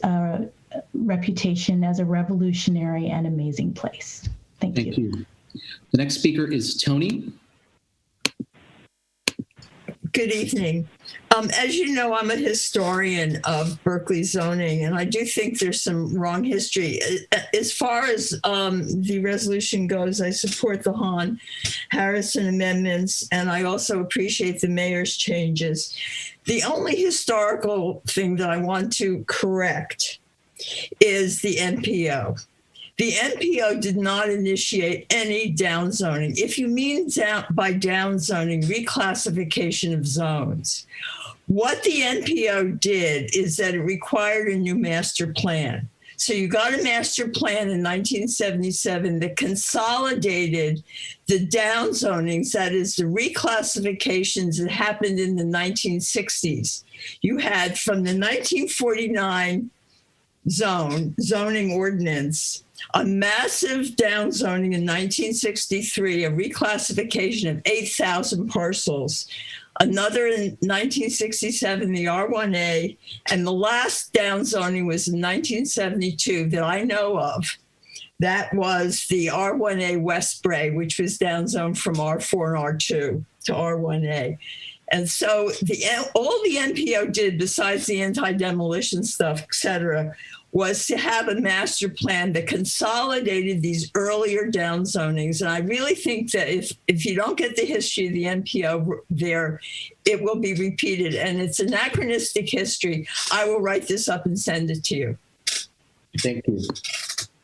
Speaker 20: reputation as a revolutionary and amazing place. Thank you.
Speaker 6: The next speaker is Tony.
Speaker 23: Good evening. As you know, I'm a historian of Berkeley zoning, and I do think there's some wrong history. As far as the resolution goes, I support the Hahn-Harrison amendments, and I also appreciate the mayor's changes. The only historical thing that I want to correct is the NPO. The NPO did not initiate any downzoning. If you mean by downzoning, reclassification of zones, what the NPO did is that it required a new master plan. So you got a master plan in 1977 that consolidated the downzonings, that is the reclassifications that happened in the 1960s. You had from the 1949 zoning ordinance, a massive downzoning in 1963, a reclassification of 8,000 parcels another in 1967, the R1A, and the last downzoning was in 1972 that I know of. That was the R1A West Bray, which was downzoned from R4 and R2 to R1A. And so all the NPO did, besides the anti-demolition stuff, et cetera, was to have a master plan that consolidated these earlier downzonings. And I really think that if you don't get the history of the NPO there, it will be repeated. And it's anachronistic history. I will write this up and send it to you.
Speaker 6: Thank you.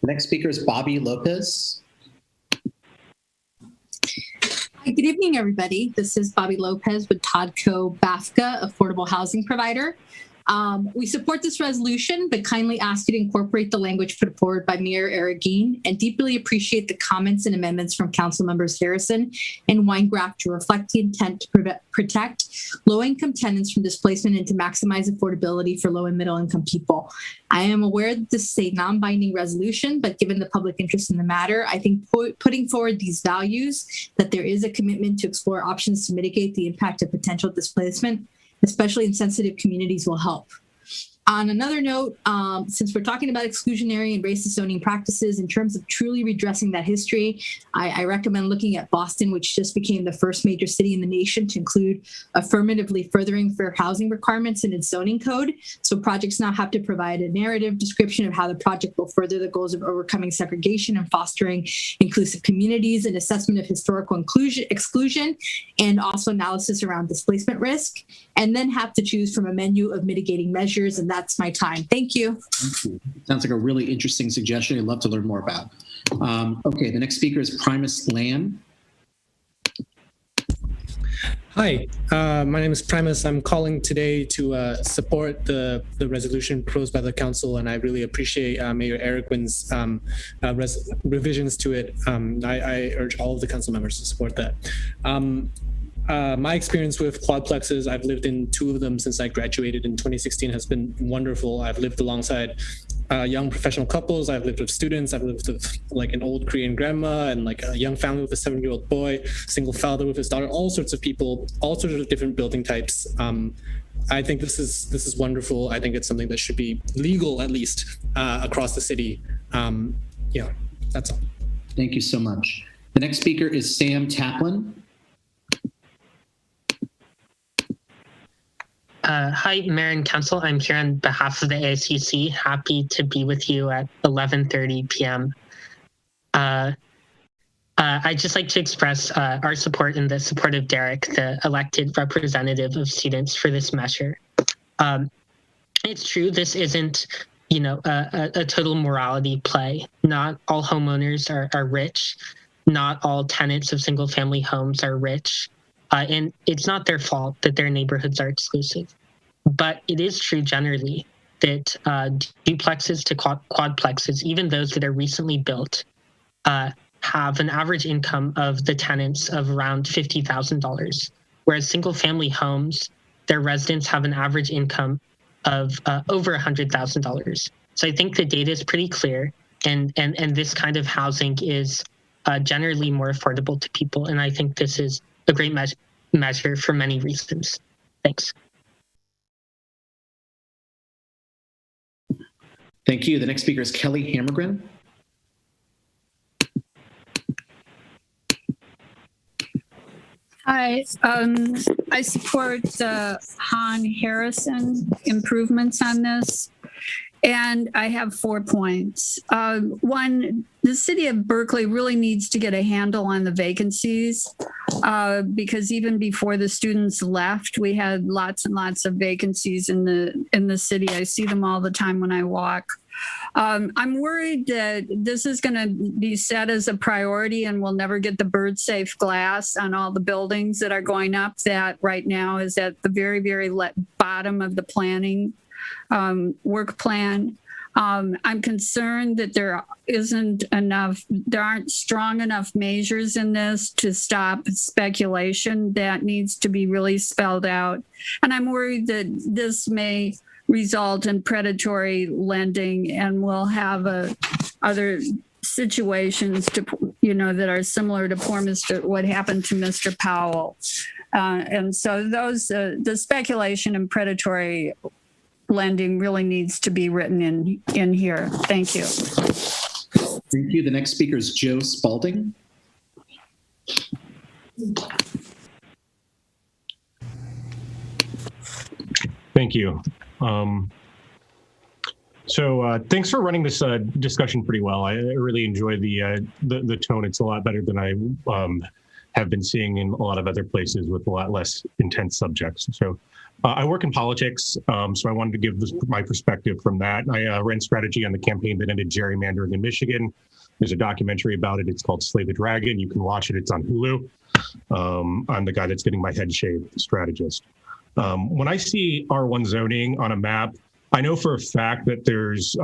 Speaker 6: The next speaker is Bobby Lopez.
Speaker 8: Hi, good evening, everybody. This is Bobby Lopez with Todco BAFCA, affordable housing provider. We support this resolution, but kindly ask you to incorporate the language put forward by Mayor Arreguín and deeply appreciate the comments and amendments from Council Members Harrison and Weingraf to reflect the intent to protect low-income tenants from displacement and to maximize affordability for low and middle-income people. I am aware that this is a non-binding resolution, but given the public interest in the matter, I think putting forward these values, that there is a commitment to explore options to mitigate the impact of potential displacement, especially in sensitive communities, will help. On another note, since we're talking about exclusionary and racist zoning practices, in terms of truly redressing that history, I recommend looking at Boston, which just became the first major city in the nation to include affirmatively furthering fair housing requirements in its zoning code. So projects now have to provide a narrative description of how the project will further the goals of overcoming segregation and fostering inclusive communities, and assessment of historical exclusion, and also analysis around displacement risk, and then have to choose from a menu of mitigating measures. And that's my time. Thank you.
Speaker 6: Thank you. Sounds like a really interesting suggestion I'd love to learn more about. Okay, the next speaker is Primus Lamb.
Speaker 10: Hi, my name is Primus. I'm calling today to support the resolution proposed by the council, and I really appreciate Mayor Arreguín's revisions to it. I urge all of the council members to support that. My experience with quadplexes, I've lived in 2 of them since I graduated in 2016, has been wonderful. I've lived alongside young professional couples. I've lived with students. I've lived with like an old Korean grandma and like a young family with a 7-year-old boy, single father with his daughter, all sorts of people, all sorts of different building types. I think this is wonderful. I think it's something that should be legal, at least across the city. Yeah, that's all.
Speaker 6: Thank you so much. The next speaker is Sam Taplin.
Speaker 13: Hi, Mayor and Council. I'm here on behalf of the ACC. Happy to be with you at 11:30 p.m. I'd just like to express our support and the support of Derek, the elected representative of students, for this measure. It's true, this isn't, a total morality play. Not all homeowners are rich. Not all tenants of single-family homes are rich. And it's not their fault that their neighborhoods are exclusive. But it is true generally that duplexes to quadplexes, even those that are recently built, have an average income of the tenants of around $50,000, whereas single-family homes, their residents have an average income of over $100,000. So I think the data is pretty clear, and this kind of housing is generally more affordable to people, and I think this is a great measure for many reasons. Thanks.
Speaker 6: Thank you. The next speaker is Kelly Hammergren.
Speaker 24: Hi, I support Han Harrison improvements on this, and I have 4 points. One, the city of Berkeley really needs to get a handle on the vacancies, because even before the students left, we had lots and lots of vacancies in the city. I see them all the time when I walk. I'm worried that this is going to be set as a priority and we'll never get the bird safe glass on all the buildings that are going up. That right now is at the very, very bottom of the planning work plan. I'm concerned that there aren't strong enough measures in this to stop speculation. That needs to be really spelled out. And I'm worried that this may result in predatory lending, and we'll have other situations that are similar to what happened to Mr. Powell. And so the speculation and predatory lending really needs to be written in here. Thank you.
Speaker 6: Thank you. The next speaker is Joe Spalding.
Speaker 3: Thank you. So thanks for running this discussion pretty well. I really enjoy the tone. It's a lot better than I have been seeing in a lot of other places with a lot less intense subjects. So I work in politics, so I wanted to give my perspective from that. I ran strategy on the campaign that ended gerrymandering in Michigan. There's a documentary about it. It's called Slay the Dragon. You can watch it. It's on Hulu. I'm the guy that's getting my head shaved, the strategist. When I see R1 zoning on a map, I know for a fact that there's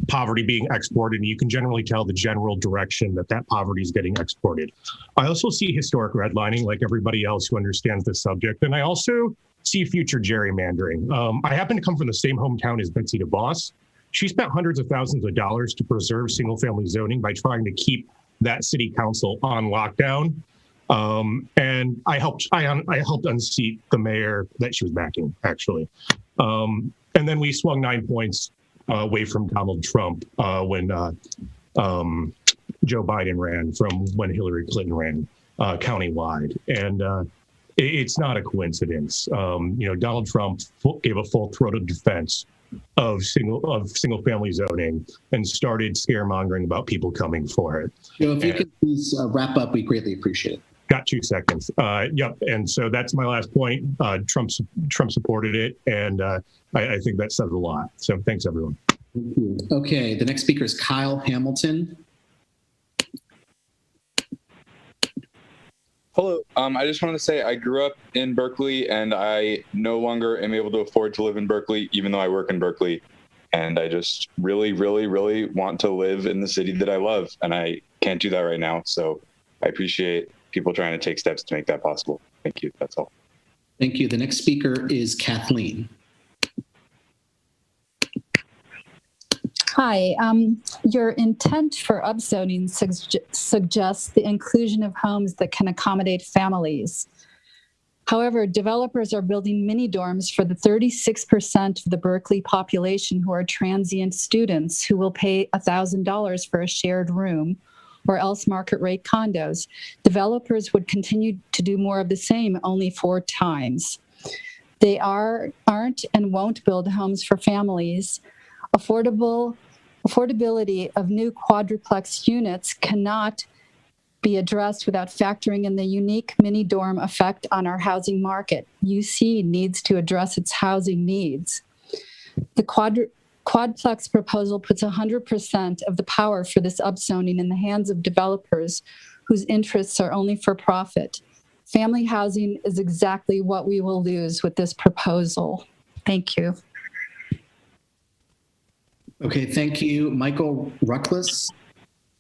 Speaker 3: poverty being exported, and you can generally tell the general direction that poverty is getting exported. I also see historic redlining like everybody else who understands the subject, and I also see future gerrymandering. I happen to come from the same hometown as Betsy DeVos. She spent hundreds of thousands of dollars to preserve single-family zoning by trying to keep that city council on lockdown. And I helped unseat the mayor that she was backing, actually. And then we swung 9 points away from Donald Trump when Joe Biden ran from when Hillary Clinton ran countywide. And it's not a coincidence. Donald Trump gave a full-throated defense of single-family zoning and started scaremongering about people coming for it.
Speaker 6: Joe, if you could please wrap up, we greatly appreciate it.
Speaker 3: Got 2 seconds. Yep. And so that's my last point. Trump supported it, and I think that says a lot. So thanks, everyone.
Speaker 6: Thank you. Okay, the next speaker is Kyle Hamilton.
Speaker 9: Hello. I just wanted to say I grew up in Berkeley, and I no longer am able to afford to live in Berkeley, even though I work in Berkeley. And I just really, really, really want to live in the city that I love, and I can't do that right now. So I appreciate people trying to take steps to make that possible. Thank you. That's all.
Speaker 6: Thank you. The next speaker is Kathleen.
Speaker 12: Hi. Your intent for upzoning suggests the inclusion of homes that can accommodate families. However, developers are building mini dorms for the 36% of the Berkeley population who are transient students who will pay $1,000 for a shared room, or else market rate condos. Developers would continue to do more of the same, only 4 times. They aren't and won't build homes for families. Affordability of new quadruplex units cannot be addressed without factoring in the unique mini dorm effect on our housing market. UC needs to address its housing needs. The Quadplex proposal puts 100% of the power for this upzoning in the hands of developers whose interests are only for profit. Family housing is exactly what we will lose with this proposal. Thank you.
Speaker 6: Okay, thank you. Michael Ruckless.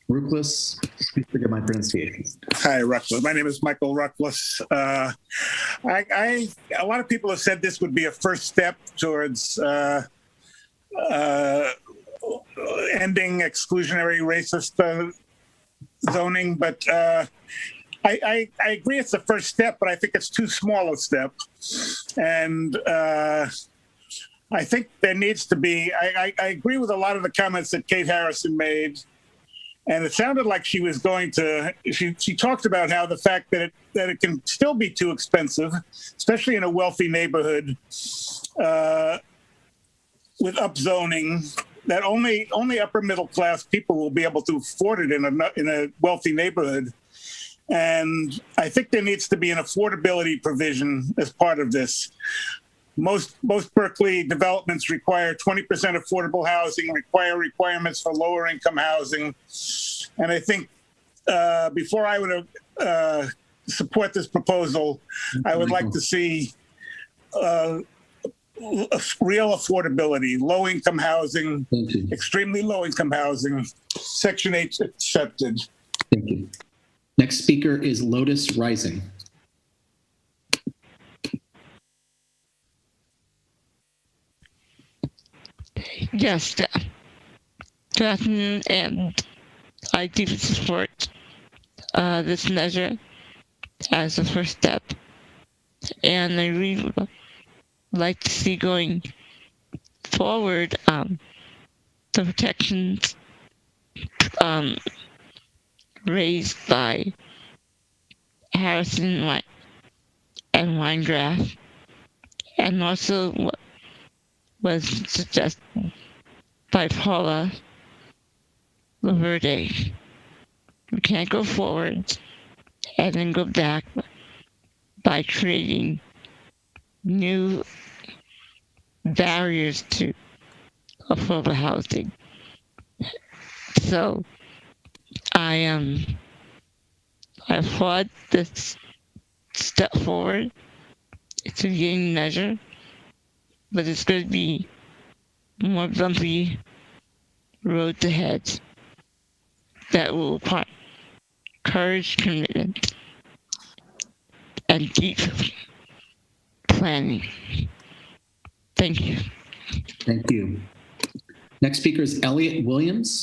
Speaker 6: Please forgive my pronunciation.
Speaker 14: Hi, Ruckless. My name is Michael Ruckless. A lot of people have said this would be a first step towards ending exclusionary racist zoning, but I agree it's the first step, but I think it's too small a step. And I think there needs to be, I agree with a lot of the comments that Kate Harrison made. And it sounded like she was going to, she talked about how the fact that it can still be too expensive, especially in a wealthy neighborhood, with upzoning, that only upper middle class people will be able to afford it in a wealthy neighborhood. And I think there needs to be an affordability provision as part of this. Most Berkeley developments require 20% affordable housing, requirements for lower income housing. And I think before I would support this proposal, I would like to see real affordability, low income housing, extremely low income housing, Section 8 accepted.
Speaker 6: Thank you. Next speaker is Lotus Rising.
Speaker 25: Yes, good afternoon, and I do support this measure as a first step And I really would like to see going forward the protections raised by Harrison and Winegrass, and also what was suggested by Paula Laverde. We can't go forward and then go back by creating new barriers to affordable housing. So I applaud this step forward. It's a beginning measure, but it's going to be more bumpy roads ahead that will require courage, commitment, and deep planning. Thank you.
Speaker 6: Thank you. Next speaker is Elliot Williams.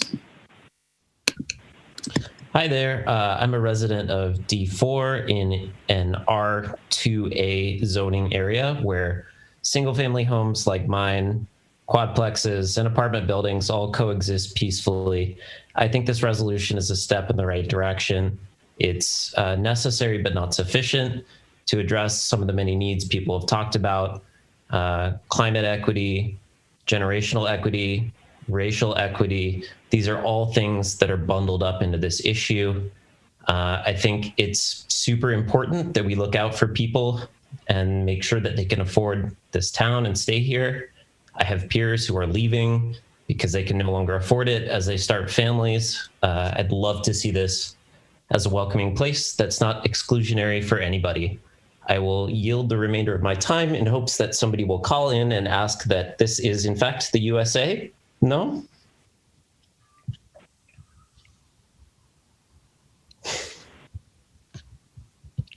Speaker 1: Hi there. I'm a resident of D4 in an R2A zoning area where single-family homes like mine, quadplexes, and apartment buildings all coexist peacefully. I think this resolution is a step in the right direction. It's necessary but not sufficient to address some of the many needs people have talked about: climate equity, generational equity, racial equity. These are all things that are bundled up into this issue. I think it's super important that we look out for people and make sure that they can afford this town and stay here. I have peers who are leaving because they can no longer afford it as they start families. I'd love to see this as a welcoming place that's not exclusionary for anybody. I will yield the remainder of my time in hopes that somebody will call in and ask that this is in fact the USA. No?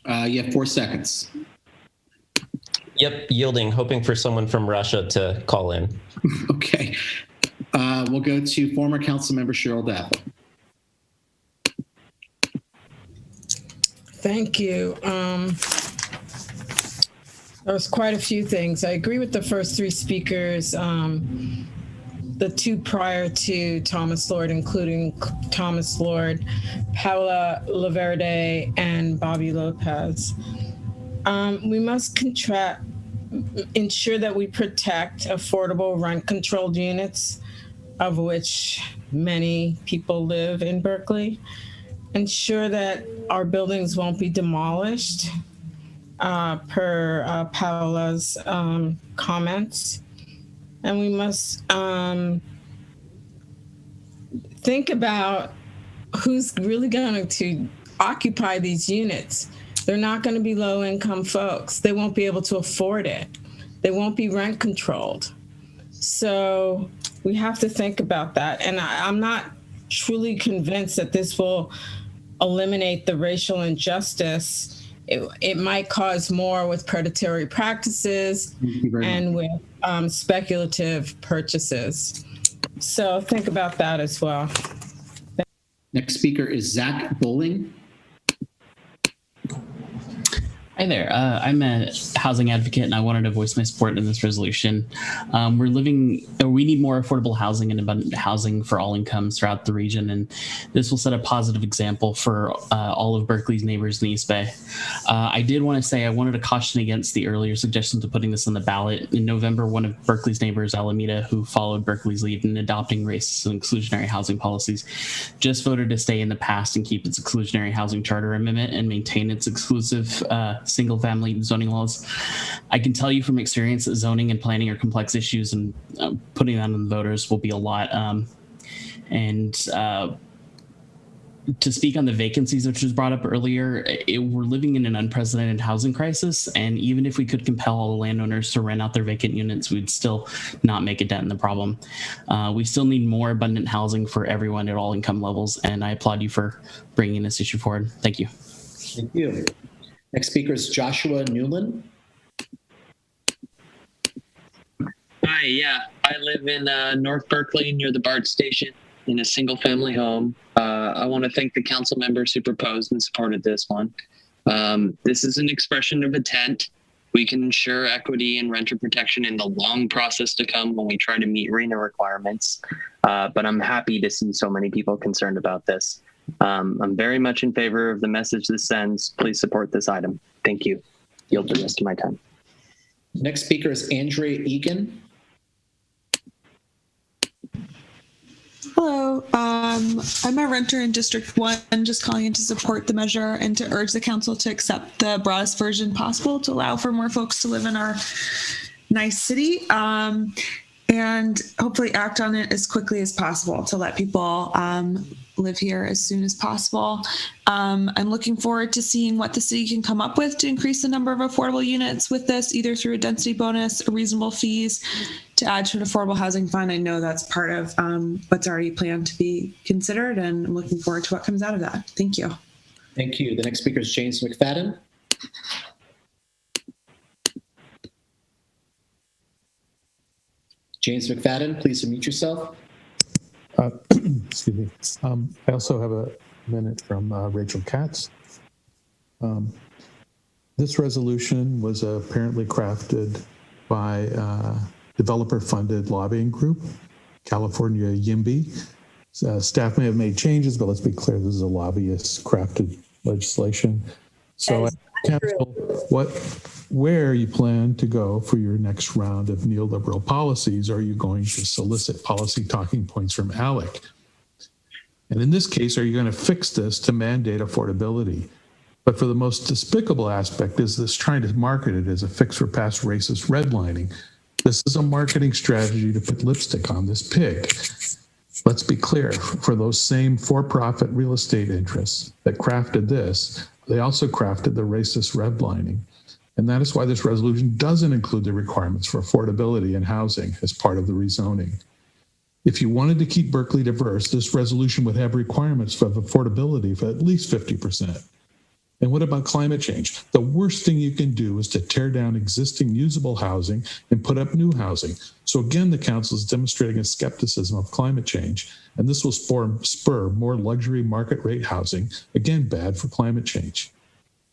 Speaker 6: You have 4 seconds.
Speaker 1: Yep, yielding, hoping for someone from Russia to call in.
Speaker 6: Okay. We'll go to former council member Cheryl Dapple.
Speaker 7: Thank you. There was quite a few things. I agree with the first 3 speakers. The 2 prior to Thomas Lord, including Thomas Lord, Paola Laverde, and Bobby Lopez. We must ensure that we protect affordable rent-controlled units, of which many people live in Berkeley. Ensure that our buildings won't be demolished, per Paola's comments. And we must think about who's really going to occupy these units. They're not going to be low-income folks. They won't be able to afford it. They won't be rent controlled. So we have to think about that. And I'm not truly convinced that this will eliminate the racial injustice. It might cause more with predatory practices and with speculative purchases. So think about that as well.
Speaker 6: Next speaker is Zach Bowling.
Speaker 11: Hi there. I'm a housing advocate, and I wanted to voice my support in this resolution. We need more affordable housing and abundant housing for all incomes throughout the region, and this will set a positive example for all of Berkeley's neighbors in the East Bay. I did want to say I wanted to caution against the earlier suggestion to putting this on the ballot. In November, one of Berkeley's neighbors, Alameda, who followed Berkeley's lead in adopting racist and exclusionary housing policies, just voted to stay in the past and keep its exclusionary housing charter amendment and maintain its exclusive single-family zoning laws. I can tell you from experience that zoning and planning are complex issues, and putting that on the voters will be a lot. To speak on the vacancies, which was brought up earlier, we're living in an unprecedented housing crisis, and even if we could compel all the landowners to rent out their vacant units, we'd still not make a dent in the problem. We still need more abundant housing for everyone at all income levels, and I applaud you for bringing this issue forward. Thank you.
Speaker 6: Thank you. Next speaker is Joshua Newland.
Speaker 15: Hi, yeah. I live in North Berkeley near the BART station in a single family home. I want to thank the council members who proposed and supported this one. This is an expression of intent. we can ensure equity and renter protection in the long process to come when we try to meet RENA requirements. But I'm happy to see so many people concerned about this. I'm very much in favor of the message this sends. Please support this item. Thank you. Yield the rest of my time.
Speaker 6: Next speaker is Andrea Egan.
Speaker 5: Hello, I'm a renter in District 1, just calling in to support the measure and to urge the council to accept the broadest version possible to allow for more folks to live in our nice city, and hopefully act on it as quickly as possible to let people live here as soon as possible. I'm looking forward to seeing what the city can come up with to increase the number of affordable units with this, either through a density bonus or reasonable fees to add to an affordable housing fund. I know that's part of what's already planned to be considered, and I'm looking forward to what comes out of that. Thank you.
Speaker 6: Thank you. The next speaker is James McFadden. James McFadden, please unmute yourself.
Speaker 16: Excuse me. I also have a minute from Rachel Katz. This resolution was apparently crafted by a developer-funded lobbying group, California YIMBY. Staff may have made changes, but let's be clear, this is a lobbyist-crafted legislation. So, Council, where you plan to go for your next round of neoliberal policies? Are you going to solicit policy talking points from ALEC? And in this case, are you going to fix this to mandate affordability? But for the most despicable aspect is this trying to market it as a fix for past racist redlining. This is a marketing strategy to put lipstick on this pig. Let's be clear, for those same for-profit real estate interests that crafted this, they also crafted the racist redlining. And that is why this resolution doesn't include the requirements for affordability and housing as part of the rezoning. If you wanted to keep Berkeley diverse, this resolution would have requirements for affordability for at least 50%. And what about climate change? The worst thing you can do is to tear down existing usable housing and put up new housing. So again, the council is demonstrating a skepticism of climate change, and this will spur more luxury market rate housing, again, bad for climate change.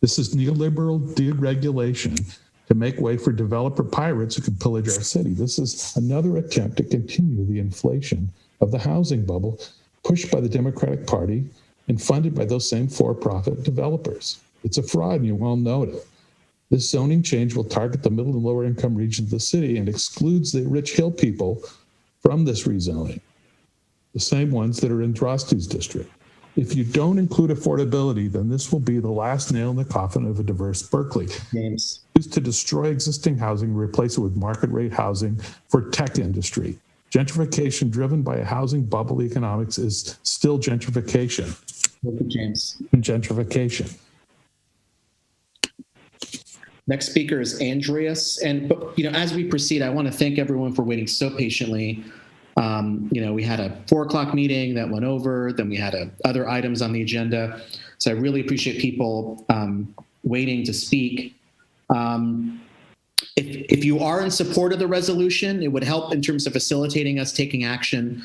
Speaker 16: This is neoliberal deregulation to make way for developer pirates who can pillage our city. This is another attempt to continue the inflation of the housing bubble pushed by the Democratic Party and funded by those same for-profit developers. It's a fraud, and you well know it. This zoning change will target the middle and lower income regions of the city and excludes the rich hill people from this rezoning, the same ones that are in Drosty's district. If you don't include affordability, then this will be the last nail in the coffin of a diverse Berkeley.
Speaker 6: James.
Speaker 16: Used to destroy existing housing and replace it with market rate housing for tech industry. Gentrification driven by a housing bubble economics is still gentrification.
Speaker 6: Thank you, James.
Speaker 16: Gentrification.
Speaker 6: Next speaker is Andreas. And as we proceed, I want to thank everyone for waiting so patiently. We had a 4:00 meeting that went over, then we had other items on the agenda. So I really appreciate people waiting to speak. If you are in support of the resolution, it would help in terms of facilitating us taking action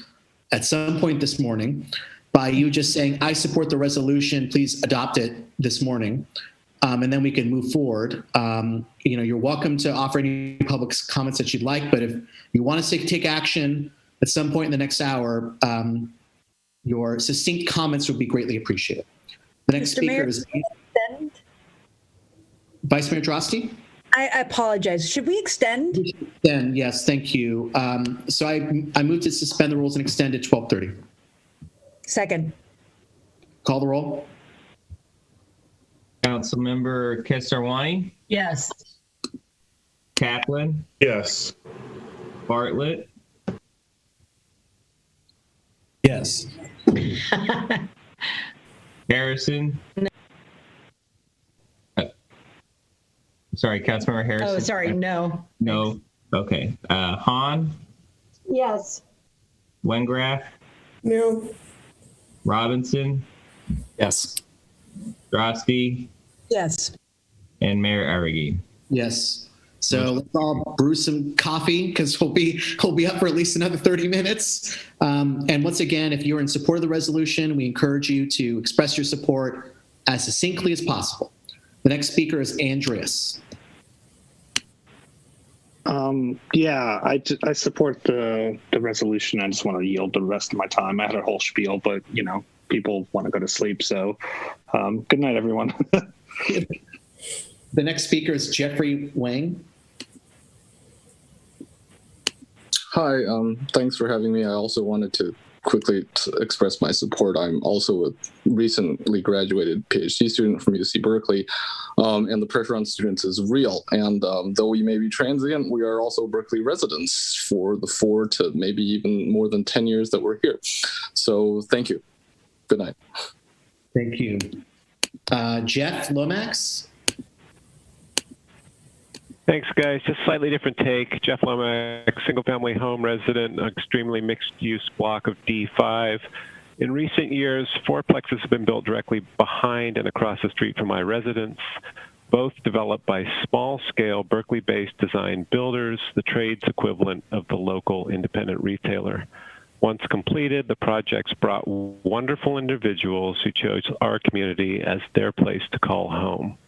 Speaker 6: at some point this morning by you just saying, I support the resolution, please adopt it this morning. And then we can move forward. You're welcome to offer any public comments that you'd like, but if you want us to take action at some point in the next hour, your succinct comments would be greatly appreciated. The next speaker is Vice Mayor Drosty.
Speaker 17: I apologize. Should we extend?
Speaker 6: Then yes, thank you. So I move to suspend the rules and extend to 12:30.
Speaker 17: Second.
Speaker 6: Call the roll.
Speaker 21: Councilmember Kesarwani?
Speaker 17: Yes.
Speaker 21: Kaplan?
Speaker 3: Yes.
Speaker 21: Bartlett?
Speaker 3: Yes.
Speaker 21: Harrison?
Speaker 17: No.
Speaker 21: Sorry, Councilmember Harrison.
Speaker 17: Oh, sorry, no.
Speaker 21: No. Okay. Hahn?
Speaker 17: Yes.
Speaker 21: Wengraf?
Speaker 17: No.
Speaker 21: Robinson?
Speaker 3: Yes.
Speaker 21: Drosty?
Speaker 17: Yes.
Speaker 21: And Mayor Arreguín.
Speaker 6: Yes. So let's all brew some coffee because we'll be up for at least another 30 minutes. And once again, if you're in support of the resolution, we encourage you to express your support as succinctly as possible. The next speaker is Andreas.
Speaker 2: Yeah, I support the resolution. I just want to yield the rest of my time. I had a whole spiel, but people want to go to sleep. So, good night, everyone.
Speaker 6: The next speaker is Jeffrey Wang.
Speaker 4: Hi, thanks for having me. I also wanted to quickly express my support. I'm also a recently graduated PhD student from UC Berkeley, and the pressure on students is real. And though we may be transient, we are also Berkeley residents for the 4 to maybe even more than 10 years that we're here. So thank you. Good night.
Speaker 6: Thank you. Jeff Lomax.
Speaker 18: Thanks, guys. Just slightly different take. Jeff Lomax, single-family home resident, extremely mixed-use block of D5. In recent years, fourplexes have been built directly behind and across the street from my residence, both developed by small-scale Berkeley-based design builders, the trade's equivalent of the local independent retailer. Once completed, the projects brought wonderful individuals who chose our community as their place to call home.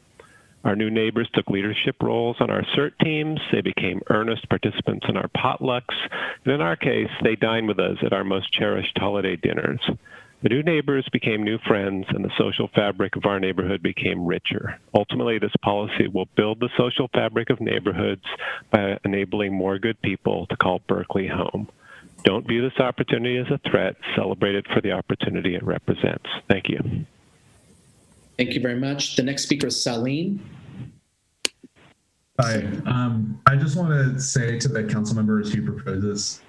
Speaker 18: Our new neighbors took leadership roles on our CERT teams. They became earnest participants in our potlucks. And in our case, they dined with us at our most cherished holiday dinners. The new neighbors became new friends, and the social fabric of our neighborhood became richer. Ultimately, this policy will build the social fabric of neighborhoods by enabling more good people to call Berkeley home. Don't view this opportunity as a threat. Celebrate it for the opportunity it represents. Thank you.
Speaker 6: Thank you very much. The next speaker is Salim.
Speaker 19: Hi. I just want to say to the council members who propose this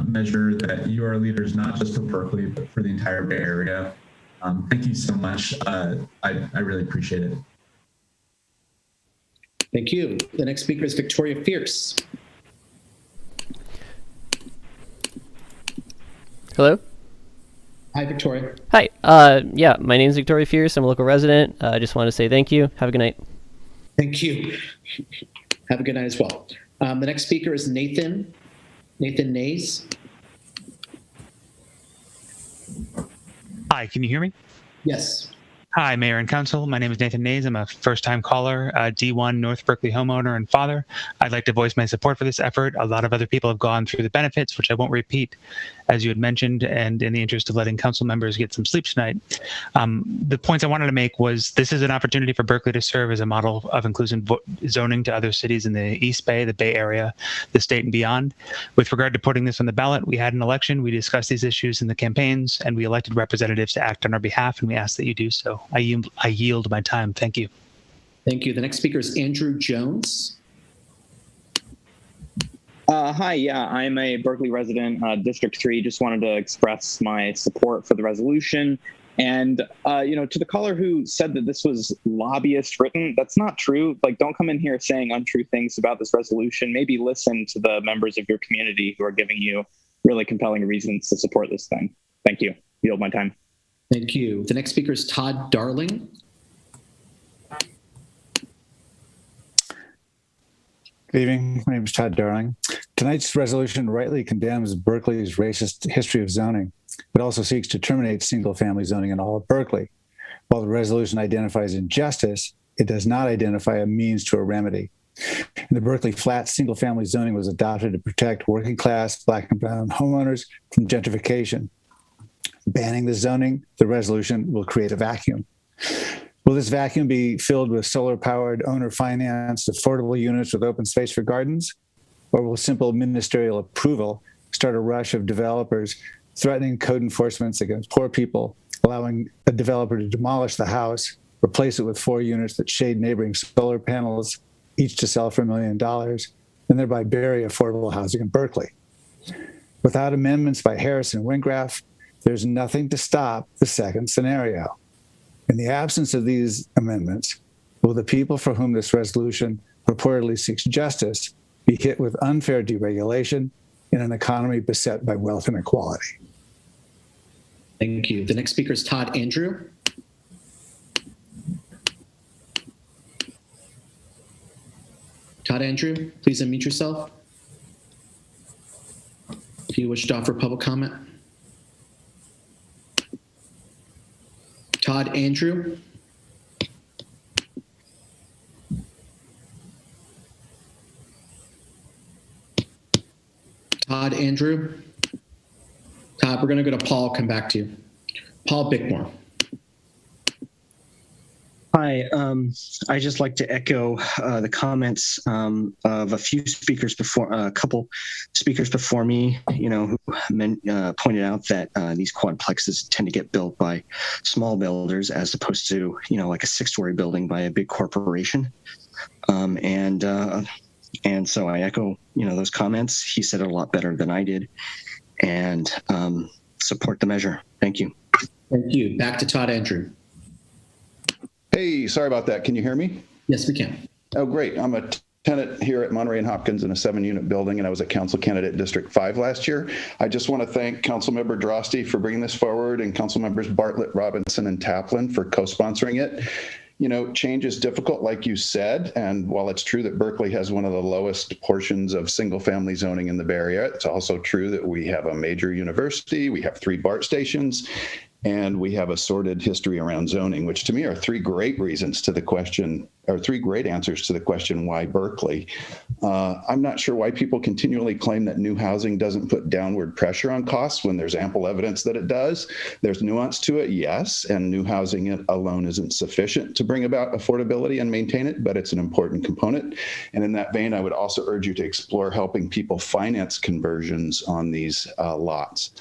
Speaker 19: measure that you are leaders not just for Berkeley, but for the entire Bay Area. Thank you so much. I really appreciate it.
Speaker 6: Thank you. The next speaker is Victoria Fierce.
Speaker 22: Hello?
Speaker 6: Hi, Victoria.
Speaker 22: Hi. Yeah, my name is Victoria Fierce. I'm a local resident. I just want to say thank you. Have a good night.
Speaker 6: Thank you. Have a good night as well. The next speaker is Nathan Nays.
Speaker 26: Hi, can you hear me?
Speaker 6: Yes.
Speaker 26: Hi, Mayor and Council. My name is Nathan Nays. I'm a first-time caller, D1 North Berkeley homeowner and father. I'd like to voice my support for this effort. A lot of other people have gone through the benefits, which I won't repeat, as you had mentioned, and in the interest of letting council members get some sleep tonight. The points I wanted to make was this is an opportunity for Berkeley to serve as a model of inclusive zoning to other cities in the East Bay, the Bay Area, the state, and beyond. With regard to putting this on the ballot, we had an election, we discussed these issues in the campaigns, and we elected representatives to act on our behalf, and we ask that you do so. I yield my time. Thank you.
Speaker 6: Thank you. The next speaker is Andrew Jones.
Speaker 27: Hi, yeah, I'm a Berkeley resident, District 3. Just wanted to express my support for the resolution. And, to the caller who said that this was lobbyist written, that's not true. Like, don't come in here saying untrue things about this resolution. Maybe listen to the members of your community who are giving you really compelling reasons to support this thing. Thank you. Yield my time.
Speaker 6: Thank you. The next speaker is Todd Darling.
Speaker 28: Good evening. My name is Todd Darling. Tonight's resolution rightly condemns Berkeley's racist history of zoning, but also seeks to terminate single-family zoning in all of Berkeley. While the resolution identifies injustice, it does not identify a means to a remedy. The Berkeley flat single-family zoning was adopted to protect working-class Black and brown homeowners from gentrification. Banning the zoning, the resolution will create a vacuum. Will this vacuum be filled with solar-powered, owner-financed, affordable units with open space for gardens? Or will simple ministerial approval start a rush of developers threatening code enforcements against poor people, allowing a developer to demolish the house, replace it with 4 units that shade neighboring solar panels, each to sell for $1 million, and thereby bury affordable housing in Berkeley? Without amendments by Harris and Wingraf, there's nothing to stop the second scenario. In the absence of these amendments, will the people for whom this resolution purportedly seeks justice be hit with unfair deregulation in an economy beset by wealth inequality?
Speaker 6: Thank you. The next speaker is Todd Andrew. Todd Andrew, please unmute yourself if you wish to offer public comment. Todd Andrew. Todd Andrew. Todd, we're going to go to Paul, come back to you. Paul Bickmore.
Speaker 8: Hi, I just like to echo the comments of a few speakers before, a couple speakers before me, who pointed out that these quadplexes tend to get built by small builders as opposed to, like a 6-story building by a big corporation. And so I echo, those comments. He said it a lot better than I did, and support the measure. Thank you.
Speaker 6: Thank you. Back to Todd Andrew.
Speaker 9: Hey, sorry about that. Can you hear me?
Speaker 6: Yes, we can.
Speaker 9: Oh, great. I'm a tenant here at Monterey and Hopkins in a 7-unit building, and I was a council candidate District 5 last year. I just want to thank Councilmember Drosty for bringing this forward, and Councilmembers Bartlett, Robinson, and Taplin for co-sponsoring it. Change is difficult, like you said, and while it's true that Berkeley has one of the lowest portions of single-family zoning in the Bay Area, it's also true that we have a major university, we have 3 BART stations, and we have a sordid history around zoning, which to me are 3 great reasons to the question, or 3 great answers to the question, why Berkeley? I'm not sure why people continually claim that new housing doesn't put downward pressure on costs when there's ample evidence that it does. There's nuance to it, yes, and new housing alone isn't sufficient to bring about affordability and maintain it, but it's an important component. And in that vein, I would also urge you to explore helping people finance conversions on these lots.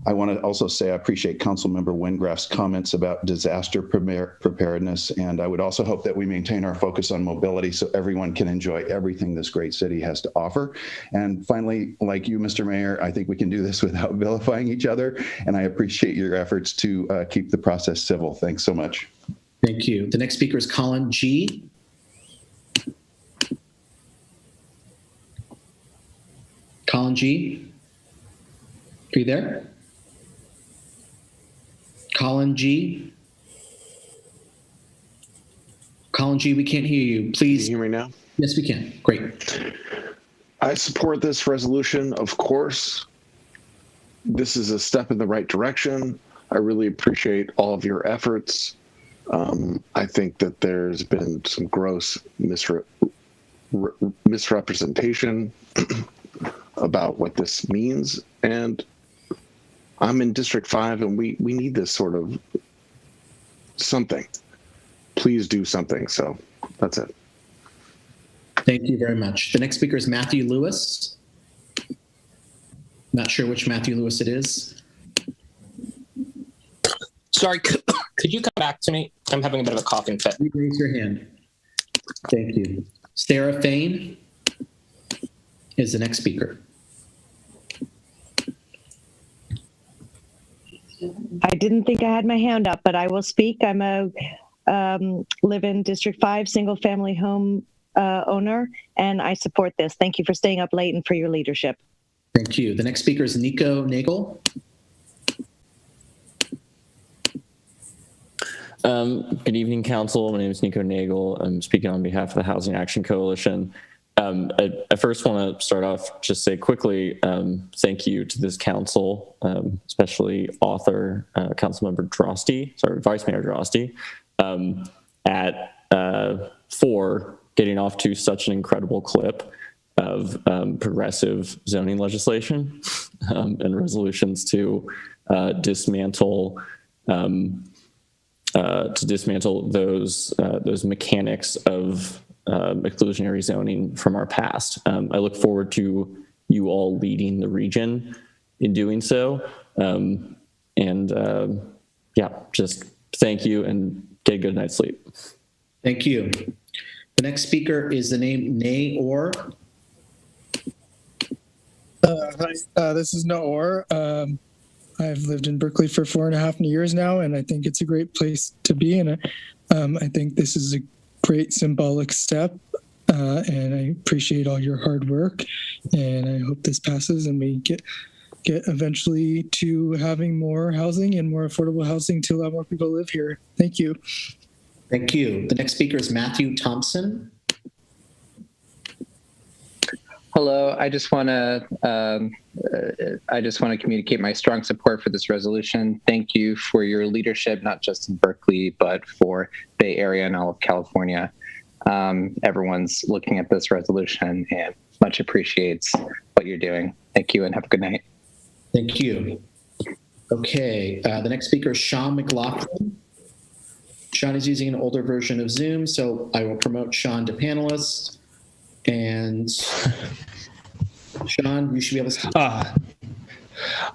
Speaker 9: I want to also say I appreciate Councilmember Wengraff's comments about disaster preparedness, and I would also hope that we maintain our focus on mobility so everyone can enjoy everything this great city has to offer. And finally, like you, Mr. Mayor, I think we can do this without vilifying each other, and I appreciate your efforts to keep the process civil. Thanks so much.
Speaker 6: Thank you. The next speaker is Colin G. Colin G. Are you there? Colin G. Colin G, we can't hear you. Please.
Speaker 10: Can you hear me now?
Speaker 6: Yes, we can. Great.
Speaker 10: I support this resolution, of course. This is a step in the right direction. I really appreciate all of your efforts. I think that there's been some gross misrepresentation about what this means. And I'm in District 5, and we need this sort of something. Please do something. So that's it.
Speaker 6: Thank you very much. The next speaker is Matthew Lewis. Not sure which Matthew Lewis it is.
Speaker 12: Sorry, could you come back to me? I'm having a bit of a coughing fit.
Speaker 6: You raise your hand. Thank you. Sarah Fain is the next speaker.
Speaker 13: I didn't think I had my hand up, but I will speak. I'm a live in District 5 single family home owner, and I support this. Thank you for staying up late and for your leadership.
Speaker 6: Thank you. The next speaker is Nico Nagel.
Speaker 20: Good evening, Council. My name is Nico Nagel. I'm speaking on behalf of the Housing Action Coalition. I first want to start off, just say quickly, thank you to this council, especially author, Councilmember Drosty, Vice Mayor Drosty, for getting off to such an incredible clip of progressive zoning legislation and resolutions to dismantle those mechanics of exclusionary zoning from our past. I look forward to you all leading the region in doing so. Just thank you and get a good night's sleep.
Speaker 6: Thank you. The next speaker is the name Nay Orr.
Speaker 23: Hi, this is Naor. I've lived in Berkeley for 4.5 years now, and I think it's a great place to be. And I think this is a great symbolic step, and I appreciate all your hard work. And I hope this passes and we get eventually to having more housing and more affordable housing to allow more people to live here. Thank you.
Speaker 6: Thank you. The next speaker is Matthew Thompson.
Speaker 24: Hello. I just want to communicate my strong support for this resolution. Thank you for your leadership, not just in Berkeley, but for Bay Area and all of California. Everyone's looking at this resolution, and much appreciates what you're doing. Thank you and have a good night.
Speaker 6: Thank you. Okay, the next speaker is Sean McLaughlin. Sean is using an older version of Zoom, so I will promote Sean to panelist. And Sean, you should be able to speak.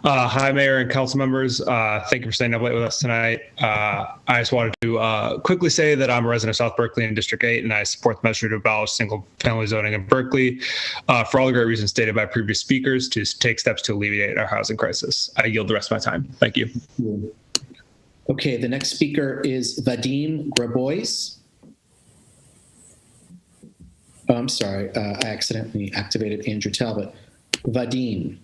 Speaker 1: Hi, Mayor and council members. Thank you for staying up late with us tonight. I just wanted to quickly say that I'm a resident of South Berkeley in District 8, and I support the measure to abolish single-family zoning in Berkeley for all the great reasons stated by previous speakers to take steps to alleviate our housing crisis. I yield the rest of my time. Thank you.
Speaker 6: Okay, the next speaker is Vadim Grabois. Oh, I'm sorry, I accidentally activated Andrew Talbot. Vadim,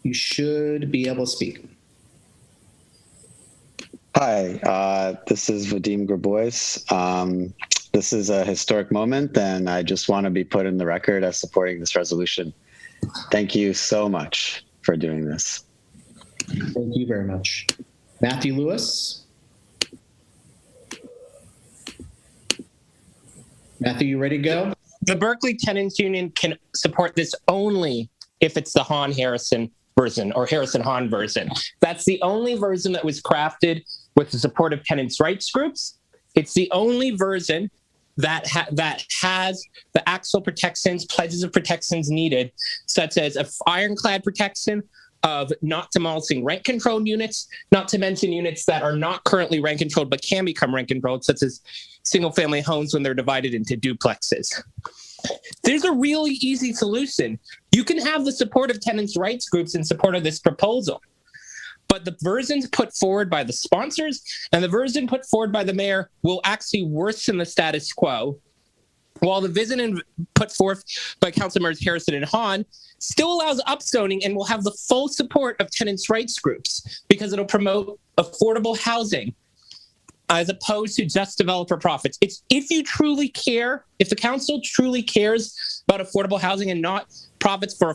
Speaker 6: you should be able to speak.
Speaker 5: Hi, this is Vadim Grabois. This is a historic moment, and I just want to be put in the record as supporting this resolution. Thank you so much for doing this.
Speaker 6: Thank you very much. Matthew Lewis. Matthew, you ready to go?
Speaker 12: The Berkeley Tenants Union can support this only if it's the Hahn-Harrison version or Harrison-Hahn version. That's the only version that was crafted with the support of tenants' rights groups. It's the only version that has the actual protections, pledges of protections needed, such as an ironclad protection of not demolishing rent-controlled units, not to mention units that are not currently rent-controlled but can become rent-controlled, such as single-family homes when they're divided into duplexes. There's a really easy solution. You can have the support of tenants' rights groups in support of this proposal, but the versions put forward by the sponsors and the version put forward by the mayor will actually worsen the status quo, while the vision put forth by Councilmembers Harrison and Hahn still allows upzoning and will have the full support of tenants' rights groups because it'll promote affordable housing as opposed to just developer profits. It's if you truly care, if the council truly cares about affordable housing and not profits for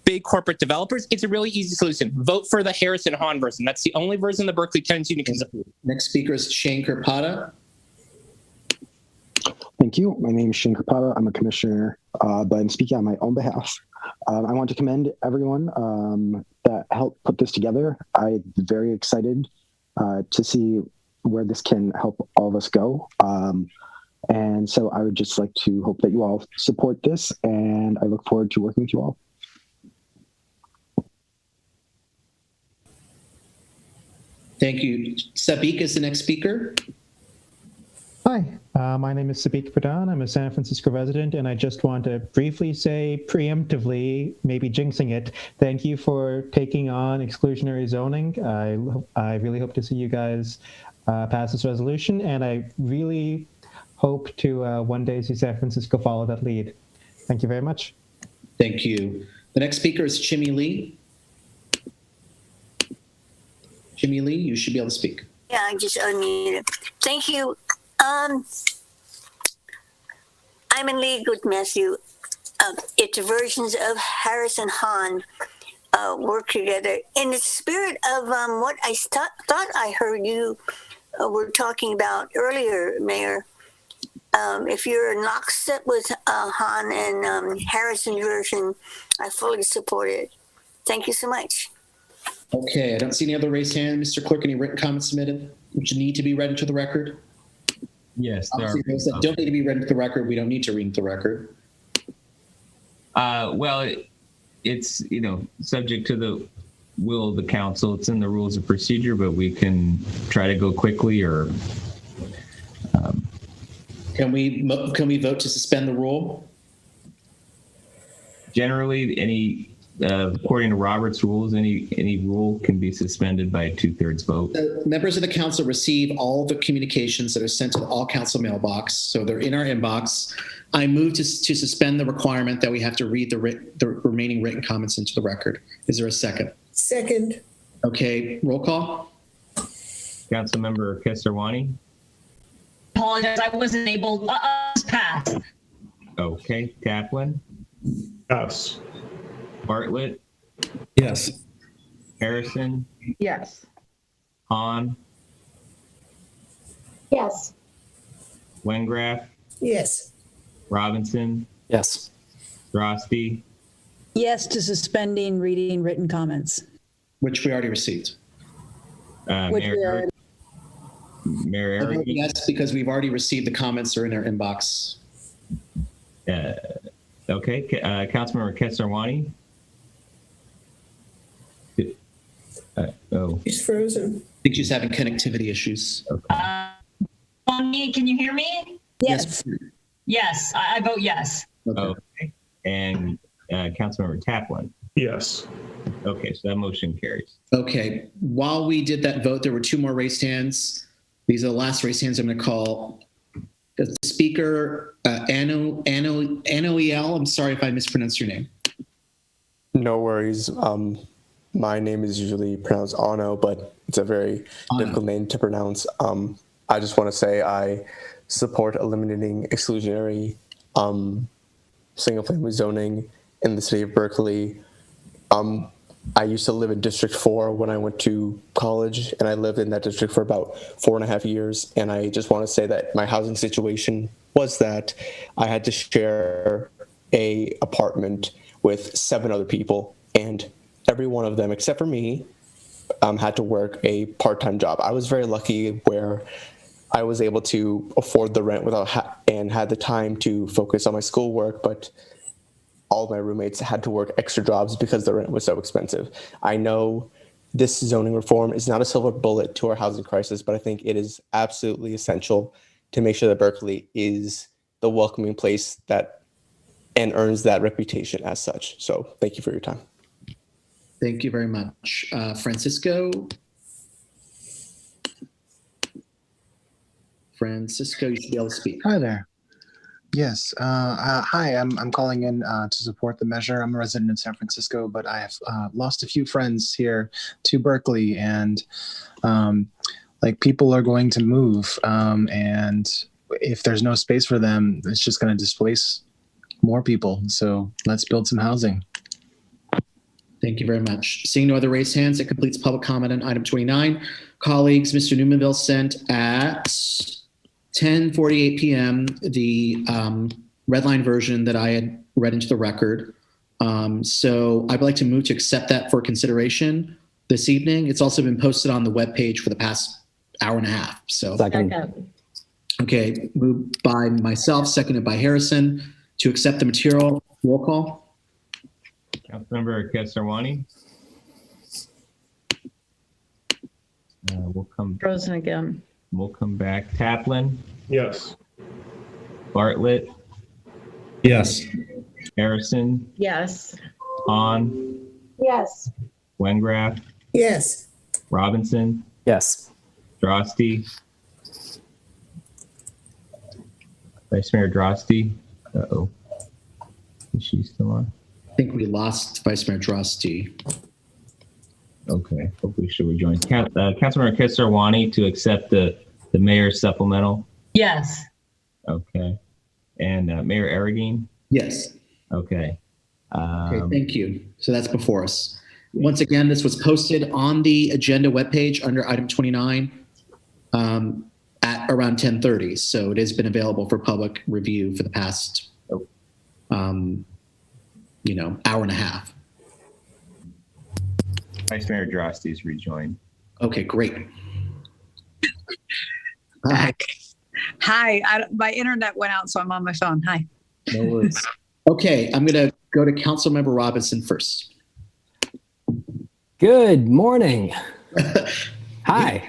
Speaker 12: big corporate developers, it's a really easy solution. Vote for the Harrison Hahn version. That's the only version the Berkeley Tenants Union can support.
Speaker 6: Next speaker is Shane Kirpada.
Speaker 7: Thank you. My name is Shane Kirpada. I'm a commissioner, but I'm speaking on my own behalf. I want to commend everyone that helped put this together. I'm very excited to see where this can help all of us go. And so I would just like to hope that you all support this, and I look forward to working with you all.
Speaker 6: Thank you. Sadiq is the next speaker.
Speaker 11: Hi, my name is Sadiq Pradhan. I'm a San Francisco resident, and I just want to briefly say preemptively, maybe jinxing it, thank you for taking on exclusionary zoning. I really hope to see you guys pass this resolution, and I really hope to one day see San Francisco follow that lead. Thank you very much.
Speaker 6: Thank you. The next speaker is Chimmy Lee. Chimmy Lee, you should be able to speak.
Speaker 14: Yeah, I just unmuted. Thank you. I'm in league with Matthew. It's versions of Harris and Hahn work together in the spirit of what I thought I heard you were talking about earlier, Mayor. If you're in lockstep with Hahn and Harrison version, I fully support it. Thank you so much.
Speaker 6: Okay, I don't see any other raised hands. Mr. Clerk, any written comments submitted which need to be read into the record?
Speaker 21: Yes, there
Speaker 6: Obviously, those that don't need to be read into the record, we don't need to read into the record.
Speaker 21: Well, it's, subject to the will of the council. It's in the rules of procedure, but we can try to go quickly or.
Speaker 6: Can we vote to suspend the rule?
Speaker 21: Generally, according to Robert's rules, any rule can be suspended by a 2/3 vote.
Speaker 6: Members of the council receive all the communications that are sent to all council mailbox, so they're in our inbox. I move to suspend the requirement that we have to read the remaining written comments into the record. Is there a second?
Speaker 17: Second.
Speaker 6: Okay, roll call.
Speaker 21: Councilmember Kesarwani.
Speaker 15: Apologize, I wasn't able to pass.
Speaker 21: Okay, Kaplan.
Speaker 3: Yes.
Speaker 21: Bartlett.
Speaker 6: Yes.
Speaker 21: Harrison.
Speaker 17: Yes.
Speaker 21: Hahn.
Speaker 17: Yes.
Speaker 21: Wengraff.
Speaker 17: Yes.
Speaker 21: Robinson.
Speaker 11: Yes.
Speaker 21: Droste,
Speaker 17: Yes to suspending reading written comments.
Speaker 6: Which we already received.
Speaker 17: Which we already-
Speaker 21: Mayor
Speaker 6: I vote
Speaker 21: Eric,
Speaker 6: yes, because we've already received the comments, are in our inbox.
Speaker 21: okay, Councilmember Kesarwani. Oh,
Speaker 17: He's frozen.
Speaker 6: I think she's having connectivity issues.
Speaker 15: Me, can you hear me?
Speaker 17: Yes.
Speaker 15: Yes, I vote yes.
Speaker 21: okay. And Councilmember Taplin.
Speaker 3: Yes.
Speaker 21: Okay, so that motion carries.
Speaker 6: Okay, while we did that vote, there were two more raised hands. These are the last raised hands I'm going to call. The speaker, Anoel, I'm sorry if I mispronounced your name.
Speaker 2: No worries. My name is usually pronounced Ono, but it's a very difficult name to pronounce. I just want to say I support eliminating exclusionary single-family zoning in the city of Berkeley. I used to live in District 4 when I went to college, and I lived in that district for about 4.5 years. And I just want to say that my housing situation was that I had to share a apartment with 7 other people, and every one of them, except for me, had to work a part-time job. I was very lucky where I was able to afford the rent and had the time to focus on my schoolwork, but all of my roommates had to work extra jobs because the rent was so expensive. I know this zoning reform is not a silver bullet to our housing crisis, but I think it is absolutely essential to make sure that Berkeley is the welcoming place that and earns that reputation as such. So thank you for your time.
Speaker 6: Thank you very much. Francisco, you should be able to speak.
Speaker 4: Hi there. Yes. Hi, I'm calling in to support the measure. I'm a resident of San Francisco, but I have lost a few friends here to Berkeley, and people are going to move, and if there's no space for them, it's just going to displace more people. So let's build some housing.
Speaker 6: Thank you very much. Seeing no other raised hands, it completes public comment on item 29. Colleagues, Mr. Newmanville sent at 10:48 p.m. the red line version that I had read into the record. So I'd like to move to accept that for consideration this evening. It's also been posted on the webpage for the past hour and a half. So okay, moved by myself, seconded by Harrison to accept the material. Roll call.
Speaker 21: Councilmember Kesarwani. We'll come
Speaker 17: Frozen again.
Speaker 21: We'll come back. Taplin.
Speaker 3: Yes.
Speaker 21: Bartlett.
Speaker 1: Yes.
Speaker 21: Harrison.
Speaker 17: Yes.
Speaker 21: Hahn.
Speaker 17: Yes.
Speaker 21: Wengraf.
Speaker 17: Yes.
Speaker 21: Robinson.
Speaker 16: Yes.
Speaker 21: Droste. Vice Mayor Droste. Uh-oh. Is she still on?
Speaker 6: I think we lost Vice Mayor Droste.
Speaker 21: Okay, hopefully she'll rejoin. Councilmember Kesarwani to accept the mayor's supplemental.
Speaker 15: Yes.
Speaker 21: Okay. And Mayor Arreguín?
Speaker 6: Yes.
Speaker 21: Okay.
Speaker 6: Okay, thank you. So that's before us. Once again, this was posted on the agenda webpage under item 29 at around 10:30. So it has been available for public review for the past, hour and a half.
Speaker 21: Vice Mayor Droste is rejoined.
Speaker 6: Okay, great.
Speaker 18: Hi, my internet went out, so I'm on my phone. Hi.
Speaker 6: No worries. Okay, I'm going to go to Councilmember Robinson first.
Speaker 16: Good morning. Hi.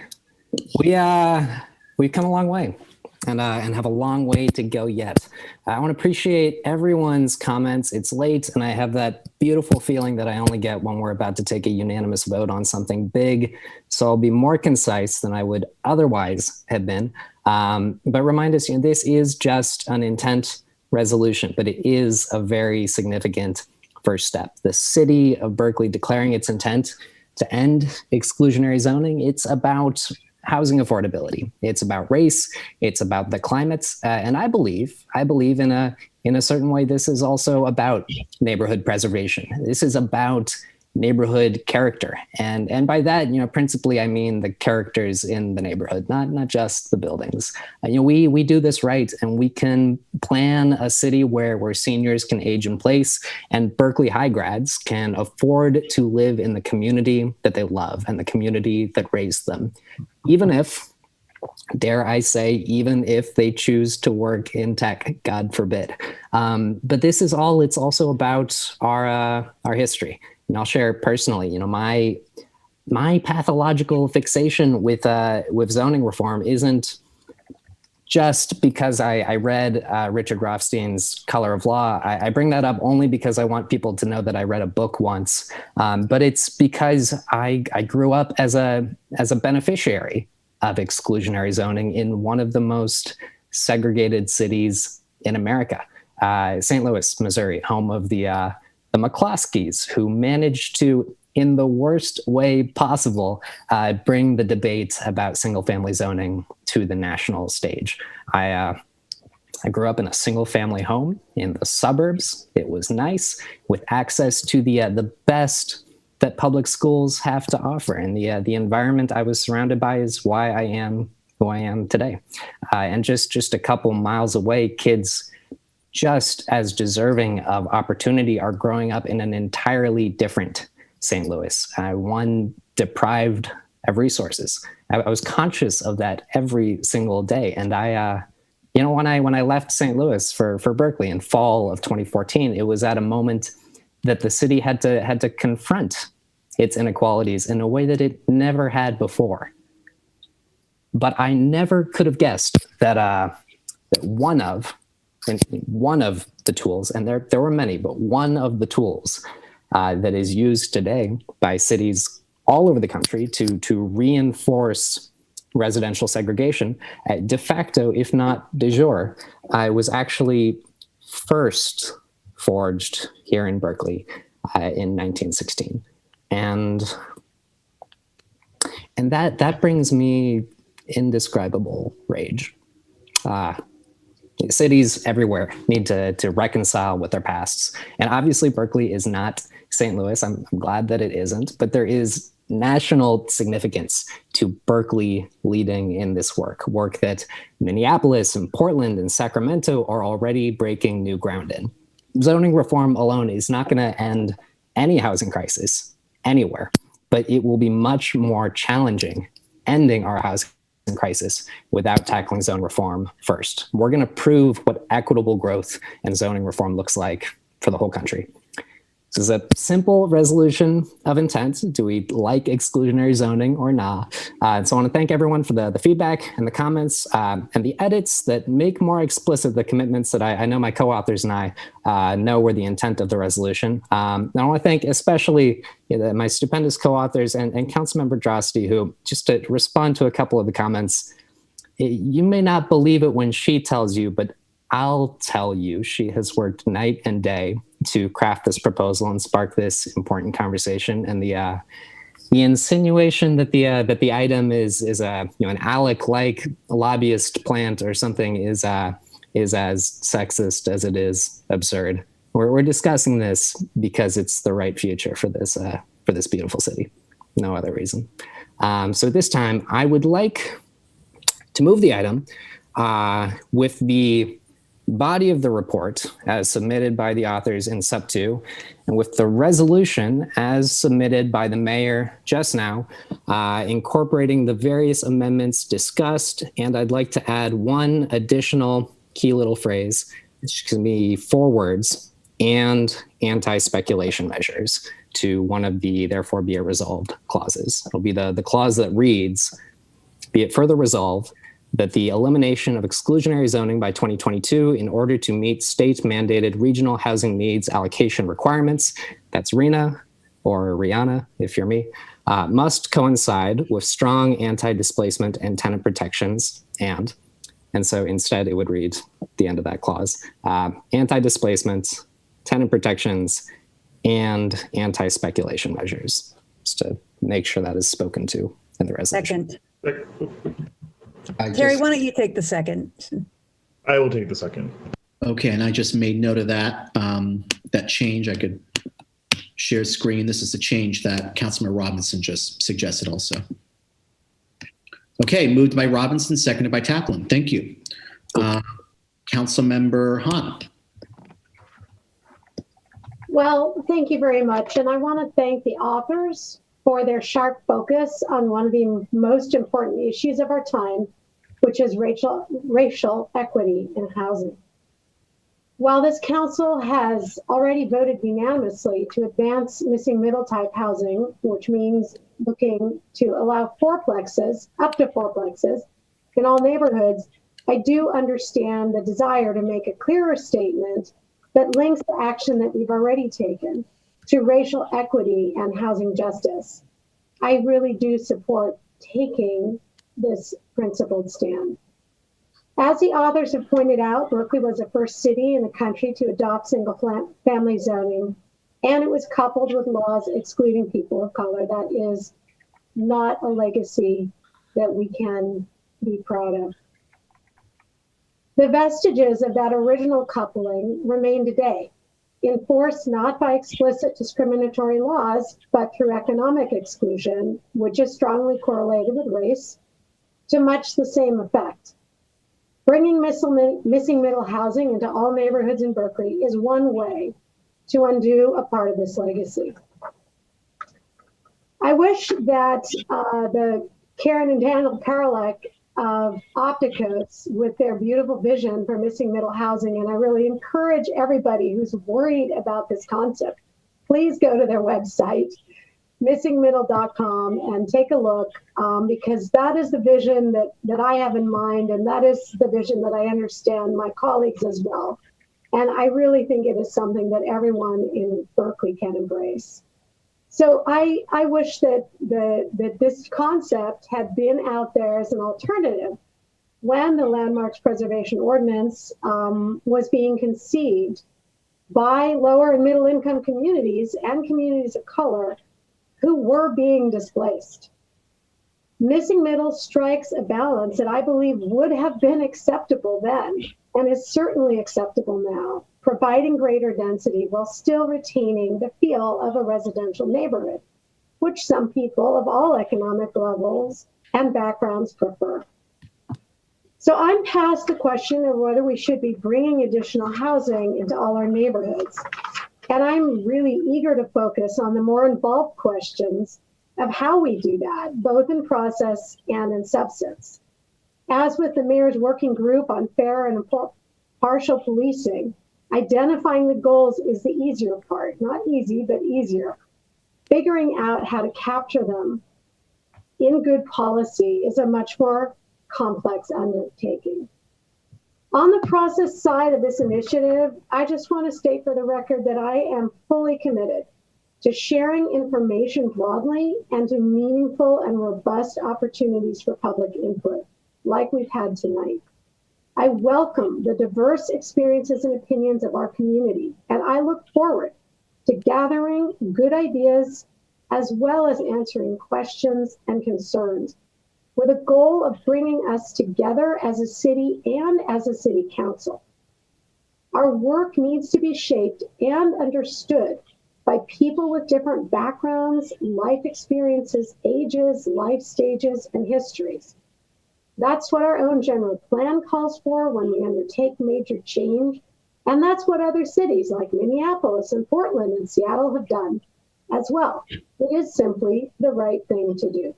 Speaker 16: We've come a long way and have a long way to go yet. I want to appreciate everyone's comments. It's late, and I have that beautiful feeling that I only get when we're about to take a unanimous vote on something big. So I'll be more concise than I would otherwise have been. But remind us, this is just an intent resolution, but it is a very significant first step. The city of Berkeley declaring its intent to end exclusionary zoning. It's about housing affordability. It's about race. It's about the climate. And I believe in a certain way, this is also about neighborhood preservation. This is about neighborhood character. And by that, principally, I mean the characters in the neighborhood, not just the buildings. We do this right, and we can plan a city where seniors can age in place, and Berkeley high grads can afford to live in the community that they love and the community that raised them, even if, dare I say, even if they choose to work in tech, God forbid. But this is all, it's also about our history. And I'll share personally, my pathological fixation with zoning reform isn't just because I read Richard Rothstein's Color of Law. I bring that up only because I want people to know that I read a book once, but it's because I grew up as a beneficiary of exclusionary zoning in one of the most segregated cities in America, St. Louis, Missouri, home of the McCloskeys, who managed to, in the worst way possible, bring the debate about single-family zoning to the national stage. I grew up in a single-family home in the suburbs. It was nice, with access to the best that public schools have to offer, and the environment I was surrounded by is why I am who I am today. And just a couple miles away, kids just as deserving of opportunity are growing up in an entirely different St. Louis, one deprived of resources. I was conscious of that every single day. And when I left St. Louis for Berkeley in fall of 2014, it was at a moment that the city had to confront its inequalities in a way that it never had before. But I never could have guessed that one of the tools, and there were many, but one of the tools that is used today by cities all over the country to reinforce residential segregation, de facto, if not de jure, was actually first forged here in Berkeley in 1916. And that brings me indescribable rage. Cities everywhere need to reconcile with their pasts. And obviously Berkeley is not St. Louis. I'm glad that it isn't, but there is national significance to Berkeley leading in this work that Minneapolis and Portland and Sacramento are already breaking new ground in. Zoning reform alone is not going to end any housing crisis anywhere, but it will be much more challenging ending our housing crisis without tackling zone reform first. We're going to prove what equitable growth and zoning reform looks like for the whole country. This is a simple resolution of intent. Do we like exclusionary zoning or not? So I want to thank everyone for the feedback and the comments and the edits that make more explicit the commitments that I know my co-authors and I know were the intent of the resolution. And I want to thank especially my stupendous co-authors and Councilmember Drosty, who, just to respond to a couple of the comments, you may not believe it when she tells you, but I'll tell you, she has worked night and day to craft this proposal and spark this important conversation. And the insinuation that the item is an ALEC-like lobbyist plant or something is as sexist as it is absurd. We're discussing this because it's the right future for this beautiful city. No other reason. So this time, I would like to move the item with the body of the report as submitted by the authors in Sub 2, and with the resolution as submitted by the mayor just now, incorporating the various amendments discussed. And I'd like to add one additional key little phrase, which can be 4 words, and anti-speculation measures, to one of the therefore be it resolved clauses. It'll be the clause that reads, be it further resolved that the elimination of exclusionary zoning by 2022 in order to meet state-mandated regional housing needs allocation requirements, that's RHNA or Rihanna if you're me, must coincide with strong anti-displacement and tenant protections, and so instead it would read at the end of that clause, anti-displacement, tenant protections, and anti-speculation measures, just to make sure that is spoken to in the resolution.
Speaker 17: Second. Terry, why don't you take the second?
Speaker 8: I will take the second.
Speaker 6: Okay, and I just made note of that, that change. I could share screen. This is the change that Councilmember Robinson just suggested also. Okay, moved by Robinson, seconded by Taplin. Thank you. Councilmember Hahn.
Speaker 8: Well, thank you very much. And I want to thank the authors for their sharp focus on one of the most important issues of our time, which is racial equity in housing. While this council has already voted unanimously to advance missing middle type housing, which means looking to allow up to fourplexes in all neighborhoods, I do understand the desire to make a clearer statement that links the action that we've already taken to racial equity and housing justice. I really do support taking this principled stand. As the authors have pointed out, Berkeley was the first city in the country to adopt single-family zoning, and it was coupled with laws excluding people of color. That is not a legacy that we can be proud of. The vestiges of that original coupling remain today, enforced not by explicit discriminatory laws, but through economic exclusion, which is strongly correlated with race, to much the same effect. Bringing missing middle housing into all neighborhoods in Berkeley is one way to undo a part of this legacy. I wish that the Karen and Daniel Karolek of Opticos with their beautiful vision for missing middle housing, and I really encourage everybody who's worried about this concept, please go to their website, missingmiddle.com, and take a look, because that is the vision that I have in mind, and that is the vision that I understand my colleagues as well. And I really think it is something that everyone in Berkeley can embrace. So I wish that this concept had been out there as an alternative when the Landmarks Preservation Ordinance was being conceived by lower and middle income communities and communities of color who were being displaced. Missing middle strikes a balance that I believe would have been acceptable then and is certainly acceptable now, providing greater density while still retaining the feel of a residential neighborhood, which some people of all economic levels and backgrounds prefer. So I'm past the question of whether we should be bringing additional housing into all our neighborhoods. And I'm really eager to focus on the more involved questions of how we do that, both in process and in substance. As with the mayor's working group on fair and impartial policing, identifying the goals is the easier part, not easy, but easier. Figuring out how to capture them in good policy is a much more complex undertaking. On the process side of this initiative, I just want to state for the record that I am fully committed to sharing information broadly and to meaningful and robust opportunities for public input, like we've had tonight. I welcome the diverse experiences and opinions of our community, and I look forward to gathering good ideas as well as answering questions and concerns with a goal of bringing us together as a city and as a city council. Our work needs to be shaped and understood by people with different backgrounds, life experiences, ages, life stages, and histories. That's what our own general plan calls for when we undertake major change, and that's what other cities like Minneapolis and Portland and Seattle have done as well. It is simply the right thing to do.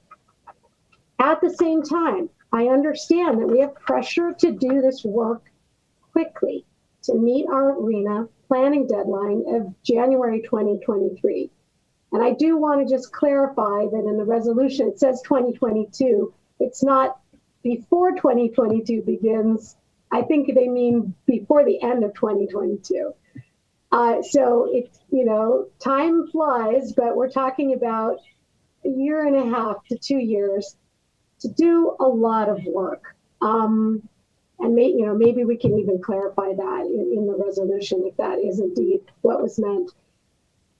Speaker 8: At the same time, I understand that we have pressure to do this work quickly to meet our RHNA planning deadline of January 2023. And I do want to just clarify that in the resolution, it says 2022. It's not before 2022 begins. I think they mean before the end of 2022. So it's, time flies, but we're talking about a year and a half to 2 years to do a lot of work. And maybe we can even clarify that in the resolution if that is indeed what was meant.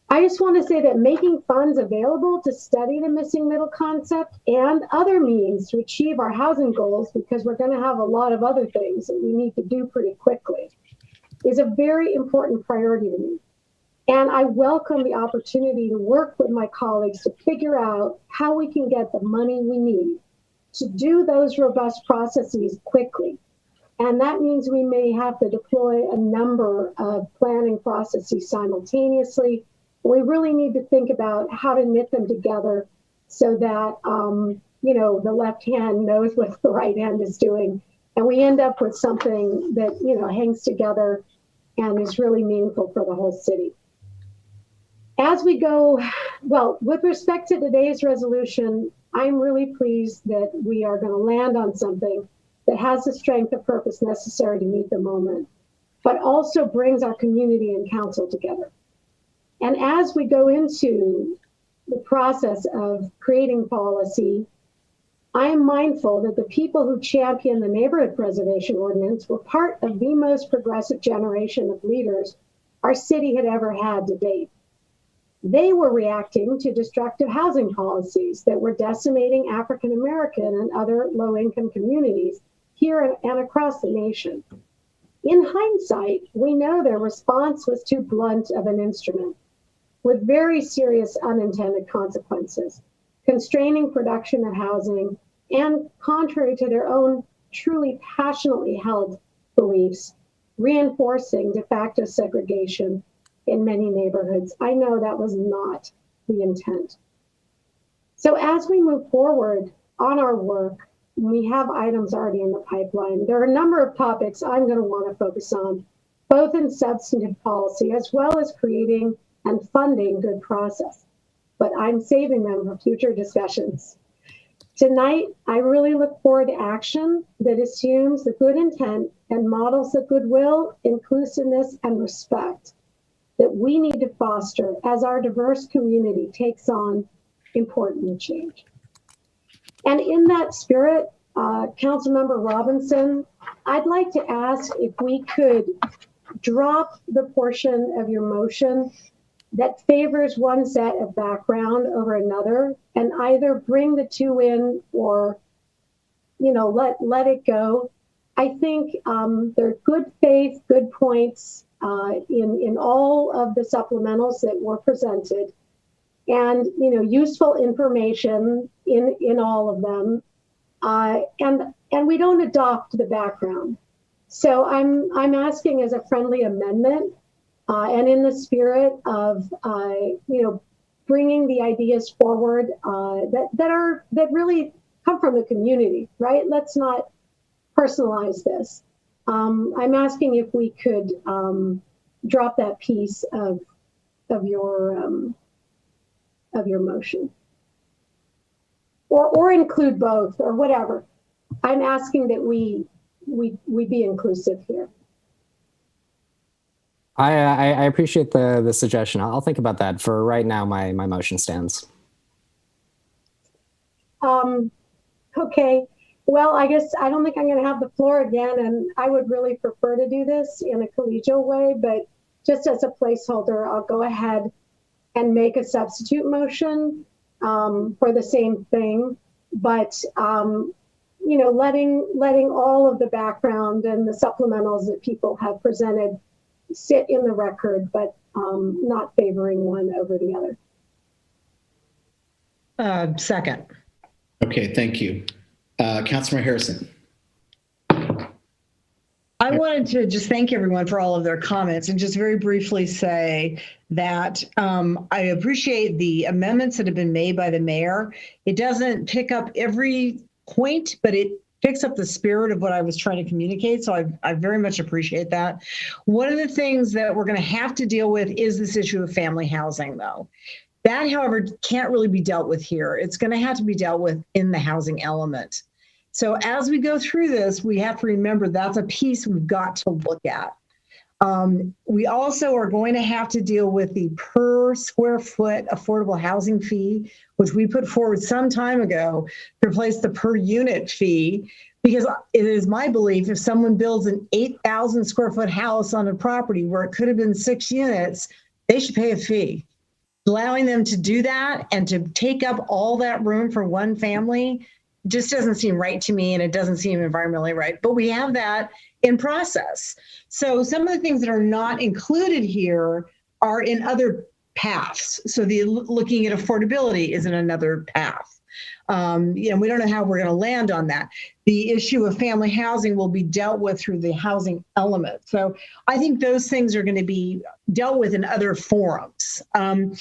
Speaker 8: I just want to say that making funds available to study the missing middle concept and other means to achieve our housing goals, because we're going to have a lot of other things that we need to do pretty quickly, is a very important priority to me. And I welcome the opportunity to work with my colleagues to figure out how we can get the money we need to do those robust processes quickly. And that means we may have to deploy a number of planning processes simultaneously. We really need to think about how to knit them together so that, the left hand knows what the right hand is doing. And we end up with something that, hangs together and is really meaningful for the whole city. As we go, well, with respect to today's resolution, I'm really pleased that we are going to land on something that has the strength of purpose necessary to meet the moment, but also brings our community and council together. And as we go into the process of creating policy, I am mindful that the people who champion the neighborhood preservation ordinance were part of the most progressive generation of leaders our city had ever had to date. They were reacting to destructive housing policies that were decimating African American and other low-income communities here and across the nation. In hindsight, we know their response was too blunt of an instrument, with very serious unintended consequences, constraining production of housing, and contrary to their own truly passionately held beliefs, reinforcing de facto segregation in many neighborhoods. I know that was not the intent. So as we move forward on our work, we have items already in the pipeline. There are a number of topics I'm going to want to focus on, both in substantive policy as well as creating and funding good process. But I'm saving them for future discussions. Tonight, I really look forward to action that assumes the good intent and models the goodwill, inclusiveness, and respect that we need to foster as our diverse community takes on important change. And in that spirit, Councilmember Robinson, I'd like to ask if we could drop the portion of your motion that favors one set of background over another, and either bring the two in or, let it go. I think there are good faith, good points in all of the supplementals that were presented, and useful information in all of them, and we don't adopt the background. So I'm asking as a friendly amendment, and in the spirit of bringing the ideas forward that really come from the community, right? Let's not personalize this. I'm asking if we could drop that piece of your motion, or include both, or whatever. I'm asking that we be inclusive here.
Speaker 16: I appreciate the suggestion. I'll think about that. For right now, my motion stands.
Speaker 8: Okay. Well, I guess I don't think I'm going to have the floor again, and I would really prefer to do this in a collegial way, but just as a placeholder, I'll go ahead and make a substitute motion for the same thing, but letting all of the background and the supplementals that people have presented sit in the record, but not favoring one over the other.
Speaker 17: Second.
Speaker 6: Okay, thank you. Councilmember Harrison.
Speaker 17: I wanted to just thank everyone for all of their comments and just very briefly say that I appreciate the amendments that have been made by the mayor. It doesn't pick up every point, but it picks up the spirit of what I was trying to communicate. So I very much appreciate that. One of the things that we're going to have to deal with is this issue of family housing, though. That, however, can't really be dealt with here. It's going to have to be dealt with in the housing element. So as we go through this, we have to remember that's a piece we've got to look at. We also are going to have to deal with the per square foot affordable housing fee, which we put forward some time ago to replace the per unit fee, because it is my belief if someone builds an 8,000 square foot house on a property where it could have been 6 units, they should pay a fee. Allowing them to do that and to take up all that room for one family just doesn't seem right to me, and it doesn't seem environmentally right. But we have that in process. So some of the things that are not included here are in other paths. So the looking at affordability is in another path. We don't know how we're going to land on that. The issue of family housing will be dealt with through the housing element. So I think those things are going to be dealt with in other forums. And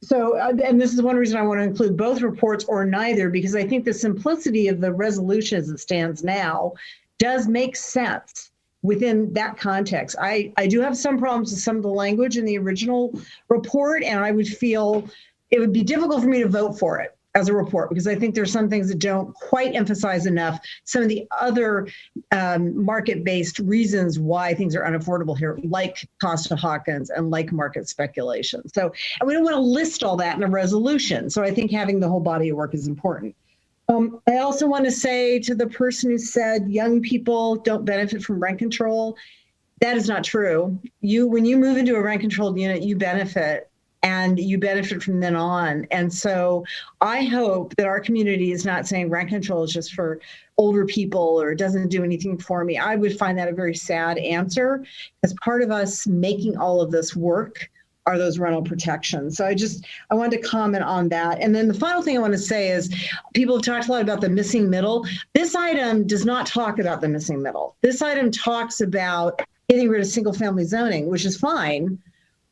Speaker 17: this is one reason I want to include both reports or neither, because I think the simplicity of the resolution as it stands now does make sense within that context. I do have some problems with some of the language in the original report, and I would feel it would be difficult for me to vote for it as a report, because I think there's some things that don't quite emphasize enough some of the other market-based reasons why things are unaffordable here, like Costa-Hawkins and like market speculation. And we don't want to list all that in a resolution. So I think having the whole body of work is important. I also want to say to the person who said young people don't benefit from rent control, that is not true. When you move into a rent-controlled unit, you benefit, and you benefit from then on. And so I hope that our community is not saying rent control is just for older people or doesn't do anything for me. I would find that a very sad answer, as part of us making all of this work are those rental protections. So I wanted to comment on that. And then the final thing I want to say is, people have talked a lot about the missing middle. This item does not talk about the missing middle. This item talks about getting rid of single family zoning, which is fine,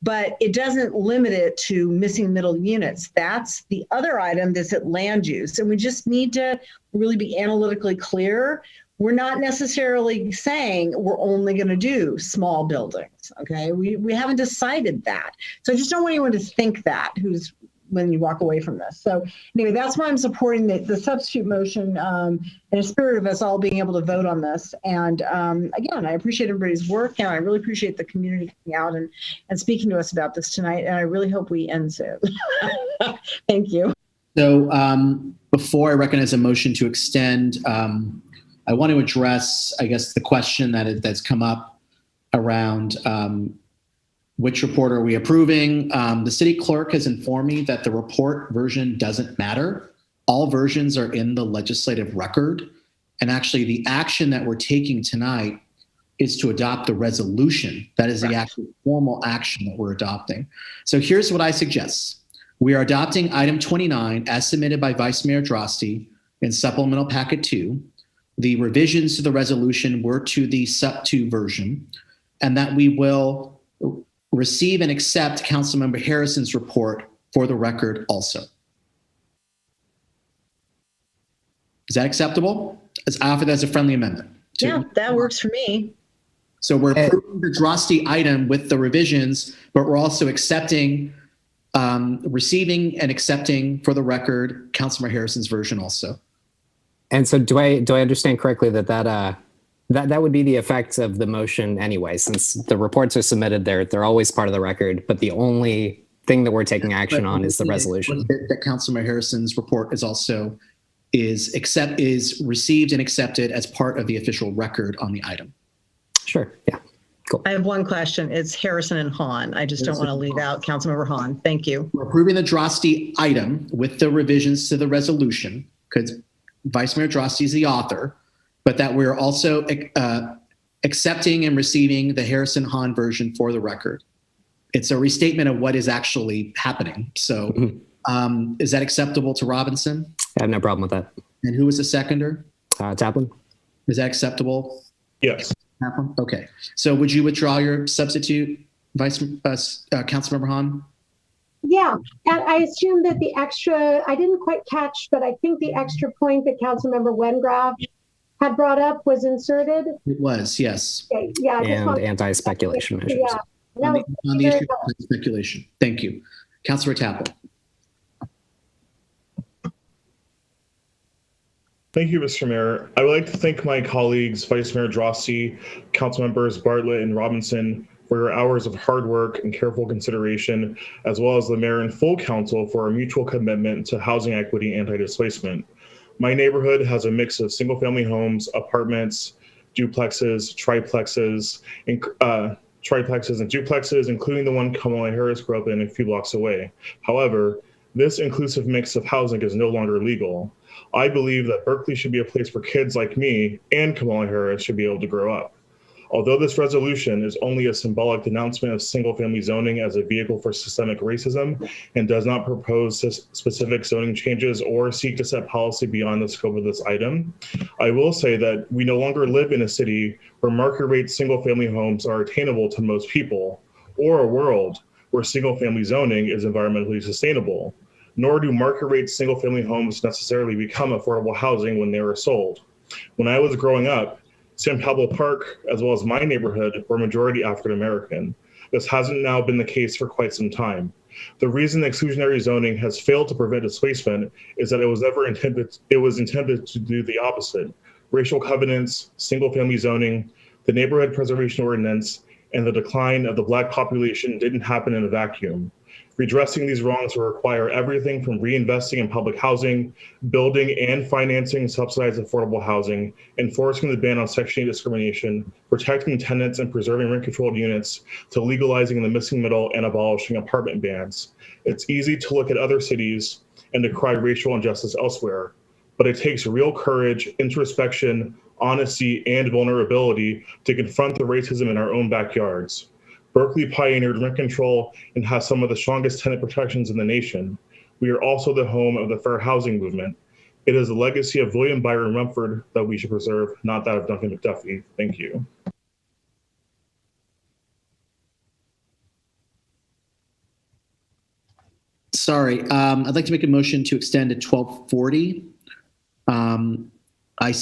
Speaker 17: but it doesn't limit it to missing middle units. That's the other item that's at land use. And we just need to really be analytically clear. We're not necessarily saying we're only going to do small buildings, okay? We haven't decided that. So I just don't want anyone to think that when you walk away from this. So anyway, that's why I'm supporting the substitute motion in a spirit of us all being able to vote on this. And again, I appreciate everybody's work, and I really appreciate the community coming out and speaking to us about this tonight. And I really hope we end soon. Thank you.
Speaker 6: So before I recognize a motion to extend, I want to address, I guess, the question that's come up around which report are we approving. The city clerk has informed me that the report version doesn't matter. All versions are in the legislative record. And actually, the action that we're taking tonight is to adopt the resolution. That is the actual formal action that we're adopting. So here's what I suggest. We are adopting item 29 as submitted by Vice Mayor Droste in supplemental packet 2. The revisions to the resolution were to the SUP 2 version, and that we will receive and accept Councilmember Harrison's report for the record also. Is that acceptable? I offer that as a friendly amendment.
Speaker 17: Yeah, that works for me.
Speaker 6: So we're approving the Droste item with the revisions, but we're also accepting, receiving and accepting for the record Councilmember Harrison's version also.
Speaker 16: And so do I understand correctly that would be the effect of the motion anyway, since the reports are submitted, they're always part of the record, but the only thing that we're taking action on is the resolution.
Speaker 6: That Councilmember Harrison's report is also is received and accepted as part of the official record on the item.
Speaker 16: Sure. Yeah. Cool.
Speaker 17: I have one question. It's Harrison and Hahn. I just don't want to leave out Councilmember Hahn. Thank you.
Speaker 6: We're approving the Droste item with the revisions to the resolution, because Vice Mayor Droste is the author, but that we're also accepting and receiving the Harrison Hahn version for the record. It's a restatement of what is actually happening. So is that acceptable to Robinson?
Speaker 16: I have no problem with that.
Speaker 6: And who was the seconder?
Speaker 16: Taplin.
Speaker 6: Is that acceptable?
Speaker 1: Yes.
Speaker 6: Taplin? Okay. So would you withdraw your substitute, Councilmember Hahn?
Speaker 8: Yeah, and I assume that the extra, I didn't quite catch, but I think the extra point that Councilmember Wengraf had brought up was inserted.
Speaker 6: It was, yes.
Speaker 8: Okay, yeah.
Speaker 16: And anti-speculation measures.
Speaker 8: Yeah.
Speaker 6: On the issue of speculation. Thank you. Councilor Taplin.
Speaker 9: Thank you, Mr. Mayor. I would like to thank my colleagues, Vice Mayor Droste, Council Members Bartlett and Robinson, for your hours of hard work and careful consideration, as well as the mayor and full council for our mutual commitment to housing equity and anti-displacement. My neighborhood has a mix of single-family homes, apartments, duplexes, triplexes, and duplexes, including the one Kamala Harris grew up in a few blocks away. However, this inclusive mix of housing is no longer legal. I believe that Berkeley should be a place where kids like me and Kamala Harris should be able to grow up. Although this resolution is only a symbolic denouncement of single-family zoning as a vehicle for systemic racism and does not propose specific zoning changes or seek to set policy beyond the scope of this item, I will say that we no longer live in a city where market rate single-family homes are attainable to most people, or a world where single-family zoning is environmentally sustainable, nor do market rate single-family homes necessarily become affordable housing when they are sold. When I was growing up, San Pablo Park, as well as my neighborhood, were majority African American. This hasn't now been the case for quite some time. The reason exclusionary zoning has failed to prevent displacement is that it was intended to do the opposite. Racial covenants, single-family zoning, the neighborhood preservation ordinance, and the decline of the Black population didn't happen in a vacuum. Redressing these wrongs will require everything from reinvesting in public housing, building and financing subsidized affordable housing, enforcing the ban on Section 8 discrimination, protecting tenants and preserving rent-controlled units, to legalizing the missing middle and abolishing apartment bans. It's easy to look at other cities and decry racial injustice elsewhere, but it takes real courage, introspection, honesty, and vulnerability to confront the racism in our own backyards. Berkeley pioneered rent control and has some of the strongest tenant protections in the nation. We are also the home of the fair housing movement. It is the legacy of William Byron Rumford that we should preserve, not that of Duncan McDuffie. Thank you.
Speaker 6: Sorry, I'd like to make a motion to extend to 12:40.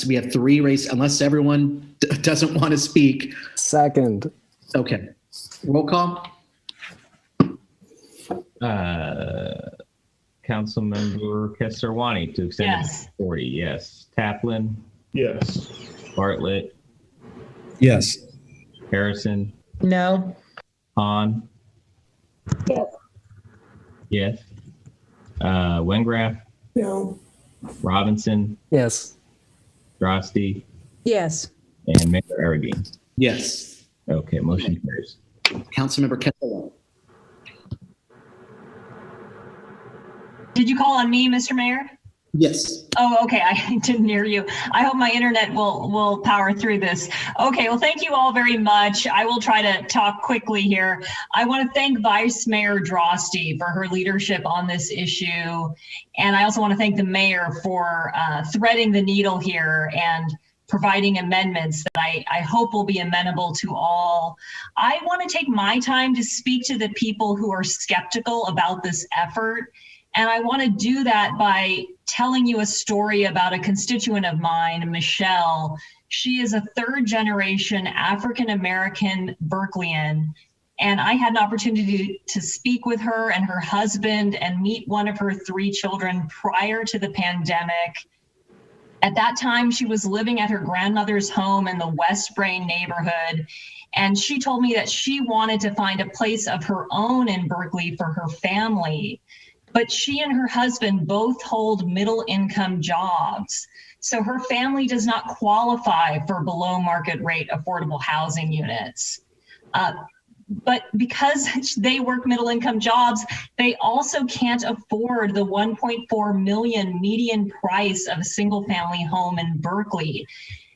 Speaker 6: We have three races, unless everyone doesn't want to speak.
Speaker 16: Second.
Speaker 6: Okay. Roll call.
Speaker 21: Councilmember Kesarwani to extend
Speaker 15: Yes.
Speaker 21: to 40. Yes. Taplin.
Speaker 9: Yes.
Speaker 21: Bartlett.
Speaker 10: Yes.
Speaker 21: Harrison.
Speaker 17: No.
Speaker 21: Hahn.
Speaker 8: Yes.
Speaker 21: Yes. Wengraf.
Speaker 17: No.
Speaker 21: Robinson.
Speaker 16: Yes.
Speaker 21: Drosty.
Speaker 18: Yes.
Speaker 21: And Mayor Arreguín.
Speaker 6: Yes.
Speaker 21: Okay, motion carries.
Speaker 6: Councilmember Kessler.
Speaker 15: Did you call on me, Mr. Mayor?
Speaker 6: Yes.
Speaker 15: Oh, okay. I didn't hear you. I hope my internet will power through this. Okay. Well, thank you all very much. I will try to talk quickly here. I want to thank Vice Mayor Drosty for her leadership on this issue. And I also want to thank the mayor for threading the needle here and providing amendments that I hope will be amenable to all. I want to take my time to speak to the people who are skeptical about this effort. And I want to do that by telling you a story about a constituent of mine, Michelle. She is a third generation African-American Berkeleyan. And I had an opportunity to speak with her and her husband and meet one of her three children prior to the pandemic. At that time, she was living at her grandmother's home in the West Brain neighborhood. And she told me that she wanted to find a place of her own in Berkeley for her family. But she and her husband both hold middle income jobs. So her family does not qualify for below market rate affordable housing units. But because they work middle income jobs, they also can't afford the $1.4 million median price of a single family home in Berkeley.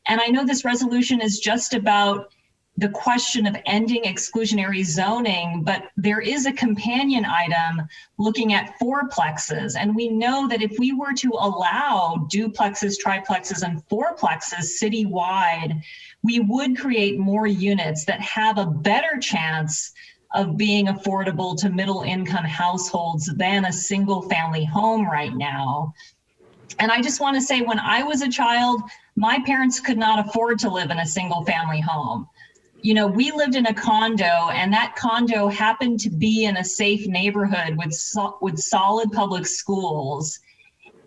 Speaker 15: And I know this resolution is just about the question of ending exclusionary zoning, but there is a companion item looking at fourplexes. And we know that if we were to allow duplexes, triplexes, and fourplexes citywide, we would create more units that have a better chance of being affordable to middle income households than a single family home right now. And I just want to say, when I was a child, my parents could not afford to live in a single family home. You know, we lived in a condo, and that condo happened to be in a safe neighborhood with solid public schools.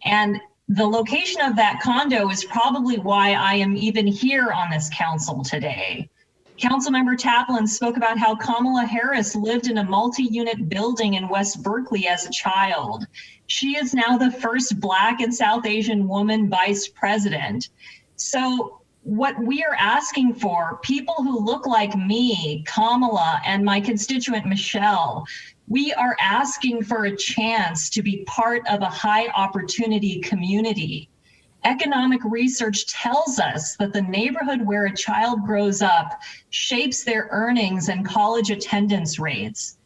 Speaker 15: And the location of that condo is probably why I am even here on this council today. Councilmember Taplin spoke about how Kamala Harris lived in a multi-unit building in West Berkeley as a child. She is now the first Black and South Asian woman vice president. So what we are asking for, people who look like me, Kamala, and my constituent Michelle, we are asking for a chance to be part of a high opportunity community. Economic research tells us that the neighborhood where a child grows up shapes their earnings and college attendance rates.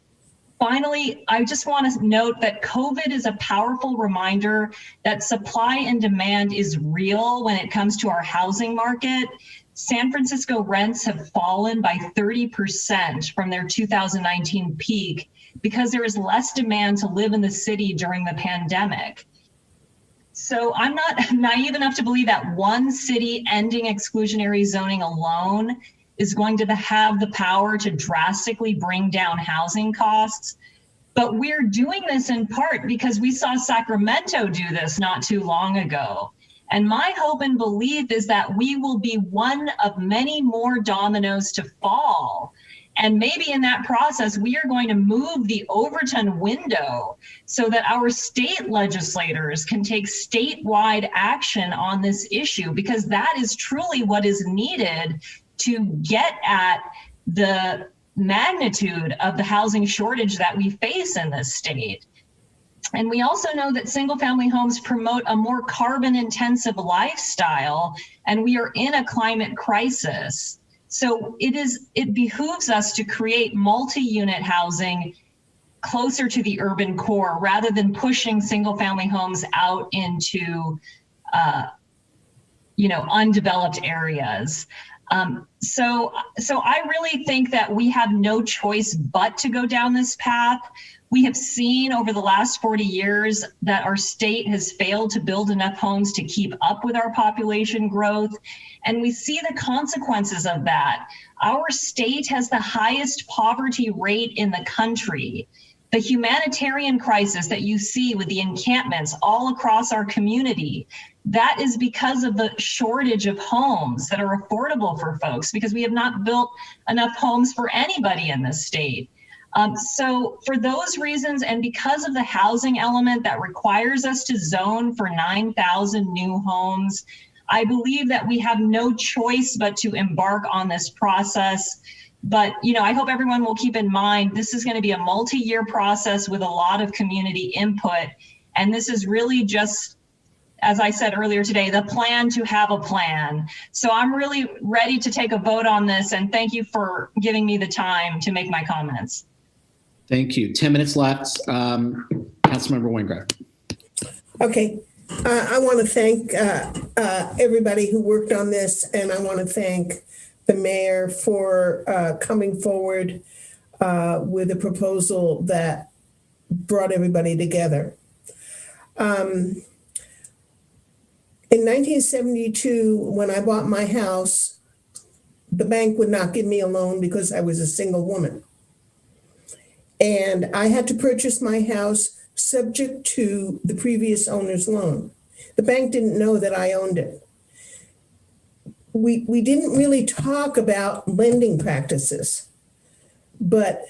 Speaker 15: Finally, I just want to note that COVID is a powerful reminder that supply and demand is real when it comes to our housing market. San Francisco rents have fallen by 30% from their 2019 peak because there is less demand to live in the city during the pandemic. So I'm not naive enough to believe that one city ending exclusionary zoning alone is going to have the power to drastically bring down housing costs. But we're doing this in part because we saw Sacramento do this not too long ago. And my hope and belief is that we will be one of many more dominoes to fall. And maybe in that process, we are going to move the Overton window so that our state legislators can take statewide action on this issue, because that is truly what is needed to get at the magnitude of the housing shortage that we face in this state. And we also know that single family homes promote a more carbon intensive lifestyle, and we are in a climate crisis. So it behooves us to create multi-unit housing closer to the urban core rather than pushing single family homes out into undeveloped areas. So I really think that we have no choice but to go down this path. We have seen over the last 40 years that our state has failed to build enough homes to keep up with our population growth. And we see the consequences of that. Our state has the highest poverty rate in the country. The humanitarian crisis that you see with the encampments all across our community, that is because of the shortage of homes that are affordable for folks, because we have not built enough homes for anybody in this state. So for those reasons, and because of the housing element that requires us to zone for 9,000 new homes, I believe that we have no choice but to embark on this process. But, I hope everyone will keep in mind, this is going to be a multi-year process with a lot of community input. And this is really just, as I said earlier today, the plan to have a plan. So I'm really ready to take a vote on this. And thank you for giving me the time to make my comments.
Speaker 6: Thank you. 10 minutes left. Councilmember Wingrad.
Speaker 10: Okay. I want to thank everybody who worked on this, and I want to thank the mayor for coming forward with a proposal that brought everybody together. In 1972, when I bought my house, the bank would not give me a loan because I was a single woman. And I had to purchase my house subject to the previous owner's loan. The bank didn't know that I owned it. We didn't really talk about lending practices, but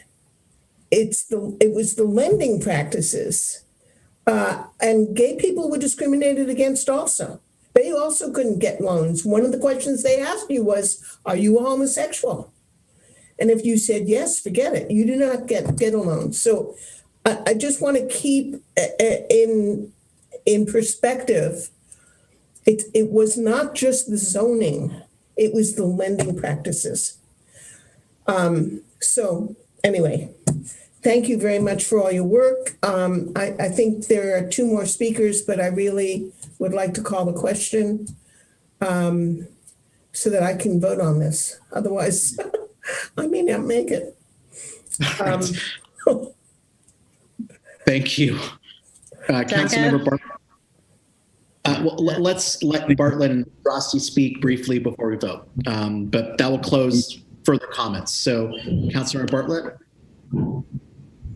Speaker 10: it was the lending practices. And gay people were discriminated against also. They also couldn't get loans. One of the questions they asked you was, are you a homosexual? And if you said yes, forget it. You do not get a loan. So I just want to keep in perspective, it was not just the zoning, it was the lending practices. So anyway, thank you very much for all your work. I think there are two more speakers, but I really would like to call the question so that I can vote on this. Otherwise, I may not make it.
Speaker 6: Thank you. Councilmember Bartlett. Well, let's let Bartlett and Droste speak briefly before we vote, but that will close further comments. So, Councilmember Bartlett.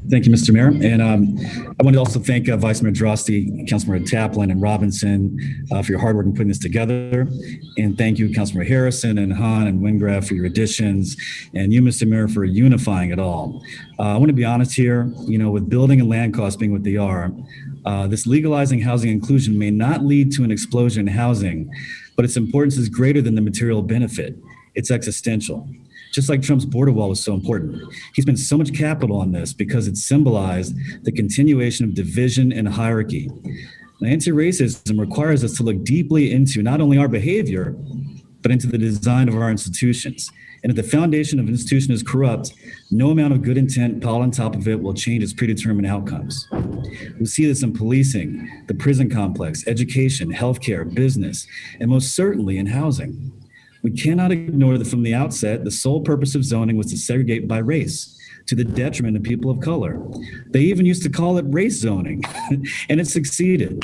Speaker 13: Thank you, Mr. Mayor. And I want to also thank Vice Mayor Droste, Councilmember Taplin, and Robinson for your hard work in putting this together. And thank you, Councilmember Harrison and Hahn and Wingrad for your additions, and you, Mr. Mayor, for unifying it all. I want to be honest here, with building and land costs being what they are, this legalizing housing inclusion may not lead to an explosion in housing, but its importance is greater than the material benefit. It's existential. Just like Trump's border wall was so important. He spent so much capital on this because it symbolized the continuation of division and hierarchy. Now, anti-racism requires us to look deeply into not only our behavior, but into the design of our institutions. And if the foundation of an institution is corrupt, no amount of good intent piled on top of it will change its predetermined outcomes. We see this in policing, the prison complex, education, healthcare, business, and most certainly in housing. We cannot ignore that from the outset, the sole purpose of zoning was to segregate by race, to the detriment of people of color. They even used to call it race zoning, and it succeeded.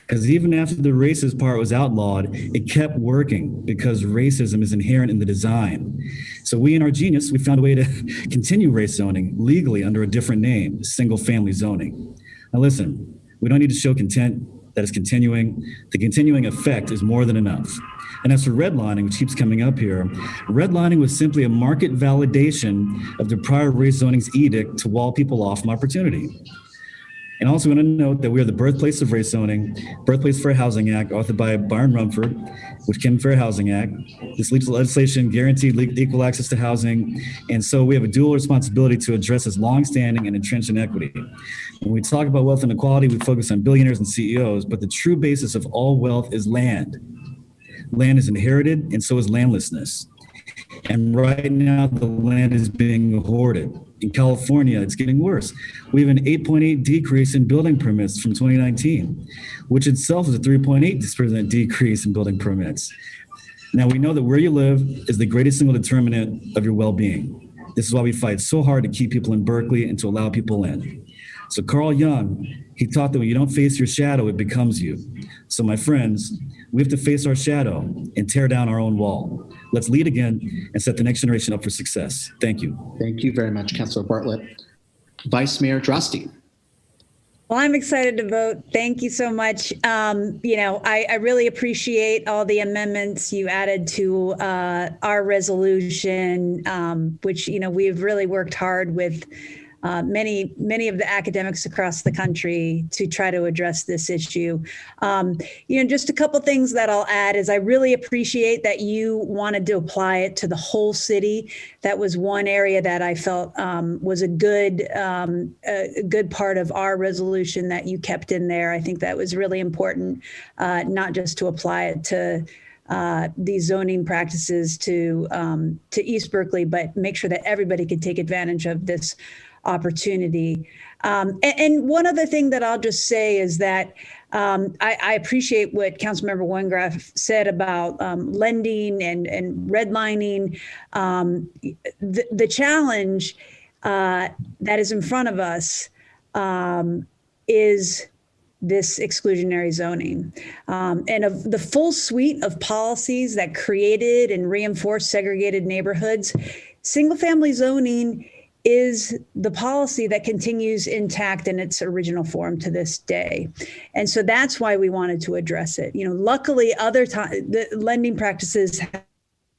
Speaker 13: Because even after the racist part was outlawed, it kept working because racism is inherent in the design. So we in our genius, we found a way to continue race zoning legally under a different name, single family zoning. Now listen, we don't need to show content that is continuing. The continuing effect is more than enough. And as for redlining, which keeps coming up here, redlining was simply a market validation of the prior race zoning's edict to wall people off from opportunity. And also, I want to note that we are the birthplace of race zoning, birthplace Fair Housing Act, authored by Byron Rumford, which came Fair Housing Act. This legislation guaranteed equal access to housing, and so we have a dual responsibility to address this longstanding and entrenched inequity. When we talk about wealth inequality, we focus on billionaires and CEOs, but the true basis of all wealth is land. Land is inherited, and so is landlessness. And right now, the land is being hoarded. In California, it's getting worse. We have an 8.8 decrease in building permits from 2019, which itself is a 3.8% decrease in building permits. Now, we know that where you live is the greatest single determinant of your well-being. This is why we fight so hard to keep people in Berkeley and to allow people in. So Carl Jung, he taught that when you don't face your shadow, it becomes you. So my friends, we have to face our shadow and tear down our own wall. Let's lead again and set the next generation up for success. Thank you.
Speaker 6: Thank you very much, Councilor Bartlett. Vice Mayor Droste.
Speaker 18: Well, I'm excited to vote. Thank you so much. I really appreciate all the amendments you added to our resolution, which, we've really worked hard with many of the academics across the country to try to address this issue. Just a couple things that I'll add is I really appreciate that you wanted to apply it to the whole city. That was one area that I felt was a good part of our resolution that you kept in there. I think that was really important, not just to apply it to these zoning practices to East Berkeley, but make sure that everybody could take advantage of this opportunity. And one other thing that I'll just say is that I appreciate what Councilmember Wengraf said about lending and redlining. The challenge that is in front of us is this exclusionary zoning. And of the full suite of policies that created and reinforced segregated neighborhoods, single-family zoning is the policy that continues intact in its original form to this day. And so that's why we wanted to address it. Luckily, the lending practices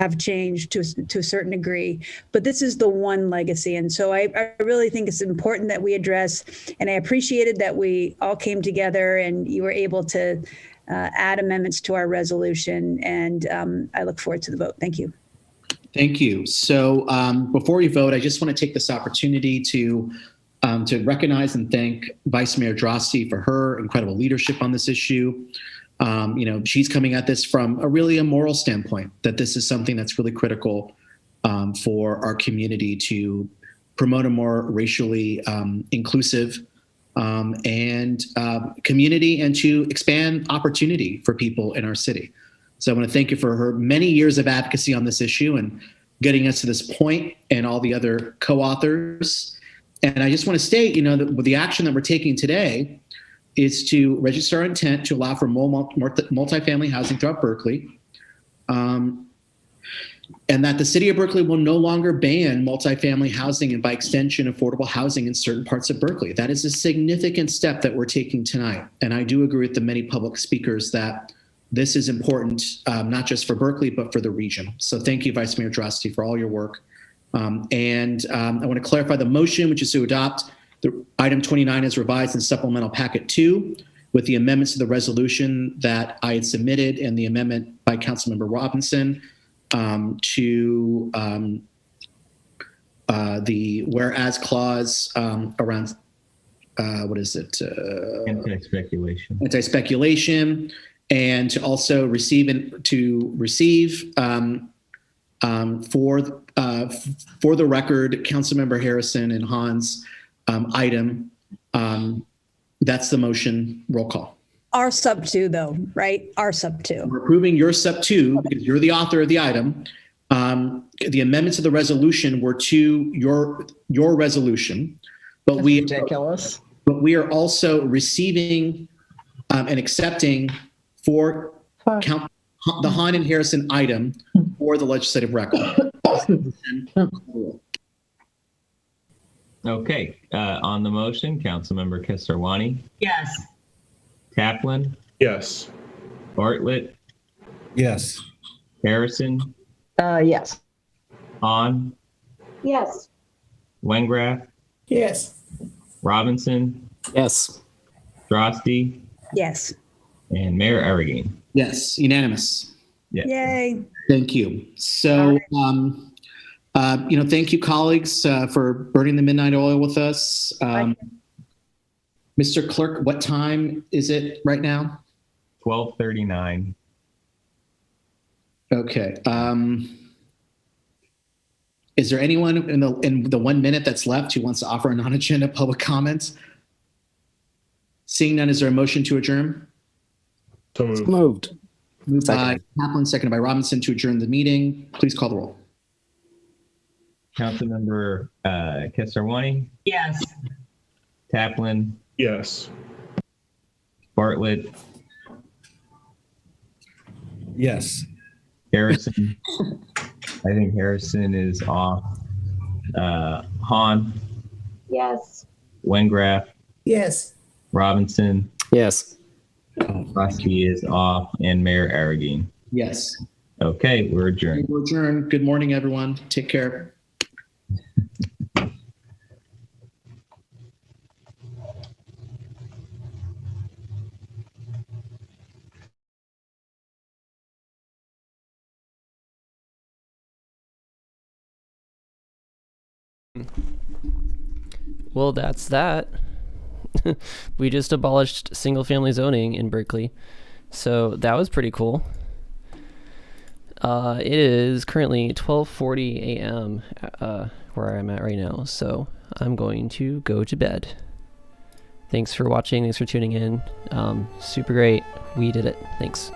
Speaker 18: have changed to a certain degree, but this is the one legacy. And so I really think it's important that we address, and I appreciated that we all came together and you were able to add amendments to our resolution. And I look forward to the vote. Thank you.
Speaker 6: Thank you. So before we vote, I just want to take this opportunity to recognize and thank Vice Mayor Droste for her incredible leadership on this issue. She's coming at this from a moral standpoint, that this is something that's really critical for our community to promote a more racially inclusive and community and to expand opportunity for people in our city. So I want to thank you for her many years of advocacy on this issue and getting us to this point, and all the other co-authors. And I just want to state, that the action that we're taking today is to register our intent to allow for multifamily housing throughout Berkeley, and that the city of Berkeley will no longer ban multifamily housing and by extension affordable housing in certain parts of Berkeley. That is a significant step that we're taking tonight. And I do agree with the many public speakers that this is important, not just for Berkeley, but for the region. So thank you, Vice Mayor Droste, for all your work. I want to clarify the motion, which is to adopt the item 29 as revised in supplemental packet 2 with the amendments to the resolution that I had submitted and the amendment by Councilmember Robinson to the whereas clause around what is it?
Speaker 21: Anti-speculation.
Speaker 6: Anti-speculation, and to also receive for the record, Councilmember Harrison and Han's item. That's the motion. Roll call.
Speaker 18: Our sub 2, though, right? Our sub 2.
Speaker 6: We're approving your sub 2 because you're the author of the item. The amendments to the resolution were to your resolution, but
Speaker 17: ridiculous.
Speaker 6: But we are also receiving and accepting for the Hahn and Harrison item for the legislative record.
Speaker 21: Okay, on the motion, Councilmember Kesarwani.
Speaker 15: Yes.
Speaker 21: Taplin.
Speaker 9: Yes.
Speaker 21: Bartlett.
Speaker 13: Yes.
Speaker 21: Harrison.
Speaker 17: Yes.
Speaker 21: Hahn.
Speaker 8: Yes.
Speaker 21: Wengraf.
Speaker 10: Yes.
Speaker 21: Robinson.
Speaker 16: Yes.
Speaker 21: Drosty.
Speaker 18: Yes.
Speaker 21: And Mayor Arreguín.
Speaker 6: Yes, unanimous.
Speaker 21: Yeah.
Speaker 18: Yay.
Speaker 6: Thank you. So, thank you, colleagues, for burning the midnight oil with us. Mr. Clerk, what time is it right now?
Speaker 21: 12:39.
Speaker 6: Okay. Is there anyone in the 1 minute that's left who wants to offer a non-agenda public comment? Seeing none, is there a motion to adjourn?
Speaker 9: So moved.
Speaker 6: Moved by Taplin, seconded by Robinson to adjourn the meeting. Please call the roll.
Speaker 21: Councilmember Kesarwani.
Speaker 15: Yes.
Speaker 21: Taplin.
Speaker 9: Yes.
Speaker 21: Bartlett.
Speaker 13: Yes.
Speaker 21: Harrison. I think Harrison is off. Hahn.
Speaker 8: Yes.
Speaker 21: Wengraf.
Speaker 10: Yes.
Speaker 21: Robinson.
Speaker 16: Yes.
Speaker 21: Drosty is off, and Mayor Arreguín.
Speaker 6: Yes.
Speaker 21: Okay, we're adjourned.
Speaker 6: We're adjourned. Good morning, everyone. Take care.
Speaker 19: Well, that's that. We just abolished single-family zoning in Berkeley, so that was pretty cool. It is currently 12:40 a.m. Where I'm at right now, so I'm going to go to bed. Thanks for watching. Thanks for tuning in. Super great. We did it. Thanks.